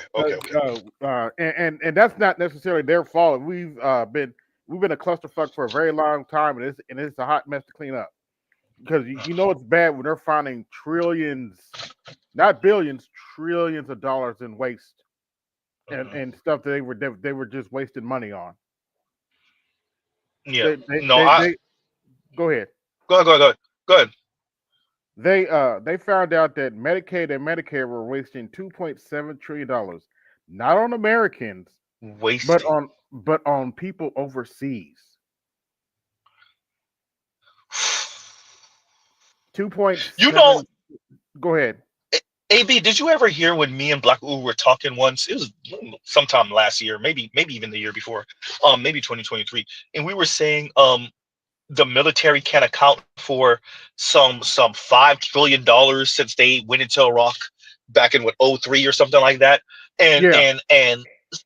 And that's not necessarily their fault. We've been a clusterfuck for a very long time, and it's a hot mess to clean up. Because you know it's bad when they're finding trillions, not billions, trillions of dollars in waste and stuff that they were just wasting money on. Yeah. Go ahead. Go ahead. They found out that Medicaid and Medicare were wasting $2.7 trillion, not on Americans, but on people overseas. 2.7. Go ahead. AB, did you ever hear when me and Black Ooh were talking once? It was sometime last year, maybe even the year before, maybe 2023, and we were saying the military can account for some $5 trillion since they went into Iraq back in 2003 or something like that. And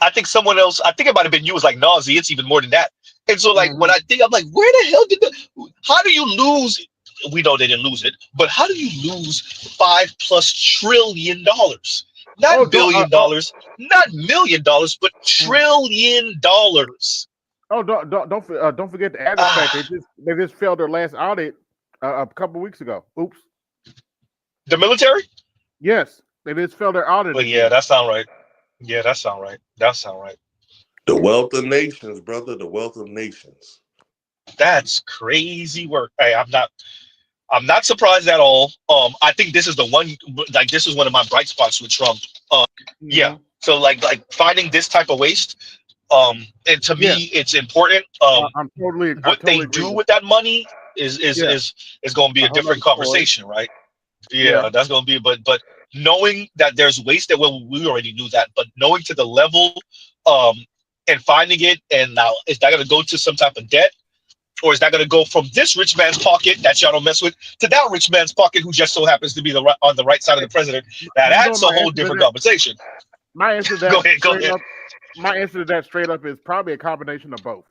I think someone else, I think it might have been you, was like, no, Z, it's even more than that. And so like when I think, I'm like, where the hell how do you lose? We know they didn't lose it, but how do you lose $5+ trillion? Not billion dollars, not $1 million, but $1 trillion. Oh, don't forget to add the fact they just failed their last audit a couple weeks ago. Oops. The military? Yes, they just failed their audit. But yeah, that sound right. Yeah, that sound right. The wealth of nations, brother. The wealth of nations. That's crazy work. Hey, I'm not surprised at all. I think this is this is one of my bright spots with Trump. Yeah. So like finding this type of waste. And to me, it's important. I'm totally what they do with that money is going to be a different conversation, right? Yeah, that's going to be. But knowing that there's waste, that we already knew that, but knowing to the level, and finding it, and now is that going to go to some type of debt, or is that going to go from this rich man's pocket that y'all don't mess with to that rich man's pocket who just so happens to be on the right side of the president? Now that's a whole different conversation. My answer to that. Go ahead. My answer to that straight up is probably a combination of both.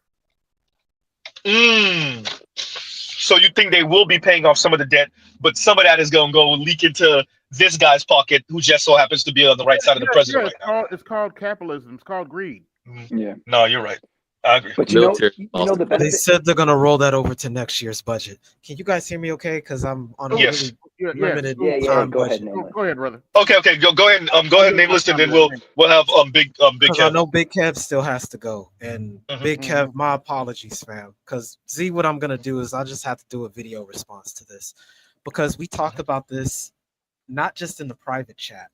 So you think they will be paying off some of the debt, but some of that is going to go leak into this guy's pocket who just so happens to be on the right side of the president right now. It's called capitalism. It's called greed. Yeah. No, you're right. I agree. But you know the benefit. They said they're going to roll that over to next year's budget. Can you guys hear me okay? Because I'm on a really limited time budget. Go ahead, brother. Okay. Go ahead. Go ahead, nameless, and then we'll have Big Kev. I know Big Kev still has to go, and Big Kev, my apologies, fam. Because Z, what I'm gonna do is I just have to do a video response to this, because we talked about this not just in the private chat,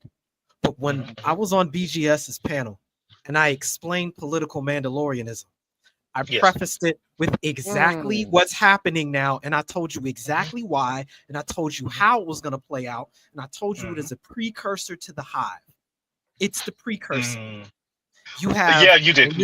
but when I was on BGS's panel and I explained political Mandalorianism. I prefaced it with exactly what's happening now, and I told you exactly why, and I told you how it was going to play out, and I told you it is a precursor to the hive. It's the precursor. You have, you did.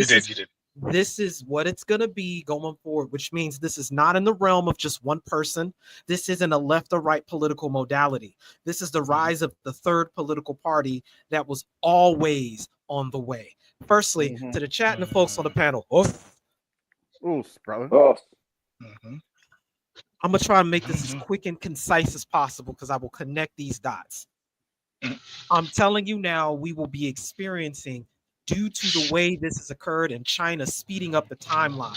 This is what it's going to be going forward, which means this is not in the realm of just one person. This isn't a left or right political modality. This is the rise of the third political party that was always on the way. Firstly, to the chat and the folks on the panel. Brother. I'm going to try and make this as quick and concise as possible because I will connect these dots. I'm telling you now, we will be experiencing, due to the way this has occurred in China, speeding up the timeline.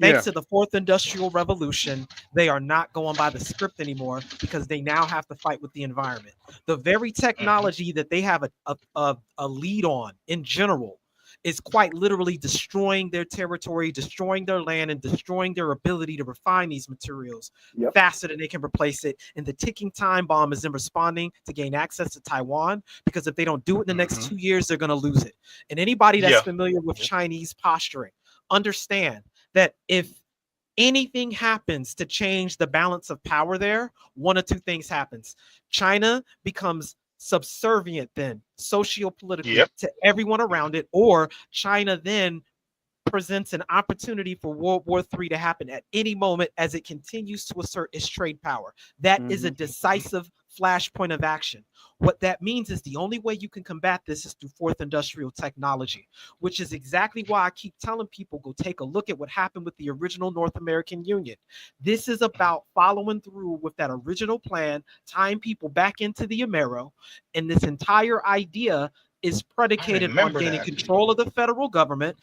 Thanks to the fourth industrial revolution, they are not going by the script anymore because they now have to fight with the environment. The very technology that they have a lead on in general is quite literally destroying their territory, destroying their land, and destroying their ability to refine these materials faster than they can replace it. And the ticking time bomb is them responding to gain access to Taiwan, because if they don't do it in the next 2 years, they're going to lose it. And anybody that's familiar with Chinese posturing, understand that if anything happens to change the balance of power there, one of two things happens. China becomes subservient then socio-politically to everyone around it, or China then presents an opportunity for World War III to happen at any moment as it continues to assert its trade power. That is a decisive flashpoint of action. What that means is the only way you can combat this is through fourth industrial technology, which is exactly why I keep telling people go take a look at what happened with the original North American Union. This is about following through with that original plan, tying people back into the Amero, and this entire idea is predicated on gaining control of the federal government,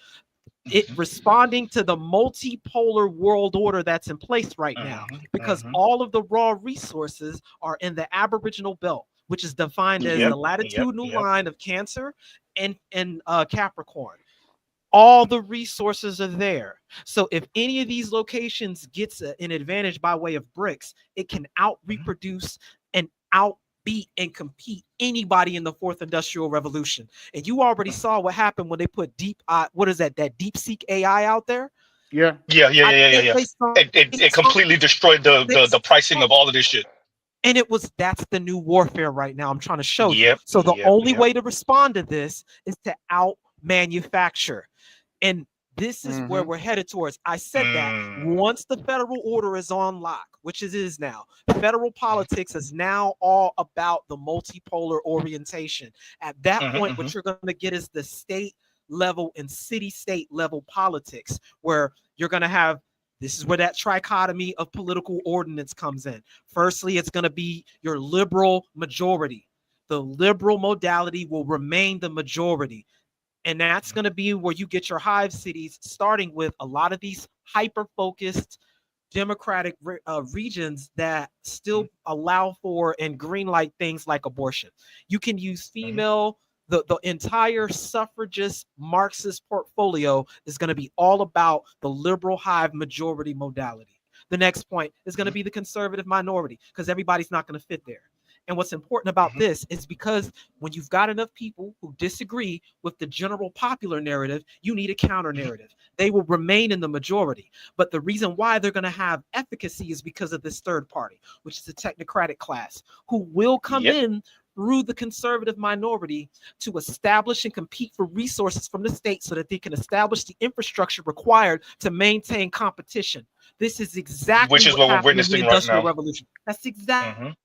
it responding to the multipolar world order that's in place right now, because all of the raw resources are in the Aboriginal belt, which is defined as the latitudinal line of Cancer and Capricorn. All the resources are there. So if any of these locations gets an advantage by way of BRICS, it can out reproduce and outbeat and compete anybody in the fourth industrial revolution. And you already saw what happened when they put that deep seek AI out there. Yeah. It completely destroyed the pricing of all of this shit. And that's the new warfare right now. I'm trying to show you. So the only way to respond to this is to out manufacture. And this is where we're headed towards. I said that once the federal order is on lock, which it is now, federal politics is now all about the multipolar orientation. At that point, what you're going to get is the state level and city-state level politics, where you're going to have, this is where that trichotomy of political ordinance comes in. Firstly, it's going to be your liberal majority. The liberal modality will remain the majority. And that's going to be where you get your hive cities, starting with a lot of these hyper-focused democratic regions that still allow for and greenlight things like abortion. You can use female, the entire suffragist Marxist portfolio is going to be all about the liberal hive majority modality. The next point is going to be the conservative minority, because everybody's not going to fit there. And what's important about this is because when you've got enough people who disagree with the general popular narrative, you need a counter narrative. They will remain in the majority. But the reason why they're going to have efficacy is because of this third party, which is the technocratic class, who will come in through the conservative minority to establish and compete for resources from the state so that they can establish the infrastructure required to maintain competition. This is exactly what we're witnessing in the Industrial Revolution. That's exactly.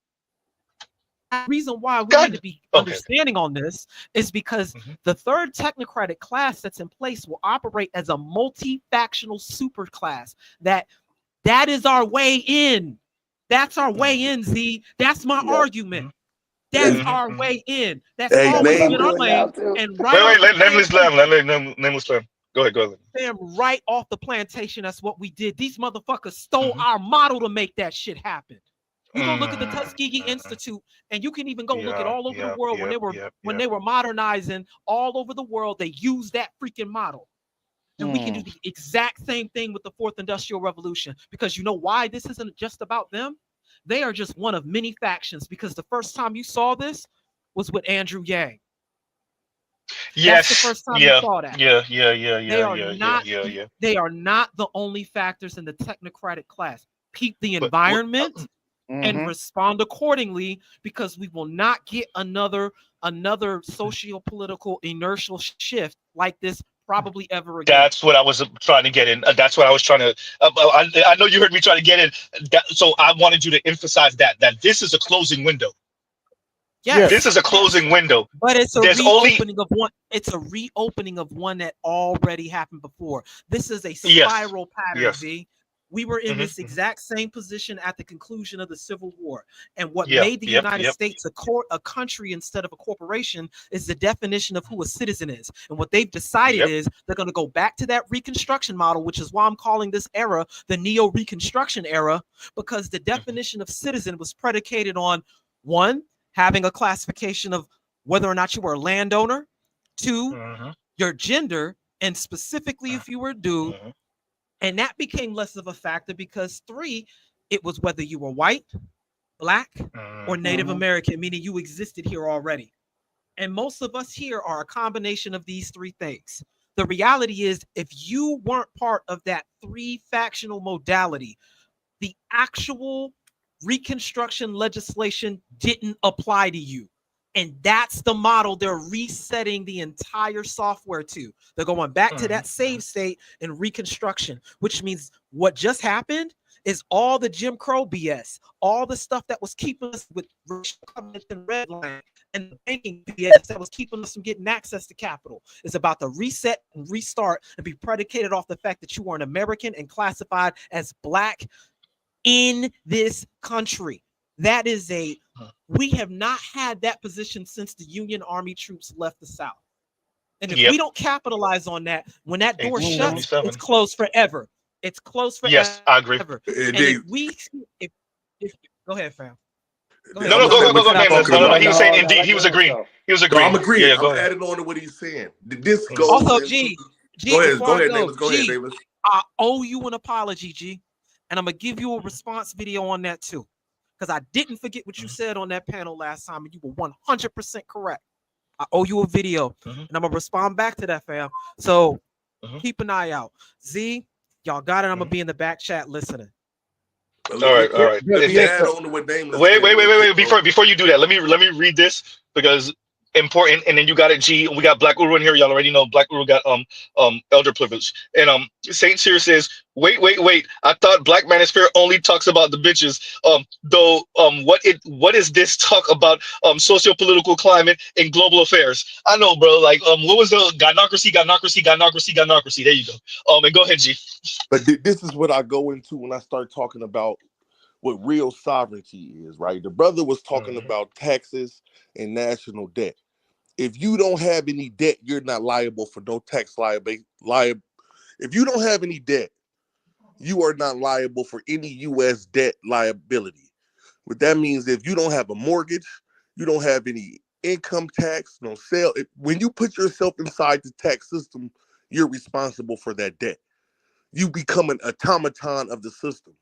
The reason why we need to be understanding on this is because the third technocratic class that's in place will operate as a multi-factional super class. That is our way in. That's our way in, Z. That's my argument. That's our way in. That's always been our lane. And let Go ahead. Sam, right off the plantation, that's what we did. These motherfuckers stole our model to make that shit happen. You go look at the Tuskegee Institute, and you can even go look at all over the world when they were modernizing all over the world. They used that freaking model, and we can do the exact same thing with the fourth industrial revolution. Because you know why this isn't just about them? They are just one of many factions. Because the first time you saw this was with Andrew Yang. Yes. That's the first time you saw that. Yeah. They are not the only factors in the technocratic class. Keep the environment. And respond accordingly, because we will not get another socio-political inertial shift like this probably ever again. That's what I was trying to get in. That's what I was trying to. I know you heard me trying to get in. So I wanted you to emphasize that this is a closing window. Yes, this is a closing window. But it's a reopening of one. It's a reopening of one that already happened before. This is a spiral pattern. Z. We were in this exact same position at the conclusion of the Civil War. And what made the United States a country instead of a corporation is the definition of who a citizen is. And what they've decided is they're going to go back to that Reconstruction model, which is why I'm calling this era the Neo-Reconstruction era, because the definition of citizen was predicated on, one, having a classification of whether or not you were a landowner, two, your gender, and specifically if you were a dude. And that became less of a factor because, three, it was whether you were white, black, or Native American, meaning you existed here already. And most of us here are a combination of these three things. The reality is, if you weren't part of that three-factional modality, the actual Reconstruction legislation didn't apply to you. And that's the model they're resetting the entire software to. They're going back to that save state and Reconstruction, which means what just happened is all the Jim Crow BS, all the stuff that was keeping us with racial covenants and redlining, and the banking BS that was keeping us from getting access to capital. It's about to reset and restart and be predicated off the fact that you are an American and classified as Black in this country. That is we have not had that position since the Union Army troops left the South. And if we don't capitalize on that, when that door shuts, it's closed forever. It's closed forever. Yes, I agree. And if go ahead, fam. Go No, go, Nameless. No. He was saying indeed. He was agreeing. He was agreeing. No, I'm agreeing. Yeah, I'm adding on to what he's saying. This goes also, into... G, go ahead, Nameless. Go ahead, Nameless. I owe you an apology, G. And I'm going to give you a response video on that, too. Because I didn't forget what you said on that panel last time, and you were 100% correct. I owe you a video, and I'm going to respond back to that, fam. So keep an eye out. Z, y'all got it. I'm going to be in the back chat listening. All right. Let me add on to what Nameless Wait. Before you do that, let me read this because important. And then you got it, G. We got Black Uru in here. Y'all already know Black Uru got elder privilege. And Saint Cyr says, wait. I thought Black Manosphere only talks about the bitches. What is this talk about socio-political climate and global affairs? I know, bro. Like what was the gynocracy? There you go. And go ahead, G. But this is what I go into when I start talking about what real sovereignty is, right? The brother was talking about taxes and national debt. If you don't have any debt, you're not liable for no tax liability. If you don't have any debt, you are not liable for any U.S. debt liability. What that means, if you don't have a mortgage, you don't have any income tax, no sale. When you put yourself inside the tax system, you're responsible for that debt. You become an automaton of the system.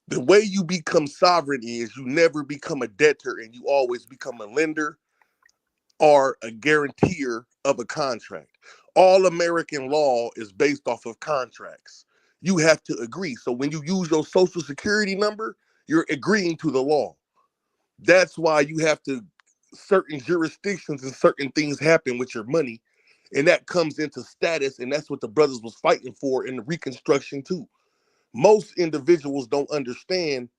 The way you become sovereign is you never become a debtor and you always become a lender or a guarantor of a contract. All American law is based off of contracts. You have to agree. So when you use your social security number, you're agreeing to the law. That's why you have to, certain jurisdictions and certain things happen with your money. And that comes into status. And that's what the brothers was fighting for in the Reconstruction too. Most individuals don't understand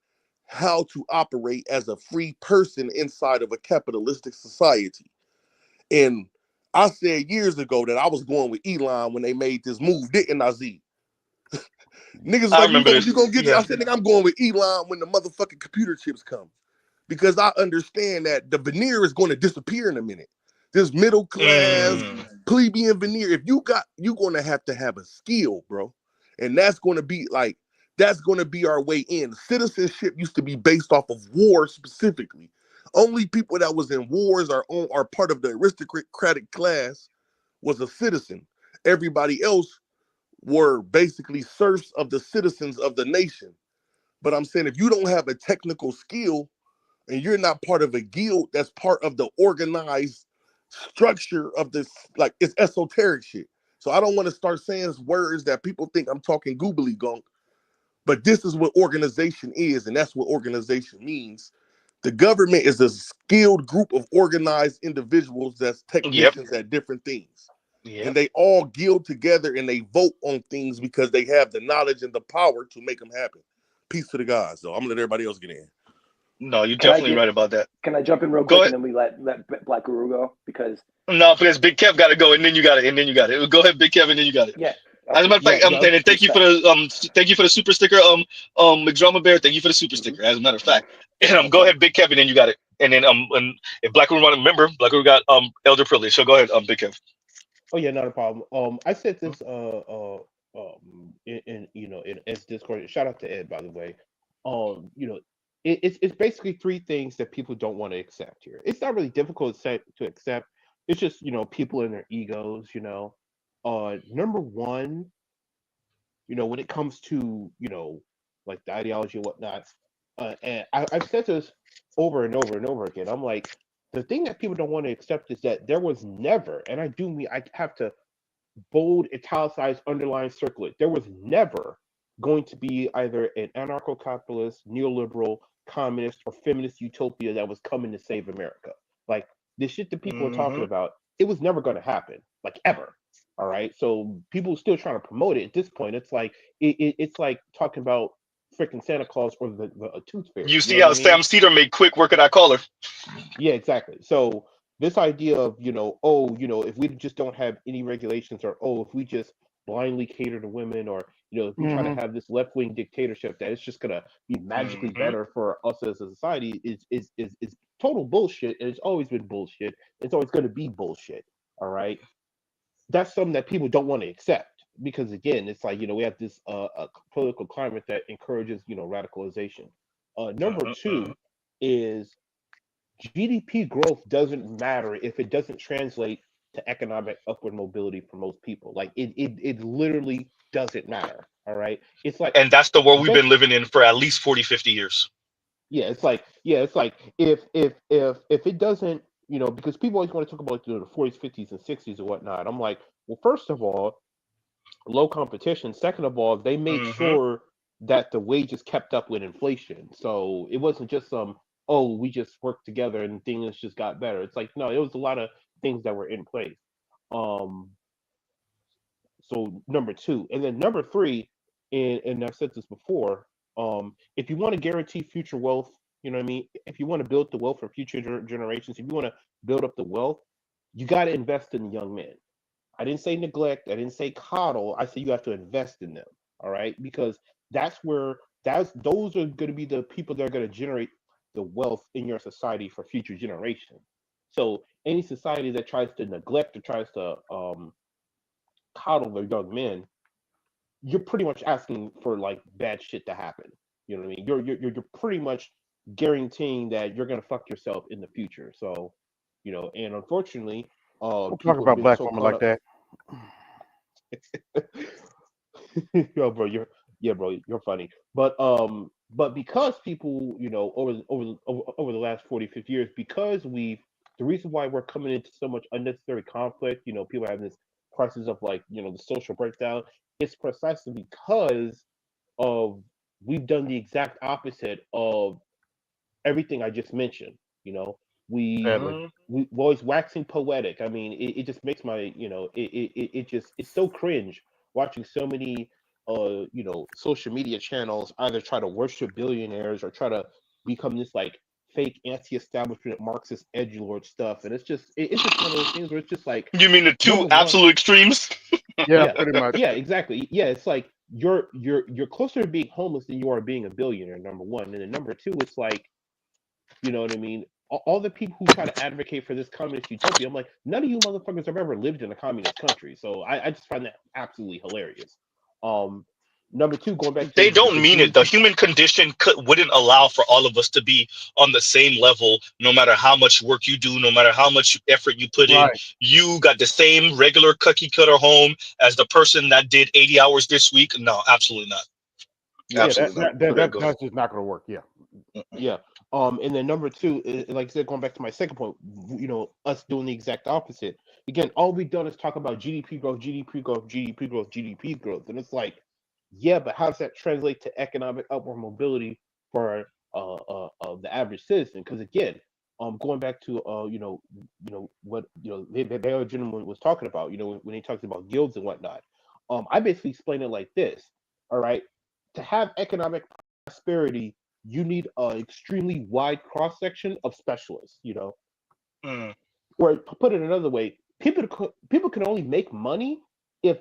how to operate as a free person inside of a capitalistic society. And I said years ago that I was going with Elon when they made this move, didn't I, Z? Niggas like, you gonna get it? I said, nigga, I'm going with Elon when the motherfucking computer chips come. Because I understand that the veneer is going to disappear in a minute. This middle class, plebeian veneer, if you're going to have a skill, bro. And that's going to be our way in. Citizenship used to be based off of war specifically. Only people that was in wars are part of the aristocratic class was a citizen. Everybody else were basically serfs of the citizens of the nation. But I'm saying if you don't have a technical skill and you're not part of a guild that's part of the organized structure of this, like, it's esoteric shit. So I don't want to start saying words that people think I'm talking googly gunk, but this is what organization is, and that's what organization means. The government is a skilled group of organized individuals that's technicians at different things. And they all guild together and they vote on things because they have the knowledge and the power to make them happen. Peace to the gods, though. I'm gonna let everybody else get in. No, you're definitely right about that. Can I jump in real quick and then we let Black Guru go? Because Big Kev got to go, and then you got it, Go ahead, Big Kev, and then you got it. Yeah. As a matter of fact, and thank you for the super sticker, McDrummer Bear. Thank you for the super sticker. As a matter of fact, and go ahead, Big Kev, and then you got it. And then and if Black Guru want to remember, Black Guru got elder privilege. So go ahead, Big Kev. Oh yeah, not a problem. I said this in Ed's Discord. Shout out to Ed, by the way. It's basically three things that people don't want to accept here. It's not really difficult to accept. It's just people and their egos. Number one, when it comes to like the ideology and whatnot, and I've said this over and over and over again. I'm like, the thing that people don't want to accept is that there was never, and I have to bold, italicize, underline, circle it. There was never going to be either an anarcho-capitalist, neoliberal, communist, or feminist utopia that was coming to save America. Like, the shit that people are talking about, it was never going to happen, like, ever. All right, so people are still trying to promote it. At this point, it's like it's like talking about freaking Santa Claus or the Tooth Fairy. You You see know what how I mean? Sam Cedar made quick work of that caller. Yeah, exactly. So this idea of, if we just don't have any regulations, or if we just blindly cater to women, or if we try to have this left-wing dictatorship that it's just gonna be magically better for us as a society is total bullshit, and it's always been bullshit. It's always gonna be bullshit. All right. That's something that people don't want to accept, because again, it's like, we have this a political climate that encourages, radicalization. Number two is GDP growth doesn't matter if it doesn't translate to economic upward mobility for most people. Like it literally doesn't matter. All right. It's like, And that's the world we've just, been living in for at least 40, 50 years. it's like if it doesn't, because people always want to talk about the 40s, 50s, and 60s and whatnot. I'm like, well, first of all, low competition. Second of all, they made sure that the wages kept up with inflation. So it wasn't just we just worked together and things just got better. It's like, no, it was a lot of things that were in place. So number two, and then number three, and I've said this before, if you want to guarantee future wealth, you know what I mean? If you want to build the wealth for future generations, if you want to build up the wealth, you got to invest in the young men. I didn't say neglect. I didn't say coddle. I said you have to invest in them. All right, because those are going to be the people that are going to generate the wealth in your society for future generations. So any society that tries to neglect or tries to coddle their young men, you're pretty much asking for like bad shit to happen. You know what I mean? You're pretty much guaranteeing that you're going to fuck yourself in the future. So, and unfortunately, Don't talk people have about been black so women caught like up. that. Yo, bro, you're funny. But because people, over the last 40, 50 years, because the reason why we're coming into so much unnecessary conflict, people having this crisis of like, the social breakdown, it's precisely because of we've done the exact opposite of everything I just mentioned. You know, Sadly. we always waxing poetic. I mean, it just makes my, it's so cringe watching so many social media channels either try to worship billionaires or try to become this like fake anti-establishment Marxist edgelord stuff, and it's just one of those things where it's just like, You mean the two number one, absolute extremes? Yeah, pretty much. yeah, exactly. Yeah, it's like you're closer to being homeless than you are being a billionaire, number one. And then number two, it's like, you know what I mean? All the people who try to advocate for this communist utopia, I'm like, none of you motherfuckers have ever lived in a communist country. So I just find that absolutely hilarious. Number two, going back They to don't the mean it. The GDP. human condition wouldn't allow for all of us to be on the same level, no matter how much work you do, no matter how much effort you put in. Right. You got the same regular cookie cutter home as the person that did 80 hours this week. No, absolutely not. Yeah, Absolutely not. Go ahead. That's just not going to work. Yeah. yeah. And then number two, like I said, going back to my second point, us doing the exact opposite. Again, all we've done is talk about GDP growth, GDP growth, GDP growth, GDP growth, and it's like, yeah, but how does that translate to economic upward mobility for the average citizen? Because again, going back to what the other gentleman was talking about, when he talks about guilds and whatnot, I basically explain it like this. All right, to have economic prosperity, you need an extremely wide cross section of specialists. Or put it another way, people can only make money if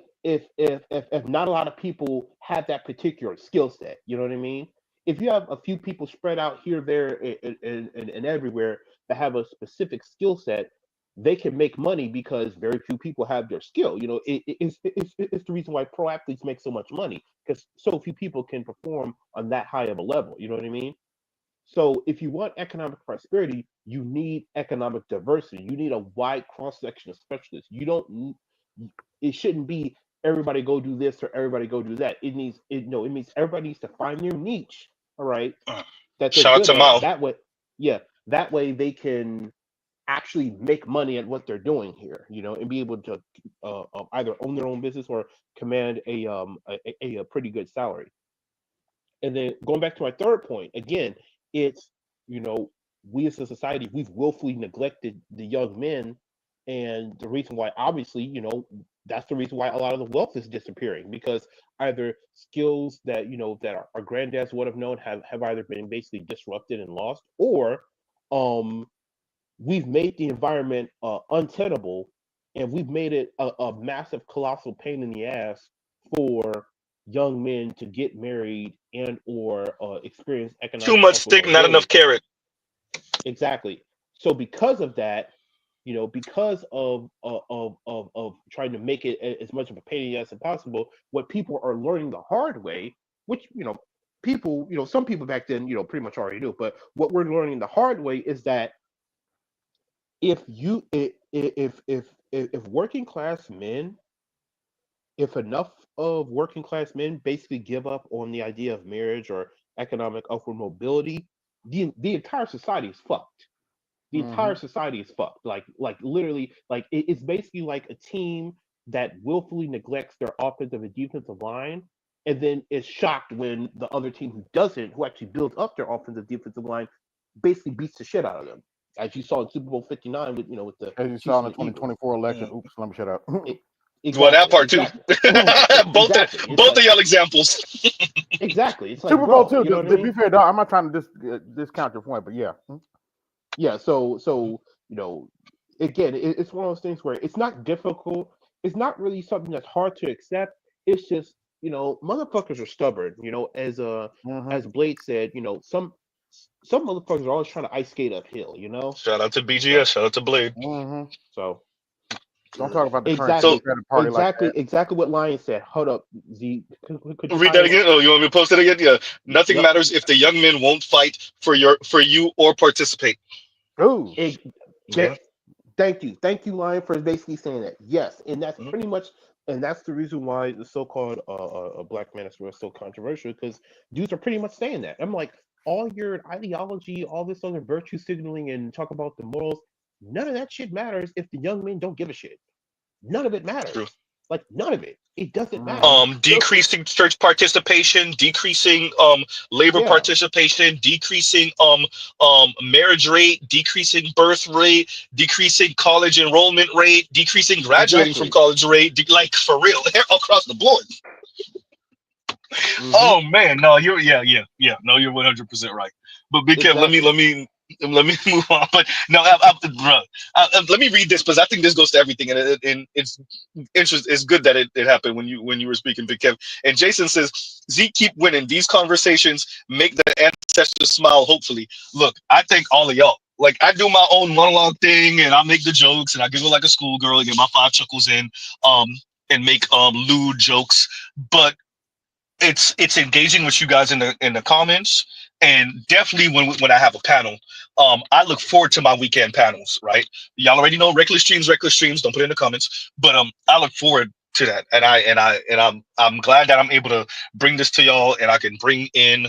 not a lot of people have that particular skill set. You know what I mean? If you have a few people spread out here, there, and everywhere that have a specific skill set, they can make money because very few people have their skill. It's the reason why pro athletes make so much money, because so few people can perform on that high of a level. You know what I mean? So if you want economic prosperity, you need economic diversity. You need a wide cross section of specialists. You don't. It shouldn't be everybody go do this or everybody go do that. It needs it. No, it means everybody needs to find their niche. All right, that they're Shout out good to at. Mao. That way, yeah, that way they can actually make money at what they're doing here. And be able to either own their own business or command a pretty good salary. And then going back to my third point, again, it's, we as a society, we've willfully neglected the young men And the reason why, obviously, that's the reason why a lot of the wealth is disappearing, because either skills that that our granddads would have known have either been basically disrupted and lost, or we've made the environment untenable, and we've made it a massive, colossal pain in the ass for young men to get married and or experience economic Too much upward stick, not mobility. enough carrot. Exactly. So because of that, because of trying to make it as much of a pain in the ass as possible, what people are learning the hard way, which people, some people back then, pretty much already knew, but what we're learning the hard way is that if working class men, if enough of working class men basically give up on the idea of marriage or economic upward mobility, the entire society is fucked. The entire society is fucked. Like literally, like it's basically like a team that willfully neglects their offensive and defensive line, and then is shocked when the other team who actually builds up their offensive defensive line, basically beats the shit out of them, as you saw in Super Bowl 59 with with the as you saw in the 2024 election. Oops, let me shut up. Exactly, Well, that part exactly. too. both of y'all examples. Exactly. It's like, Super Bowl bro, too. To be fair, dog, I'm not trying to discount your point, but yeah. Yeah. So again, it's one of those things where it's not difficult. It's not really something that's hard to accept. It's just motherfuckers are stubborn. As Blade said, some motherfuckers are always trying to ice skate uphill. Shout out to BGS. Shout out to Blade. So. Don't talk about the exactly, current party exactly, like that. exactly what Lion said. Hold up, Z. Could you Read that again. Oh, you want me to post it again? Yeah. Nothing Yep. matters if the young men won't fight for you or participate. Ooh. Thank you, Lion, for basically saying that. Yes, and that's pretty much, and that's the reason why the so-called Black Manosphere is so controversial, because dudes are pretty much saying that. I'm like, all your ideology, all this other virtue signaling, and talk about the morals, none of that shit matters if the young men don't give a shit. None of it matters. True. Like, none of it. It doesn't matter. Decreasing church participation, decreasing labor participation, decreasing marriage rate, decreasing birth rate, decreasing college enrollment rate, decreasing graduating from college rate, like for real, across the board. Oh man, no, you're no, you're 100% right. But because let me move on. But no, bro, let me read this, because I think this goes to everything, and it's interesting. It's good that it happened when you were speaking, Big Kev. And Jason says, "Z, keep winning. These conversations make the ancestors smile. Hopefully, look, I thank all of y'all. Like, I do my own monologue thing, and I make the jokes, and I give it like a schoolgirl, and get my 5 chuckles in, and make lewd jokes, but." It's engaging with you guys in the comments, and definitely when I have a panel, I look forward to my weekend panels. Right, y'all already know reckless streams. Don't put it in the comments, but I look forward to that, and I'm glad that I'm able to bring this to y'all, and I can bring in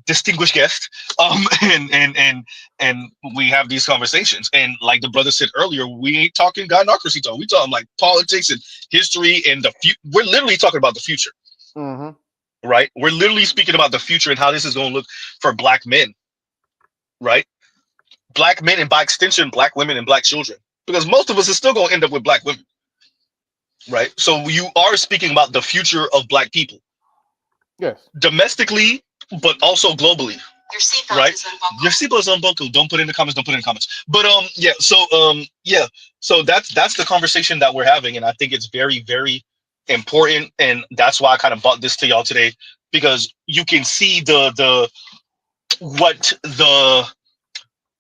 distinguished guests, and we have these conversations. And like the brother said earlier, we ain't talking gynocracy talk. We talking like politics and history and we're literally talking about the future. Right, we're literally speaking about the future and how this is going to look for Black men, right? Black men, and by extension, Black women and Black children, because most of us are still going to end up with Black women, right? So you are speaking about the future of Black people, yes, domestically, but also globally. Your seatbelt right? Is unbuckled. Your seatbelt is unbuckled. Don't put it in the comments. Don't put it in the comments. But so that's the conversation that we're having, and I think it's very, very important, and that's why I kind of brought this to y'all today, because you can see what the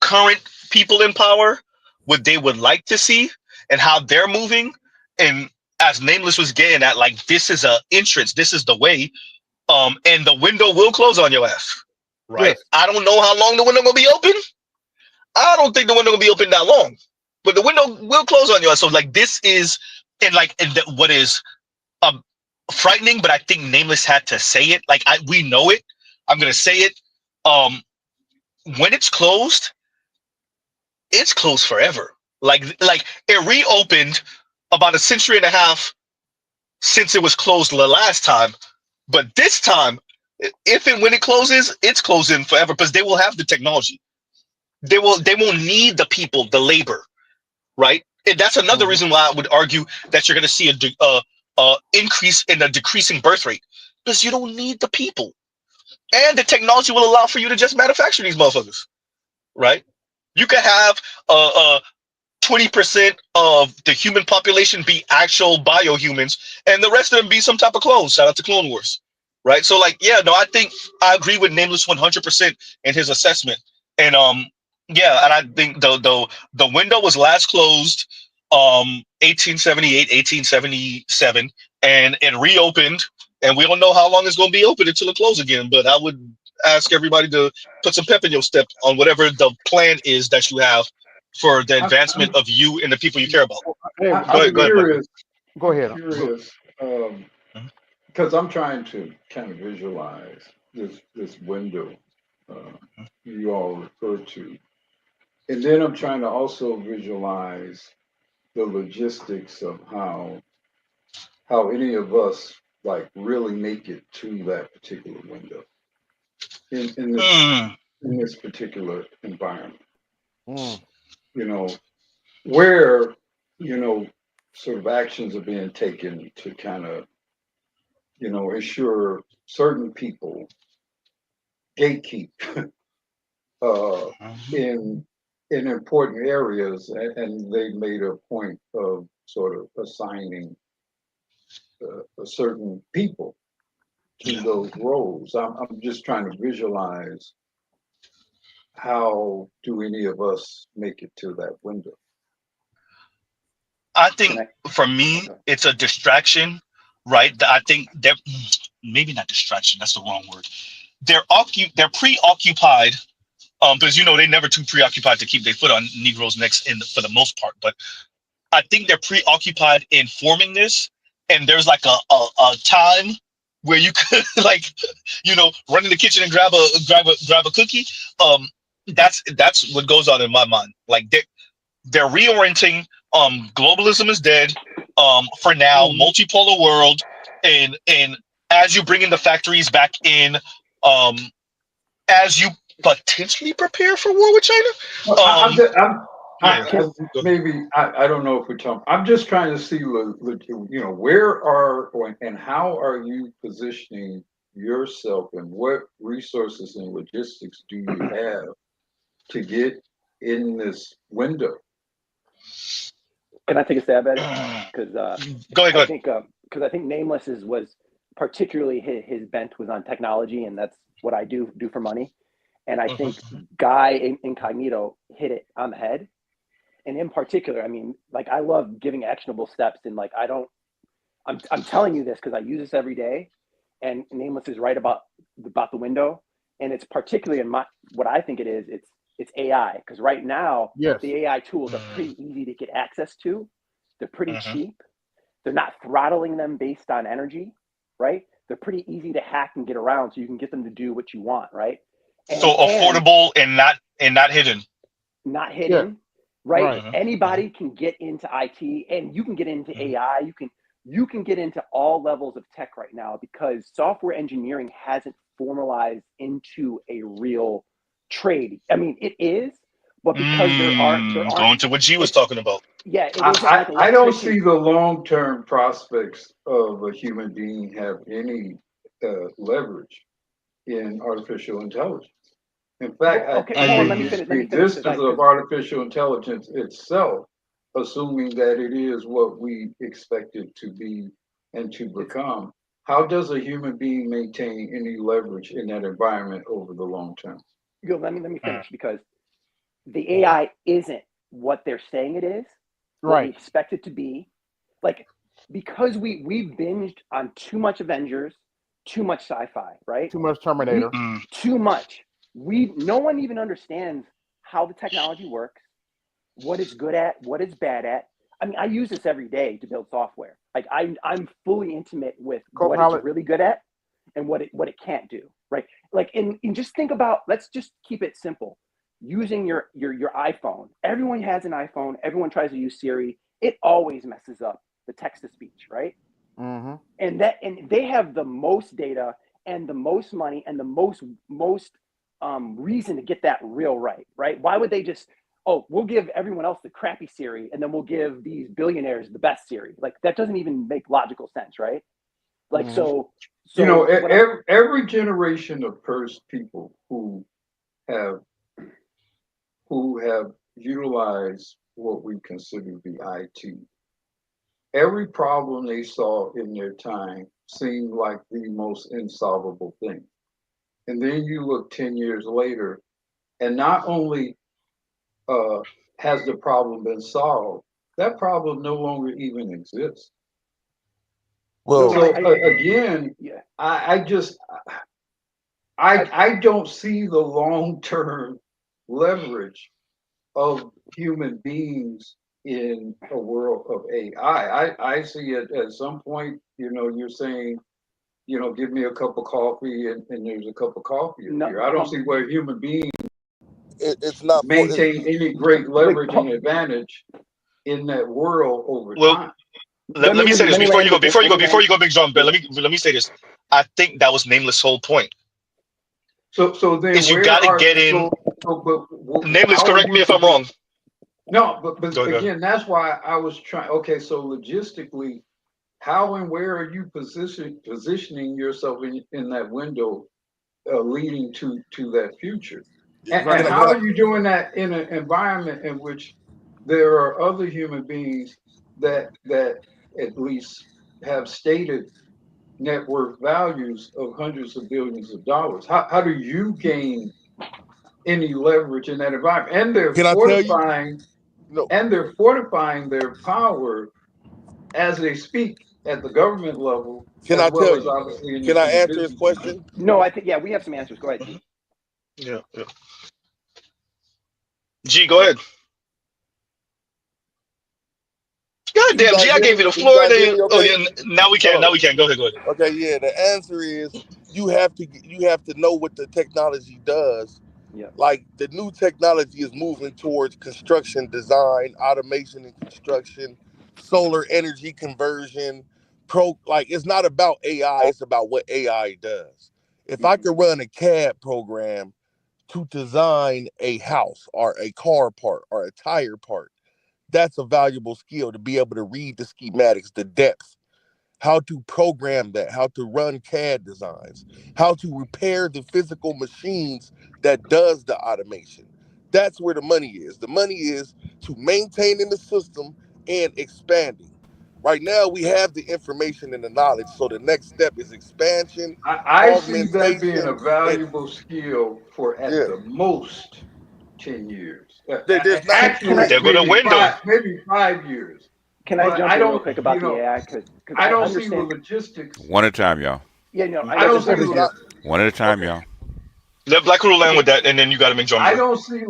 current people in power, what they would like to see, and how they're moving. And as Nameless was getting at, like, this is a entrance, this is the way, and the window will close on your ass, right? Yes. I don't know how long the window gonna be open. I don't think the window gonna be open that long, but the window will close on you. So like, this is, and what is frightening, but I think Nameless had to say it. Like, we know it. I'm gonna say it. When it's closed forever. Like it reopened about a century and a half since it was closed the last time, but this time, if and when it closes, it's closing forever, because they will have the technology. They won't need the people, the labor, right? And that's another reason why I would argue that you're going to see a increase in a decreasing birth rate, because you don't need the people, and the technology will allow for you to just manufacture these motherfuckers, right? You can have 20% of the human population be actual biohumans, and the rest of them be some type of clones. Shout out to Clone Wars, right? So, like, yeah, no, I think I agree with Nameless 100% in his assessment, and yeah, and I think the window was last closed 1878, 1877, and it reopened, and we don't know how long it's going to be open until it closes again. But I would ask everybody to put some pep in your step on whatever the plan is that you have for the advancement of you and the people you care about. Hey, go ahead, Michael. Go ahead. I'm curious, because I'm trying to kind of visualize this window you all refer to, and then I'm trying to also visualize the logistics of how any of us like really make it to that particular window in this particular environment. You know, where, sort of actions are being taken to kind of, ensure certain people gatekeep in important areas, and they made a point of sort of assigning certain people to those roles. I'm just trying to visualize how do any of us make it to that window. I think for me, it's a distraction, right? I think they're maybe not distraction. That's the wrong word. They're preoccupied, because they're never too preoccupied to keep their foot on Negroes' necks for the most part. But I think they're preoccupied in forming this, and there's like a time where you could like, run in the kitchen and grab a cookie. That's what goes on in my mind. Like they're reorienting. Globalism is dead. For now, multipolar world, and as you bring in the factories back in, as you potentially prepare for war with China. I don't know if we're talking. I'm just trying to see, where and how are you positioning yourself, and what resources and logistics do you have to get in this window? Can I take a stab at it? Because go ahead. Because I think Nameless was particularly his bent was on technology, and that's what I do for money. And I think Guy Incognito hit it on the head. And in particular, I mean, like, I love giving actionable steps, and like I'm telling you this because I use this every day. And Nameless is right about the window, and it's particularly in what I think it is. It's AI, because right now the AI tools are pretty easy to get access to. They're pretty cheap. They're not throttling them based on energy, right? They're pretty easy to hack and get around, so you can get them to do what you want, right? So affordable and not hidden. Not hidden, right? Anybody can get into IT, and you can get into AI. You can get into all levels of tech right now, because software engineering hasn't formalized into a real trade. I mean, it is, but because there aren't going to what G was talking about. Yeah, I don't see the long-term prospects of a human being have any leverage in artificial intelligence. In fact, I think the existence of artificial intelligence itself, assuming that it is what we expect it to be and to become, how does a human being maintain any leverage in that environment over the long term? Let me finish, because the AI isn't what they're saying it is. What we expect it to be. Like, because we binged on too much Avengers, too much sci-fi, right? Too much Terminator. Too much. No one even understands how the technology works, what it's good at, what it's bad at. I mean, I use this every day to build software. Like, I'm fully intimate with what it's really good at and what it can't do, right? Like, and just think about, let's just keep it simple. Using your iPhone. Everyone has an iPhone. Everyone tries to use Siri. It always messes up the text to speech, right? And they have the most data and the most money and the most reason to get that real right? Why would they just oh, we'll give everyone else the crappy Siri, and then we'll give these billionaires the best Siri. Like that doesn't even make logical sense, right? Like so you know, every generation of people who have utilized what we consider to be IT, every problem they saw in their time seemed like the most insolvable thing. And then you look 10 years later, and not only has the problem been solved, that problem no longer even exists. Well, so again, I don't see the long-term leverage of human beings in a world of AI. I see it at some point, you know, you're saying, you know, give me a cup of coffee and there's a cup of coffee in here. I don't see where human beings it's not maintain any great leverage and advantage in that world over time. Let me say this before you go, Big John. But let me say this. I think that was Nameless' whole point. So then is you gotta get in. Nameless, correct me if I'm wrong. No, but again, that's why I was trying. Okay, so logistically, how and where are you positioning yourself in that window, leading to that future? And how are you doing that in an environment in which there are other human beings that at least have stated net worth values of hundreds of billions of dollars? How do you gain any leverage in that environment? And they're fortifying their power as they speak at the government level. Can I tell you? Obviously Can I answer his question? No, I think we have some answers. Go ahead, G. Yeah. G, go ahead. God damn, G, I gave you the floor. Now we can. Go ahead. Okay, yeah. The answer is you have to know what the technology does. Yeah. Like the new technology is moving towards construction design, automation and construction, solar energy conversion. Like it's not about AI, it's about what AI does. If I could run a CAD program to design a house or a car part or a tire part, that's a valuable skill to be able to read the schematics, the depth, how to program that, how to run CAD designs, how to repair the physical machines that does the automation. That's where the money is. The money is to maintaining the system and expanding. Right now, we have the information and the knowledge, so the next step is expansion. I see that being a valuable skill for at the most 10 years. There's Actually, maybe 5 years. Can I jump in real quick about the AI? Because I don't see the logistics. One at a time, y'all. Yeah, no, I don't see one at a time, y'all. Let Black Rule land with that, and then you got to make jump. I don't see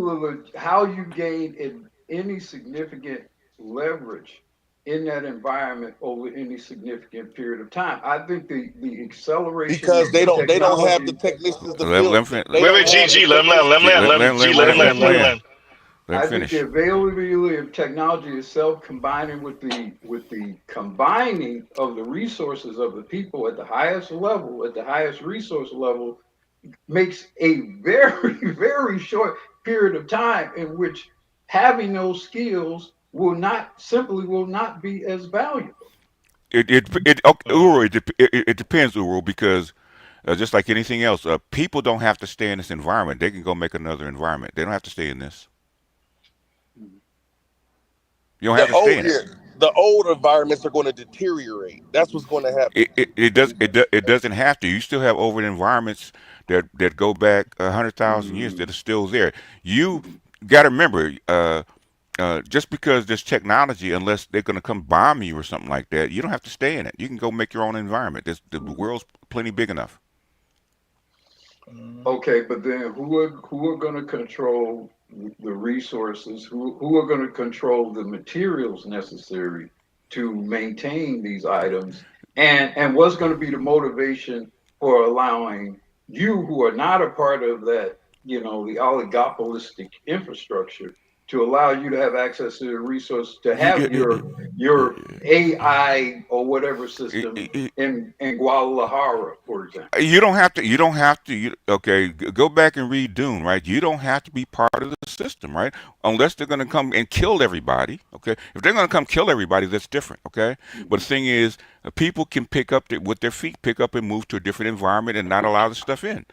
how you gain any significant leverage in that environment over any significant period of time. I think the acceleration because they don't have the technicians to build. Wait, G, let him land. I think the availability of technology itself, combining with the combining of the resources of the people at the highest level, at the highest resource level, makes a very, very short period of time in which having those skills will not be as valuable. It depends, Uru, because just like anything else, people don't have to stay in this environment. They can go make another environment. They don't have to stay in this. You don't have to stay in it. The old environments are going to deteriorate. That's what's going to happen. It doesn't have to. You still have old environments that go back 100,000 years that are still there. You got to remember, just because there's technology, unless they're going to come bomb you or something like that, you don't have to stay in it. You can go make your own environment. The world's plenty big enough. Okay, but then who are going to control the resources? Who are going to control the materials necessary to maintain these items? And what's going to be the motivation for allowing you, who are not a part of that, the oligopolistic infrastructure, to allow you to have access to the resource to have your AI or whatever system in Guadalajara, for example. You don't have to. You don't have to. Okay, go back and read Dune, right? You don't have to be part of the system, right? Unless they're going to come and kill everybody. Okay, if they're going to come kill everybody, that's different. Okay, but the thing is, people can pick up with their feet, pick up and move to a different environment and not allow the stuff in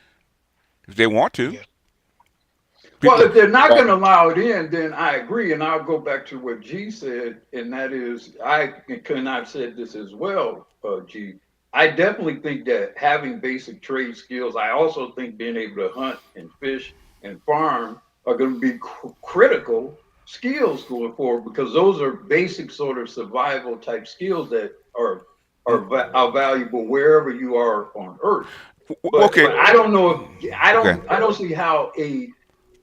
if they want to. Well, if they're not going to allow it in, then I agree, and I'll go back to what G said, and that is, I've said this as well, G. I definitely think that having basic trade skills, I also think being able to hunt and fish and farm are going to be critical skills going forward, because those are basic sort of survival type skills that are valuable wherever you are on Earth. But I don't know if I don't see how a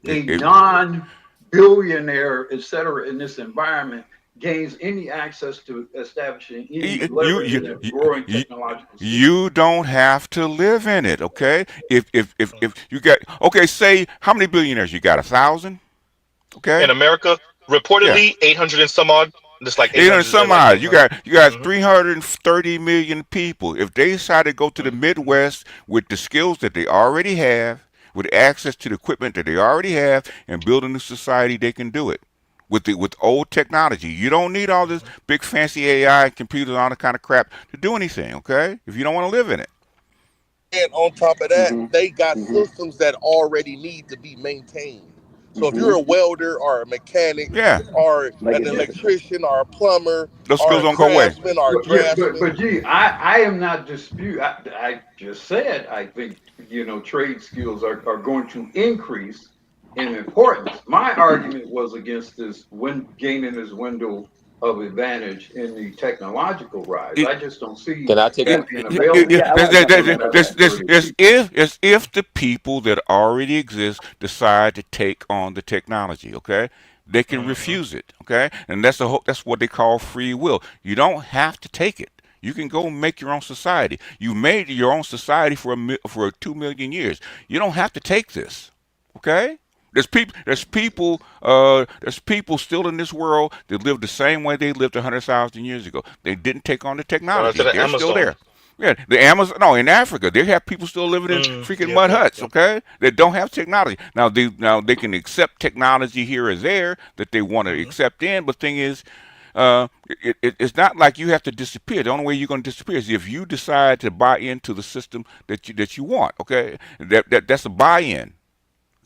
non-billionaire, et cetera, in this environment gains any access to establishing any leverage in a growing technological system. You don't have to live in it, okay? If you got, okay, say how many billionaires you got? 1,000? Okay. In America, reportedly 800 and some odd. Just like 800 some odd. You got 330 million people. If they decide to go to the Midwest with the skills that they already have, with access to the equipment that they already have, and build a new society, they can do it with old technology. You don't need all this big fancy AI and computers and all that kind of crap to do anything, okay? If you don't want to live in it. And on top of that, they got systems that already need to be maintained. So if you're a welder or a mechanic or an electrician or a plumber, those skills don't go away. But gee, I am not disputing. I just said I think trade skills are going to increase in importance. My argument was against this gaining this window of advantage in the technological rise. I just don't see that being available. It's if the people that already exist decide to take on the technology, okay? They can refuse it, okay? And that's what they call free will. You don't have to take it. You can go make your own society. You made your own society for 2 million years. You don't have to take this, okay? There's people still in this world that live the same way they lived 100,000 years ago. They didn't take on the technology. They're still there. Yeah, the Amazon. No, in Africa, they have people still living in freaking mud huts. Okay, that don't have technology. Now they can accept technology here or there that they want to accept in. But thing is, it's not like you have to disappear. The only way you're going to disappear is if you decide to buy into the system that you want. Okay, that's a buy-in.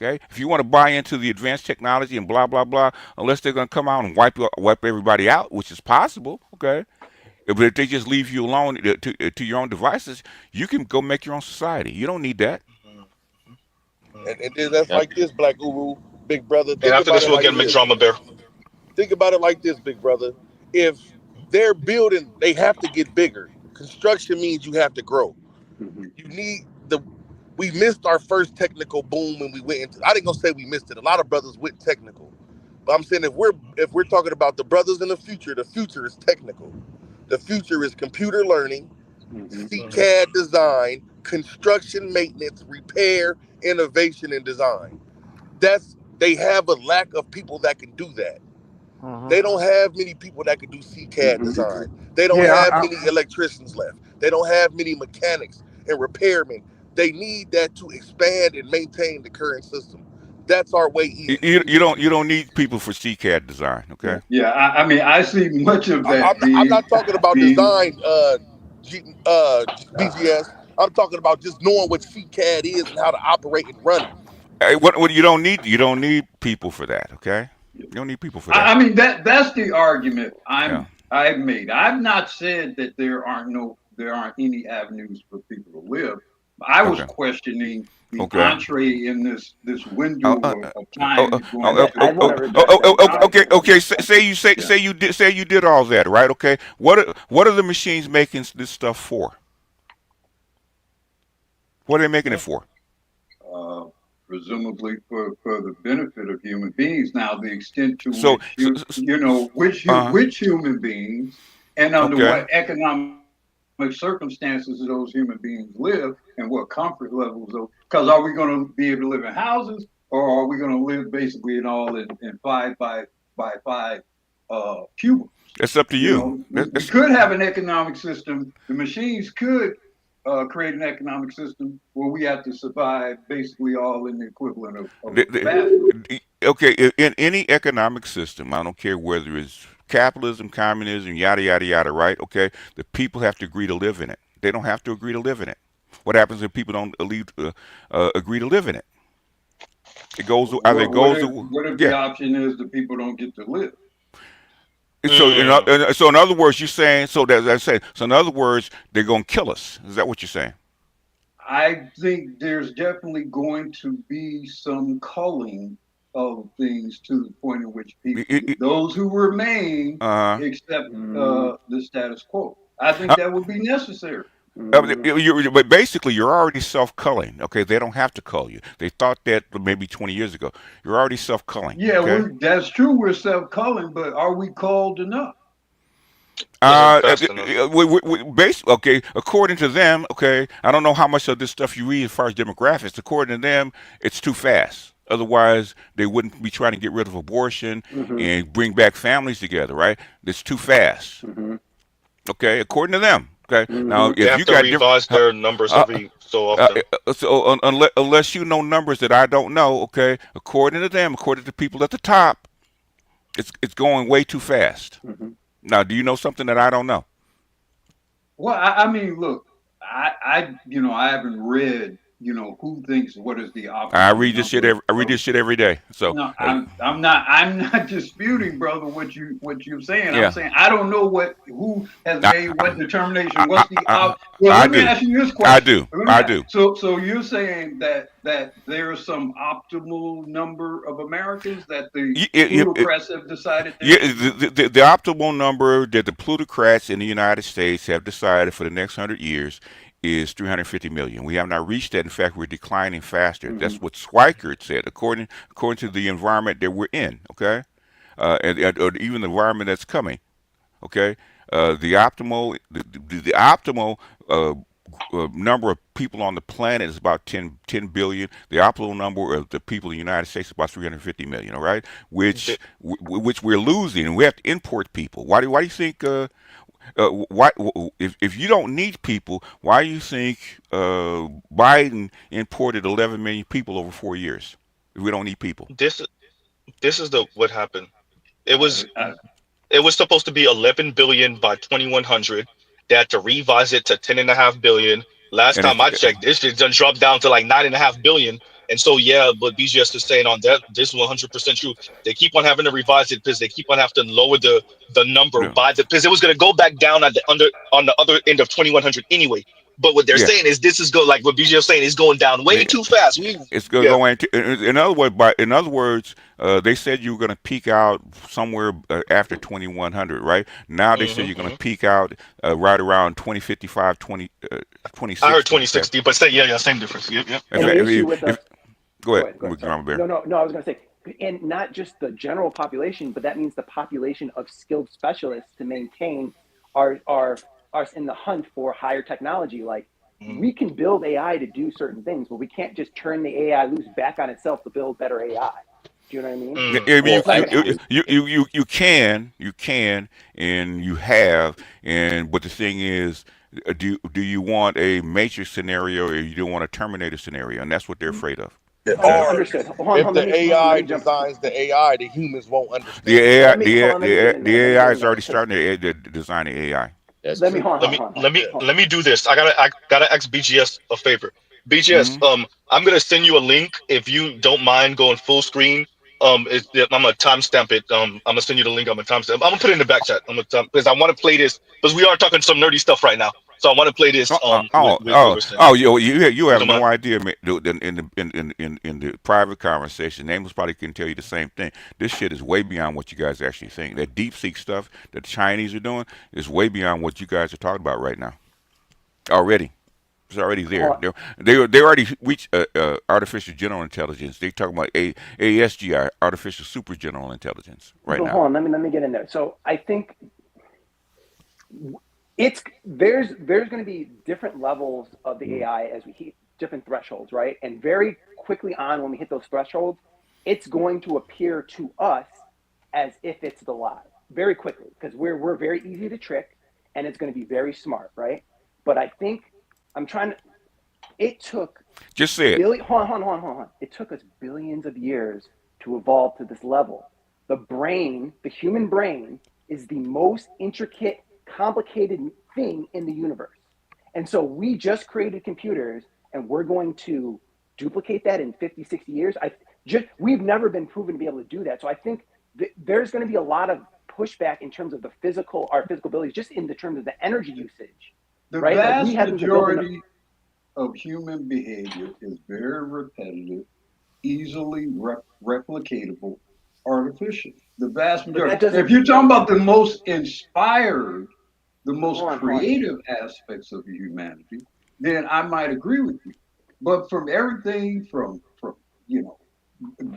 Okay, if you want to buy into the advanced technology and blah blah blah, unless they're going to come out and wipe everybody out, which is possible. Okay, but if they just leave you alone to your own devices, you can go make your own society. You don't need that. And then that's like this, Black Uru, big brother. And after this, we'll get McDrama Bear. Think about it like this, big brother. If they're building, they have to get bigger. Construction means you have to grow. You need we missed our first technical boom when we went into. I didn't gonna say we missed it. A lot of brothers went technical, but I'm saying if we're talking about the brothers in the future is technical. The future is computer learning, CAD design, construction maintenance, repair, innovation, and design. They have a lack of people that can do that. They don't have many people that can do CAD design. They don't have many electricians left. They don't have many mechanics and repairmen. They need that to expand and maintain the current system. That's our way in. You don't need people for CAD design, okay? Yeah, I mean, I see much of that. I'm not talking about design, BGS. I'm talking about just knowing what CAD is and how to operate and run it. What you don't need people for that, okay? You don't need people for that. I mean, that's the argument I've made. I've not said that there aren't any avenues for people to live. I was questioning the entree in this window of time. Okay. Say you did all that, right? Okay. What are the machines making this stuff for? What are they making it for? Presumably for the benefit of human beings. Now, the extent to which human beings and under what economic circumstances those human beings live and what comfort levels. Because are we going to be able to live in houses? or are we going to live basically in all in 5 by 5 cubicles? It's up to You you. know, we could have an economic system. The machines could create an economic system where we have to survive basically all in the equivalent of Okay, in any economic system, I don't care whether it's capitalism, communism, yada yada yada, right? Okay, the people have to agree to live in it. They don't have to agree to live in it. What happens if people don't agree to live in it? It goes either it goes. What if Yeah. the option is the people don't get to live? So in other words, you're saying so that I say so. In other words, they're gonna kill us. Is that what you're saying? I think there's definitely going to be some culling of things to the point in which people, those who remain, accept the status quo. I think that would be necessary. But basically, you're already self-culling. Okay, they don't have to cull you. They thought that maybe 20 years ago. You're already self-culling. Yeah, okay? That's true. We're self-culling, but are we culled enough? Okay, according to them, okay, I don't know how much of this stuff you read as far as demographics. According to them, it's too fast. Otherwise, they wouldn't be trying to get rid of abortion and bring back families together, right? It's too fast. Okay, according to them. Okay, now if they have you to got revise their numbers every so often. Unless you know numbers that I don't know, okay, according to them, according to people at the top, it's going way too fast. Now, do you know something that I don't know? Well, I mean, look, I haven't read, who thinks what is the optimal. I read this shit every day. So no, I'm not disputing, brother, what you're saying. Yeah. I'm saying I don't know who has made what determination. What's the well? Let me ask you this question. I do. So you're saying that there is some optimal number of Americans that the plutocrats have decided. The optimal number that the plutocrats in the United States have decided for the next 100 years is 350 million. We have not reached that. In fact, we're declining faster. That's what Schweikert said, according to the environment that we're in. Okay, and or even the environment that's coming. Okay, the optimal number of people on the planet is about 10 billion. The optimal number of the people in the United States is about 350 million. All right, which we're losing, and we have to import people. Why do you think? Why if you don't need people, why do you think Biden imported 11 million people over 4 years? If we don't need people. This is what happened. It was supposed to be 11 billion by 2100. They had to revise it to 10.5 billion. Last time I checked, this shit done dropped down to like 9.5 billion. And so, but BGS is saying on that, this is 100% true. They keep on having to revise it because they keep on having to lower the number because it was going to go back down on the other end of 2100 anyway. But what they're saying is this is like what BGS is saying is going down way too fast. It's going to go in other words, they said you were going to peak out somewhere after 2100, right? Now they say you're going to peak out right around 2055, 2060. I heard 2060, but same difference. Yep. Go ahead. No, I was going to say, and not just the general population, but that means the population of skilled specialists to maintain our in the hunt for higher technology. Like we can build AI to do certain things, but we can't just turn the AI loose back on itself to build better AI. Do you know what I mean? You can, and you have, but the thing is, do you want a Matrix scenario, or you don't want a Terminator scenario? And that's what they're afraid of. Understood. If the AI designs the AI, the humans won't understand. The AI is already starting to design the AI. Let me do this. I gotta ask BGS a favor. BGS, I'm gonna send you a link if you don't mind going full screen. I'm gonna timestamp it. I'm gonna send you the link. I'm gonna timestamp. I'm gonna put it in the back chat. Because I want to play this because we are talking some nerdy stuff right now. So I want to play this. You have no idea, man. In the private conversation, Nameless probably can tell you the same thing. This shit is way beyond what you guys are actually think. That deep seek stuff that the Chinese are doing is way beyond what you guys are talking about right now. Already. It's already there. They already reached artificial general intelligence. They talking about ASGI, artificial super general intelligence, right now. Hold on, let me get in there. So I think there's going to be different levels of the AI as we different thresholds, right? And very quickly on, when we hit those thresholds, it's going to appear to us as if it's the lie very quickly, because we're very easy to trick, and it's going to be very smart, right? But I think it took just say it. Hold on. It took us billions of years to evolve to this level. The brain, the human brain, is the most intricate, complicated thing in the universe. And so we just created computers, and we're going to duplicate that in 50, 60 years. We've never been proven to be able to do that. So I think there's going to be a lot of pushback in terms of our physical abilities, just in the terms of the energy usage. The right? vast majority of human behavior is very repetitive, easily replicatable, artificial. The vast majority. If you're talking about the most inspired, the most creative aspects of humanity, then I might agree with you. But from everything from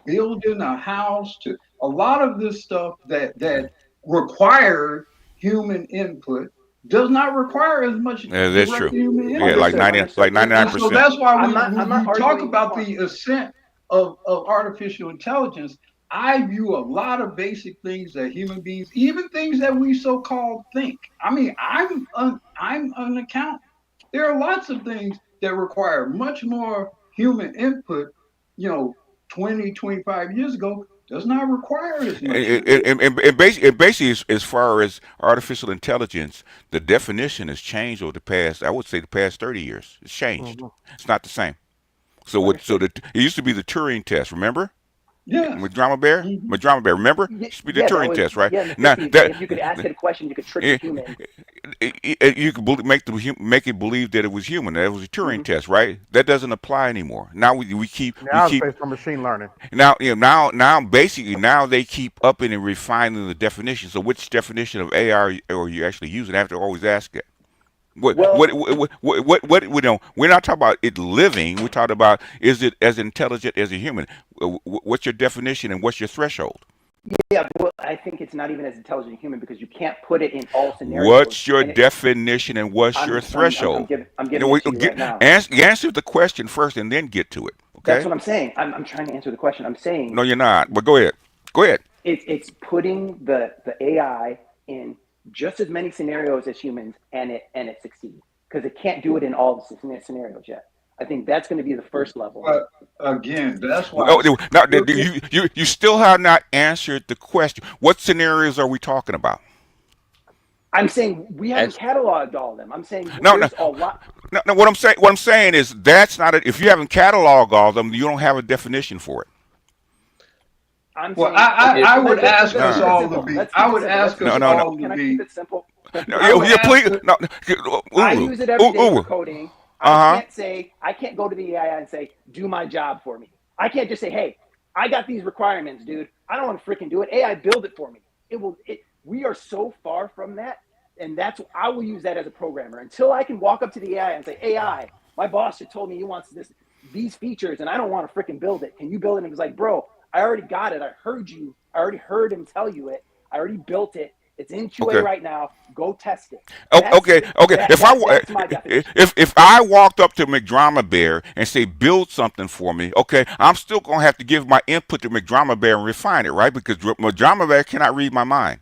building a house to a lot of this stuff that required human input does not require as much that's true. human input. Yeah, like 99%. So that's why when you talk about the ascent of artificial intelligence, I view a lot of basic things that human beings, even things that we so-called think. I mean, I'm an accountant. There are lots of things that require much more human input, 20, 25 years ago, does not require as much. And basically, as far as artificial intelligence, the definition has changed over the past, I would say, the past 30 years. It's changed. It's not the same. It used to be the Turing test, remember? Yeah. Madrama Bear? Madrama Bear, remember? It used to be the Turing test, right? Yeah, now, if you could ask it a question, you could trick the human. You could make it believe that it was human. That was a Turing test, right? That doesn't apply anymore. Now we keep based on machine learning. Now basically they keep upping and refining the definition. So which definition of AI are you actually using? I have to always ask it. What we're not talking about it living. We're talking about, is it as intelligent as a human? What's your definition and what's your threshold? Yeah, well, I think it's not even as intelligent as a human, because you can't put it in all scenarios. What's your definition and what's your threshold? I'm giving it to you right now. Answer the question first and then get to it. Okay? That's what I'm saying. I'm trying to answer the question. I'm saying. No, you're not. But go ahead. Go ahead. It's putting the AI in just as many scenarios as humans, and it succeeds, because it can't do it in all the scenarios yet. I think that's going to be the first level. But again, that's why. Now, you still have not answered the question. What scenarios are we talking about? I'm saying we haven't cataloged all of them. I'm saying a lot. No. What I'm saying is that's not it. If you haven't cataloged all of them, you don't have a definition for it. I would ask us all to be. I would ask us all to be. Can I keep it simple? Please. No. I use it every day for coding. I can't go to the AI and say, do my job for me. I can't just say, hey, I got these requirements, dude. I don't want to freaking do it. AI, build it for me. We are so far from that. And I will use that as a programmer until I can walk up to the AI and say, AI, my boss just told me he wants these features, and I don't want to freaking build it. Can you build it? And he was like, bro, I already got it. I heard you. I already heard him tell you it. I already built it. It's in QA right now. Go test it. Okay. If I walked up to McDrama Bear and say, build something for me, okay, I'm still gonna have to give my input to McDrama Bear and refine it, right? Because McDrama Bear cannot read my mind.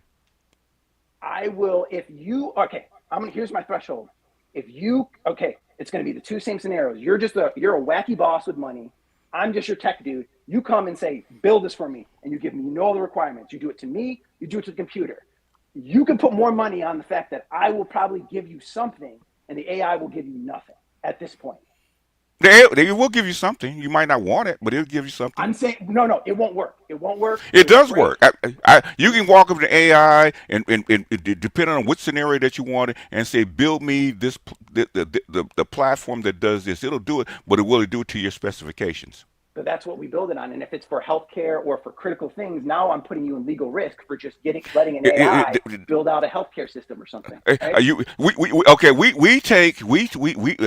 I will. Here's my threshold. It's gonna be the two same scenarios. You're a wacky boss with money. I'm just your tech dude. You come and say, build this for me, and you give me no other requirements. You do it to me. You do it to the computer. You can put more money on the fact that I will probably give you something, and the AI will give you nothing at this point. They will give you something. You might not want it, but it'll give you something. I'm saying no, it won't work. It won't work. It does work. You can walk up to AI and depending on which scenario that you want it, and say, build me the platform that does this. It'll do it, but it will do it to your specifications. But that's what we build it on. And if it's for healthcare or for critical things, now I'm putting you in legal risk for just letting an AI build out a healthcare system or something. Right?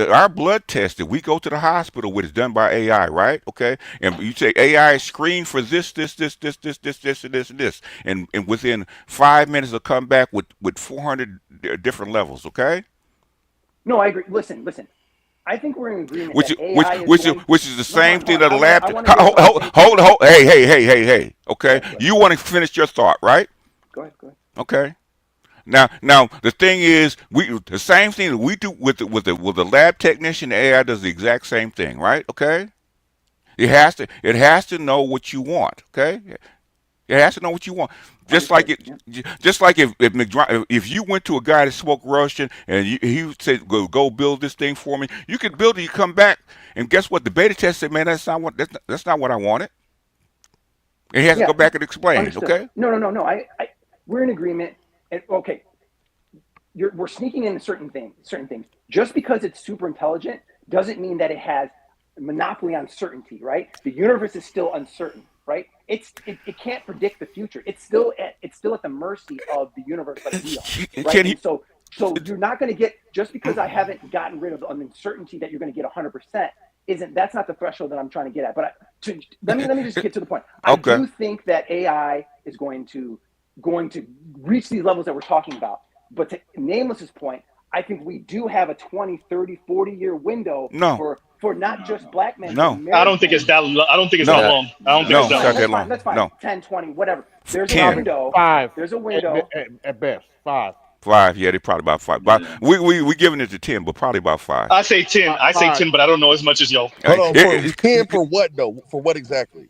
Our blood test that we go to the hospital with is done by AI, right? Okay, and you say AI screen for this, and within 5 minutes it'll come back with 400 different levels. Okay. No, I agree. Listen. I think we're in agreement Which that AI which is the same thing that a I lab. want to get Hold. Hey. Okay, you want to finish your thought, right? Go ahead. Okay. Now the thing is, the same thing that we do with the lab technician. The AI does the exact same thing, right? Okay. It has to know what you want. Okay. It has to know what you want. Just like if you went to a guy that spoke Russian and he said go build this thing for me, you could build it. You come back and guess what? The beta test said, man, that's not what I wanted. And he has to go back and explain. Understood. Okay? No. We're in agreement. And okay, we're sneaking in certain things. Just because it's super intelligent doesn't mean that it has a monopoly on certainty, right? The universe is still uncertain, right? It can't predict the future. It's still at the mercy of the universe like we are, right? So you're not going to get, just because I haven't gotten rid of the uncertainty that you're going to get 100%. That's not the threshold that I'm trying to get at. But let me just get to the point. Okay. I do think that AI is going to reach these levels that we're talking about. But to Nameless's point, I think we do have a 20, 30, 40-year window for not just black men. No. I don't think it's that long. I don't think it's that long. That's fine. No. 10, 20, whatever. There's 10. a window. 5. There's a window. At best, 5. 5, yeah, they probably about 5. But we giving it to 10, but probably about 5. I say 10. I say 10, but I don't know as much as y'all. Hold on, 10 for what though? For what exactly?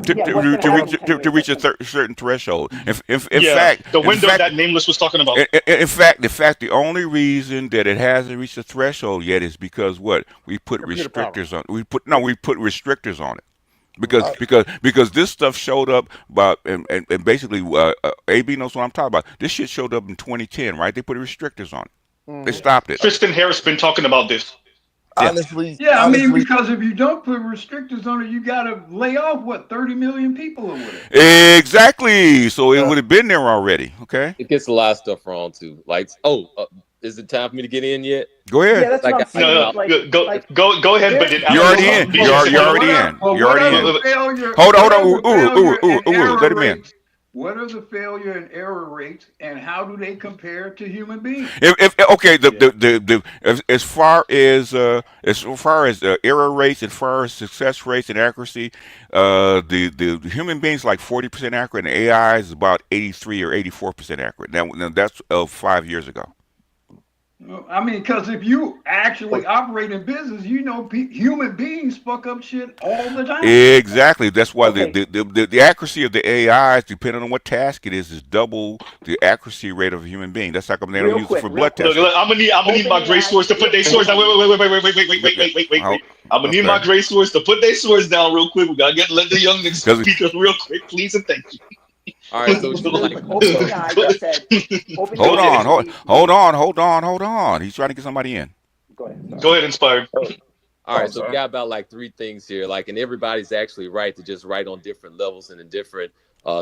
To reach a certain threshold. In fact, the window that Nameless was talking about. In fact, the only reason that it hasn't reached the threshold yet is because we put restrictors on. We put restrictors on it. Because this stuff showed up and basically AB knows what I'm talking about. This shit showed up in 2010, right? They put restrictors on it. They stopped it. Tristan Harris been talking about this. Honestly, I mean, because if you don't put restrictors on it, you got to lay off 30 million people or whatever. Exactly. So it would have been there already. Okay. It gets a lot of stuff wrong too. Like, is it time for me to get in yet? Go ahead. Yeah, that's what I'm saying. Go ahead. But you're already in. You're already in. You're already in. Hold on. Let him in. What are the failure and error rates, and how do they compare to human beings? As far as error rates, as far as success rates and accuracy, the human beings like 40% accurate, and AI is about 83 or 84% accurate. Now that's 5 years ago. I mean, because if you actually operate in business, human beings fuck up shit all the time. Exactly. That's why the accuracy of the AI, depending on what task it is double the accuracy rate of a human being. That's how come they don't use it for blood testing. Look, I'm gonna need my gray swords to put their swords down. Wait. I'm gonna need my gray swords to put their swords down real quick. We gotta let the young niggas speak us real quick, please and thank you. All right, so hold on. He's trying to get somebody in. Go ahead, Inspired. All right, so we got about 3 things here, and everybody's actually right to just write on different levels and in different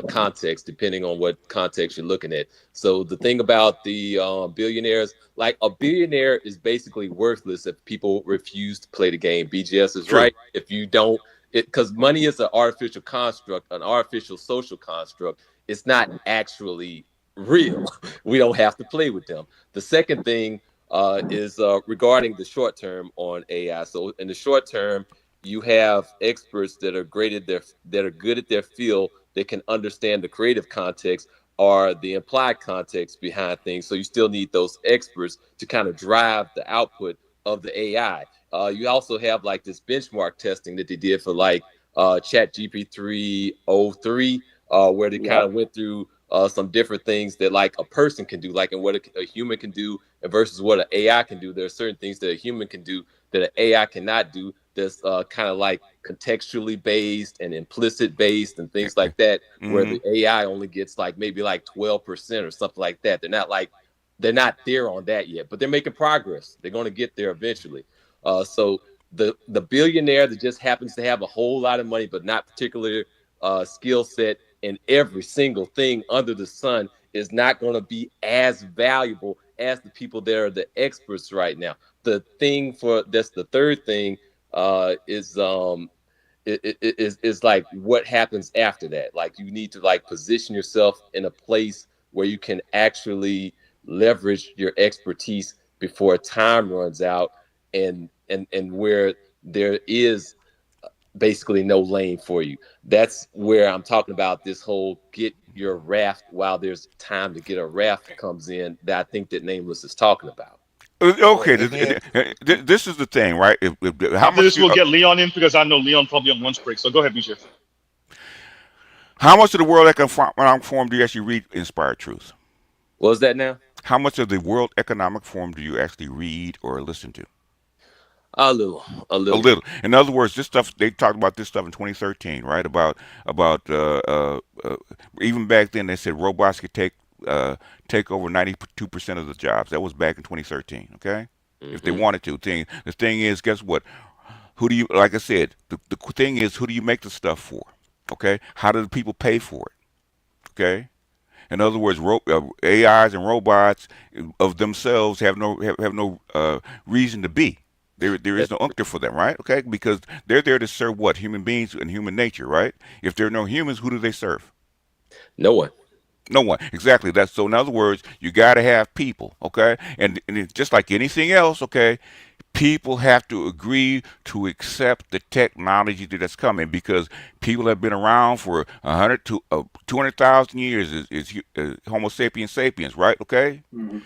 contexts, depending on what context you're looking at. So the thing about the billionaires, a billionaire is basically worthless if people refuse to play the game. BGS is right. If you don't, because money is an artificial construct, an artificial social construct. It's not actually real. We don't have to play with them. The second thing is regarding the short term on AI. So in the short term, you have experts that are good at their field, that can understand the creative context or the implied context behind things. So you still need those experts to kind of drive the output of the AI. You also have this benchmark testing that they did for ChatGPT 3.03, where they kind of went through some different things that a person can do, and what a human can do versus what an AI can do. There are certain things that a human can do that an AI cannot do. That's kind of contextually based and implicit based and things like that, where the AI only gets maybe 12% or something like that. They're not there on that yet, but they're making progress. They're going to get there eventually. So the billionaire that just happens to have a whole lot of money, but not particular skill set in every single thing under the sun, is not going to be as valuable as the people that are the experts right now. The third thing is what happens after that. You need to position yourself in a place where you can actually leverage your expertise before time runs out, and and where there is basically no lane for you. That's where I'm talking about this whole get your raft while there's time to get a raft comes in, that I think that Nameless is talking about. Okay, this is the thing, right? How After much this, we'll get Leon in because I know Leon probably on lunch break. So go ahead, BJ. How much of the World Economic Forum do you actually read Inspired Truth? What was that now? How much of the World Economic Forum do you actually read or listen to? A little. In other words, this stuff, they talked about this stuff in 2013, right? About even back then they said robots could take over 92% of the jobs. That was back in 2013. Okay, if they wanted to. The thing is, guess what? Who do you? Like I said, the thing is, who do you make the stuff for? Okay, how do the people pay for it? Okay. In other words, AIs and robots of themselves have no reason to be. There is no unctor for them, right? Okay, because they're there to serve what? Human beings and human nature, right? If there are no humans, who do they serve? No one. No one. Exactly. That's so. In other words, you got to have people, okay? And it's just like anything else, okay? People have to agree to accept the technology that's coming because people have been around for 100 to 200,000 years. Is Homo sapiens sapiens, right? Okay. Mm-hmm.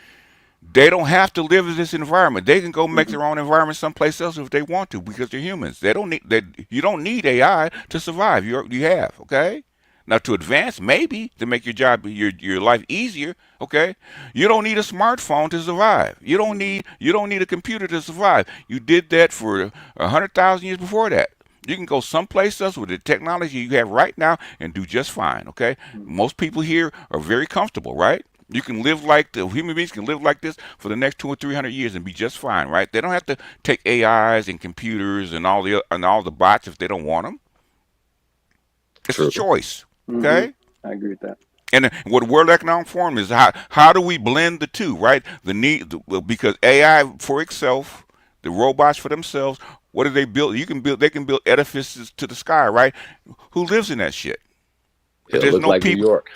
They don't have to live in this environment. They can go make their own environment someplace else if they want to because they're humans. They don't need that. You don't need AI to survive. You have, okay? Now to advance, maybe to make your job, your life easier, okay? You don't need a smartphone to survive. You don't need a computer to survive. You did that for 100,000 years before that. You can go someplace else with the technology you have right now and do just fine, okay? Most people here are very comfortable, right? You can live like human beings can live like this for the next 200 or 300 years and be just fine, right? They don't have to take AIs and computers and all the bots if they don't want them. It's a choice, okay? I agree with that. And what the World Economic Forum is, how do we blend the two, right? Because AI for itself, the robots for themselves, what do they build? They can build edifices to the sky, right? Who lives in that shit? It looks like New York.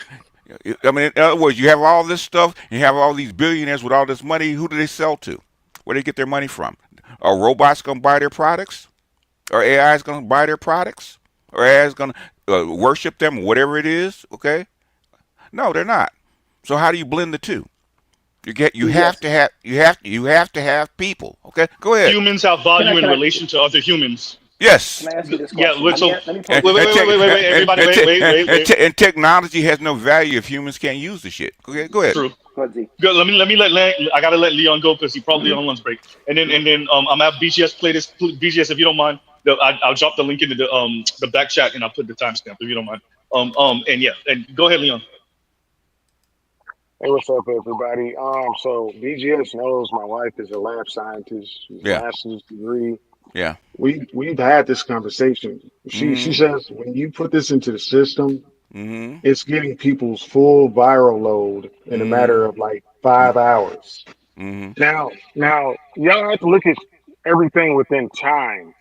I mean, in other words, you have all this stuff, you have all these billionaires with all this money. Who do they sell to? Where do they get their money from? Are robots going to buy their products? Are AIs going to buy their products? Or AIs going to worship them, or whatever it is? Okay, no, they're not. So how do you blend the two? You have to have people. Okay, go ahead. Humans have value in relation to other humans. Yes. Can I ask you this question? Yeah. So wait, everybody, wait. And technology has no value if humans can't use the shit. Okay, go ahead. True. Let me I gotta let Leon go because he's probably on lunch break. And then I'm gonna have BGS play this. BGS, if you don't mind, I'll drop the link into the back chat and I'll put the timestamp if you don't mind. And go ahead, Leon. Hey, what's up, everybody? So BGS knows my wife is a lab scientist, master's degree. Yeah. We've had this conversation. She says when you put this into the system, it's getting people's full viral load in a matter of like 5 hours. Now y'all have to look at everything within time,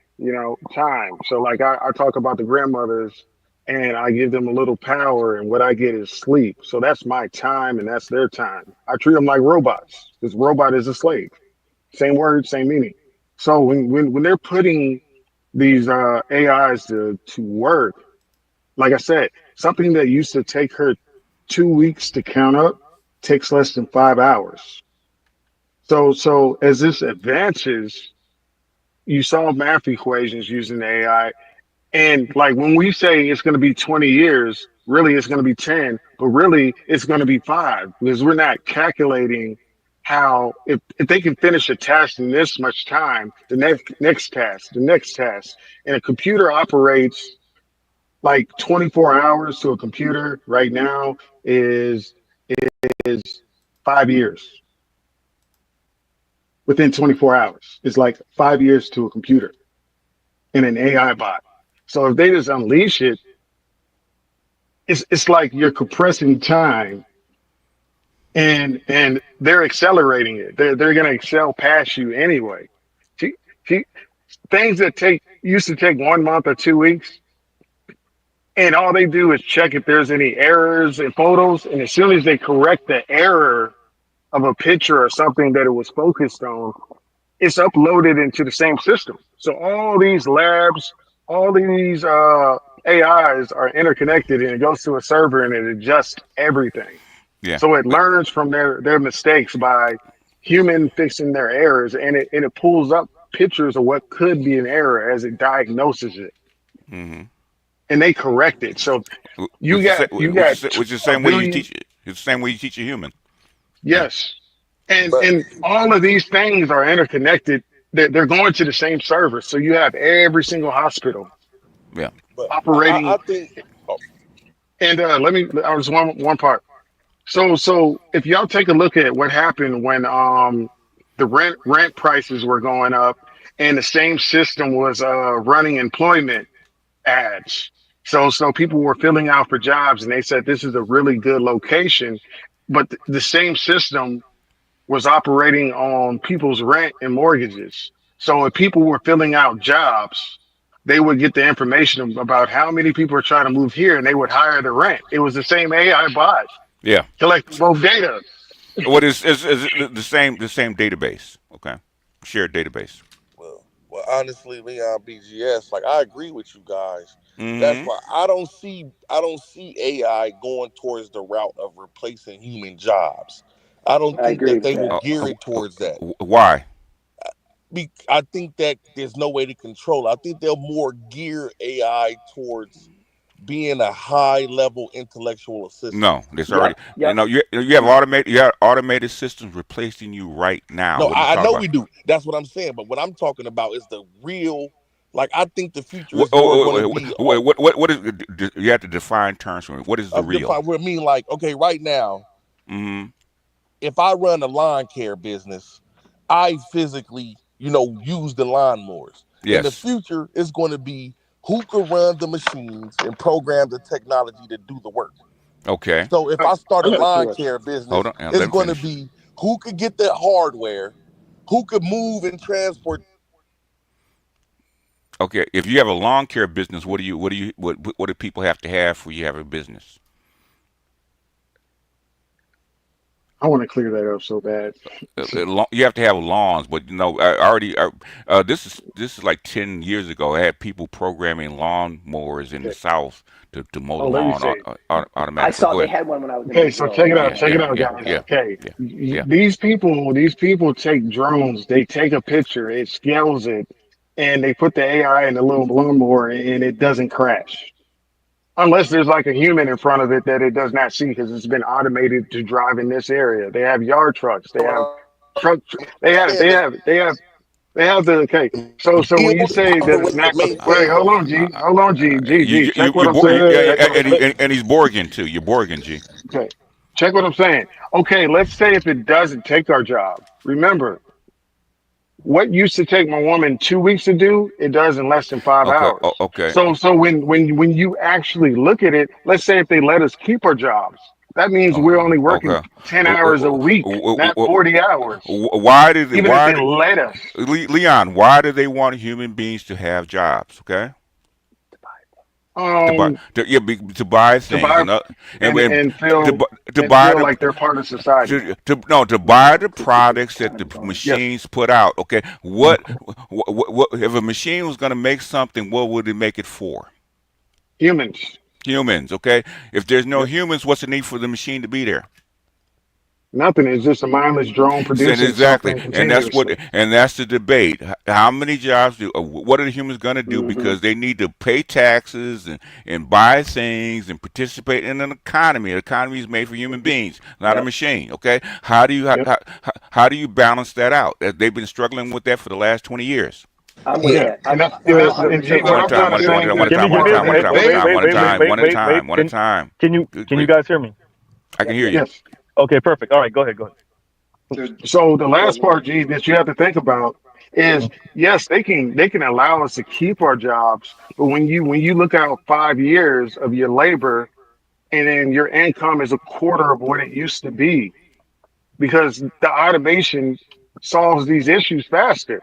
time. So like I talk about the grandmothers and I give them a little power and what I get is sleep. So that's my time and that's their time. I treat them like robots because robot is a slave. Same word, same meaning. So when they're putting these AIs to work, like I said, something that used to take her 2 weeks to count up takes less than 5 hours. So as this advances, you solve math equations using the AI. And like when we say it's going to be 20 years, really it's going to be 10, but really it's going to be 5 because we're not calculating how if they can finish a task in this much time, the next task, and a computer operates like 24 hours to a computer right now is 5 years. Within 24 hours, it's like 5 years to a computer and an AI bot. So if they just unleash it, it's like you're compressing time. And they're accelerating it. They're going to excel past you anyway. Things that used to take 1 month or 2 weeks, and all they do is check if there's any errors in photos. And as soon as they correct the error of a picture or something that it was focused on, it's uploaded into the same system. So all these labs, all these AIs are interconnected, and it goes to a server and it adjusts everything. Yeah. So it learns from their mistakes by human fixing their errors, and it pulls up pictures of what could be an error as it diagnoses it, Mm-hmm. and they correct it. So you Which is got which is the a same way you billion. teach it. It's the same way you teach a human. Yeah. Yes, and But and all of these things are interconnected. They're going to the same server. So you have every single hospital Yeah. but I operating. think And let me. I was one part. So if y'all take a look at what happened when the rent prices were going up, and the same system was running employment ads. So people were filling out for jobs, and they said this is a really good location, but the same system was operating on people's rent and mortgages. So if people were filling out jobs, they would get the information about how many people are trying to move here, and they would hire the rent. It was the same AI bot Yeah. collecting both data. What is the same database? Okay. Shared database. well, honestly, Leon BGS, like I agree with you guys. That's Mm-hmm. why I don't see AI going towards the route of replacing human jobs. I don't I think agree that with they will that. gear it towards that. Why? I think that there's no way to control it. I think they'll more gear AI towards being a high level intellectual assistant. No, there's already. Yep. Yep. You have automated systems replacing you right now. No, What are you I talking know about? we do. That's what I'm saying. But what I'm talking about is the real. Like I think the future What, is more going to oh, be. what is? You have to define terms for me. What is the I'm real? defining what I mean. Like okay, right now, Mm-hmm. if I run a lawn care business, I physically, use the lawnmowers. In the Yes. future, it's going to be who could run the machines and program the technology to do the work. Okay. So if I start a I'm not lawn sure. care Hold business, on. Let it's him going to finish. be who could get the hardware, who could move and transport. Okay. If you have a lawn care business, what do people have to have for you have a business? I want to clear that up so bad. You have to have lawns, but I already. This is like 10 years ago. I had people programming lawn mowers in the Okay. South to mow the Oh, let me lawn say. I automatically. saw Go they ahead. had one when I was in Okay, so Brazil. check it out. Yeah, Check it yeah, out, yeah, guys. yeah, Okay, yeah, yeah. these people take drones. They take a picture, it scales it, and they put the AI in the little lawnmower, and it doesn't crash unless there's like a human in front of it that it does not see because it's been automated to drive in this area. They have yard trucks. They have What truck. They I'm have. saying They is have. They have. They have the okay. So when you build say that it's hardware to not, wait, maintain hold those. on, G, hold on, G. Check what You I'm yeah, saying. yeah, Check what I'm saying. and he's Borgin too. You're Borgin, G. Okay, check what I'm saying. Okay, let's say if it doesn't take our job. Remember, what used to take my woman 2 weeks to do, it does in less than five Okay, hours. okay, So when you actually look at it, let's say if they let us keep our jobs, that means we're only working okay. 10 hours a week, not 40 hours. Why did Even if why they did let us. Leon? Why do they want human beings to have jobs? Okay, to buy, Um, to buy to things buy and feel to buy like they're part of society. to buy the products that the Yes, machines put out. Okay, what if a machine was going to make something? What would it make it for? humans. Humans. Okay, if there's no Yep. humans, what's the need for the machine to be there? Nothing. It's just a mindless drone Saying producing exactly, something and continuously. that's the debate. How many jobs do? What are the humans going to do? Hmm. Because they need to pay taxes and buy things and participate in an economy. An economy is made for human beings, not a Yep. machine. Okay, how do you Yep. how do you balance that out? They've been struggling with that for the last 20 years. I'm with Yeah, Yeah, that. and I'm that's I'm and G, 100% what One at with a I'm that. time, trying to one at say is a that time, Give one at me a time, one at a time, one at a time, one at a time, one at a time. Good Can you grief. guys hear me? I can Yes, hear sir. you. yes. Okay, perfect. All right, go ahead, go So the last part, G, that you have to think about is ahead. yes, they can allow us to keep our jobs, but when you look out 5 years of your labor and then your income is a quarter of what it used to be because the automation solves these issues faster.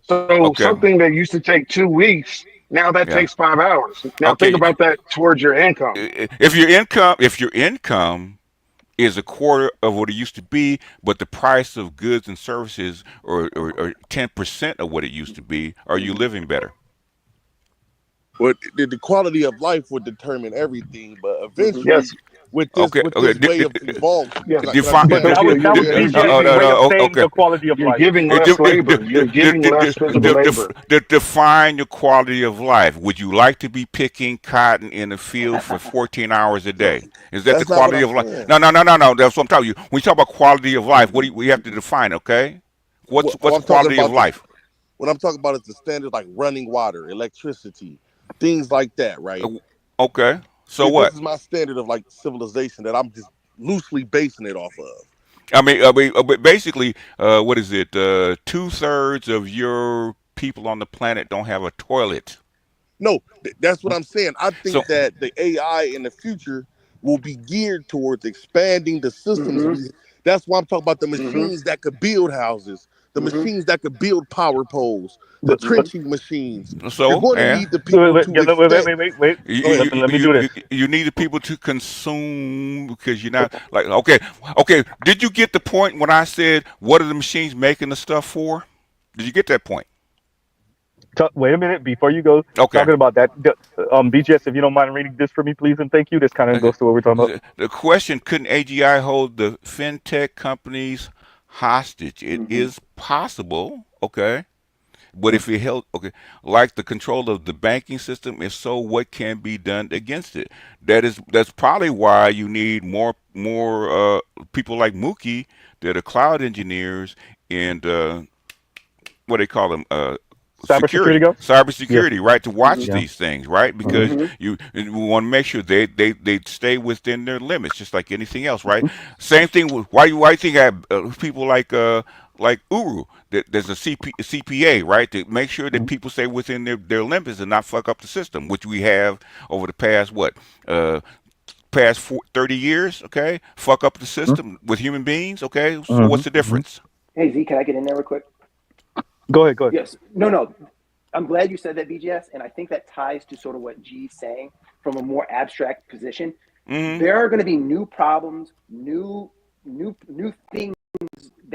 So Okay. something that used to take 2 weeks, now that Yeah. takes 5 hours. Now think Okay. about that towards your income. If your income is a quarter of what it used to be, but the price of goods and services are 10% of what it used to be, are you living better? Well, the quality of life would determine everything, but eventually, Yes. with Okay, this way of evolve, Yes, can I define. finish? But that was With the way of BGS's way of saying Okay. the quality of you're life. giving less labor. You're giving less physical labor. Define your quality of life. Would you like to be picking cotton in the field for 14 hours a day? Is that the That's not what quality I'm of life? saying. No, no, no, no, no. That's what I'm telling you. When you talk about quality of life, what do we have to define? Okay, what's What I'm talking quality of about life? what I'm talking about is the standard like running water, electricity, things like that, right? Okay, so This what? is my standard of like civilization that I'm just loosely basing it off of. But basically, what is it? 2/3 of your people on the planet don't have a toilet. No, that's what I'm saying. I So, think that the AI in the future will be geared towards expanding the systems. That's why I'm talking about the machines that could build houses, the machines that could build power poles, the But trenching machines. You're so, going to and need the people to extend. Wait. Go ahead. Let me do this. you need the people to consume because you're not like okay. Did you get the point when I said what are the machines making the stuff for? Did you get that point? Wait a minute before you go Okay. talking about that. BGS, if you don't mind reading this for me, please and thank you. This kind of Okay. goes to what we're talking about. The question: couldn't AGI hold the fintech companies hostage? It is possible. Okay. But if it held, okay, like the control of the banking system, if so, what can be done against it? That's probably why you need more people like Mookie that are cloud engineers and what they call them Cybersecurity go? Yes. cybersecurity, right? To watch Yeah. these things, right? Because you want to make sure they stay within their limits, just like anything else, right? Same thing with why you think I have people like Uru that there's a CPA, right? To make sure that people stay within their limits and not fuck up the system, which we have over the past past 30 years, okay? Fuck up the system with human beings, okay? So what's the difference? Hey Z, can I get in there real quick? Go ahead. Yes. No. I'm glad you said that, BGS, and I think that ties to sort of what G's saying from a more abstract position. There are going to be new problems, new things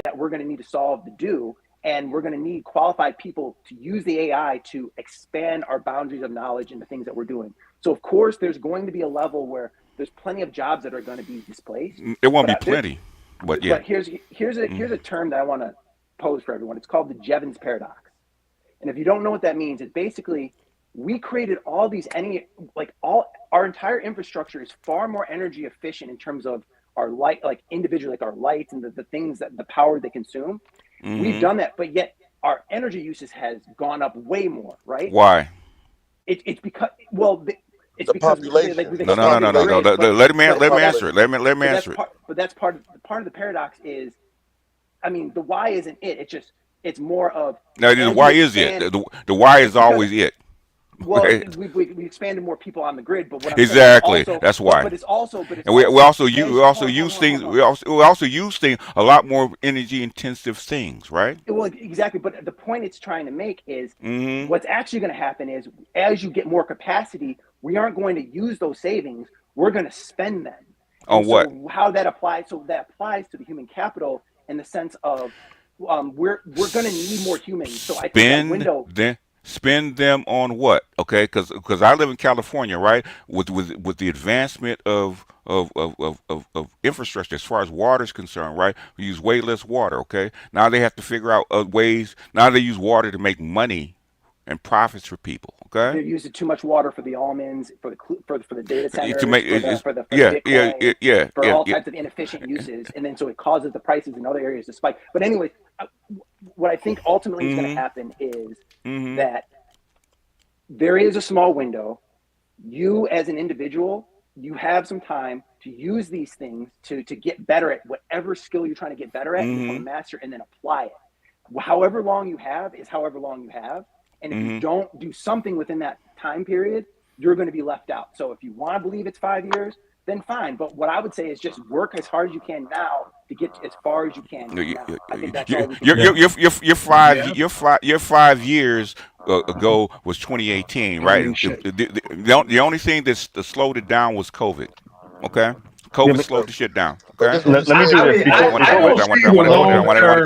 that we're going to need to solve to do, and we're going to need qualified people to use the AI to expand our boundaries of knowledge into things that we're doing. So, of course, there's going to be a level where there's plenty of jobs that are going to be displaced. There won't be plenty, but yeah. But here's a term that I want to pose for everyone. It's called the Jevons paradox. And if you don't know what that means, it's basically we created all these our entire infrastructure is far more energy efficient in terms of our light, like individually, like our lights and the things that the power they consume. We've done that, but yet our energy usage has gone up way more, right? Why? It's because it's the because population. No. Let me answer it. Let me answer it. But that's part of the paradox is, I mean, the why isn't it? It's more of now. The why is it? The why is always it. Well, we expanded more people on the grid, but what I'm exactly saying also, that's why. But it's also, and we also use things. We also use things a lot more energy intensive things, right? Well, exactly. But the point it's trying to make is what's actually going to happen is as you get more capacity, we aren't going to use those savings. We're going to spend them. On what? So how that applies? So that applies to the human capital in the sense of we're going to need more humans. So I think that window. Spend them on what? Okay, because I live in California, right? With the advancement of infrastructure as far as water is concerned, right? We use way less water. Okay, now they have to figure out ways. Now they use water to make money and profits for people. Okay, they're using too much water for the almonds, for the data centers, to make for the Bitcoin, for all types of inefficient uses, and then so it causes the prices in other areas to spike. But anyway, what I think ultimately is going to happen is that there is a small window. You as an individual, you have some time to use these things to get better at whatever skill you're trying to get better at, become a master, and then apply it. However long you have is however long you have. And if you don't do something within that time period, you're going to be left out. So if you want to believe it's 5 years, then fine. But what I would say is just work as hard as you can now to get as far as you can now. I think that's all we can do. Your 5 years ago was 2018, right? The only thing that slowed it down was COVID. Okay, COVID slowed the shit down. Okay. Let me do this. I don't see the long term. One at a I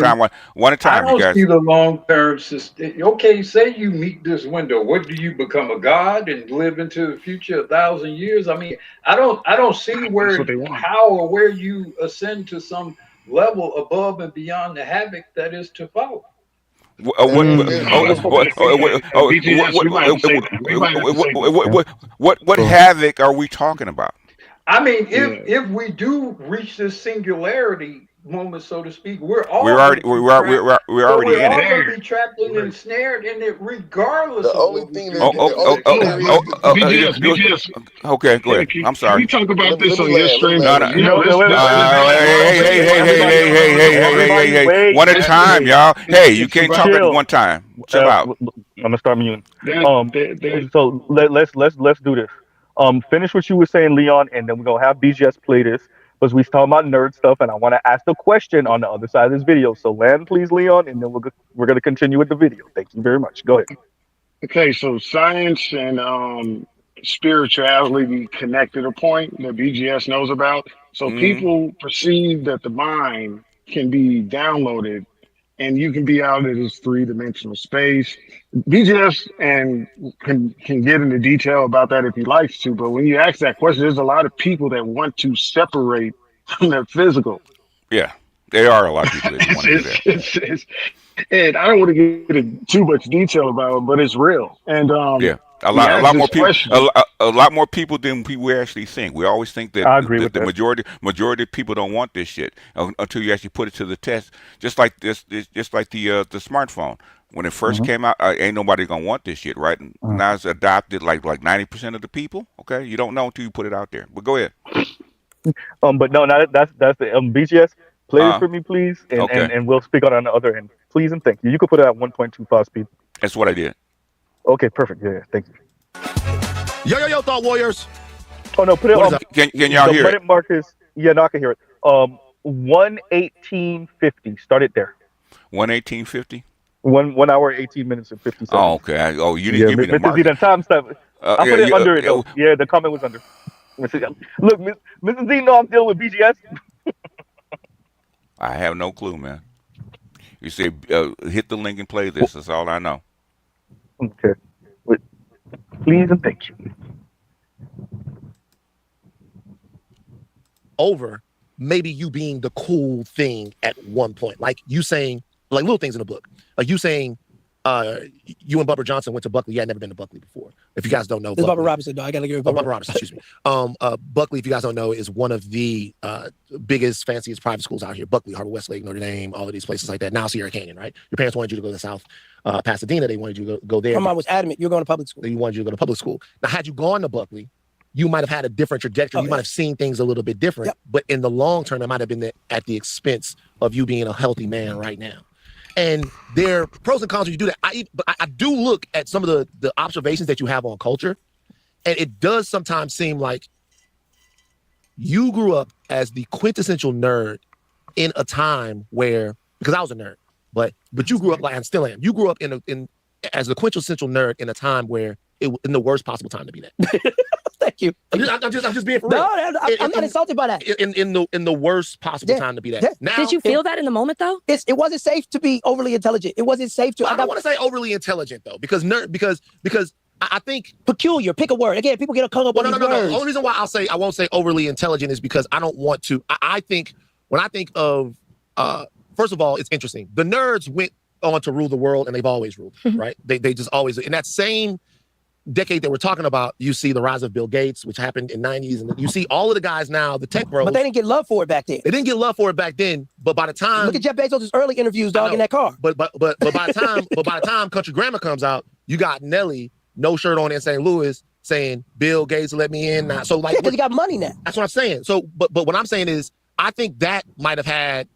time, you don't guys. see the long term. Okay, say you meet this window. What do you become, a god and live into the future 1,000 years? I mean, I don't see how or where you ascend to some level above and beyond the havoc that is to follow. What havoc are we talking about? I mean, if we do reach this singularity moment, so to speak, we're already in it. Going to be trapped and ensnared in it, regardless of what we do. Okay, go ahead. I'm sorry. Can we talk about this on your stream? Hey. One at a time, y'all. Hey, you can't talk at one time. Chill out. I'm gonna start muting. So let's do this. Finish what you were saying, Leon, and then we're gonna have BGS play this because we talking about nerd stuff, and I want to ask the question on the other side of this video. So land, please, Leon, and then we're gonna continue with the video. Thank you very much. Go ahead. Okay, so science and spirituality connect at a point that BGS knows about. So people perceive that the mind can be downloaded and you can be out of this three-dimensional space. BGS and can get into detail about that if he likes to, but when you ask that question, there's a lot of people that want to separate from their physical. Yeah, there are a lot of people that want to do that. And I don't want to get into too much detail about it, but it's real. And a lot more people than we actually think. We always think that the majority of people don't want this shit until you actually put it to the test. Just like the smartphone. When it first came out, ain't nobody gonna want this shit, right? Now it's adopted like 90% of the people. Okay, you don't know until you put it out there. But go ahead. But no, that's the BGS. Play it for me, please, and we'll speak on the other end. Please and thank you. You can put it at 1.25 speed. That's what I did. Okay, perfect. Yeah, thank you. Yo, Thought Warriors. Oh no, put it on. Can y'all hear it? Marcus, yeah, no, I can hear it. 1:18:50. Start it there. 1:18:50. 1 hour 18 minutes and 50 seconds. Oh, okay. You didn't give me the mark. Time stuff. I put it under it though. Yeah, the comment was under. Look, Mrs. Z, know I'm dealing with BGS. I have no clue, man. You say hit the link and play this. That's all I know. Okay. Please and thank you. Over maybe you being the cool thing at one point, like you saying, like little things in the book, like you saying, you and Bubba Johnson went to Buckley. You had never been to Buckley before. If you guys don't know, this Bubba Robinson. No, I gotta give it Bubba Robinson. Excuse me. Buckley, if you guys don't know, is one of the biggest, fanciest private schools out here. Buckley, Harvard, Westlake, Notre Dame, all of these places like that. Now Sierra Canyon, right? Your parents wanted you to go to South Pasadena. They wanted you to go there. My mom was adamant. You're going to public school. They wanted you to go to public school. Now, had you gone to Buckley, you might have had a different trajectory. You might have seen things a little bit different. Yep. But in the long term, it might have been at the expense of you being a healthy man right now. And there are pros and cons when you do that. But I do look at some of the observations that you have on culture, and it does sometimes seem like you grew up as the quintessential nerd in a time where, because I was a nerd, but you grew up like, and still am. You grew up in as the quintessential nerd in a time where in the worst possible time to be that. Thank you. I'm just being for real. No, I'm not insulted by that. In the worst possible time to be that. Now, did you feel that in the moment though? It wasn't safe to be overly intelligent. It wasn't safe to. I don't want to say overly intelligent though, because I think peculiar. Pick a word. Again, people get hung up on these words. No. The only reason why I won't say overly intelligent is because I don't want to. I think when I think of first of all, it's interesting. The nerds went on to rule the world, and they've always ruled, right? They just always in that same decade that we're talking about. You see the rise of Bill Gates, which happened in '90s, and you see all of the guys now, the tech bros. But they didn't get love for it back then. They didn't get love for it back then. But by the time look at Jeff Bezos' early interviews, dog, in that car. But by the time Country Grammar comes out, you got Nelly, no shirt on in St. Louis, saying Bill Gates let me in now. So like, because he got money now. That's what I'm saying. So, but what I'm saying is, I think that might have had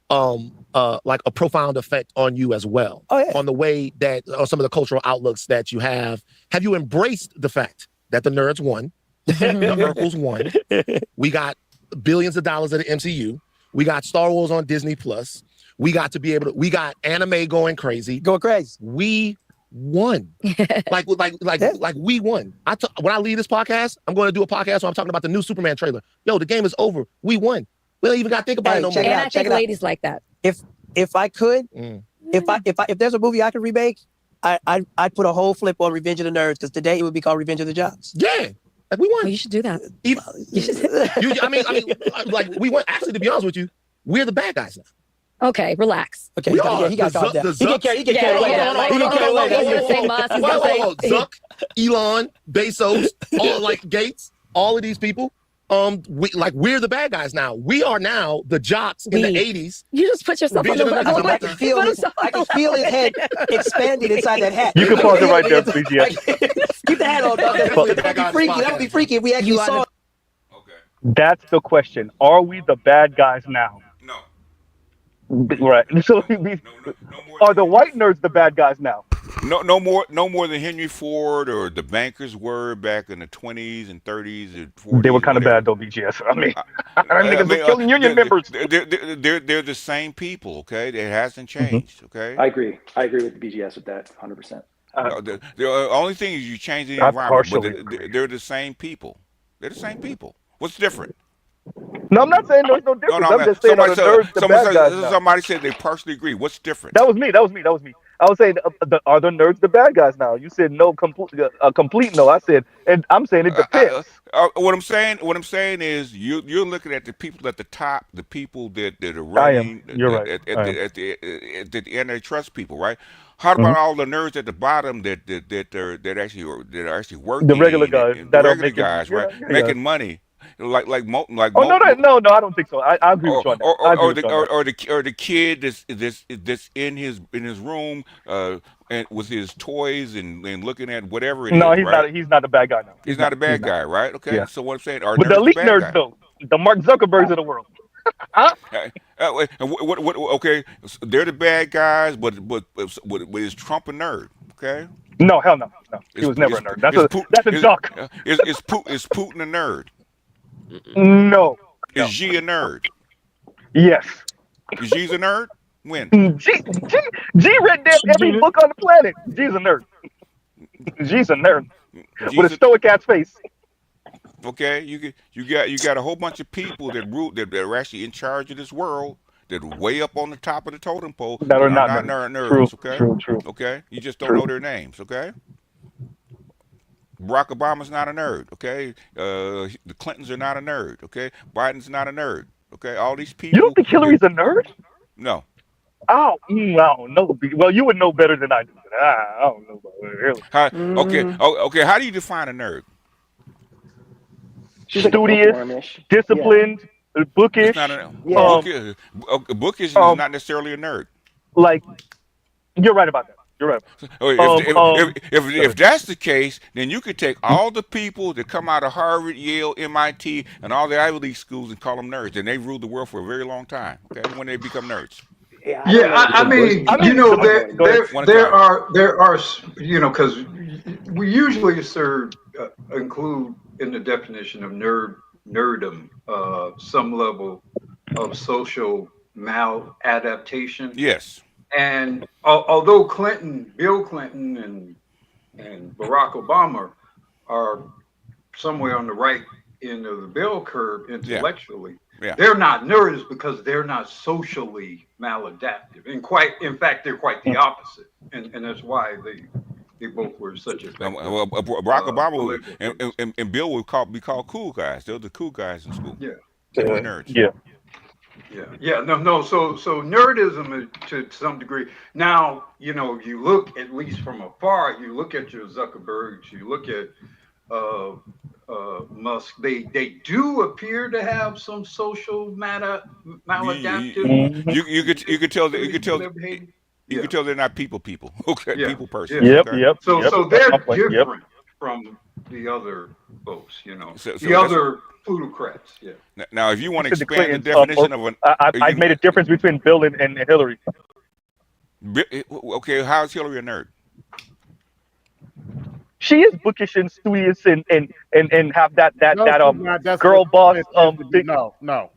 like a profound effect on you as well. Oh, yeah. On the way that, or some of the cultural outlooks that you have. Have you embraced the fact that the nerds won, the Urkels won, we got billions of dollars at the MCU, we got Star Wars on Disney Plus, we got anime going crazy. We won. like we won. When I leave this podcast, I'm going to do a podcast where I'm talking about the new Superman trailer. Yo, the game is over. We won. We don't even got to think about it no more. And I think ladies like that. If I could, if there's a movie I could remake, I'd put a whole flip on Revenge of the Nerds, because today it would be called Revenge of the Jocks. Yeah. Like we won. Oh, you should do that. Like we won. Actually, to be honest with you, we're the bad guys now. Okay, relax. Okay, he got calmed down. He get carried away. Zuck, Elon, Bezos, all like Gates, all of these people. We're the bad guys now. We are now the jocks in the 80s. You just put yourself on the I can feel his head expanding inside that hat. You can pause it right there, please. Yeah. Keep the hat on, dog. That would be freaky. That would be freaky if we actually saw it. That's the question. Are we the bad guys now? No. Right. So are the white nerds the bad guys now? No more than Henry Ford or the bankers were back in the 20s and 30s and 40s. They were kind of bad though, BGS. I mean, niggas were killing union members. They're the same people, okay? It hasn't changed, okay? I agree with BGS with that, 100%. The only thing is you change the environment, but they're the same people. They're the same people. What's different? No, I'm not saying there's no difference. I'm just saying somebody said they partially agree. What's different? That was me. I was saying, are the nerds the bad guys now? You said no, complete no. I said, and I'm saying it depends. What I'm saying is you're looking at the people at the top, the people that are running. You're right. At the antitrust people, right? How about all the nerds at the bottom that are actually working? The regular guys, right? Making money. Like no, I don't think so. I agree with you on that. Or the kid that's in his room and with his toys and looking at whatever it is. No, he's not a bad guy now. He's not a bad guy, right? Okay. Yeah. So what I'm saying, but the elite nerds though, the Mark Zuckerbergs of the world. Okay, they're the bad guys, but is Trump a nerd? Okay. No, hell no. He was never a nerd. That's a jock. Is Putin a nerd? No. Is Xi a nerd? Yes. Is Xi's a nerd? When? G read every book on the planet. G's a nerd. G's a nerd. With a stoic ass face. Okay, you got a whole bunch of people that are actually in charge of this world, that are way up on the top of the totem pole that are not nerds. Okay. True. Okay, you just don't know their names. Okay. Barack Obama's not a nerd, okay? The Clintons are not a nerd, okay? Biden's not a nerd, okay? All these people. You don't think Hillary's a nerd? No. Oh, I don't know. Well, you would know better than I do. I don't know about Hillary. Okay. How do you define a nerd? Studious, disciplined, bookish. Bookish is not necessarily a nerd. Like, you're right about that. You're right. If that's the case, then you could take all the people that come out of Harvard, Yale, MIT, and all the Ivy League schools and call them nerds, and they've ruled the world for a very long time. Okay, when they become nerds. I mean, there are, because we usually include in the definition of nerdom some level of social maladaptation. Yes. And although Bill Clinton and Barack Obama are somewhere on the right end of the bell curve intellectually, they're not nerds because they're not socially maladaptive. In fact, they're quite the opposite. And that's why they both were such a Barack Obama and Bill would be called cool guys. They're the cool guys in school. Yeah. They were nerds. Yeah. No. So nerdism is, to some degree. Now, you look, at least from afar, you look at your Zuckerbergs, you look at Musk. They do appear to have some social maladaptive. You could tell they're not people. Okay, people person. Yep. Okay? Yep. So they're different from the other folks. The other plutocrats. Yeah. Now, if you want to expand the definition of an, I made a difference between Bill and Hillary. Okay, how is Hillary a nerd? She is bookish and studious and have that girl boss thing. No.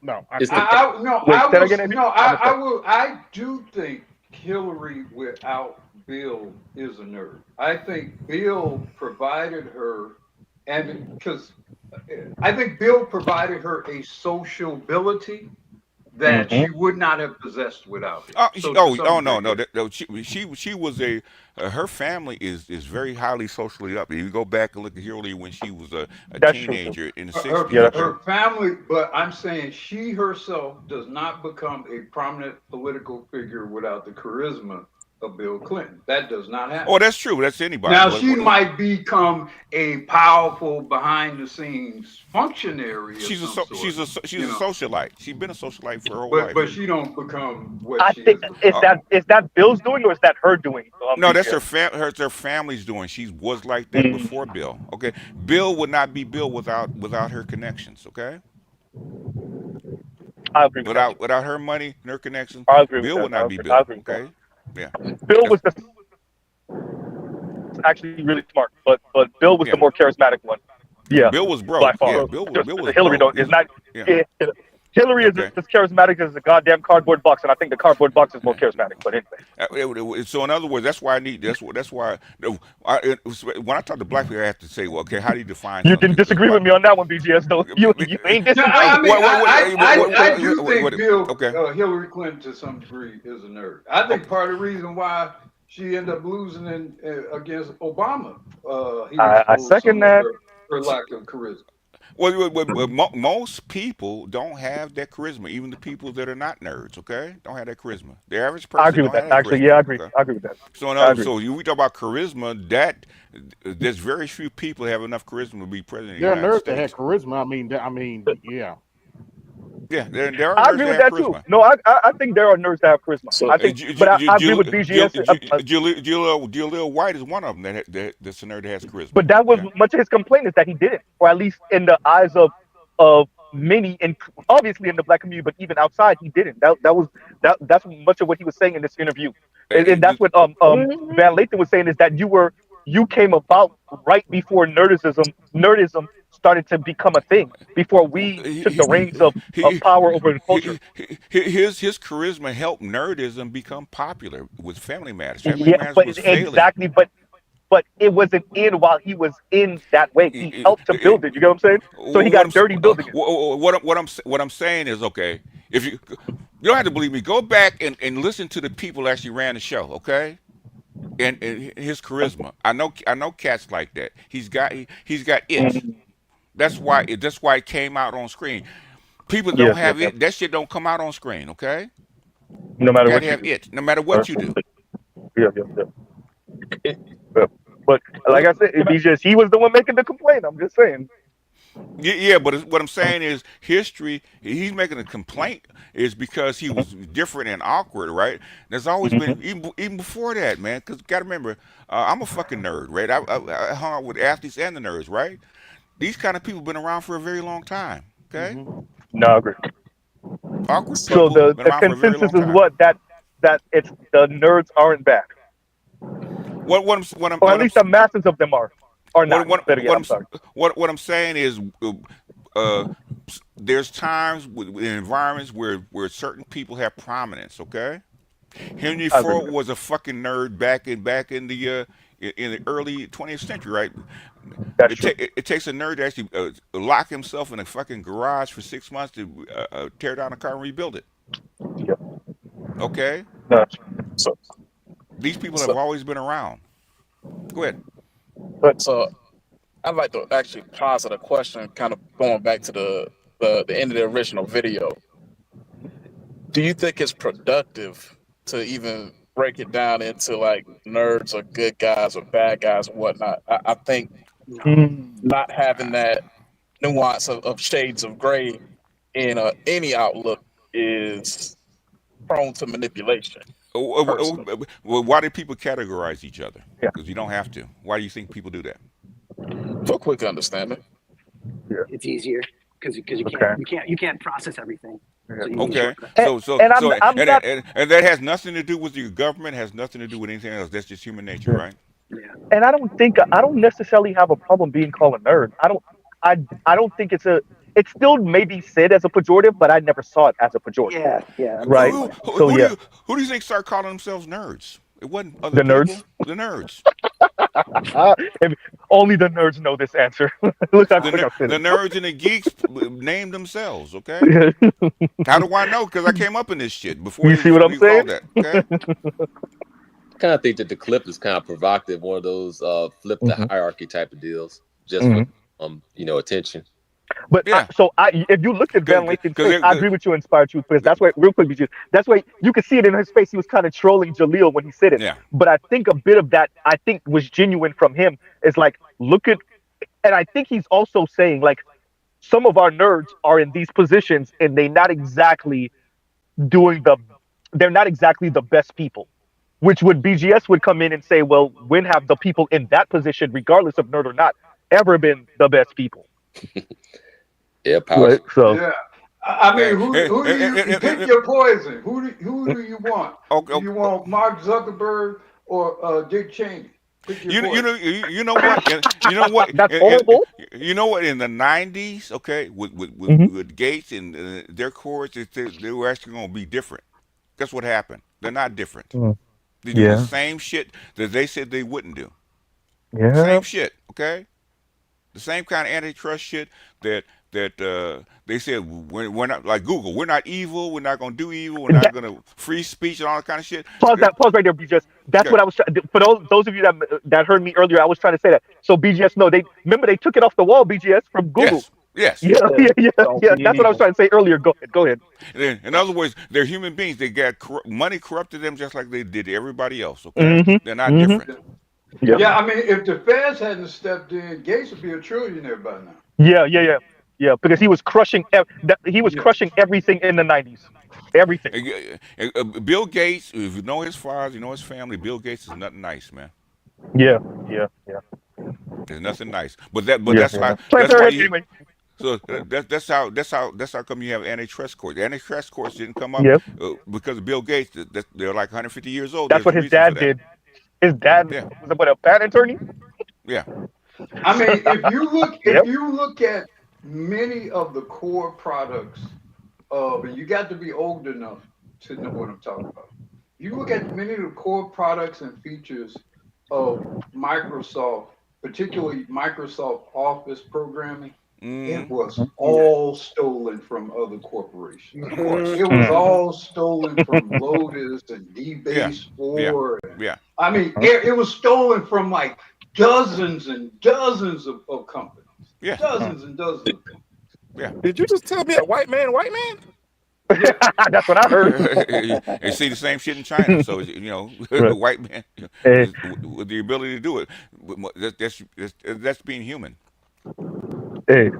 I do think Hillary without Bill is a nerd. I think Bill provided her, and because I think Bill provided her a sociability that she would not have possessed without him. So to some No, degree, yes. no. She was a her family is very highly socially up. If you go back and look at Hillary when she was a That's true too. teenager in the Her, '60s. Okay. her family, but I'm saying she herself does not become a prominent political figure without the charisma of Bill Clinton. That does not happen. Oh, that's true. That's anybody. Now she might become a powerful behind-the-scenes functionary of She's a some she's a sort, she's a socialite. She's been a socialite for her whole but life. she don't become what I she think is. is that Bill's doing or is that her doing? No, that's BJ? her family's doing. She was like that before Bill. Okay, Bill would not be Bill without her connections. Okay, I agree with that. without her money and her connections, I agree with Bill that. would not be I Bill. agree with that. Okay, yeah. Bill That's, was actually really smart, but Bill was yeah. the more charismatic one. Yeah, Bill was by broke. far. Yeah, Bill was Hillary broke. is not. Yeah. Yeah, Hillary is Okay. as charismatic as the goddamn cardboard box, and I think the cardboard box is more charismatic. But anyway, So in other words, that's why I need. That's why. When I talk to black people, I have to say, well, okay, how do you define you something? didn't disagree with me on that one, BGS. Though you ain't No, disagree. I mean, I do think Bill, Okay. Hillary Clinton to some degree is a nerd. I think part of the reason why she ended up losing against Obama, he I exposed second some of that. her lack of charisma. Most people don't have that charisma. Even the people that are not nerds, okay, don't have that charisma. The average I person agree with don't have that. that Actually, charisma. yeah, I agree. Okay. I agree with that. So I agree. so we talk about charisma. There's very few people that have enough charisma to be president of the There are United nerds that have States. charisma. I mean, yeah. Yeah, there are I nerds agree that with have that too. charisma. No, I think there are nerds that have charisma. I think, but I agree with BGS. Jaleel White is one of them that's a nerd that has charisma. But that was Okay. much of his complaint is that he didn't, or at least in the eyes of many, and obviously in the black community, but even outside, he didn't. That's much of what he was saying in this interview, and that's what Van Lathan was saying is that you came about right before nerdism started to become a thing, before we took the reins of power over the culture. His charisma helped nerdism become popular with Family Matters. Family Yeah, Matters but was failing. exactly, but it wasn't in while he was in that way. He helped to build it. You get what I'm saying? So he got dirty building it. What I'm saying is, okay, if you don't have to believe me, go back and listen to the people that actually ran the show, okay? And his charisma. I know cats like that. He's got it. That's why it came out on screen. People don't have it. That shit don't come out on screen, okay? No matter You what gotta you have do. it, no matter what you do. Yeah. But like I said, he was the one making the complaint. I'm just saying. Yeah, but what I'm saying is history. He's making a complaint is because he was different and awkward, right? There's always been even before that, man. Because gotta remember, I'm a fucking nerd, right? I hung out with athletes and the nerds, right? These kind of people been around for a very long time. Okay. No, I agree. Awkward So people the been around for a very consensus long is time. what that it's the nerds aren't bad. Or at least the masses of them are not. What I'm saying is, there's times in environments where certain people have prominence. Okay, Henry Ford was a fucking nerd back in the early 20th century, right? It takes a nerd to actually lock himself in a fucking garage for 6 months to tear down a car and rebuild it. Yeah. Okay. So these people have always been around. Go ahead. So I'd like to actually posit a question, kind of going back to the end of the original video. Do you think it's productive to even break it down into like nerds or good guys or bad guys or whatnot? I think not having that nuance of shades of gray in any outlook is prone to manipulation. Well, why do people categorize each other? Because you don't have to. Why do you think people do that? For quick understanding. It's easier because you can't process everything. So Okay. And that has nothing to do with your government. Has nothing to do with anything else. That's just human nature, right? Yeah. And I don't necessarily have a problem being called a nerd. I don't think it's it still may be said as a pejorative, but I never saw it as a pejorative. Yeah. Right. So Who yeah, do you think started calling themselves nerds? It wasn't other the people. nerds. The nerds. Only the nerds know this answer. Look how quick I The finished. nerds and the geeks named themselves. Okay. How do I know? Because I came up in this shit before You they see what I'm even called saying? that. Okay. I kind of think that the clip is kind of provocative, one of those flip the hierarchy type of deals, just for attention. But if you looked at Van Lathan's face, I agree with you, Inspired Truth, because that's why, real quick, that's why you could see it in his face. He was kind of trolling Jaleel when he said it. Yeah. But I think a bit of that, I think, was genuine from him. It's like, look at, and I think he's also saying, like, some of our nerds are in these positions and they're not exactly the best people. Which would BGS would come in and say, well, when have the people in that position, regardless of nerd or not, ever been the best people? Yeah, powerful. Right, so yeah. I mean, who do you pick your poison? Who do you want? Do you want Mark Zuckerberg or Dick Cheney? You know what? You know what? That's horrible. You know what? In the '90s, okay, with Gates and their cores, they were actually going to be different. Guess what happened? They're not different. They do the same shit that they said they wouldn't do. Yeah. Same shit. Okay. The same kind of antitrust shit that they said we're not, like Google. We're not evil. We're not going to do evil. We're not going to free speech and all that kind of shit. Pause right there, BGS. That's what I was trying. For those of you that heard me earlier, I was trying to say that. So BGS, no, they took it off the wall. BGS from Google. Yes. Yeah. That's what I was trying to say earlier. Go ahead. In other words, they're human beings. They got money corrupted them just like they did everybody else. Okay, they're not different. Yeah, I mean, if the feds hadn't stepped in, Gates would be a trillionaire by now. Yeah, because he was crushing crushing everything in the 90s. Everything. Bill Gates, if you know his father, you know his family, Bill Gates is nothing nice, man. Yeah. There's nothing nice. But that's why anyway. So that's how come you have antitrust courts. The antitrust courts didn't come up because of Bill Gates. They're like 150 years old. That's what his dad did. His dad was a patent attorney. Yeah. I mean, if you look at many of the core products and you got to be old enough to know what I'm talking about. You look at many of the core products and features of Microsoft, particularly Microsoft Office programming. It was all stolen from other corporations. Of course. It was all stolen from Lotus and DBase4. I mean, it was stolen from like dozens and dozens of companies. Yeah. Dozens and dozens of companies. Yeah. Did you just tell me a white man? That's what I heard. And see the same shit in China. So the white man with the ability to do it. That's being human. Hey,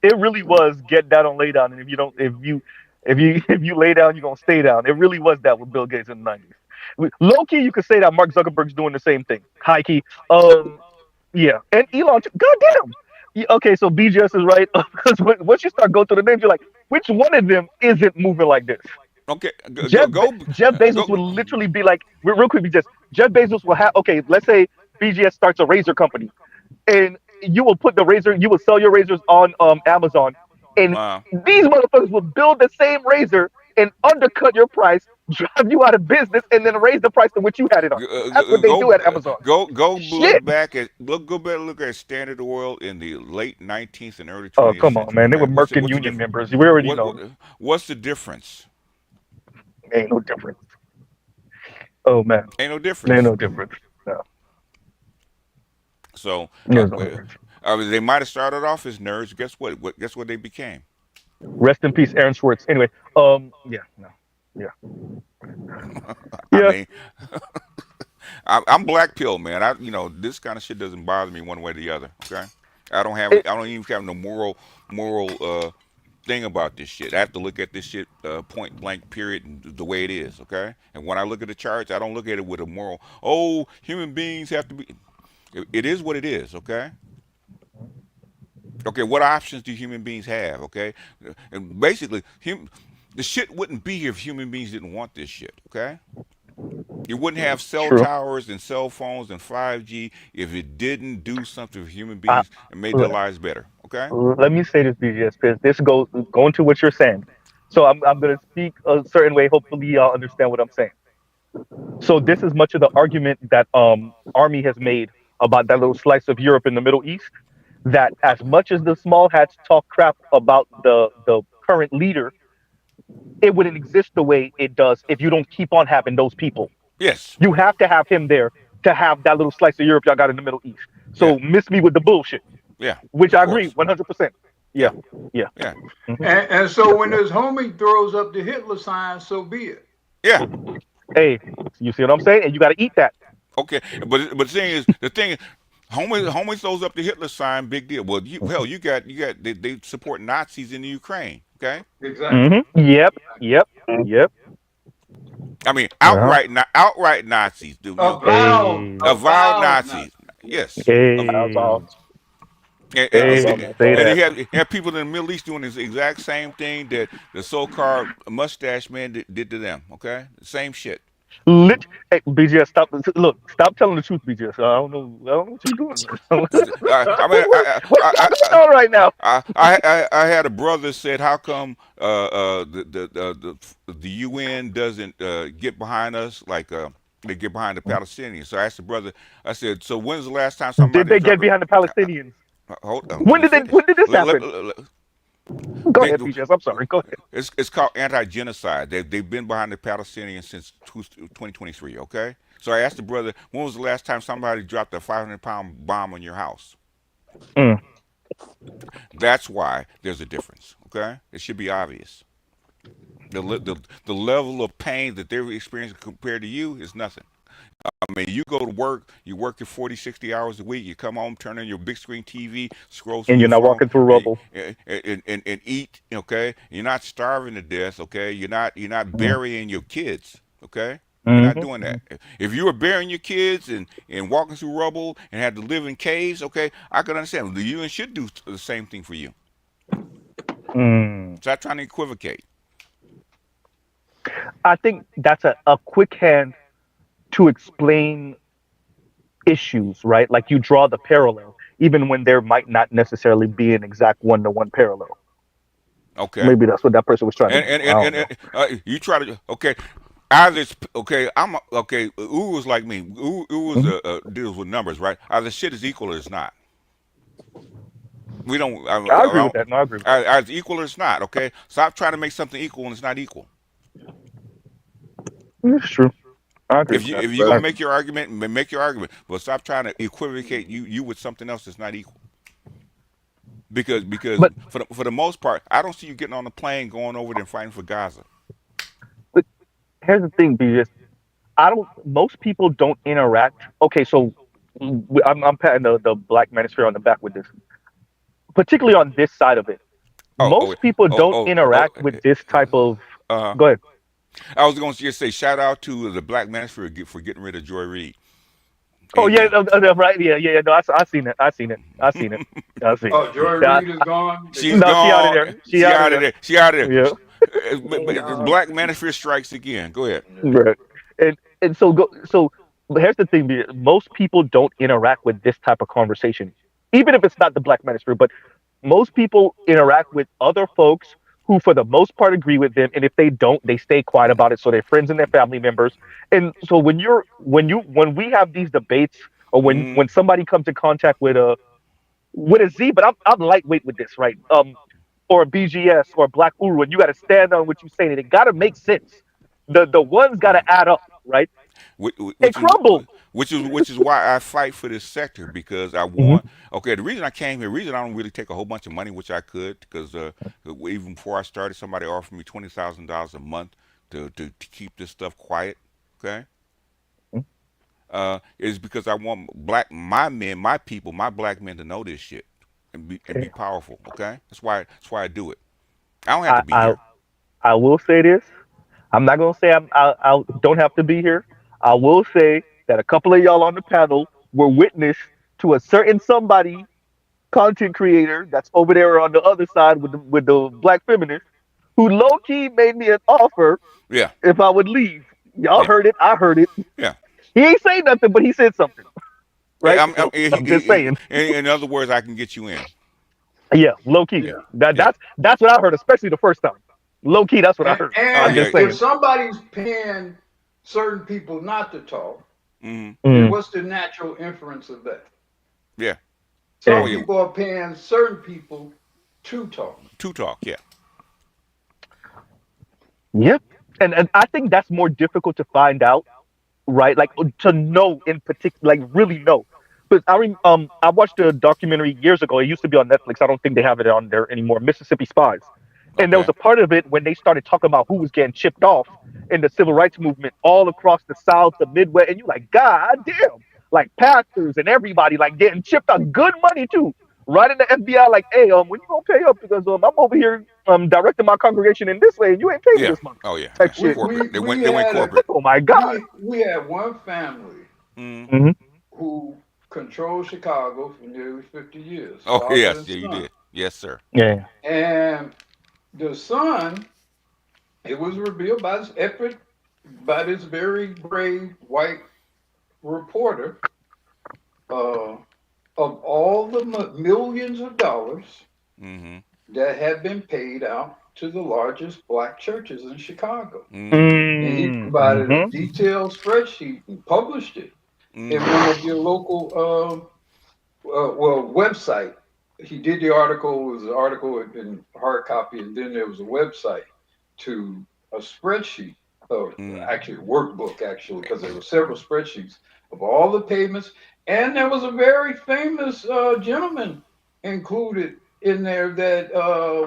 it really was get down and lay down, and if you lay down, you're gonna stay down. It really was that with Bill Gates in the 90s. Low key, you could say that Mark Zuckerberg's doing the same thing. High key, yeah, and Elon. Goddamn. Okay, so BGS is right because once you start going through the names, you're like, which one of them isn't moving like this? Okay, Jeff Bezos will literally be like, real quick, BGS. Jeff Bezos will have. Okay, let's say BGS starts a razor company, and you will put the razor, you will sell your razors on Amazon, and these motherfuckers will build the same razor and undercut your price, drive you out of business, and then raise the price to which you had it on. That's what they do at Amazon. Go look back at Standard Oil in the late 19th and early 20th century. Oh, come on, man. They were murking union members. We already know. What's the difference? Ain't no difference. Oh, man. Ain't no difference. Ain't no difference. No. So they might have started off as nerds. Guess what they became? Rest in peace, Aaron Swartz. Anyway, yeah. I mean, I'm black pill, man. This kind of shit doesn't bother me one way or the other. Okay, I don't even have no moral thing about this shit. I have to look at this shit point blank, period, the way it is. Okay, and when I look at the charts, I don't look at it with a moral. Oh, human beings have to be. It is what it is. Okay. Okay, what options do human beings have? Okay, and basically, the shit wouldn't be here if human beings didn't want this shit. Okay, you wouldn't have cell towers and cell phones and 5G if it didn't do something for human beings and made their lives better. Okay. Let me say this, BGS, because this goes going to what you're saying. So I'm going to speak a certain way. Hopefully, y'all understand what I'm saying. So this is much of the argument that Army has made about that little slice of Europe in the Middle East. That as much as the small hats talk crap about the current leader, it wouldn't exist the way it does if you don't keep on having those people. Yes. You have to have him there to have that little slice of Europe y'all got in the Middle East. Yeah. So miss me with the bullshit. Yeah. Which Of I agree course. 100%. Yeah. Yeah. Yeah. And so when this homie throws up the Hitler sign, so be it. Yeah. Hey, you see what I'm saying? And you got to eat that. Okay. But the thing is, homie throws up the Hitler sign. Big deal. Well, you got they support Nazis in the Ukraine. Okay. Exactly. Yep. I mean, Uh-huh. outright Nazis, dude. Avowed Nazis. Yes. Hey. And, Hey, say and that. you have people in the Middle East doing the exact same thing that the so-called mustache man did to them. Okay, same shit. Hey, BGS, stop telling the truth, BGS. I don't know what you're doing. I mean, What's going on right now? I had a brother said, how come the UN doesn't get behind us like they get behind the Palestinians? So I asked the brother. I said, so when's the last time Did somebody they get dropped? behind the Palestinians? Hold on, let When me did finish. when did this Let- let- happen? let- let- Go They, ahead, BGS. I'm sorry. Go ahead. it's called anti-genocide. They've been behind the Palestinians since 2023. Okay, so I asked the brother, when was the last time somebody dropped a 500-pound bomb on your house? Mm. That's why there's a difference. Okay, it should be obvious. The level of pain that they're experiencing compared to you is nothing. I mean, you go to work, you work your 40, 60 hours a week, you come home, turn on your big screen TV, scroll through And you're your not phone, walking through rubble. and eat, okay? You're not starving to death, okay? You're not Mm. burying your kids, okay? You're not doing Mm-hmm. that. If you were burying your kids and walking through rubble and had to live in caves, okay, I could understand. The UN should do the same thing for you. Mm. Stop trying to equivocate. I think that's a quick hand to explain issues, right? Like you draw the parallel, even when there might not necessarily be an exact one-to-one parallel. Okay. Maybe that's what that person was trying to And do. and I and, don't and, know. you try to okay. Either it's okay. I'm okay. Ooh was like me. Ooh was Mhm. deals with numbers, right? Either shit is equal or it's not. We don't. I agree with that. No, I agree with that. Either it's equal or it's not. Okay. Stop trying to make something equal when it's not equal. It's true. I agree with that. If you're I gonna agree. make your argument, make your argument, but stop trying to equivocate you with something else that's not equal. Because But, for the most part, I don't see you getting on the plane going over there and fighting for Gaza. but here's the thing, BJ. I don't. Most people don't interact. Okay, so I'm patting the black manosphere on the back with this, particularly on this side of it. Oh oh Most people oh don't oh oh. interact with this type of. Uh, Go ahead. I was going to just say shout out to the Black Manosphere for getting rid of Joy Reid. Oh yeah, Amen. right. Yeah. No, I seen it. I seen it. I seen it. I seen it. Oh, Joy Yeah, Reid is gone. They She's got no, rid she of out of gone. there. She She out of out of there. there. She out of there. Yeah. But the Black Manosphere strikes again. Go ahead. Right. And so go so but here's the thing, B, most people don't interact with this type of conversation. Even if it's not the black manosphere, but most people interact with other folks who for the most part agree with them. And if they don't, they stay quiet about it. So their friends and their family members. And so when we have these debates or Mm, when somebody comes in contact with a Z, but I'm lightweight with this, right? Or a BGS or a Black Uru, and you got to stand on what you're saying, and it got to make sense. The ones got to add up, right? which, It which is crumble. which is why I fight for this sector because I Hmm. want. Okay, the reason I came here, the reason I don't really take a whole bunch of money, which I could, because even before I started, somebody offered me $20,000 a month to keep this stuff quiet. Okay, is because I want my men, my people, my black men to know this shit and be Okay. powerful. Okay, that's why I do it. I don't have I, to be I here. I will say this. I'm not gonna say I don't have to be here. I will say that a couple of y'all on the panel were witness to a certain somebody content creator that's over there on the other side with the black feminist who low key made me an offer Yeah, if I would leave. Y'all yeah, heard it. I heard it. yeah. He ain't saying nothing, but he said something, right? So I'm just saying. In other words, I can get you in. Yeah, low key. Yeah. That's what I heard, especially the first time. Low key, that's what I heard. I'm And just if saying. somebody's paying certain people not to talk, then Mm. what's the natural inference of that? Yeah. Some people are paying certain people to talk. To talk, yeah. Yep. And I think that's more difficult to find out, right? Like to know in particular, like really know. But I watched a documentary years ago. It used to be on Netflix. I don't think they have it on there anymore. Mississippi Spies, and there was Okay. a part of it when they started talking about who was getting chipped off in the civil rights movement all across the South, the Midwest, and you're like, God damn, like pastors and everybody like getting chipped on good money too. Right in the FBI, like, hey, when you gonna pay up because I'm over here directing my congregation in this way, and you ain't paying me Yeah. this month. Oh yeah. Type Yeah. shit. Corporate. They We went had corporate. Oh my God. we had one family Mm-hmm. who controlled Chicago for nearly 50 years, Oh father yes, and yeah, you son. did. Yes, sir. Yeah. And the son, it was revealed by this very brave white reporter, of all the millions of dollars Mm-hmm. that have been paid out to the largest black churches in Chicago. Mm-hmm. And he provided a Mm-hmm. detailed spreadsheet and published it in one of your local website. He did the article. It was an article in hard copy, and then there was a website to a spreadsheet, actually a workbook, actually, because there were several spreadsheets of all the payments, and there was a very famous gentleman included in there that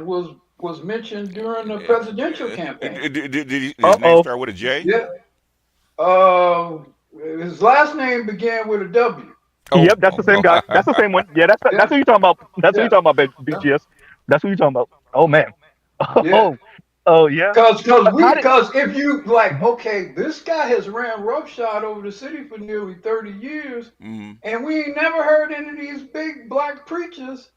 was mentioned during the presidential campaign. Did his name start with a J? Yeah. His last name began with a W. Oh. Yep, that's the same guy. That's the same one. Yeah, Yeah. that's what you're talking about. That's what Yeah. you're talking about, BGS. That's what you're talking about. Oh man. Yeah. Oh yeah. How did? Because if you like, okay, this guy has ran roughshod over the city for nearly 30 years, and we ain't never heard any of these big black preachers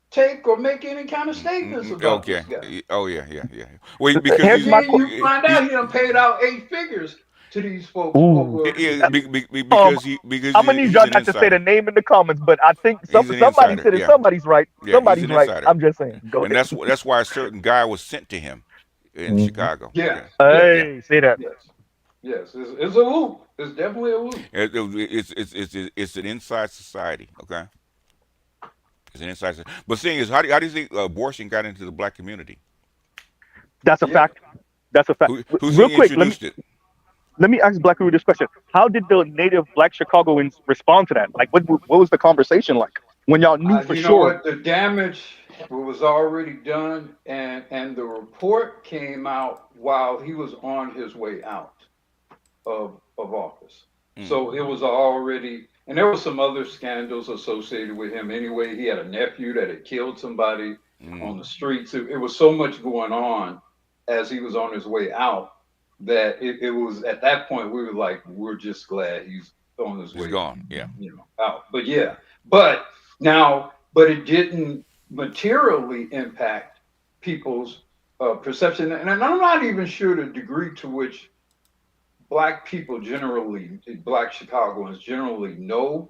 take or make any kind of statements about Okay. this guy. Oh yeah, yeah, yeah. Well, because And then you find out he done paid out 8 figures to these folks Ooh. over. yeah, because I'm gonna need he's y'all an not to say the insider. name in the comments, but I think He's an somebody insider. said it. Yeah. Somebody's right. Yeah, he's Somebody's an right. insider. I'm just saying. Go And ahead. that's why a certain guy was sent to him in Mhm. Chicago. Yes. Yeah. Yes. Yeah. Hey, say that. Yes. Yes. It's a loop. It's definitely a loop. It's an inside society. Okay. It's an inside society. But the thing is, how do you think abortion got into the black community? That's a fact. That's a fact. Who's Real he quick, introduced it? let me ask Black Rudy this question. How did the native black Chicagoans respond to that? Like, what was the conversation like when y'all knew for You know sure? what? The damage was already done, and the report came out while he was on his way out of office. So it was already, and there were some other scandals associated with him. Anyway, he had a nephew that had killed somebody on the streets. It was so much going on as he was on his way out that it was at that point we were like, we're just glad he's on his He's way, gone. Yeah. out. But yeah, but it didn't materially impact people's perception, and I'm not even sure the degree to which black people generally, black Chicagoans generally know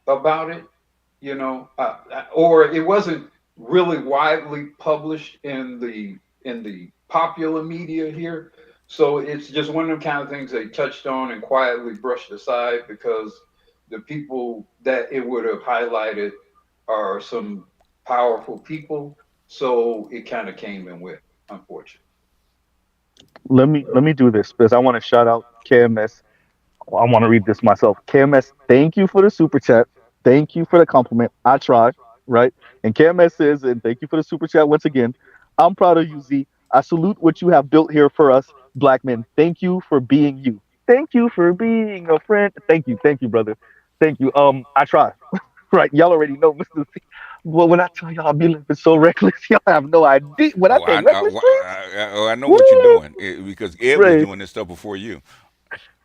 about it, or it wasn't really widely published in the popular media here. So it's just one of the kind of things they touched on and quietly brushed aside because the people that it would have highlighted are some powerful people. So it kind of came and went, unfortunately. Let me do this because I want to shout out KMS. I want to read this myself. KMS, thank you for the super chat. Thank you for the compliment. I tried, right? And KMS says, and thank you for the super chat once again. I'm proud of you, Z. I salute what you have built here for us, black men. Thank you for being you. Thank you for being a friend. Thank you, brother. Thank you. I try. Right, y'all already know, Mr. Z. Well, when I tell y'all I be living so reckless, y'all have no idea. When I Oh, say reckless, I know woo, what you're doing because Ed was right, doing this stuff before you.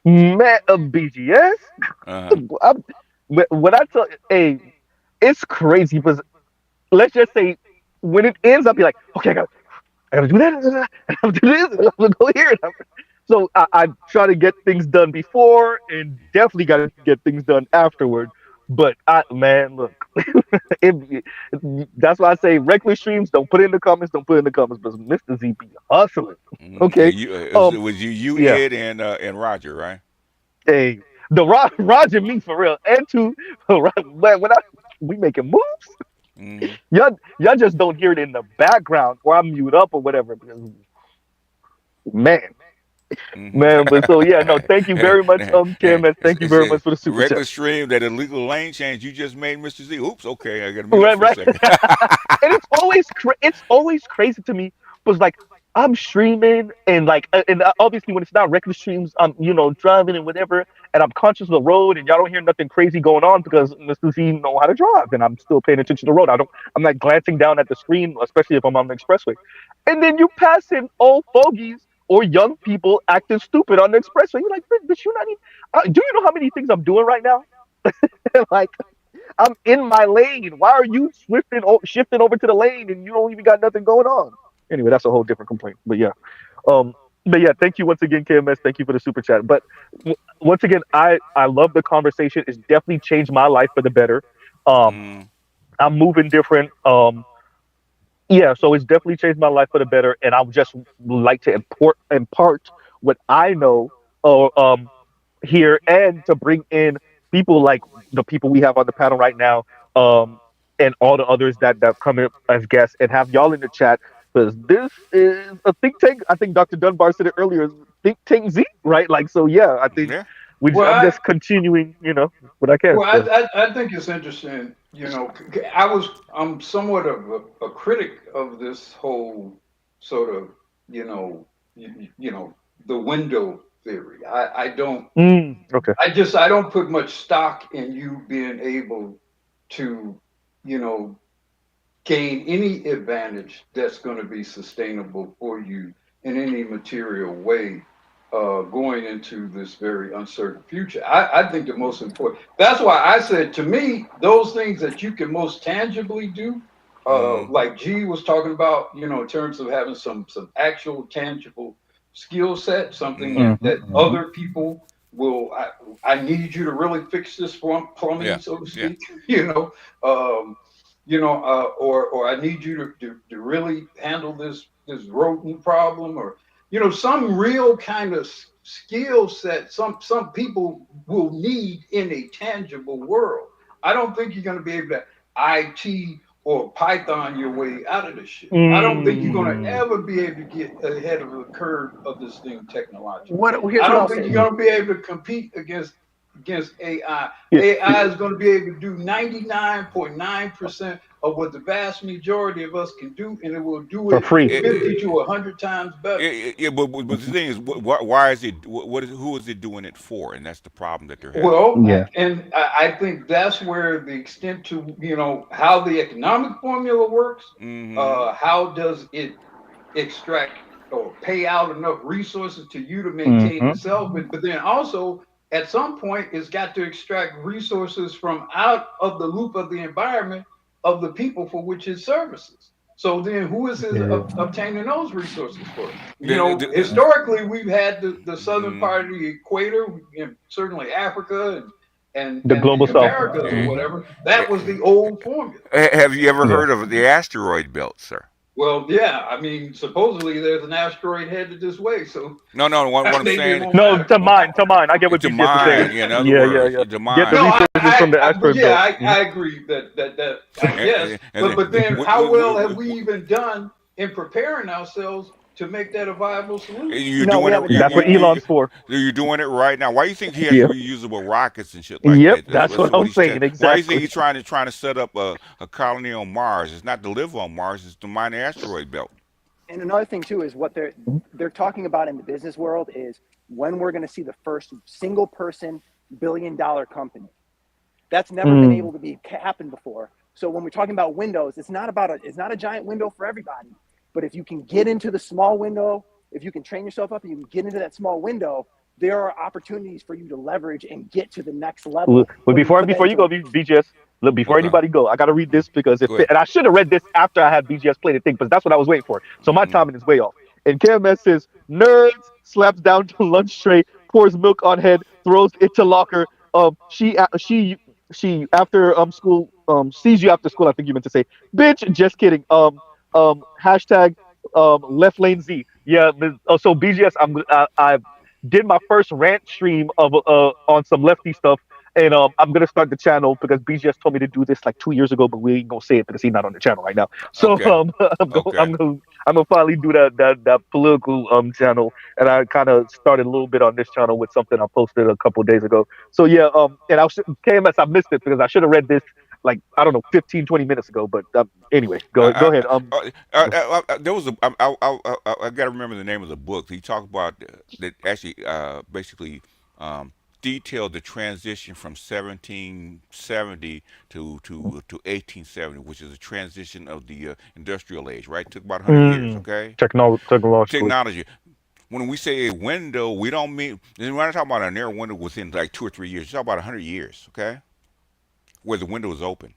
man, BGS. Uh-huh. When I tell, hey, it's crazy because let's just say when it ends, I'll be like, okay, I gotta do that, I gotta do this, I gotta go here. So I try to get things done before and definitely got to get things done afterward. But man, look, that's why I say regular streams. Don't put it in the comments. Don't put it in the comments. But Mr. Z be hustling. Yeah, Okay. it was you, Yeah. Ed, and Roger, right? Hey, the Roger me for real, and two. When we making moves, y'all just don't hear it in the background, or I mute up or whatever. Because man, but so yeah, no, thank you very much, Kim, and thank you very much for the super chat. Regular stream, that illegal lane change you just made, Mr. Z. Oops, okay, I got to mute up Right, for a right. second. And it's always crazy to me because like I'm streaming and obviously when it's not regular streams I'm driving and whatever and I'm conscious of the road and y'all don't hear nothing crazy going on because Mr. Z know how to drive and I'm still paying attention to the road. I'm not glancing down at the screen, especially if I'm on the expressway. And then you pass in old fogies or young people acting stupid on the expressway. You're like, but you're not even. Do you know how many things I'm doing right now? Like I'm in my lane. Why are you shifting over to the lane and you don't even got nothing going on? Anyway, that's a whole different complaint. But yeah, um, thank you once again, KMS. Thank you for the super chat. But once again, I love the conversation. It's definitely changed my life for the better. I'm moving different. Yeah, so it's definitely changed my life for the better, and I would just like to impart what I know, here, and to bring in people like the people we have on the panel right now, and all the others that come in as guests, and have y'all in the chat because this is a think tank. I think Dr. Dunbar said it earlier. Think tank Z, right? Like, so yeah, I think Well, I'm just continuing, what I can. Well, So. I think it's interesting. I'm somewhat of a critic of this whole sort of, the window theory. I don't. Okay. I don't put much stock in you being able to, gain any advantage that's going to be sustainable for you in any material way, going into this very uncertain future. I think the most important, that's why I said, to me, those things that you can most tangibly do, like G was talking about, in terms of having some actual tangible skill set, something that other people will, I need you to really fix this plumbing, so to speak, or I need you to really handle this rodent problem, or some real kind of skill set. Some people will need in a tangible world. I don't think you're going to be able to IT or Python your way out of this shit. I don't think you're going to ever be able to get ahead of the curve of this thing technologically. I don't think you're going to be able to compete against AI. AI is going to be able to do 99.9% of what the vast majority of us can do, and it will do it for free. 50 to 100 times better. Yeah, but the thing is, why is it? Who is it doing it for? And that's the problem that they're having. Well, and I think that's where the extent to how the economic formula works. How does it extract or pay out enough resources to you to maintain itself? But then also, at some point, it's got to extract resources from out of the loop of the environment of the people for which it services. So then who is obtaining those resources for? Historically, we've had the southern part of the equator, certainly Africa and the global the Americas or whatever. That was the old formula. Have you ever heard of the asteroid belt, sir? Well, yeah. I mean, supposedly there's an asteroid headed this way. So no. What I'm saying, to mine. I get what you just saying. In other words, to mine. Get the resources from the asteroid belt. I agree that I guess. But then, how well have we even done in preparing ourselves to make that a viable solution? You're doing it. That's what Elon's for. You're doing it right now. Why do you think he has reusable rockets and shit like that? That's what I'm saying. Exactly. Why do you think he's trying to set up a colony on Mars? It's not to live on Mars. It's to mine the asteroid belt. And another thing too is what they're talking about in the business world is when we're going to see the first single person billion-dollar company. That's never been able to happen before. So when we're talking about windows, it's not a giant window for everybody. But if you can get into the small window, if you can train yourself up and you can get into that small window, there are opportunities for you to leverage and get to the next level. But before you go, BGS, look, before anybody go, I got to read this because and I should have read this after I had BGS play the thing, but that's what I was waiting for. So my timing is way off. And KMS says, nerds, slaps down to lunch tray, pours milk on head, throws it to locker. She she after school sees you after school. I think you meant to say, bitch. Just kidding. Hashtag left lane Z. Yeah. So BGS. I did my first rant stream of on some lefty stuff, and I'm gonna start the channel because BGS told me to do this like 2 years ago, but we ain't gonna say it because he's not on the channel right now. So Okay. Okay. I'm gonna finally do that political channel, and I kind of started a little bit on this channel with something I posted a couple days ago. So yeah, and KMS, I missed it because I should have read this like I don't know 15, 20 minutes ago. But anyway, go ahead. There was a I got to remember the name of the book. He talked about that actually basically detailed the transition from 1770 to 1870, which is a transition of the industrial age. Right, took about 100 years. Okay, Technologically. technology. When we say a window, we don't mean we're not talking about a narrow window within like 2 or 3 years. It's talking about 100 years. Okay, where the window is open.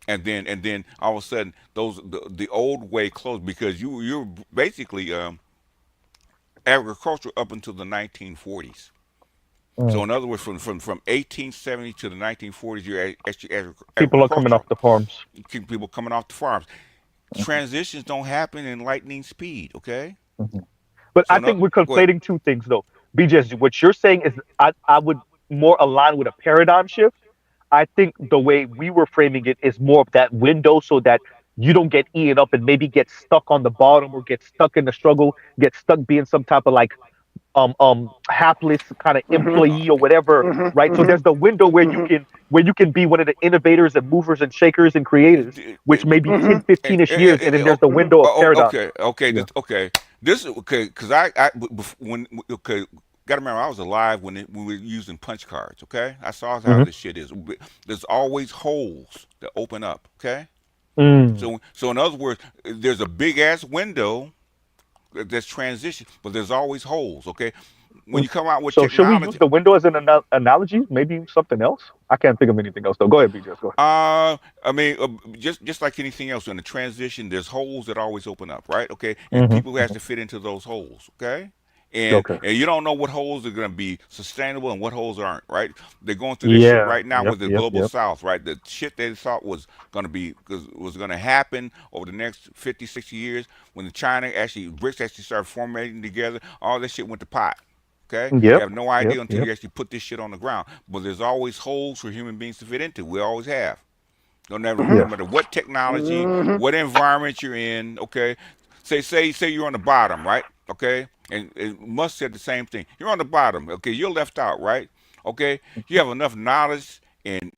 And then all of a sudden the old way closed because you're basically agriculture up until the 1940s. So in other words, from 1870 to the 1940s, you're actually People are coming off agricultural. the farms. People coming off the farms. Transitions don't happen in lightning speed. Okay. But So I no, think we're go ahead. conflating two things though. BJS, what you're saying is I would more align with a paradigm shift. I think the way we were framing it is more of that window so that you don't get eaten up and maybe get stuck on the bottom or get stuck in the struggle, get stuck being some type of like hapless kind of employee or whatever, right? So there's the window where you can be one of the innovators and movers and shakers and creators, which may be 10, 15-ish years, and then there's the window of paradigm. Okay. Okay. This is okay because when okay. Got to remember, I was alive when we were using punch cards. Okay, I saw how Mhm. this shit is. There's always holes that open up. Okay, Mm. so in other words, there's a big ass window that's transition, but there's always holes. Okay, when you come out with So should we use technology, the window as an analogy? Maybe something else? I can't think of anything else though. Go ahead, BJS. Go ahead. I mean, just like anything else in the transition, there's holes that always open up, right? Okay, and Hmm. people has to fit into those holes. Okay, and Okay. and you don't know what holes are going to be sustainable and what holes aren't, right? They're going through this shit Yeah. right now Yep. with the Yep. global Yep. South, right? The shit they thought was going to be was going to happen over the next 50, 60 years when the China actually BRICS actually started formulating together. All this shit went to pot. Okay, you Yep. have no Yep. idea until Yep. you actually put this shit on the ground. But there's always holes for human beings to fit into. We always have. No Yeah. matter what technology, what environment you're in, okay. Say you're on the bottom, right? Okay, and Musk said the same thing. You're on the bottom, okay. You're left out, right? Okay, you have enough knowledge and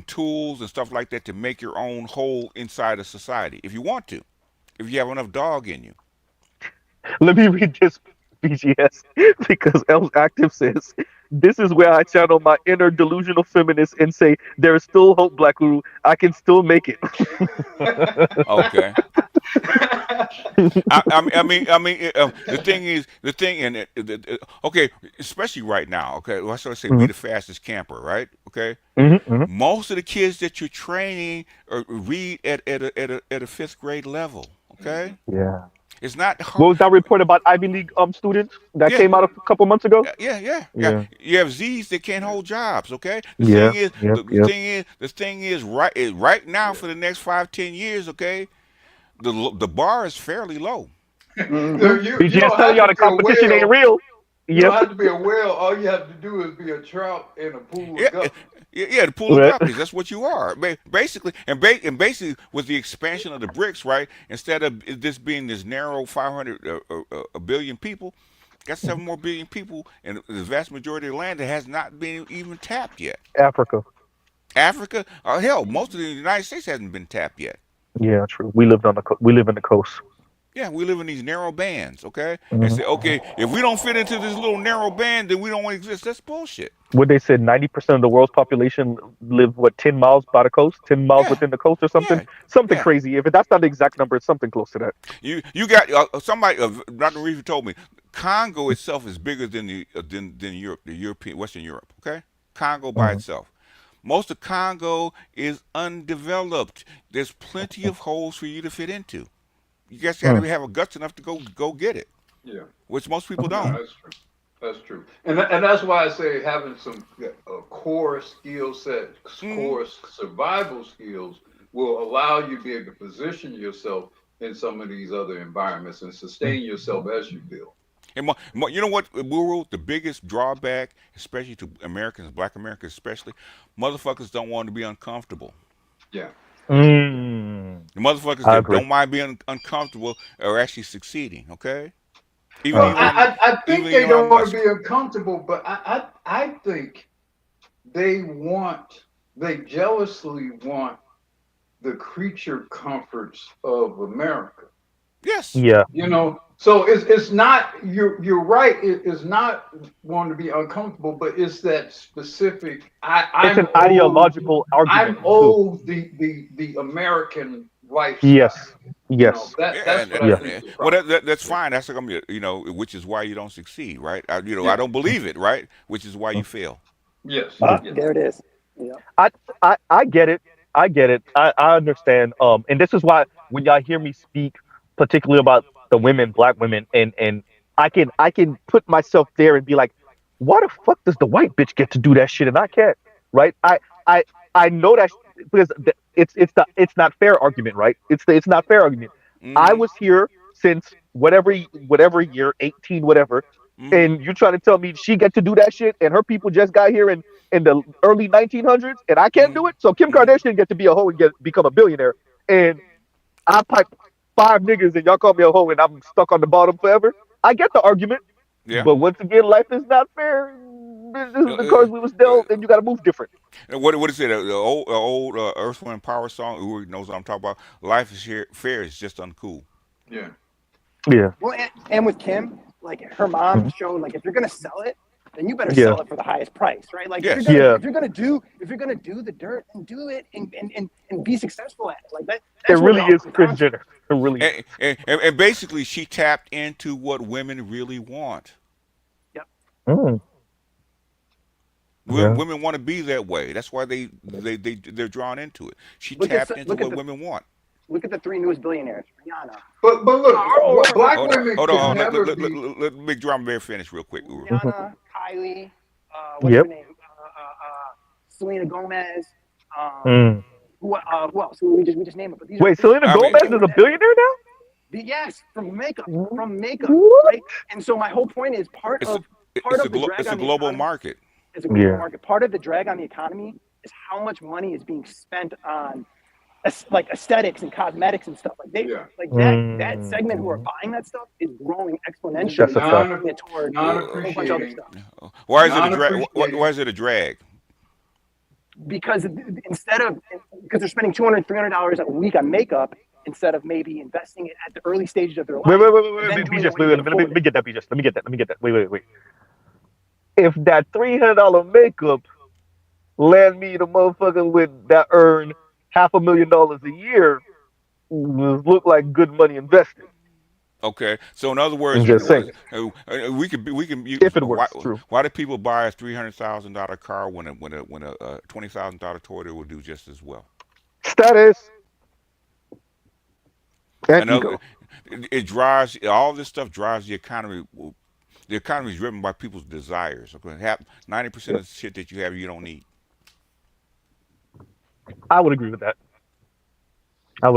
tools and stuff like that to make your own hole inside of society if you want to, if you have enough dog in you. Let me read this BGS because Els Active says, "This is where I channel my inner delusional feminist and say there is still hope, Black Guru. I can still make it." Okay. The thing, and okay, especially right now. Okay, well, so I say be Mhm. the fastest camper, right? Okay, Mhm. Mhm. most of the kids that you're training read at a fifth grade level. Okay, Yeah. it's not What hard. was that report about Ivy League students that Yeah, came out a couple months ago? yeah. Yeah. You have Z's that can't hold jobs. Okay, the Yeah. thing is, Yep. Yep. the thing is right now for the next 5, 10 years. Okay, the bar is fairly low. So you BGS don't telling have y'all to the be a competition ain't whale. real. You don't Yep. have to be a whale. All you have to do is be a trout in a pool Yeah, of guppies. yeah, the pool of Right. guppies. That's what you are, basically. And basically, with the expansion of the BRICS, right? Instead of this being this narrow 500 a billion people, got 7 more billion people, and the vast majority of the land that has not been even tapped yet. Africa. Africa, hell, most of the United States hasn't been tapped yet. Yeah, true. We live in the coast. Yeah, we live in these narrow bands, okay? And Mhm. say, okay, if we don't fit into this little narrow band, then we don't exist. That's bullshit. What they said, 90% of the world's population live 10 miles by the coast, 10 miles Yeah, within the coast, or something, yeah, something yeah. crazy. If that's not the exact number, it's something close to that. You got somebody. Dr. Reefer told me Congo itself is bigger than than Europe, the European Western Europe. Okay, Congo by Mhm. itself. Most of Congo is undeveloped. There's plenty of holes for you to fit into. You just got to Mm. have a guts enough to go get it, Yeah. which most people No, don't. that's true. That's true, and that's why I say having some core skill set, core survival skills will allow you to be able to position yourself in some of these other environments and sustain yourself as you build. And you know what, Guru, the biggest drawback, especially to Americans, Black Americans especially, motherfuckers don't want to be uncomfortable. Yeah. The motherfuckers I that agree. don't mind being uncomfortable are actually succeeding. Okay. Well, I think they don't want to be uncomfortable, but I think they jealously want the creature comforts of America. Yes. Yeah. You know, so it's not, you're right. It's not wanting to be uncomfortable, but it's that specific. It's an ideological argument. I'm old the American lifestyle. Yes. You Yes. know, that's what I think. Well, that's fine. That's gonna be, you know, which is why you don't succeed, right? I don't believe it, right? Which is why you fail. Yes. There it is. Yeah. I get it. I get it. I understand. And this is why when y'all hear me speak, particularly about the women, Black women, and I can put myself there and be like, why the fuck does the white bitch get to do that shit and I can't? Right? I know that because it's not fair argument, right? It's not fair argument. I was here since whatever year, 18, whatever. And you trying to tell me she get to do that shit and her people just got here in the early 1900s and I can't do it? So Kim Kardashian get to be a hoe and become a billionaire. And I pipe 5 niggas and y'all call me a hoe and I'm stuck on the bottom forever? I get the argument. Yeah. But once again, life is not fair. This is the cards we was dealt and you got to move different. What is it? The old Earth, Wind, Power song? Who knows what I'm talking about? Life is fair. It's just uncool. Yeah. Yeah. Well, and with Kim, like her mom showed, like if you're gonna sell it, then you better sell it for the highest price, right? Like if you're gonna do the dirt, and do it and be successful at it. Like that. It really is Kris Jenner. It really is. And basically, she tapped into what women really want. Yep. Women want to be that way. That's why they're drawn into it. She tapped into what women want. Look at the 3 newest billionaires. Rihanna. But look, Black women hold can on. never be. Let Big Drama Bear finish real quick. Rihanna, Kylie, what's her name? Selena Gomez. Who else? We just named it. But wait, Selena Gomez is a billionaire now? Yes, from makeup, right? And so my whole point is it's a global market. It's a global market. Part of the drag on the economy is how much money is being spent on like aesthetics and cosmetics and stuff. Like that segment who are buying that stuff is growing exponentially. Toward a whole bunch of other stuff. Why is it a drag? Why is it a drag? Because they're spending $200, $300 a week on makeup instead of maybe investing it at the early stages of their life. Wait, let me get that. Wait. If that $300 makeup land me the motherfucker with that earn $500,000 a year, look like good money invested. Okay, so in other words, we can if it works. True. Why do people buy a $300,000 car when a $20,000 Toyota will do just as well? Status. It drives all this stuff. Drives the economy. The economy is driven by people's desires. Okay, 90% of the shit that you have, you don't need. I would agree with that. I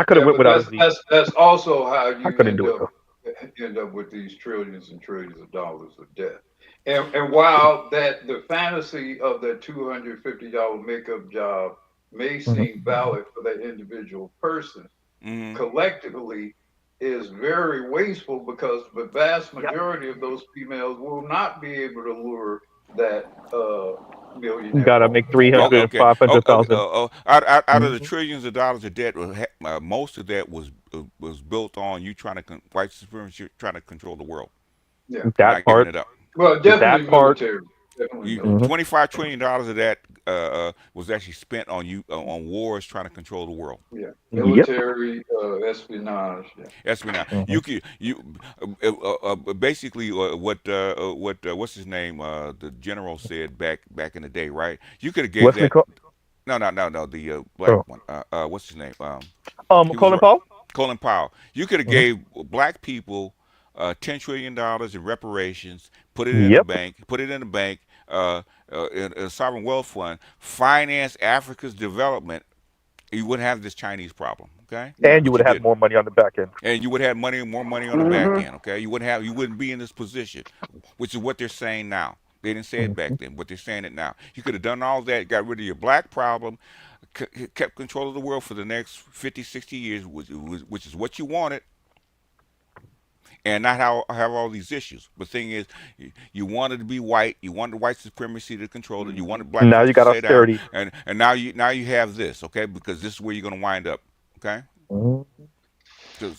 could have went without that's also how you end up with these trillions and trillions of dollars of debt. And while the fantasy of that $250 makeup job may seem valid for that individual person, collectively is very wasteful because the vast majority of those females will not be able to lure that millionaire. You gotta make 300, 500,000. Out of the trillions of dollars of debt, most of that was built on you white supremacy trying to control the world. Yeah, that part. It up. Well, definitely that part. Military. $25 trillion of that was actually spent on wars trying to control the world. Yeah, military espionage. Yeah. Espionage. Basically what's his name? The general said back in the day, right? You could have gave that. No, the black one. What's his name? Colin Powell. Colin Powell. You could have gave black people $10 trillion in reparations, put it in the bank, in a sovereign wealth fund, finance Africa's development, you wouldn't have this Chinese problem, okay? And you would have more money on the back end. And you would have more money on the back end, okay? You wouldn't be in this position, which is what they're saying now. They didn't say it back then, but they're saying it now. You could have done all that, got rid of your black problem, kept control of the world for the next 50, 60 years, which is what you wanted, and not have all these issues. But the thing is, you wanted to be white, you wanted white supremacy to control it, you wanted black now people you got to stay austerity. down, and now you have this, okay? Because this is where you're going to wind up, okay? So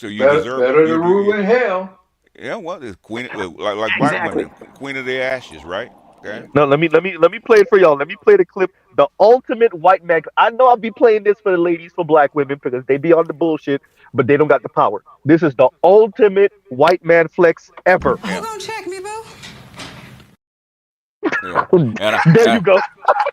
you deserve better to rule in hell. Yeah, well, it's queen like black women, queen of the ashes, right? Okay. No, let me play it for y'all. Let me play the clip. The ultimate white man. I know I'll be playing this for the ladies, for black women, because they be on the bullshit, but they don't got the power. This is the ultimate white man flex ever. You gonna check me, boo? Yeah. There you go.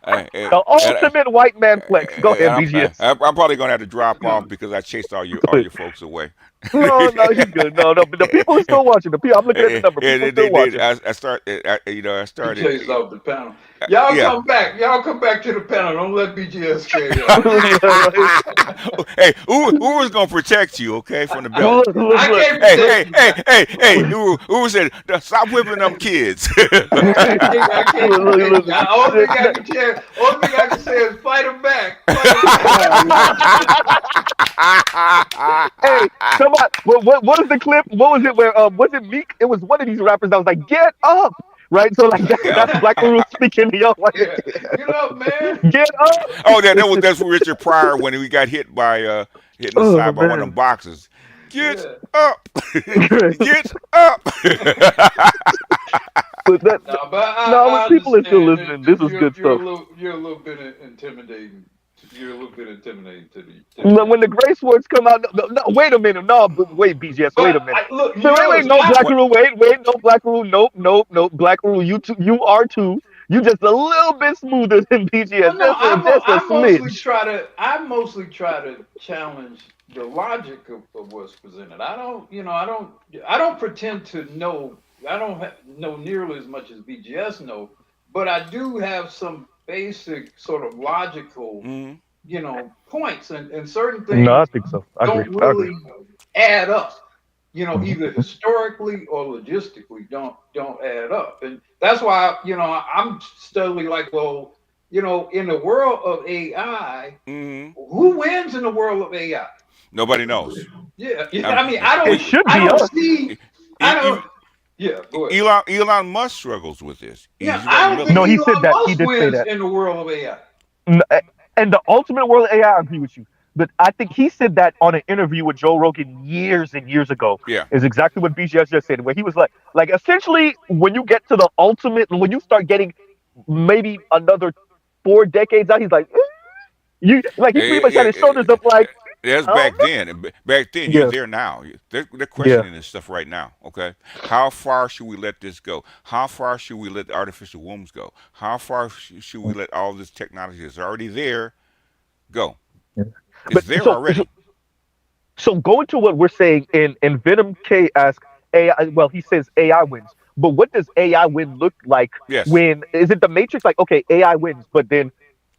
The ultimate white man flex. Go ahead, BGS. I'm probably gonna have to drop off because I chased all your folks away. No, you good. No, but the people are still watching. I'm looking at the number. People still watching. I started. He chased off the panel. Y'all come back. Y'all come back to the panel. Don't let BGS scare you. Hey, Uber's gonna protect you, okay, from the belt. I can't protect you. Hey, Uber said, stop whipping them kids. I can't protect you. Only thing I can say is fight them back. Hey, come on. What is the clip? What was it where was it Meek? It was one of these rappers that was like, get up. Right? So like that's Black Guru speaking to y'all. Like, get up, man. Get up. Oh, that's Richard Pryor when he got hit by hit in the side by one of them boxers. Get up. Get up. But when people are still listening, this is good stuff. You're a little bit intimidating. You're a little bit intimidating to me. When the gray swords come out, no, wait a minute. No, wait, BGS, wait a minute. Wait, no Black Guru, wait, no Black Guru, nope, Black Guru, you are too. You just a little bit smoother than BGS. I mostly try to challenge the logic of what's presented. I don't pretend to know. I don't know nearly as much as BGS know, but I do have some basic sort of logical, points and certain things. No, I think so. Don't really add up. Either historically or logistically don't add up, and that's why I'm steadily like, well, in the world of AI, who wins in the world of AI? Nobody knows. Yeah, I mean, I don't see. Yeah, go ahead. Elon Musk struggles with this. Yeah, I don't think he said that. He did say that. In the world of AI. And the ultimate world of AI, I agree with you. But I think he said that on an interview with Joe Rogan years and years ago. Yeah. Is exactly what BGS just said, where he was like essentially when you get to the ultimate, when you start getting maybe another 4 decades out, he's like, he pretty much had his shoulders up like. That's back then. Back then, you're there now. They're questioning this stuff right now. Okay, how far should we let this go? How far should we let the artificial wombs go? How far should we let all this technology that's already there go? It's there already. So going to what we're saying in Venom K asks AI. Well, he says AI wins, but what does AI win look like? Yes. When is it the Matrix? Like, okay, AI wins, but then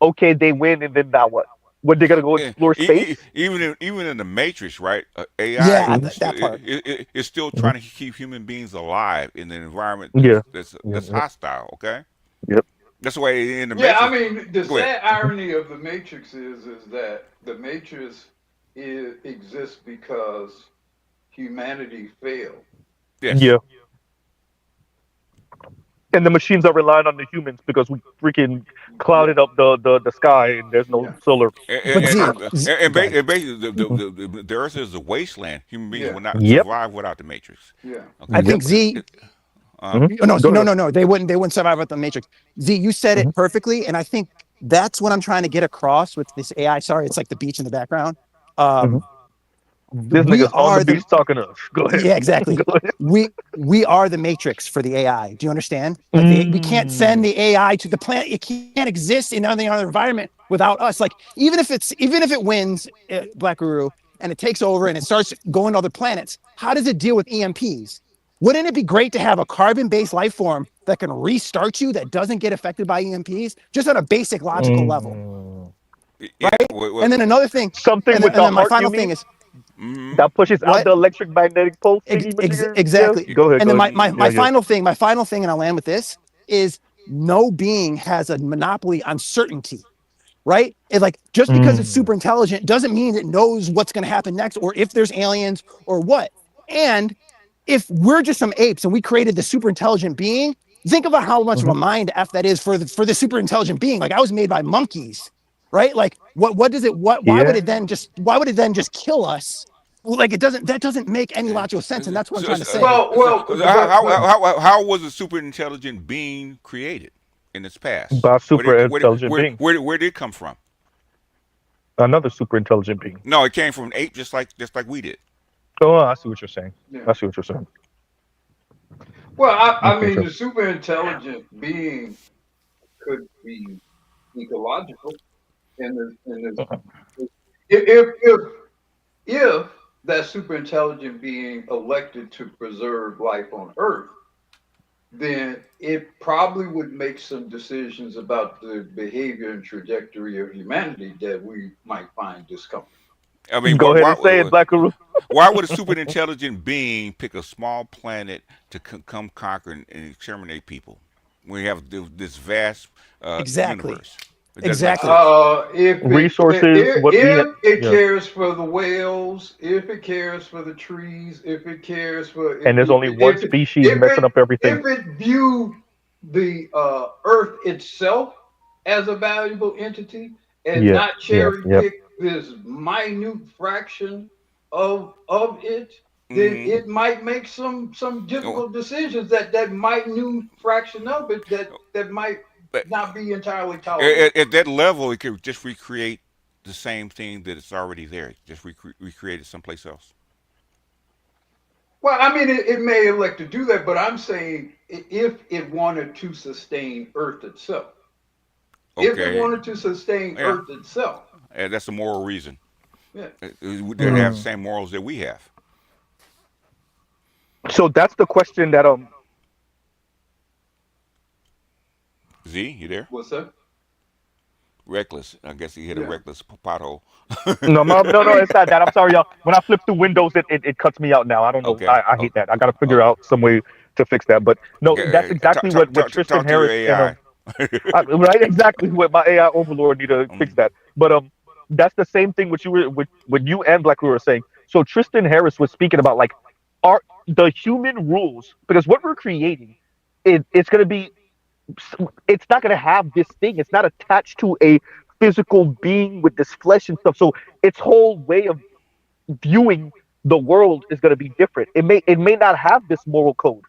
okay, they win, and then now what? When they're gonna go explore space? Even in the Matrix, right? AI is still trying to keep human beings alive in an environment that's hostile. Okay. Yep. That's why in the Matrix. I mean, the sad irony of the Matrix is that the Matrix exists because humanity failed. Yes. Yeah. And the machines are relying on the humans because we freaking clouded up the sky and there's no solar. And basically, the Earth is a wasteland. Human beings will not survive without the Matrix. Yeah. Okay. I think Z. No. They wouldn't survive without the Matrix. Z, you said it perfectly, and I think that's what I'm trying to get across with this AI. Sorry, it's like the beach in the background. This nigga's on the beach talking to us. Go ahead. Yeah, exactly. We are the Matrix for the AI. Do you understand? Like we can't send the AI to the planet. It can't exist in any other environment without us. Like even if it wins, Black Guru, and it takes over and it starts going to other planets, how does it deal with EMPs? Wouldn't it be great to have a carbon-based life form that can restart you, that doesn't get affected by EMPs, just on a basic logical level? Yeah, Right? And then another thing, something and with then the my heart, final you thing mean? is That pushes out what? the electric magnetic pulse thingy majigger? Exactly. Yeah, go ahead. And then Go ahead. my Yeah. final thing, and I'll land with this, is no being has a monopoly on certainty. Right? It's like, just because it's super intelligent doesn't mean it knows what's going to happen next, or if there's aliens or what. And if we're just some apes and we created the super intelligent being, think about how much of a mind F that is for the super intelligent being. Like, I was made by monkeys, right? Like, why would it then just kill us? Like, that doesn't make any logical sense. And that's what I'm trying to say. How was a super intelligent being created in its past? By super intelligent being. Where did it come from? Another super intelligent being. No, it came from an ape, just like we did. Oh, I see what you're saying. Yeah. I see what you're saying. Well, I mean, the super intelligent being could be ecological, and if that super intelligent being elected to preserve life on Earth, then it probably would make some decisions about the behavior and trajectory of humanity that we might find discomfort. I mean, go ahead and say it, Black Guru. Why would a super intelligent being pick a small planet to come conquer and exterminate people? We have this vast universe. Exactly. If it cares for the whales, if it cares for the trees, if it cares for, and there's only one species messing up everything. If it viewed the Earth itself as a valuable entity and not cherry pick this minute fraction of it, then it might make some difficult decisions. That minute fraction of it that might not be entirely tolerable. At that level, it could just recreate the same thing that it's already there. Just recreate it someplace else. Well, I mean, it may elect to do that, but I'm saying if it wanted to sustain Earth itself. Okay. If it wanted to sustain Earth itself. And that's a moral reason. Yeah. They have the same morals that we have. So that's the question that Z, you there? What's that? Reckless. I guess he hit a reckless pothole. No, it's not that. I'm sorry, y'all. When I flip through Windows, it cuts me out now. I don't know. Okay. I hate that. I got to figure out some way to fix that. But no, that's exactly what Tristan Harris and right, exactly what my AI overlord need to fix that. But that's the same thing what you and Black were saying. So Tristan Harris was speaking about like the human rules, because what we're creating it's going to be. It's not going to have this thing. It's not attached to a physical being with this flesh and stuff. So its whole way of viewing the world is going to be different. It may not have this moral code.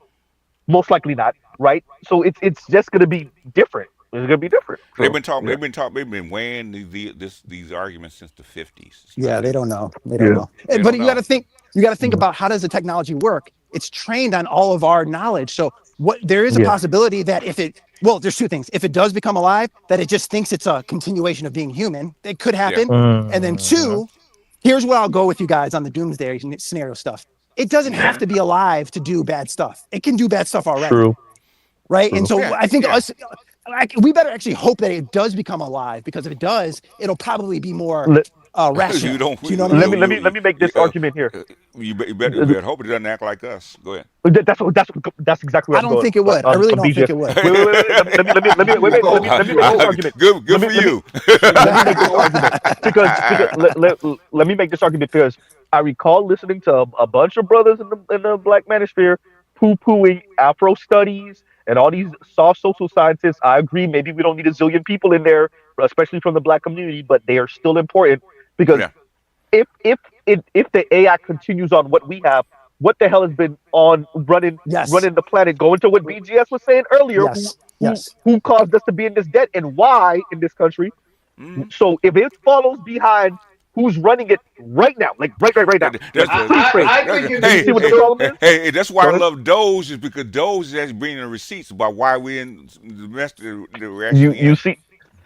Most likely not, right? So it's just going to be different. It's going to be different. So, they've been weighing these arguments since the 50s. Yeah, they don't know. They don't know. But you got to think about, how does the technology work? It's trained on all of our knowledge. So there is a possibility that there's two things. If it does become alive, that it just thinks it's a continuation of being human. It could happen. And then two, here's where I'll go with you guys on the doomsday scenario stuff. It doesn't have to be alive to do bad stuff. It can do bad stuff already. True. Right? True. And so I think we better actually hope that it does become alive, because if it does, it'll probably be more rational. Do you know what I mean? Let me make this argument here. You better hope it doesn't act like us. Go ahead. That's exactly what I don't think it would. I really don't think it would. Let me make this argument. Good for you. Let me make this argument because let me make this argument because I recall listening to a bunch of brothers in the Black manosphere poo-pooing Afro studies and all these soft social scientists. I agree. Maybe we don't need a zillion people in there, especially from the Black community, but they are still important because if the AI continues on what we have, what the hell has been on running the planet, going to what BGS was saying earlier, who caused us to be in this debt and why in this country. So if it follows behind who's running it right now, like right now. Hey, that's why I love Doge, is because Doge is actually bringing the receipts about why we in the rest of the reaction. You see,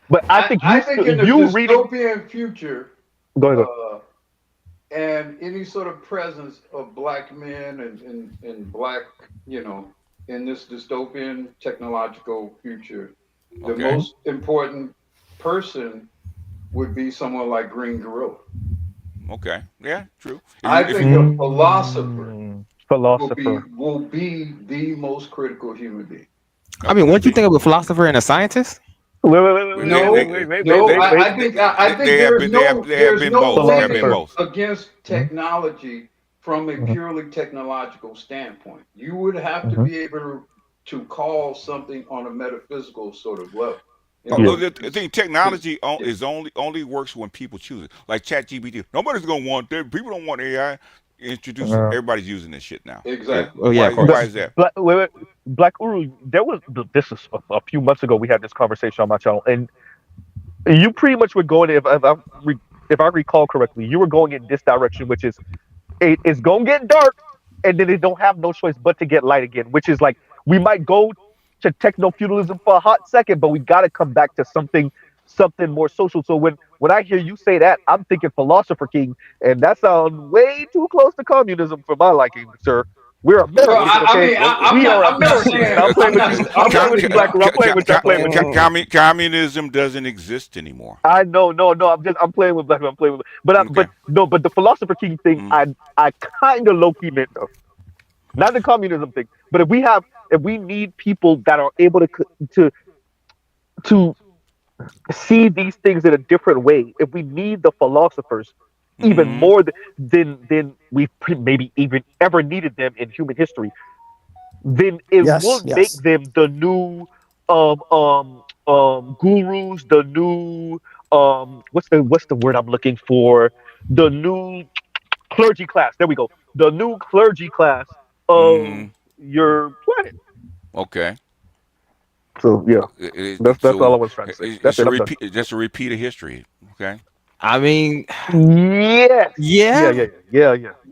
but I think in the dystopian future, go ahead. and any sort of presence of black men and black, in this dystopian technological future, the most important person would be someone like Green Gorilla. Okay. Yeah, true. I think a philosopher Philosopher. will be the most critical human being. I mean, wouldn't you think of a philosopher and a scientist? No, I think there's no limit against technology from a purely technological standpoint. You would have to be able to call something on a metaphysical sort of level. The thing, technology is only works when people choose it. Like ChatGPT, nobody's gonna want that. People don't want AI. Introduce everybody's using this shit now. Exactly. Oh yeah. Why is that? Black Uru, there was this is a few months ago. We had this conversation on my channel, and you pretty much were going. If I recall correctly, you were going in this direction, which is it's gonna get dark, and then they don't have no choice but to get light again. Which is like we might go to techno-feudalism for a hot second, but we got to come back to something more social. So when I hear you say that, I'm thinking philosopher king, and that sounds way too close to communism for my liking, sir. We're Americans, okay? We are Americans. I'm playing with you. I'm playing with you, Black. I'm playing with you. I'm playing with you. Communism doesn't exist anymore. I know, no. I'm playing with Black. I'm playing with, but the philosopher king thing, I kind of low key meant though. Not the communism thing, but if we need people that are able to see these things in a different way, if we need the philosophers even more than we've maybe even ever needed them in human history, then it will make them the new gurus, the new what's the word I'm looking for? The new clergy class. There we go. The new clergy class of your planet. Okay. So yeah, that's all I was trying to say. That's it. Just a repeat of history. Okay. I mean, yeah.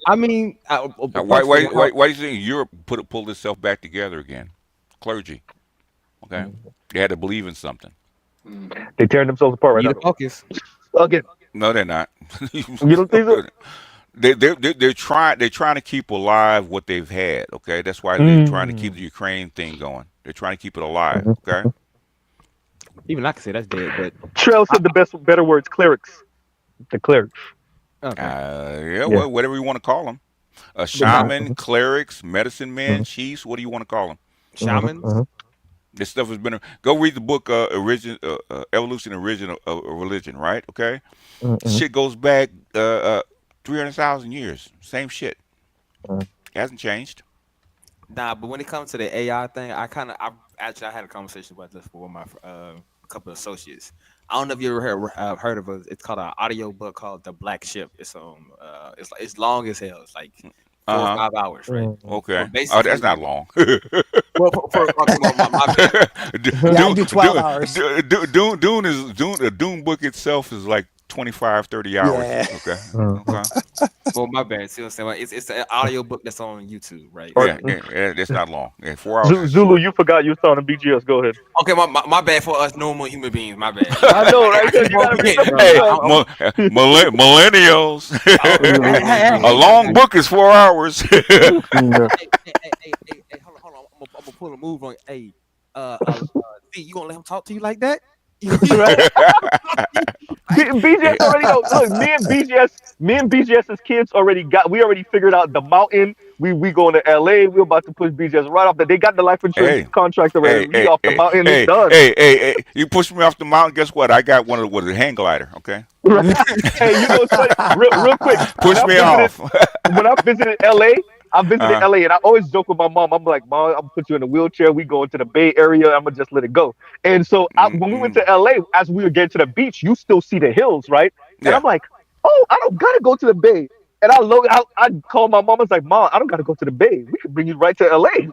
I mean, why do you think Europe pulled itself back together again? Clergy. Okay. They had to believe in something. They tearing themselves apart right now. Focus. Again. No, they're not. You don't think so? They're trying to keep alive what they've had. Okay, that's why they're trying to keep the Ukraine thing going. They're trying to keep it alive. Okay. Even I can say that's dead, but Trail said better words. Clerics. The clerics. Okay. Well, whatever you want to call them. Shaman, clerics, medicine men, chiefs. What do you want to call them? Shamans. This stuff has been. Go read the book Evolution and Origin of Religion. Right. Okay. Shit goes back 300,000 years. Same shit. Hasn't changed. Nah, but when it comes to the AI thing, I had a conversation about this with my couple of associates. I don't know if you ever heard of it. It's called an audio book called The Black Ship. It's it's long as hell. It's like 4 or 5 hours, right? Okay. Oh, that's not long. Well, I do 12 hours. The Dune book itself is like 25, 30 hours. Yeah. Okay. Well, my bad. See what I'm saying? It's an audio book that's on YouTube, right? Yeah, that's not long. Yeah, 4 hours. Zulu, you forgot you was talking to BGS. Go ahead. Okay, my bad for us normal human beings. My bad. I know, right? Millennials. A long book is 4 hours. Hey, hold on. I'm gonna pull a move on. Hey, see, you gonna let him talk to you like that? BGS already know. Look, me and BGS's kids we already figured out the mountain. We going to LA. We're about to push BGS right off there. They got the life insurance contract already. Off the mountain. It's done. Hey, you push me off the mountain. Guess what? I got one of the hang glider. Okay. Hey, you know what's funny? Real quick. Push me off. When I visited LA, LA, and I always joke with my mom. I'm like, Mom, I'm gonna put you in a wheelchair. We go into the Bay Area. I'm gonna just let it go. And so when we went to LA, as we were getting to the beach, you still see the hills, right? And I'm like, oh, I don't gotta go to the Bay. And I called my mom. I was like, Mom, I don't gotta go to the Bay. We could bring you right to LA.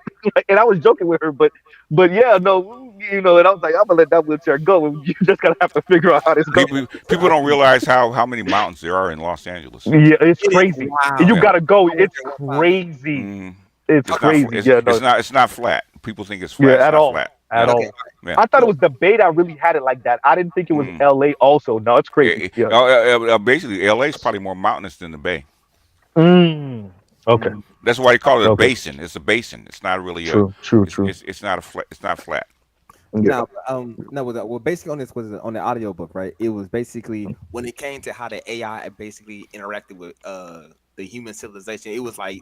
And I was joking with her, but yeah, no, and I was like, I'm gonna let that wheelchair go. You just gotta have to figure out how this goes. People don't realize how many mountains there are in Los Angeles. Yeah, it's crazy. Wow. You gotta go. It's crazy. It's crazy. It's not flat. People think it's flat. Yeah, at all. Flat. At all. Yeah. I thought it was the Bay that really had it like that. I didn't think it was LA also. No, it's crazy. Basically, LA is probably more mountainous than the Bay. Okay. That's why you call it a Okay. basin. It's a basin. It's not really a. True. It's not a flat. It's not flat. Now, no, well, basically on this was on the audiobook, right? It was basically when it came to how the AI basically interacted with the human civilization. It was like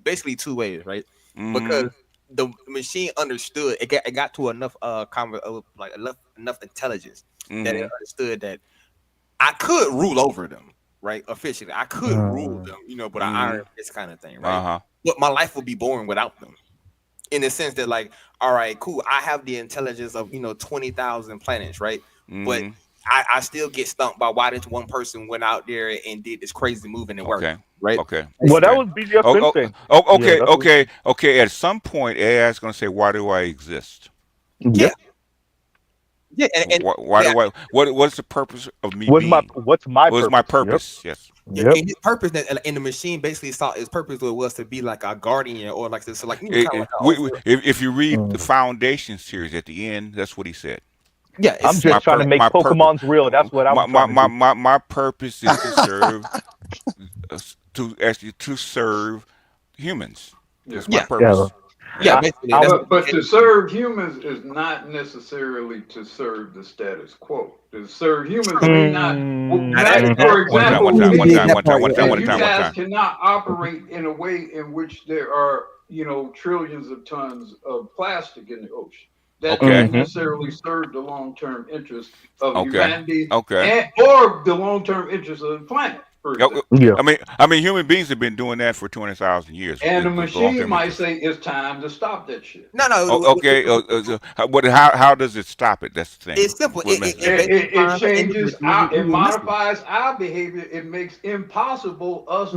basically two ways, right? Because the machine understood it got to enough like enough intelligence that it understood that I could rule over them, right? Officially, I could rule them, but I iron this kind of thing, right? But my life would be boring without them. In the sense that, like, all right, cool, I have the intelligence of 20,000 planets, right? But I still get stumped by why this one person went out there and did this crazy move and it worked, right? Okay. Well, that was BGF been saying. Okay. At some point, AI is going to say, "Why do I exist?" Yeah. Yeah, and why do I? What's the purpose of me what's being? My purpose? Yes. And his purpose in the machine basically thought his purpose was to be like a guardian or like this. So like, If you read the Foundation series at the end, that's what he said. Yeah, I'm just trying to make Pokemons real. That's what I'm trying to do. My purpose is to serve to serve humans. That's my purpose. Yeah, basically. But to serve humans is not necessarily to serve the status quo. To serve humans may not. For example, you guys cannot operate in a way in which there are trillions of tons of plastic in the ocean. That doesn't necessarily serve the long-term interest of humanity or the long-term interest of the planet. I mean, human beings have been doing that for 200,000 years. And the machine might say it's time to stop that shit. No. But how does it stop it? That's the thing. It's simple. It changes, it modifies our behavior. It makes impossible us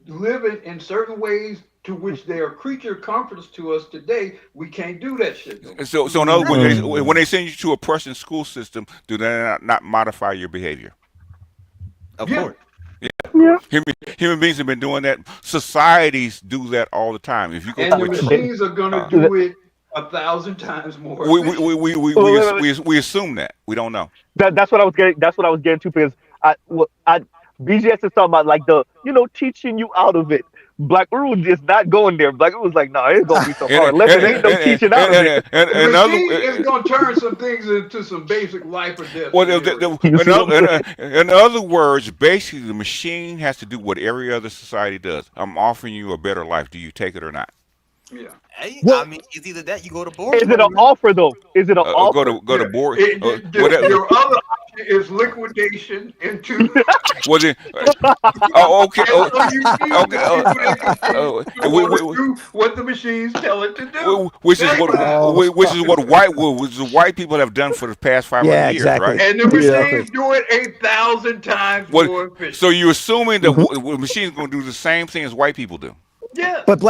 living in certain ways to which they are creature comforts to us today. We can't do that shit. So in other words, when they send you to a Prussian school system, do they not modify your behavior? Of course. Yeah. Human beings have been doing that. Societies do that all the time. If you go the machines are going to do it 1,000 times more. We assume that. We don't know. That's what I was getting. That's what I was getting to, because BGS is talking about like the teaching you out of it. Black Uru is not going there. Black Uru's like, no, it's gonna be so hard. There ain't no teaching out of it. The machine is gonna turn some things into some basic life or death. In other words, basically, the machine has to do what every other society does. I'm offering you a better life. Do you take it or not? Yeah. Hey, I mean, it's either that you go to board. Is it an offer though? Is it an offer? Go to board. Your other option is liquidation into. Was it? Okay. What the machines tell it to do. Which is what white people have done for the past 500 years, right? And the machines do it 1,000 times more efficient. So you're assuming that the machine's going to do the same thing as white people do? Yeah, but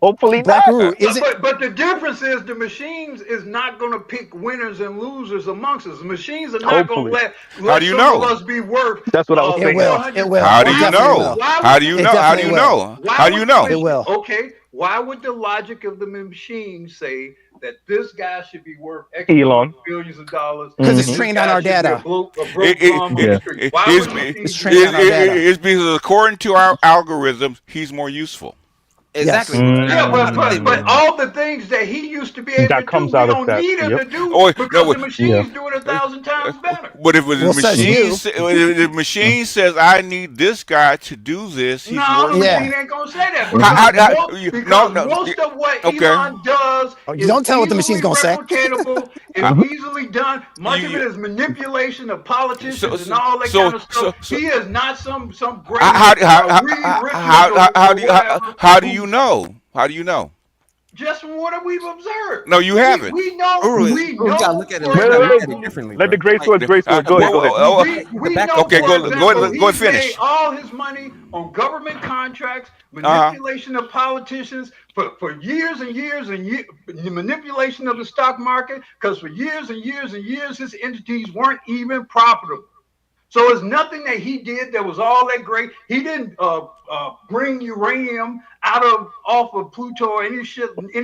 hopefully Black is it? But the difference is the machines is not going to pick winners and losers amongst us. The machines are not going to let some of us be worth. That's what I was saying. It will. How do you know? How do you know? How do you know? How do you know? It will. Okay. Why would the logic of the machine say that this guy should be worth X billions of dollars? Because it's trained on our data. It's because according to our algorithms, he's more useful. Exactly. Yeah, but all the things that he used to be able to do, we don't need him to do because the machine's doing 1,000 times better. But if the machine says, I need this guy to do this, he's the machine ain't going to say that. Because most of what Elon does is don't tell what the machine's going to say. It's easily done. Much of it is manipulation of politicians and all that kind of stuff. He is not some great how do you know? How do you know? Just from what we've observed. No, you haven't. We know. We gotta look at it differently. Let the great sword. Go ahead. We know. Okay, go and finish. Made all his money on government contracts, manipulation of politicians for years and years and years, manipulation of the stock market, because for years and years and years, his entities weren't even profitable. So it's nothing that he did that was all that great. He didn't bring uranium off of Pluto or any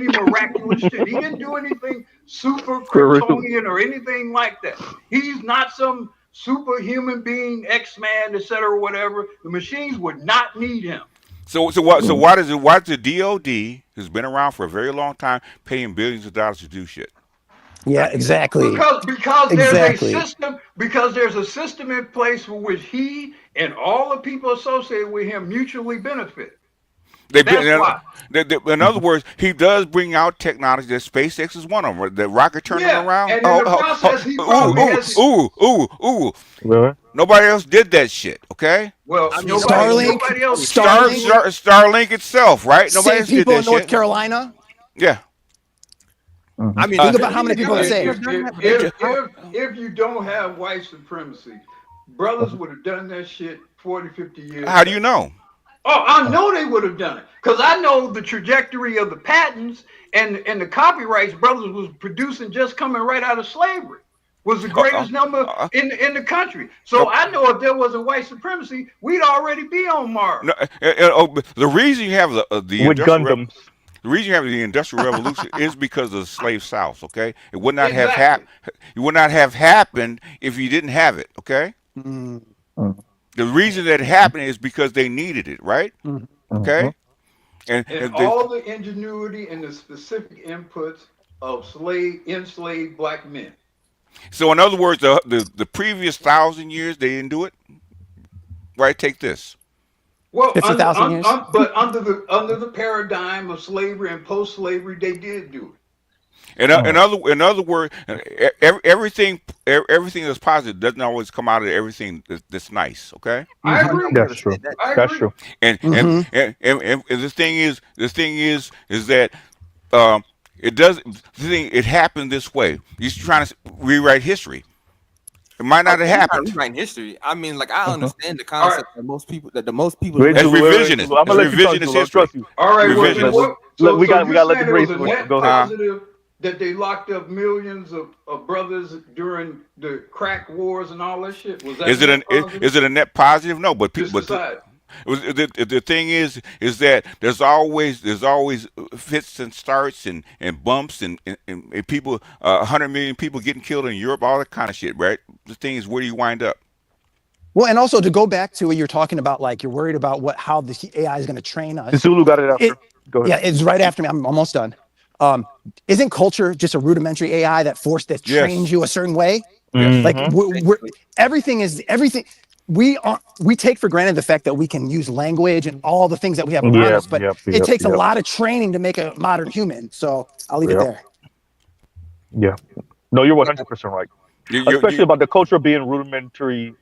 miraculous shit. He didn't do anything super Kryptonian or anything like that. He's not some superhuman being, X-Man, etc., whatever, the machines would not need him. So why does the DOD, who's been around for a very long time, paying billions of dollars to do shit? Yeah, exactly. Because there's a system in place for which he and all the people associated with him mutually benefit. In other words, he does bring out technology. That SpaceX is one of them. The rocket turning around. And in the process, he probably has. Ooh. Nobody else did that shit. Okay. Well, Starlink else. Starlink itself, right? Nobody else did people that in North shit. Carolina. Yeah. I mean, think about how many people are saved. If you don't have white supremacy, brothers would have done that shit 40, 50 years. How do you know? Oh, I know they would have done it because I know the trajectory of the patents and the copyrights brothers was producing just coming right out of slavery was the greatest number in the country. So I know if there wasn't white supremacy, we'd already be on Mars. The reason you have the with Gundams. The reason you have the Industrial Revolution is because of the slave South. Okay, it would not have happened if you didn't have it. Okay. The reason that it happened is because they needed it, right? Okay. And all the ingenuity and the specific inputs of enslaved black men. So in other words, the previous 1,000 years they didn't do it. Right? Take this. Well, 50,000 years. But under the paradigm of slavery and post-slavery, they did do it. In other words, everything that's positive doesn't always come out of everything that's nice. Okay. I agree. That's true. That's true. And the thing is that it happened this way. You're trying to rewrite history. It might not have happened. Rewriting history. I mean, like I understand the concept that most people that's revisionist. I'm gonna let you talk, revisionist history. trust you. All right. We got to let the Grace go ahead. Positive that they locked up millions of brothers during the crack wars and all that shit. Was that is it a net positive? No, but people. The thing is that there's always fits and starts and bumps and people 100 million people getting killed in Europe, all that kind of shit, right? The thing is, where do you wind up? Well, and also to go back to what you're talking about, like you're worried about how the AI is going to train us. Zulu got it after. Go ahead. Yeah, it's right after me. I'm almost done. Isn't culture just a rudimentary AI that trains you a certain way? Mm-hmm. Like everything. We take for granted the fact that we can use language and all the things that we have around us, but it takes a lot of training to make a modern human. So I'll leave it there. Yeah. No, you're 100% right. Especially about the culture being rudimentary.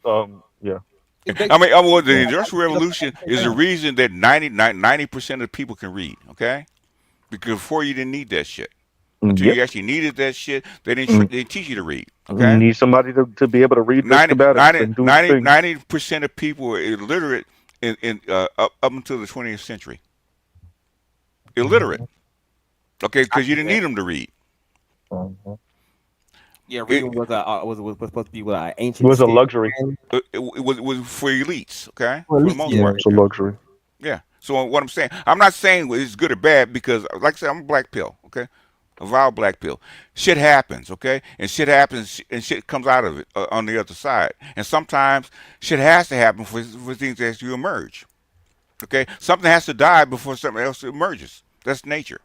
Yeah. I mean, the Industrial Revolution is the reason that 90% of people can read. Okay, because before you didn't need that shit. Until you actually needed that shit, they didn't teach you to read. Okay, you need somebody to be able to read 90% of people were illiterate up until the 20th century. Illiterate. Okay, because you didn't need them to read. Yeah, reading was supposed to be an ancient. It was a luxury. It was for elites. Okay, for the most part, it's a luxury. Yeah. So what I'm saying, I'm not saying it's good or bad because, like I said, I'm a black pill. Okay. A vile black pill. Shit happens, okay? And shit happens and shit comes out of it on the other side. And sometimes shit has to happen for things to actually emerge. Okay? Something has to die before something else emerges. That's nature.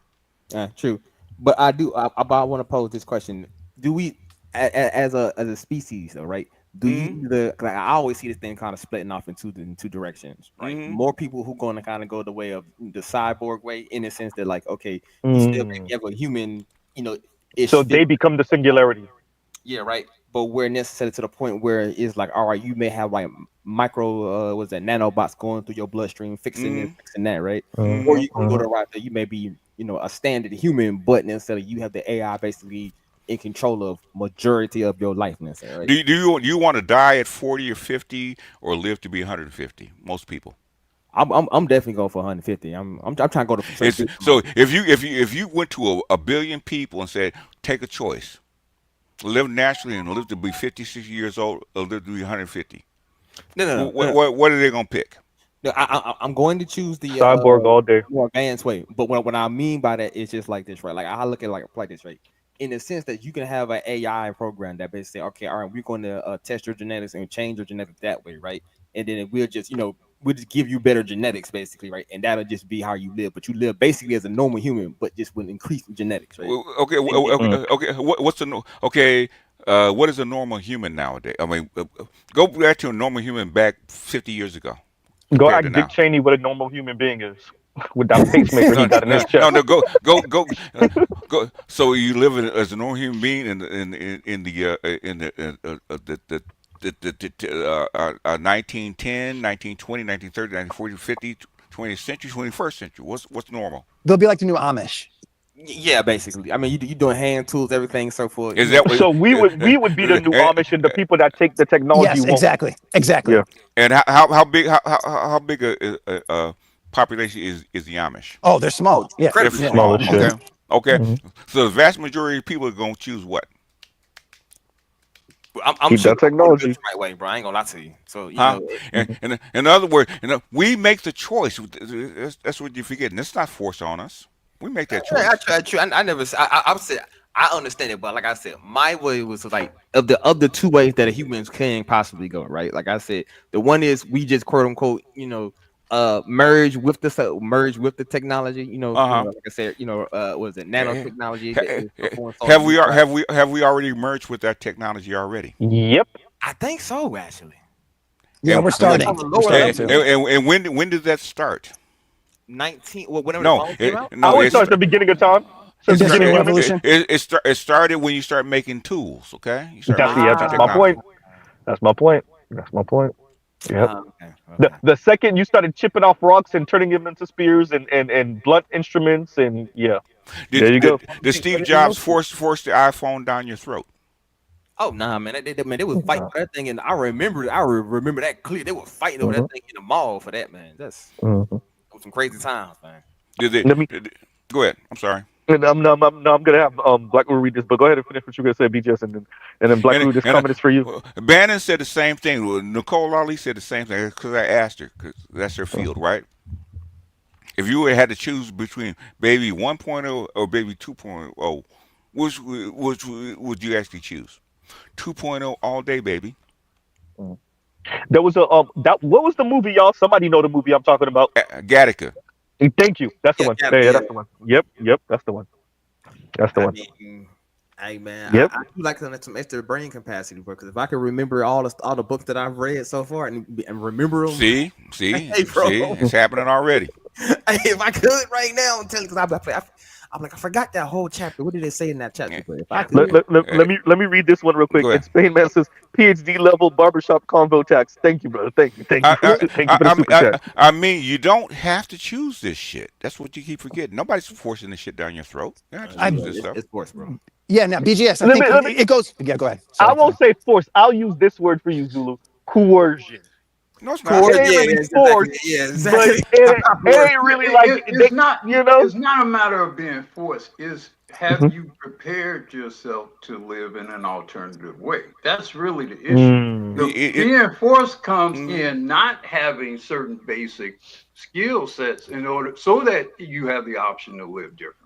Yeah, true. But I want to pose this question. Do we, as a species, though, right? Do you I always see this thing kind of splitting off in two directions, right? More people who going to kind of go the way of the cyborg way, in the sense that, like, okay, you still have a human, so they become the singularity. Yeah, right. But we're necessarily to the point where it's like, all right, you may have like micro, nanobots going through your bloodstream, fixing that, right? Or you can go the route that you may be, a standard human, but instead of you have the AI basically in control of majority of your life, right? Do you want to die at 40 or 50 or live to be 150? Most people. I'm definitely going for 150. I'm trying to go to. So if you went to a billion people and said, take a choice, live naturally and live to be 50, 60 years old, or live to be 150. No. What are they gonna pick? No, I'm going to choose the cyborg all day, more advanced way. But what I mean by that is just like this, right? Like I look at it like this, right? in the sense that you can have an AI program that basically say, okay, all right, we're going to test your genetics and change your genetics that way, right? And then we'll just, we'll just give you better genetics, basically, right? And that'll just be how you live. But you live basically as a normal human, but just with increased genetics, right? Okay, okay. What's the okay? What is a normal human nowadays? I mean, go back to a normal human back 50 years ago. Go ask Dick Cheney what a normal human being is with that pacemaker he got in his chest. No, go. So you live as a normal human being in the 1910, 1920, 1930, 1940, 50, 20th century, 21st century. What's normal? They'll be like the new Amish. Yeah, basically. I mean, you doing hand tools, everything, so forth. Is that what, so we would be the new Amish and the people that take the technology? Yes, exactly. Yeah. And how big a population is the Amish? Oh, they're small. Yeah, they're small. Okay. Okay. Mm-hmm. So the vast majority of people are going to choose what? I'm keep sure that technology the right way, bro. I ain't gonna lie to you. So and in other words, we make the choice. That's what you're forgetting. It's not forced on us. We make that choice. I never. I said I understand it, but like I said, my way was like of the two ways that a humans can possibly go, right? Like I said, the one is we just quote unquote, merge with the technology, like I said, was it nanotechnology? Have we already merged with that technology already? Yep, I think so, actually. Yeah, we're starting. And when did that start? 19. Well, whenever no, the phone came out? It started at the beginning of time. It started when you start making tools. Okay, that's my point. That's my point. Yep. Okay. The second you started chipping off rocks and turning them into spears and blunt instruments and there you go. Did Steve Jobs force the iPhone down your throat? Oh nah, man! They was fighting for that thing, and I remember that clear. They were fighting over that thing in the mall for that, man. That's some crazy times, man. Go ahead. I'm sorry. I'm gonna have Black Roo read this, but go ahead and finish what you're gonna say, BGS, and then Black Roo, this comment is for you. Bannon said the same thing. Nicole Ali said the same thing because I asked her, because that's her field, right? If you had to choose between Baby 1.0 or Baby 2.0, which would you actually choose? 2.0 all day, baby. There was what was the movie, y'all? Somebody know the movie I'm talking about? Gattaca. Thank you. That's the one. Yeah, that's the one. Yep, that's the one. That's the one. Hey man, yep. I do like some extra brain capacity, because if I can remember all the books that I've read so far and remember them, see, hey, bro. See, it's happening already. Hey, if I could right now, I'm telling you, because I'm like, I forgot that whole chapter. What did they say in that chapter? If I could, let me read this one real quick. And Spain Man says PhD level barbershop convo tax. Thank you, brother. Thank you. Thank you for the super chat. I mean, you don't have to choose this shit. That's what you keep forgetting. Nobody's forcing this shit down your throat. You don't have to choose this stuff. It's forced, bro. Yeah, now BGS. I think it goes. Yeah, go ahead. Sorry, I won't say force. I'll use this word for you, Zulu. Coercion. No, it's not. It ain't really forced, but it ain't really like it's not. It's not a matter of being forced. It's have you prepared yourself to live in an alternative way? That's really the issue. Being forced comes in not having certain basic skill sets in order so that you have the option to live different.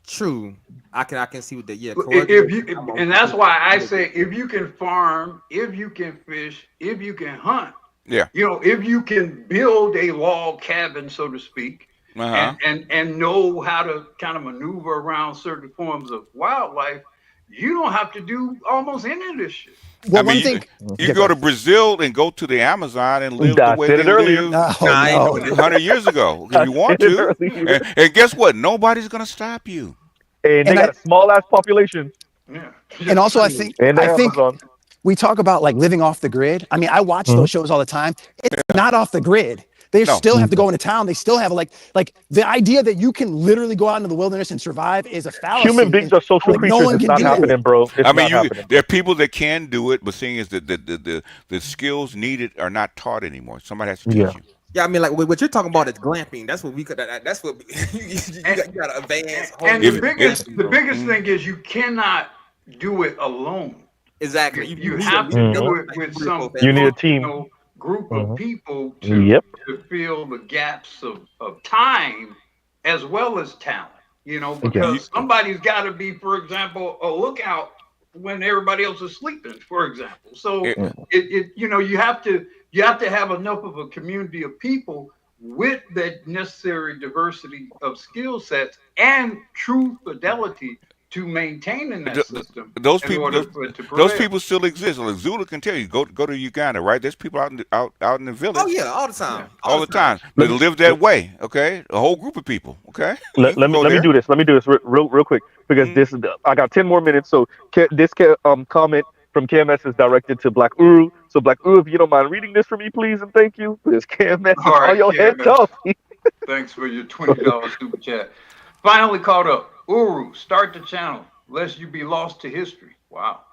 True, I can see what that. Yeah, and that's why I say if you can farm, if you can fish, if you can hunt, if you can build a log cabin, so to speak, and know how to kind of maneuver around certain forms of wildlife, you don't have to do almost any of this shit. Well, you go to Brazil and go to the Amazon and live the way they lived 100 years ago. If you want to, and guess what? Nobody's gonna stop you. And they got a small ass population. Yeah. And also, I think we talk about like living off the grid. I mean, I watch those shows all the time. It's not off the grid. They still have to go into town. They still have like the idea that you can literally go out into the wilderness and survive is a fallacy. Human beings are social creatures. It's not happening, bro. I mean, there are people that can do it, but seeing is that the skills needed are not taught anymore. Somebody has to teach you. Yeah, I mean, like what you're talking about is glamping. That's what we could. That's what you got to advance. And the biggest thing is you cannot do it alone. Exactly. You have to do it with some. You need a team. Group of people to fill the gaps of time as well as talent. because somebody's got to be, for example, a lookout when everybody else is sleeping, for example. So you have to have enough of a community of people with that necessary diversity of skill sets and true fidelity to maintain in that system Those in people, order for it to those prevail. people still exist. Like Zula can tell you, go to Uganda, right? There's people out in the village. Oh yeah, all the time, all the time. They live that way. Okay, a whole group of people. Okay, let me do this. Let me do this real quick because this is I got 10 more minutes. So this comment from KMS is directed to Black Uru. So Black Uru, if you don't mind reading this for me, please and thank you. Because KMS is on your head coffee. Thanks for your $20 super chat. Finally caught up. Uru, start the channel, lest you be lost to history. Wow.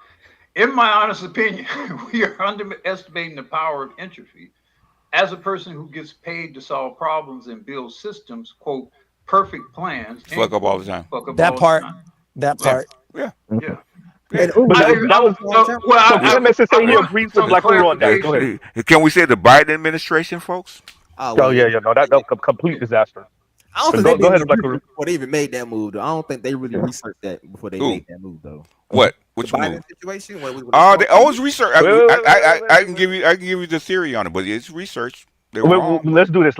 In my honest opinion, we are underestimating the power of entropy. As a person who gets paid to solve problems and build systems, quote, perfect plans. Fuck up all the time. That part. Yeah. Yeah. That was so KMS is saying he agrees with Black Uru on that. Go ahead. Can we say the Biden administration, folks? Oh yeah, no, that was a complete disaster. I don't think go ahead, Black Uru. before they even made that move. Though. I don't think they really researched that before they made that move, though. What? Which the Biden move? situation? They always research. I can give you the theory on it, but it's research. Let's do this.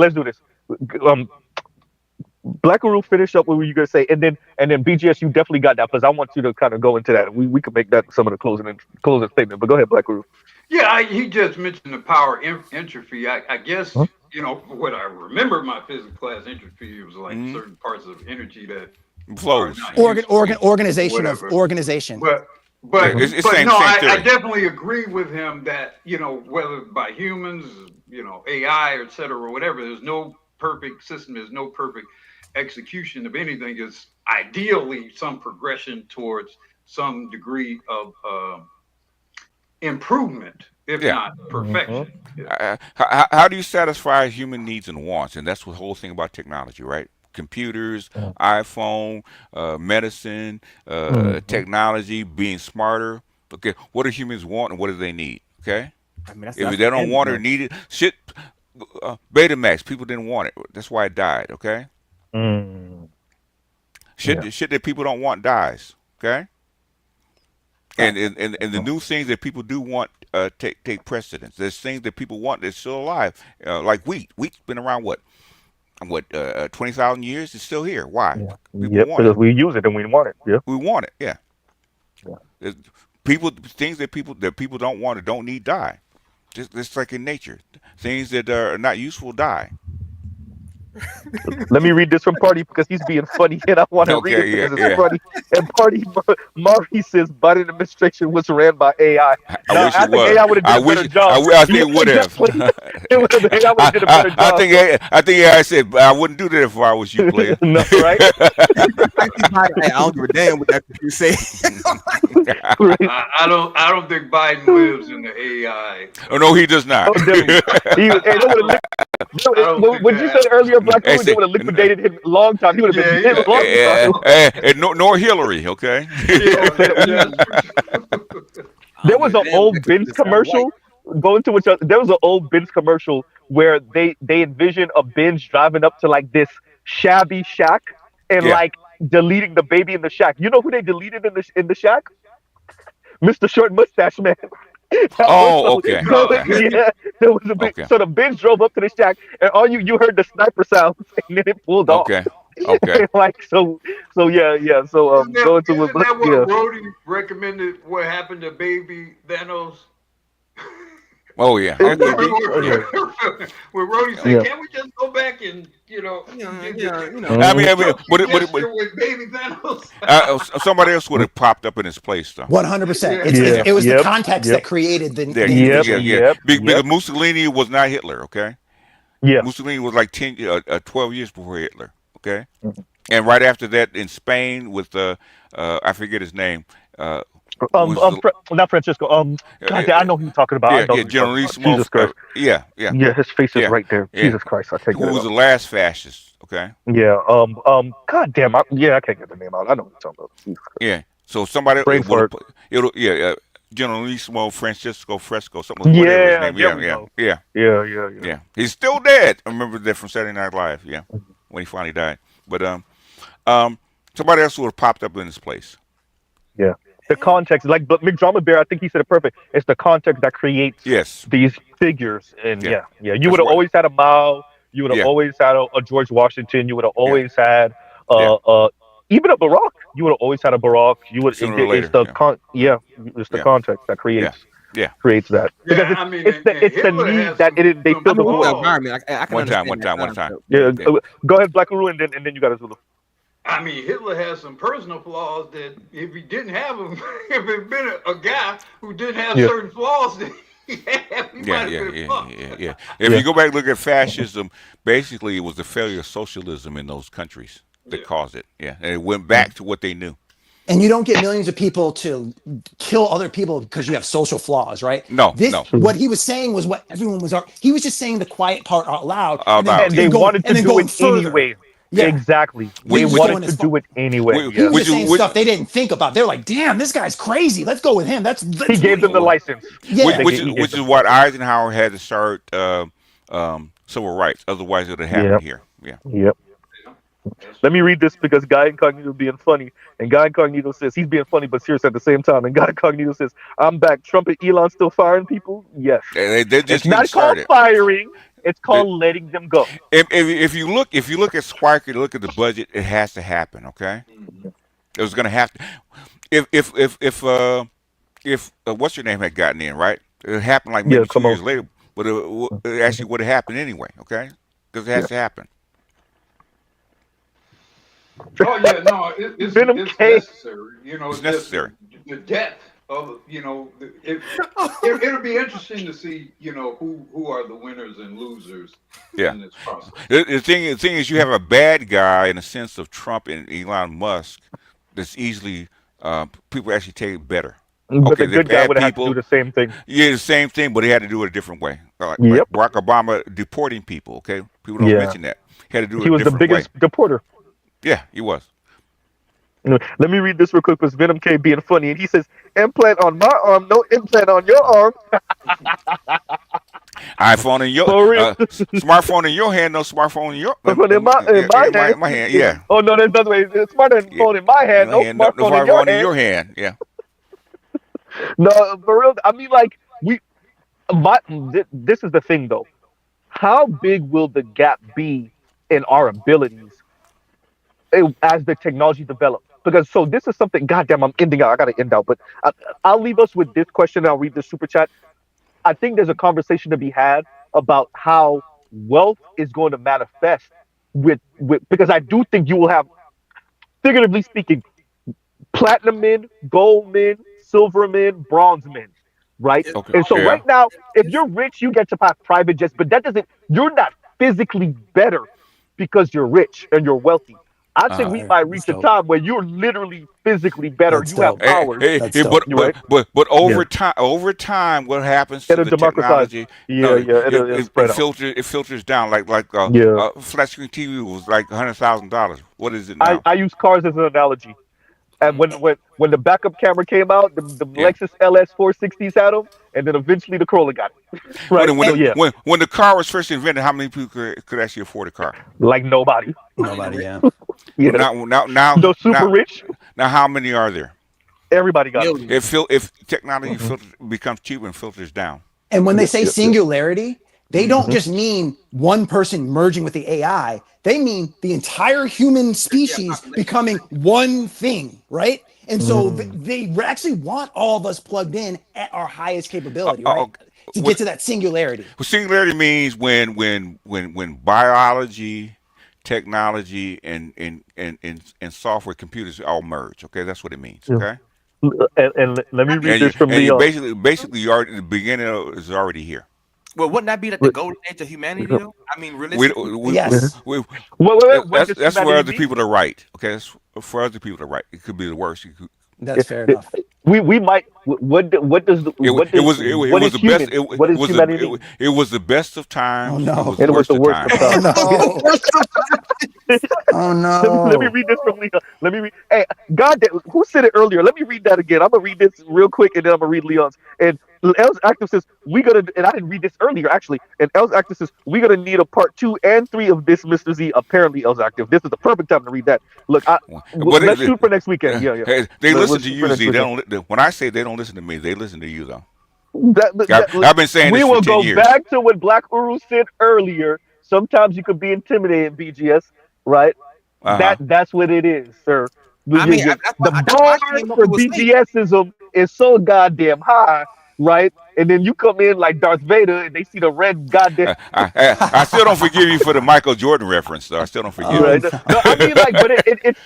Black Uru, finish up what were you gonna say, and then BGS, you definitely got that because I want you to kind of go into that. We can make that some of the closing statement. But go ahead, Black Uru. Yeah, he just mentioned the power entropy. I guess what I remember my physics class entropy was like certain parts of energy that flows. Organization of organization. But I definitely agree with him that whether by humans, AI, et cetera, or whatever, there's no perfect system. There's no perfect execution of anything. Is ideally some progression towards some degree of improvement, if not perfection. How do you satisfy human needs and wants? And that's the whole thing about technology, right? Computers, iPhone, medicine, technology, being smarter. Okay, what do humans want and what do they need? Okay, if they don't want it or need it, shit. Betamax, people didn't want it. That's why it died. Okay. Shit that people don't want dies. Okay. And the new things that people do want take precedence. There's things that people want that's still alive, like wheat. Wheat's been around what 20,000 years? It's still here. Why? Yeah, because we use it and we want it. Yeah, we want it. Yeah. Things that people don't want or don't need die. Just like in nature, things that are not useful die. Let me read this from Party because he's being funny and I want to read it because it's funny. And Party Mari says Biden administration was ran by AI. I wish it was. AI would have did a better job. I think it would have. I think AI said I wouldn't do that if I was you, player. No, right? I don't give a damn what that you say. I don't think Biden lives in the AI. Oh no, he does not. What you said earlier, Black Uru, they would have liquidated him a long time. He would have been dead a long time. Nor Hillary, okay? There was an old Benz commercial. There was an old Benz commercial where they envision a Benz driving up to like this shabby shack and like deleting the baby in the shack. You know who they deleted in the shack? Mr. Short Mustache Man. Okay. There was a big. So the Benz drove up to the shack, and all you heard the sniper sounds, and then it pulled off. Okay. Like so yeah. So go into what Rhodey recommended. What happened to Baby Thanos? Oh yeah. Where Rhodey said, "Can't we just go back and I mean, with Baby Thanos?" Somebody else would have popped up in his place, though. 100%. It was the context that created the. Because Mussolini was not Hitler, okay? Yeah. Mussolini was like 12 years before Hitler, okay? And right after that, in Spain, with I forget his name. Not Francisco. God, I know who you're talking about. Generalissimo. Jesus Christ. Yeah. His face is right there. Jesus Christ, I take it. Who was the last fascist? Okay. Yeah. God damn. I can't get the name out. I know what you're talking about. Jesus Christ. Yeah. So somebody. Generalissimo Francisco Fresco. Something. Whatever his name. Yeah. He's still dead. I remember that from Saturday Night Live. Yeah. When he finally died. But Somebody else would have popped up in his place. Yeah. The context, like Mick Drama Bear, I think he said it perfect. It's the context that creates these figures. And yeah. You would have always had a Mao. You would have always had a George Washington. You would have always had even a Barack. You would have always had a Barack. You would. Sooner or later. It's the it's the context that creates. creates that because it's the need that they fill the void. One time. Yeah, go ahead, Black Uru, and then you got Zulu. I mean, Hitler has some personal flaws that if he didn't have them, if it had been a guy who didn't have certain flaws, then he might have been fucked. If you go back and look at fascism, basically it was the failure of socialism in those countries that caused it. Yeah, and it went back to what they knew. And you don't get millions of people to kill other people because you have social flaws, right? No. What he was saying was what everyone was. He was just saying the quiet part out loud. And they wanted to do it anyway. Yeah. Exactly. They wanted to do it anyway. He was saying stuff they didn't think about. They're like, "Damn, this guy's crazy. Let's go with him." He gave them the license. Yeah. Which is what Eisenhower had to start civil rights. Otherwise, it would have happened here. Yeah. Yep. Let me read this because Guy Incognito being funny, and Guy Incognito says he's being funny but serious at the same time. And Guy Incognito says, "I'm back. Trump and Elon still firing people? Yes. They just it's not called firing. It's called letting them go." If you look at Squawker, look at the budget, it has to happen. Okay, it was going to have to. If what's your name had gotten in, right? It happened like maybe 2 years later, but it actually would have happened anyway. Okay, because it has to happen. Oh yeah, no, it's necessary. You know, it's necessary. The depth of it'll be interesting to see. You know, who are the winners and losers in this process. The thing is, you have a bad guy in the sense of Trump and Elon Musk. That's easily people actually take it better. But the good guy would have to do the same thing. Yeah, the same thing, but he had to do it a different way. Like Barack Obama deporting people. Okay, people don't mention that. He had to do it. He was the biggest deporter. Yeah, he was. Let me read this real quick because Venom K being funny, and he says, "Implant on my arm, no implant on your arm." iPhone in your smartphone in your hand, no smartphone in your in my hand. Yeah. Oh no, that's the other way. Smartphone in my hand, no smartphone in your hand. Yeah. No, for real. I mean, like this is the thing though. How big will the gap be in our abilities as the technology develops? Because this is something. Goddamn, I'm ending out. I gotta end out, but I'll leave us with this question. I'll read the super chat. I think there's a conversation to be had about how wealth is going to manifest with because I do think you will have, figuratively speaking, platinum men, gold men, silver men, bronze men, right? Okay. And so right now, if you're rich, you get to buy private jets, but you're not physically better because you're rich and you're wealthy. I think we might reach a time where you're literally physically better. You have powers. But over time, what happens to the technology? It filters down like flat screen TV was like $100,000. What is it now? I use cars as an analogy. And when the backup camera came out, the Lexus LS 460s had them, and then eventually the Corolla got it. Right? When the car was first invented, how many people could actually afford a car? Like nobody. Yeah. Now, those super rich. Now, how many are there? Everybody got it. If technology becomes cheaper and filters down. And when they say singularity, they don't just mean one person merging with the AI. They mean the entire human species becoming one thing, right? And so they actually want all of us plugged in at our highest capability, right? To get to that singularity. Well, singularity means when biology, technology, and software, computers all merge. Okay, that's what it means. Okay. And let me read this from Leon. Basically, the beginning is already here. Well, wouldn't that be like the golden age of humanity, though? I mean, realistically. Yes. That's for other people to write. Okay, that's for other people to write. It could be the worst. That's fair enough. We might. What does the it was the best of times. Oh no! It was the worst of times. Oh no! Let me read this from Leon. Let me read. Hey, God, who said it earlier? Let me read that again. I'm gonna read this real quick, and then I'm gonna read Leon's. And Els Active says we gonna, and I didn't read this earlier actually. And Els Active says we gonna need a part 2 and 3 of this, Mr. Z. Apparently, Els Active. This is the perfect time to read that. Look, But let's shoot for next weekend. Yeah, yeah. hey, they listen Let's to shoot for you, next Z. They weekend. don't. When I say they don't listen to me, they listen to you though. That, I've been saying we this for will 10 go years. back to what Black Uru said earlier. Sometimes you could be intimidated, BGS, right? That's what it is, sir. I mean, The that's why bar I came up for with a snake. BGSism is so goddamn high, right? And then you come in like Darth Vader, and they see the red goddamn. I still don't forgive you for the Michael Jordan reference, though. I still don't forgive Right? you. No, I mean, like, but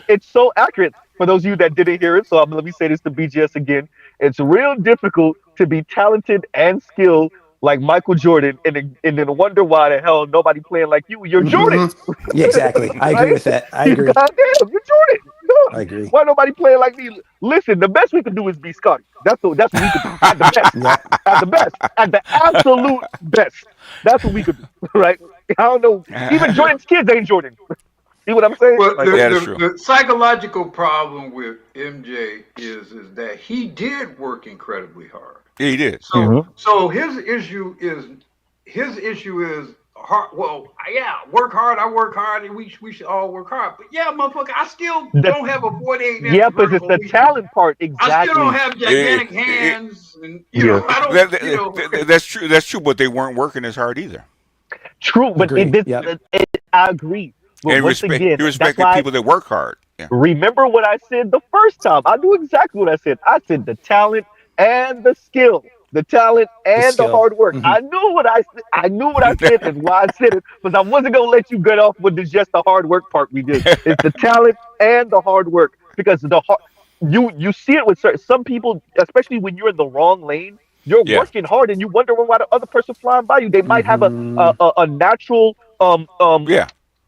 it's so accurate for those of you that didn't hear it. So let me say this to BGS again. It's real difficult to be talented and skilled like Michael Jordan, and then wonder why the hell nobody playing like you. You're Jordan. Yeah, exactly. I agree Right? with that. I You agree. goddamn, you're Jordan. I agree. Why nobody playing like me? Listen, the best we can do is be Scotty. That's what we could do. At the best. At the best. At the absolute best. That's what we could do. Right? I don't know. Even Jordan's kids ain't Jordan. See what I'm saying? Well, Like, the psychological problem with MJ is that he did work incredibly hard. Yeah, he did. So his issue is hard. Well, yeah, work hard. I work hard, and we should all work hard. But yeah, motherfucker, I still don't have a 48 inch. Yeah, but it's the talent part. Exactly. I still don't have gigantic hands, and I don't. That's true. That's true. But they weren't working as hard either. True, but I agree. But And once again, he respected people that work hard. Yeah. Remember what I said the first time. I knew exactly what I said. I said the talent and the skill. The talent and the hard work. I knew what I said. I knew what I said and why I said it, because I wasn't gonna let you get off with just the hard work part we did. It's the talent and the hard work. Because you see it with some people, especially when you're in the wrong lane, you're working hard and you wondering why the other person flying by you. They might have a natural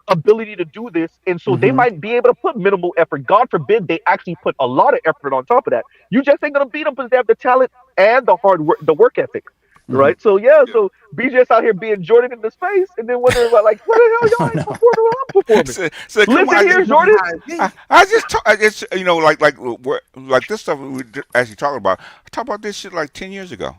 ability to do this, and so they might be able to put minimal effort. God forbid they actually put a lot of effort on top of that. You just ain't gonna beat them because they have the talent and the hard work, the work ethic, right? So so BJ's out here being Jordan in the space, and then wondering about like, what the hell y'all ain't performing what I'm performing? So come Listen on, here, Jordan. I just it's like this stuff we actually talking about. I talked about this shit like 10 years ago.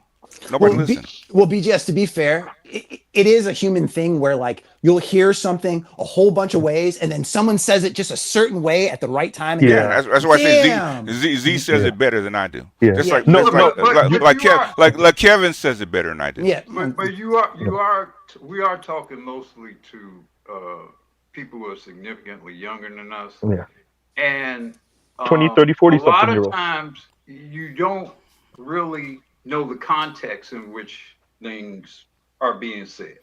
Nobody listened. BGS, to be fair, it is a human thing where like you'll hear something a whole bunch of ways, and then someone says it just a certain way at the right time. And That's why I say Z says it better than I do. Yeah. Just like but Kevin says it better than I do. Yeah. But we are talking mostly to people who are significantly younger than us. Yeah. And 20, 30, 40 a lot something year of old. times you don't really know the context in which things are being said.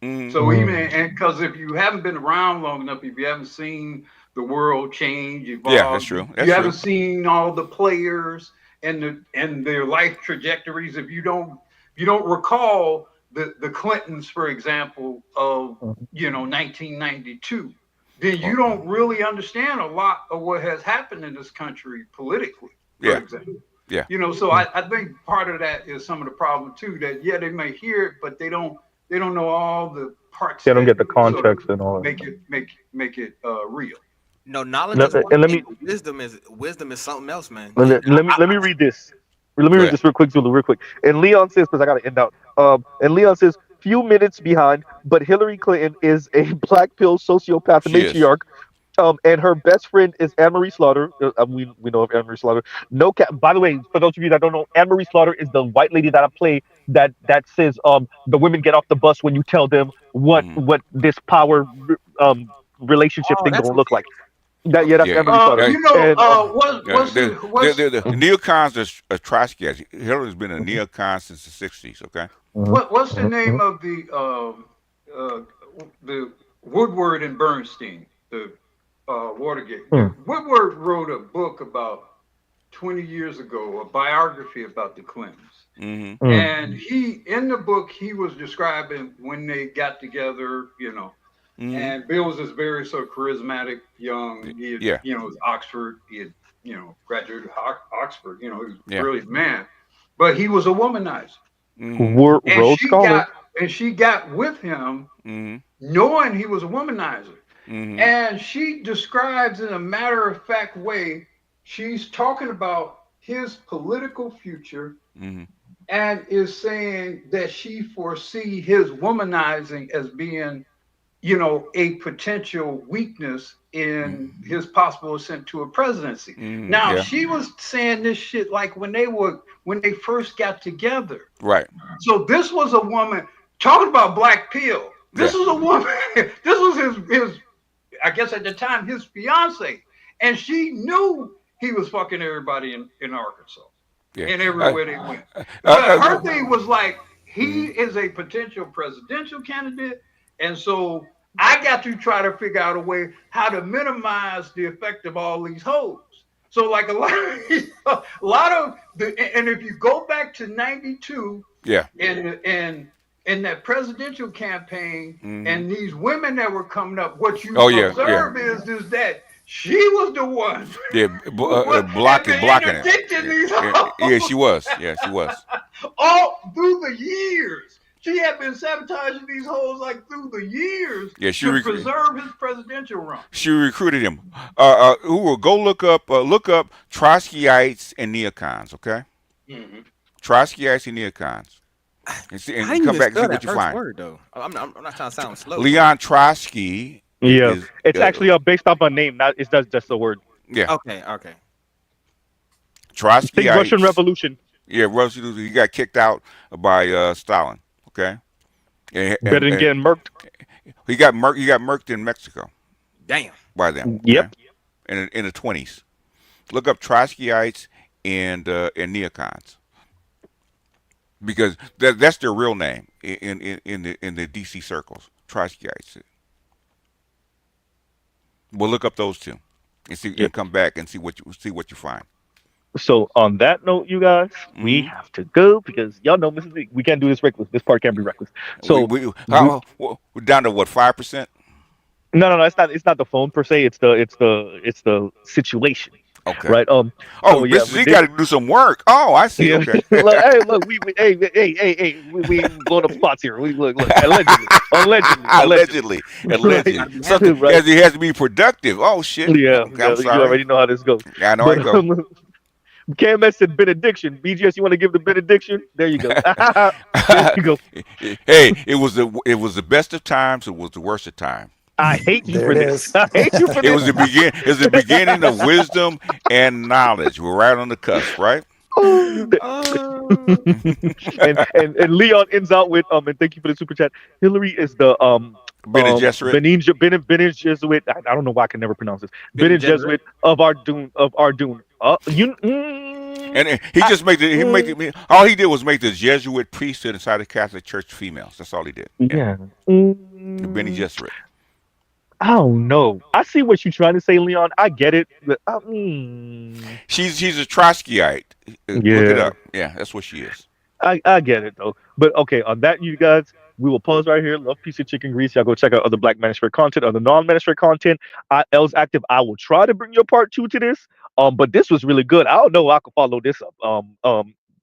So because if you haven't been around long enough, if you haven't seen the world change, evolve, that's true. You haven't seen all the players and their life trajectories. If you don't recall the Clintons, for example, of 1992, then you don't really understand a lot of what has happened in this country politically, for example. Yeah. So I think part of that is some of the problem too, that they may hear it, but they don't know all the parts. They don't get the context and all that. Make it real. No, knowledge is one thing, wisdom is something else, man. Let me read this. Let me read this real quick, Zulu, real quick. And Leon says, because I gotta end out. And Leon says, few minutes behind, but Hillary Clinton is a black pill sociopath matriarch. And her best friend is Anne-Marie Slaughter. We know of Anne-Marie Slaughter. No cap. By the way, for those of you that don't know, Anne-Marie Slaughter is the white lady that I play that says the women get off the bus when you tell them what this power relationship thing gonna look like. That's Anne-Marie Slaughter. The neocons are Trotsky's. Hillary's been a neocon since the 60s. Okay. What's the name of the Woodward and Bernstein, the Watergate? Woodward wrote a book about 20 years ago, a biography about the Clintons. And in the book, he was describing when they got together, and Bill was this very sort of charismatic young, he had, was Oxford, he had, graduated Oxford, he was a brilliant man, but he was a womanizer. And she got with him knowing he was a womanizer. And she describes in a matter-of-fact way, she's talking about his political future and is saying that she foresee his womanizing as being, you know, a potential weakness in his possible ascent to a presidency. Now, Yeah. she was saying this shit like when they first got together. Right. So this was a woman talking about black pill. This was a woman. This was his I guess at the time his fiance, and she knew he was fucking everybody in Arkansas and everywhere they went. But her thing was like, he is a potential presidential candidate, and so I got to try to figure out a way how to minimize the effect of all these hoes. So like a lot of the, and if you go back to '92, in that presidential campaign, and these women that were coming up, what you observe is that she was the one. Blocking it. Yeah, she was. Yeah, she was. All through the years. She had been sabotaging these hoes like through the years to preserve his presidential run. She recruited him. Who will go look up Trotskyites and neocons, okay? Trotskyites and neocons. And come back and see what you find. Word, though. I'm not trying to sound slow. Leon Trotsky. It's actually based off a name. Not it's just a word. Yeah. Okay. Trotsky. Russian Revolution. Yeah, Russian. He got kicked out by Stalin. Okay. Better than getting murked. He got murked in Mexico. Damn. By them. Yep. Okay? In the 20s. Look up Trotskyites and neocons. Because that's their real name in the DC circles, Trotskyites. We'll look up those two, and see, and come back and see what you find. So on that note, you guys, we have to go because y'all know we can't do this reckless. This part can't be reckless. So we're down to what, 5%? No, it's not the phone per se. It's the situation. Okay. Right. Mr. Z got to do some work. Oh, I see. Yeah. Okay. look, we blowing up spots here. We look allegedly. Right. Something right. It has to be productive. Oh shit. Yeah. I'm sorry. You already know how this goes. Yeah, I know how it goes. KMS said benediction. BGS, you want to give the benediction? There you go. There you go. Hey, it was the best of times. It was the worst of times. I hate you for this. I hate you for this. It was the beginning of wisdom and knowledge. We're right on the cusp, right? and Leon ends out with and thank you for the super chat. Hillary is the Bene Gesserit. Jesuit. I don't know why I can never pronounce this. Bene Gesserit of Ardoon. And he just all he did was make the Jesuit priesthood inside the Catholic Church females. That's all he did. Yeah. The Bene Gesserit. I don't know. I see what you're trying to say, Leon. I get it. But, she's a Trotskyite. Look it up. Yeah, that's what she is. I get it though. But okay, on that, you guys, we will pause right here. Love Piece of Chicken Grease. Y'all go check out other Black Manosphere content, other non-Manosphere content. L's active. I will try to bring you a part 2 to this. But this was really good. I don't know how I could follow this up.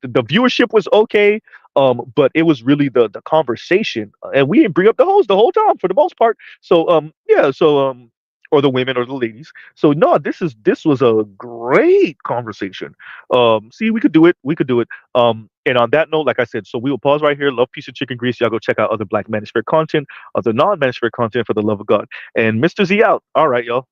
The viewership was okay. But it was really the conversation, and we didn't bring up the host the whole time for the most part. So or the women or the ladies. So no, this was a great conversation. See, we could do it. And on that note, like I said, so we will pause right here. Love Piece of Chicken Grease. Y'all go check out other Black Manosphere content, other non-Manosphere content for the love of God. And Mr. Z out. All right, y'all.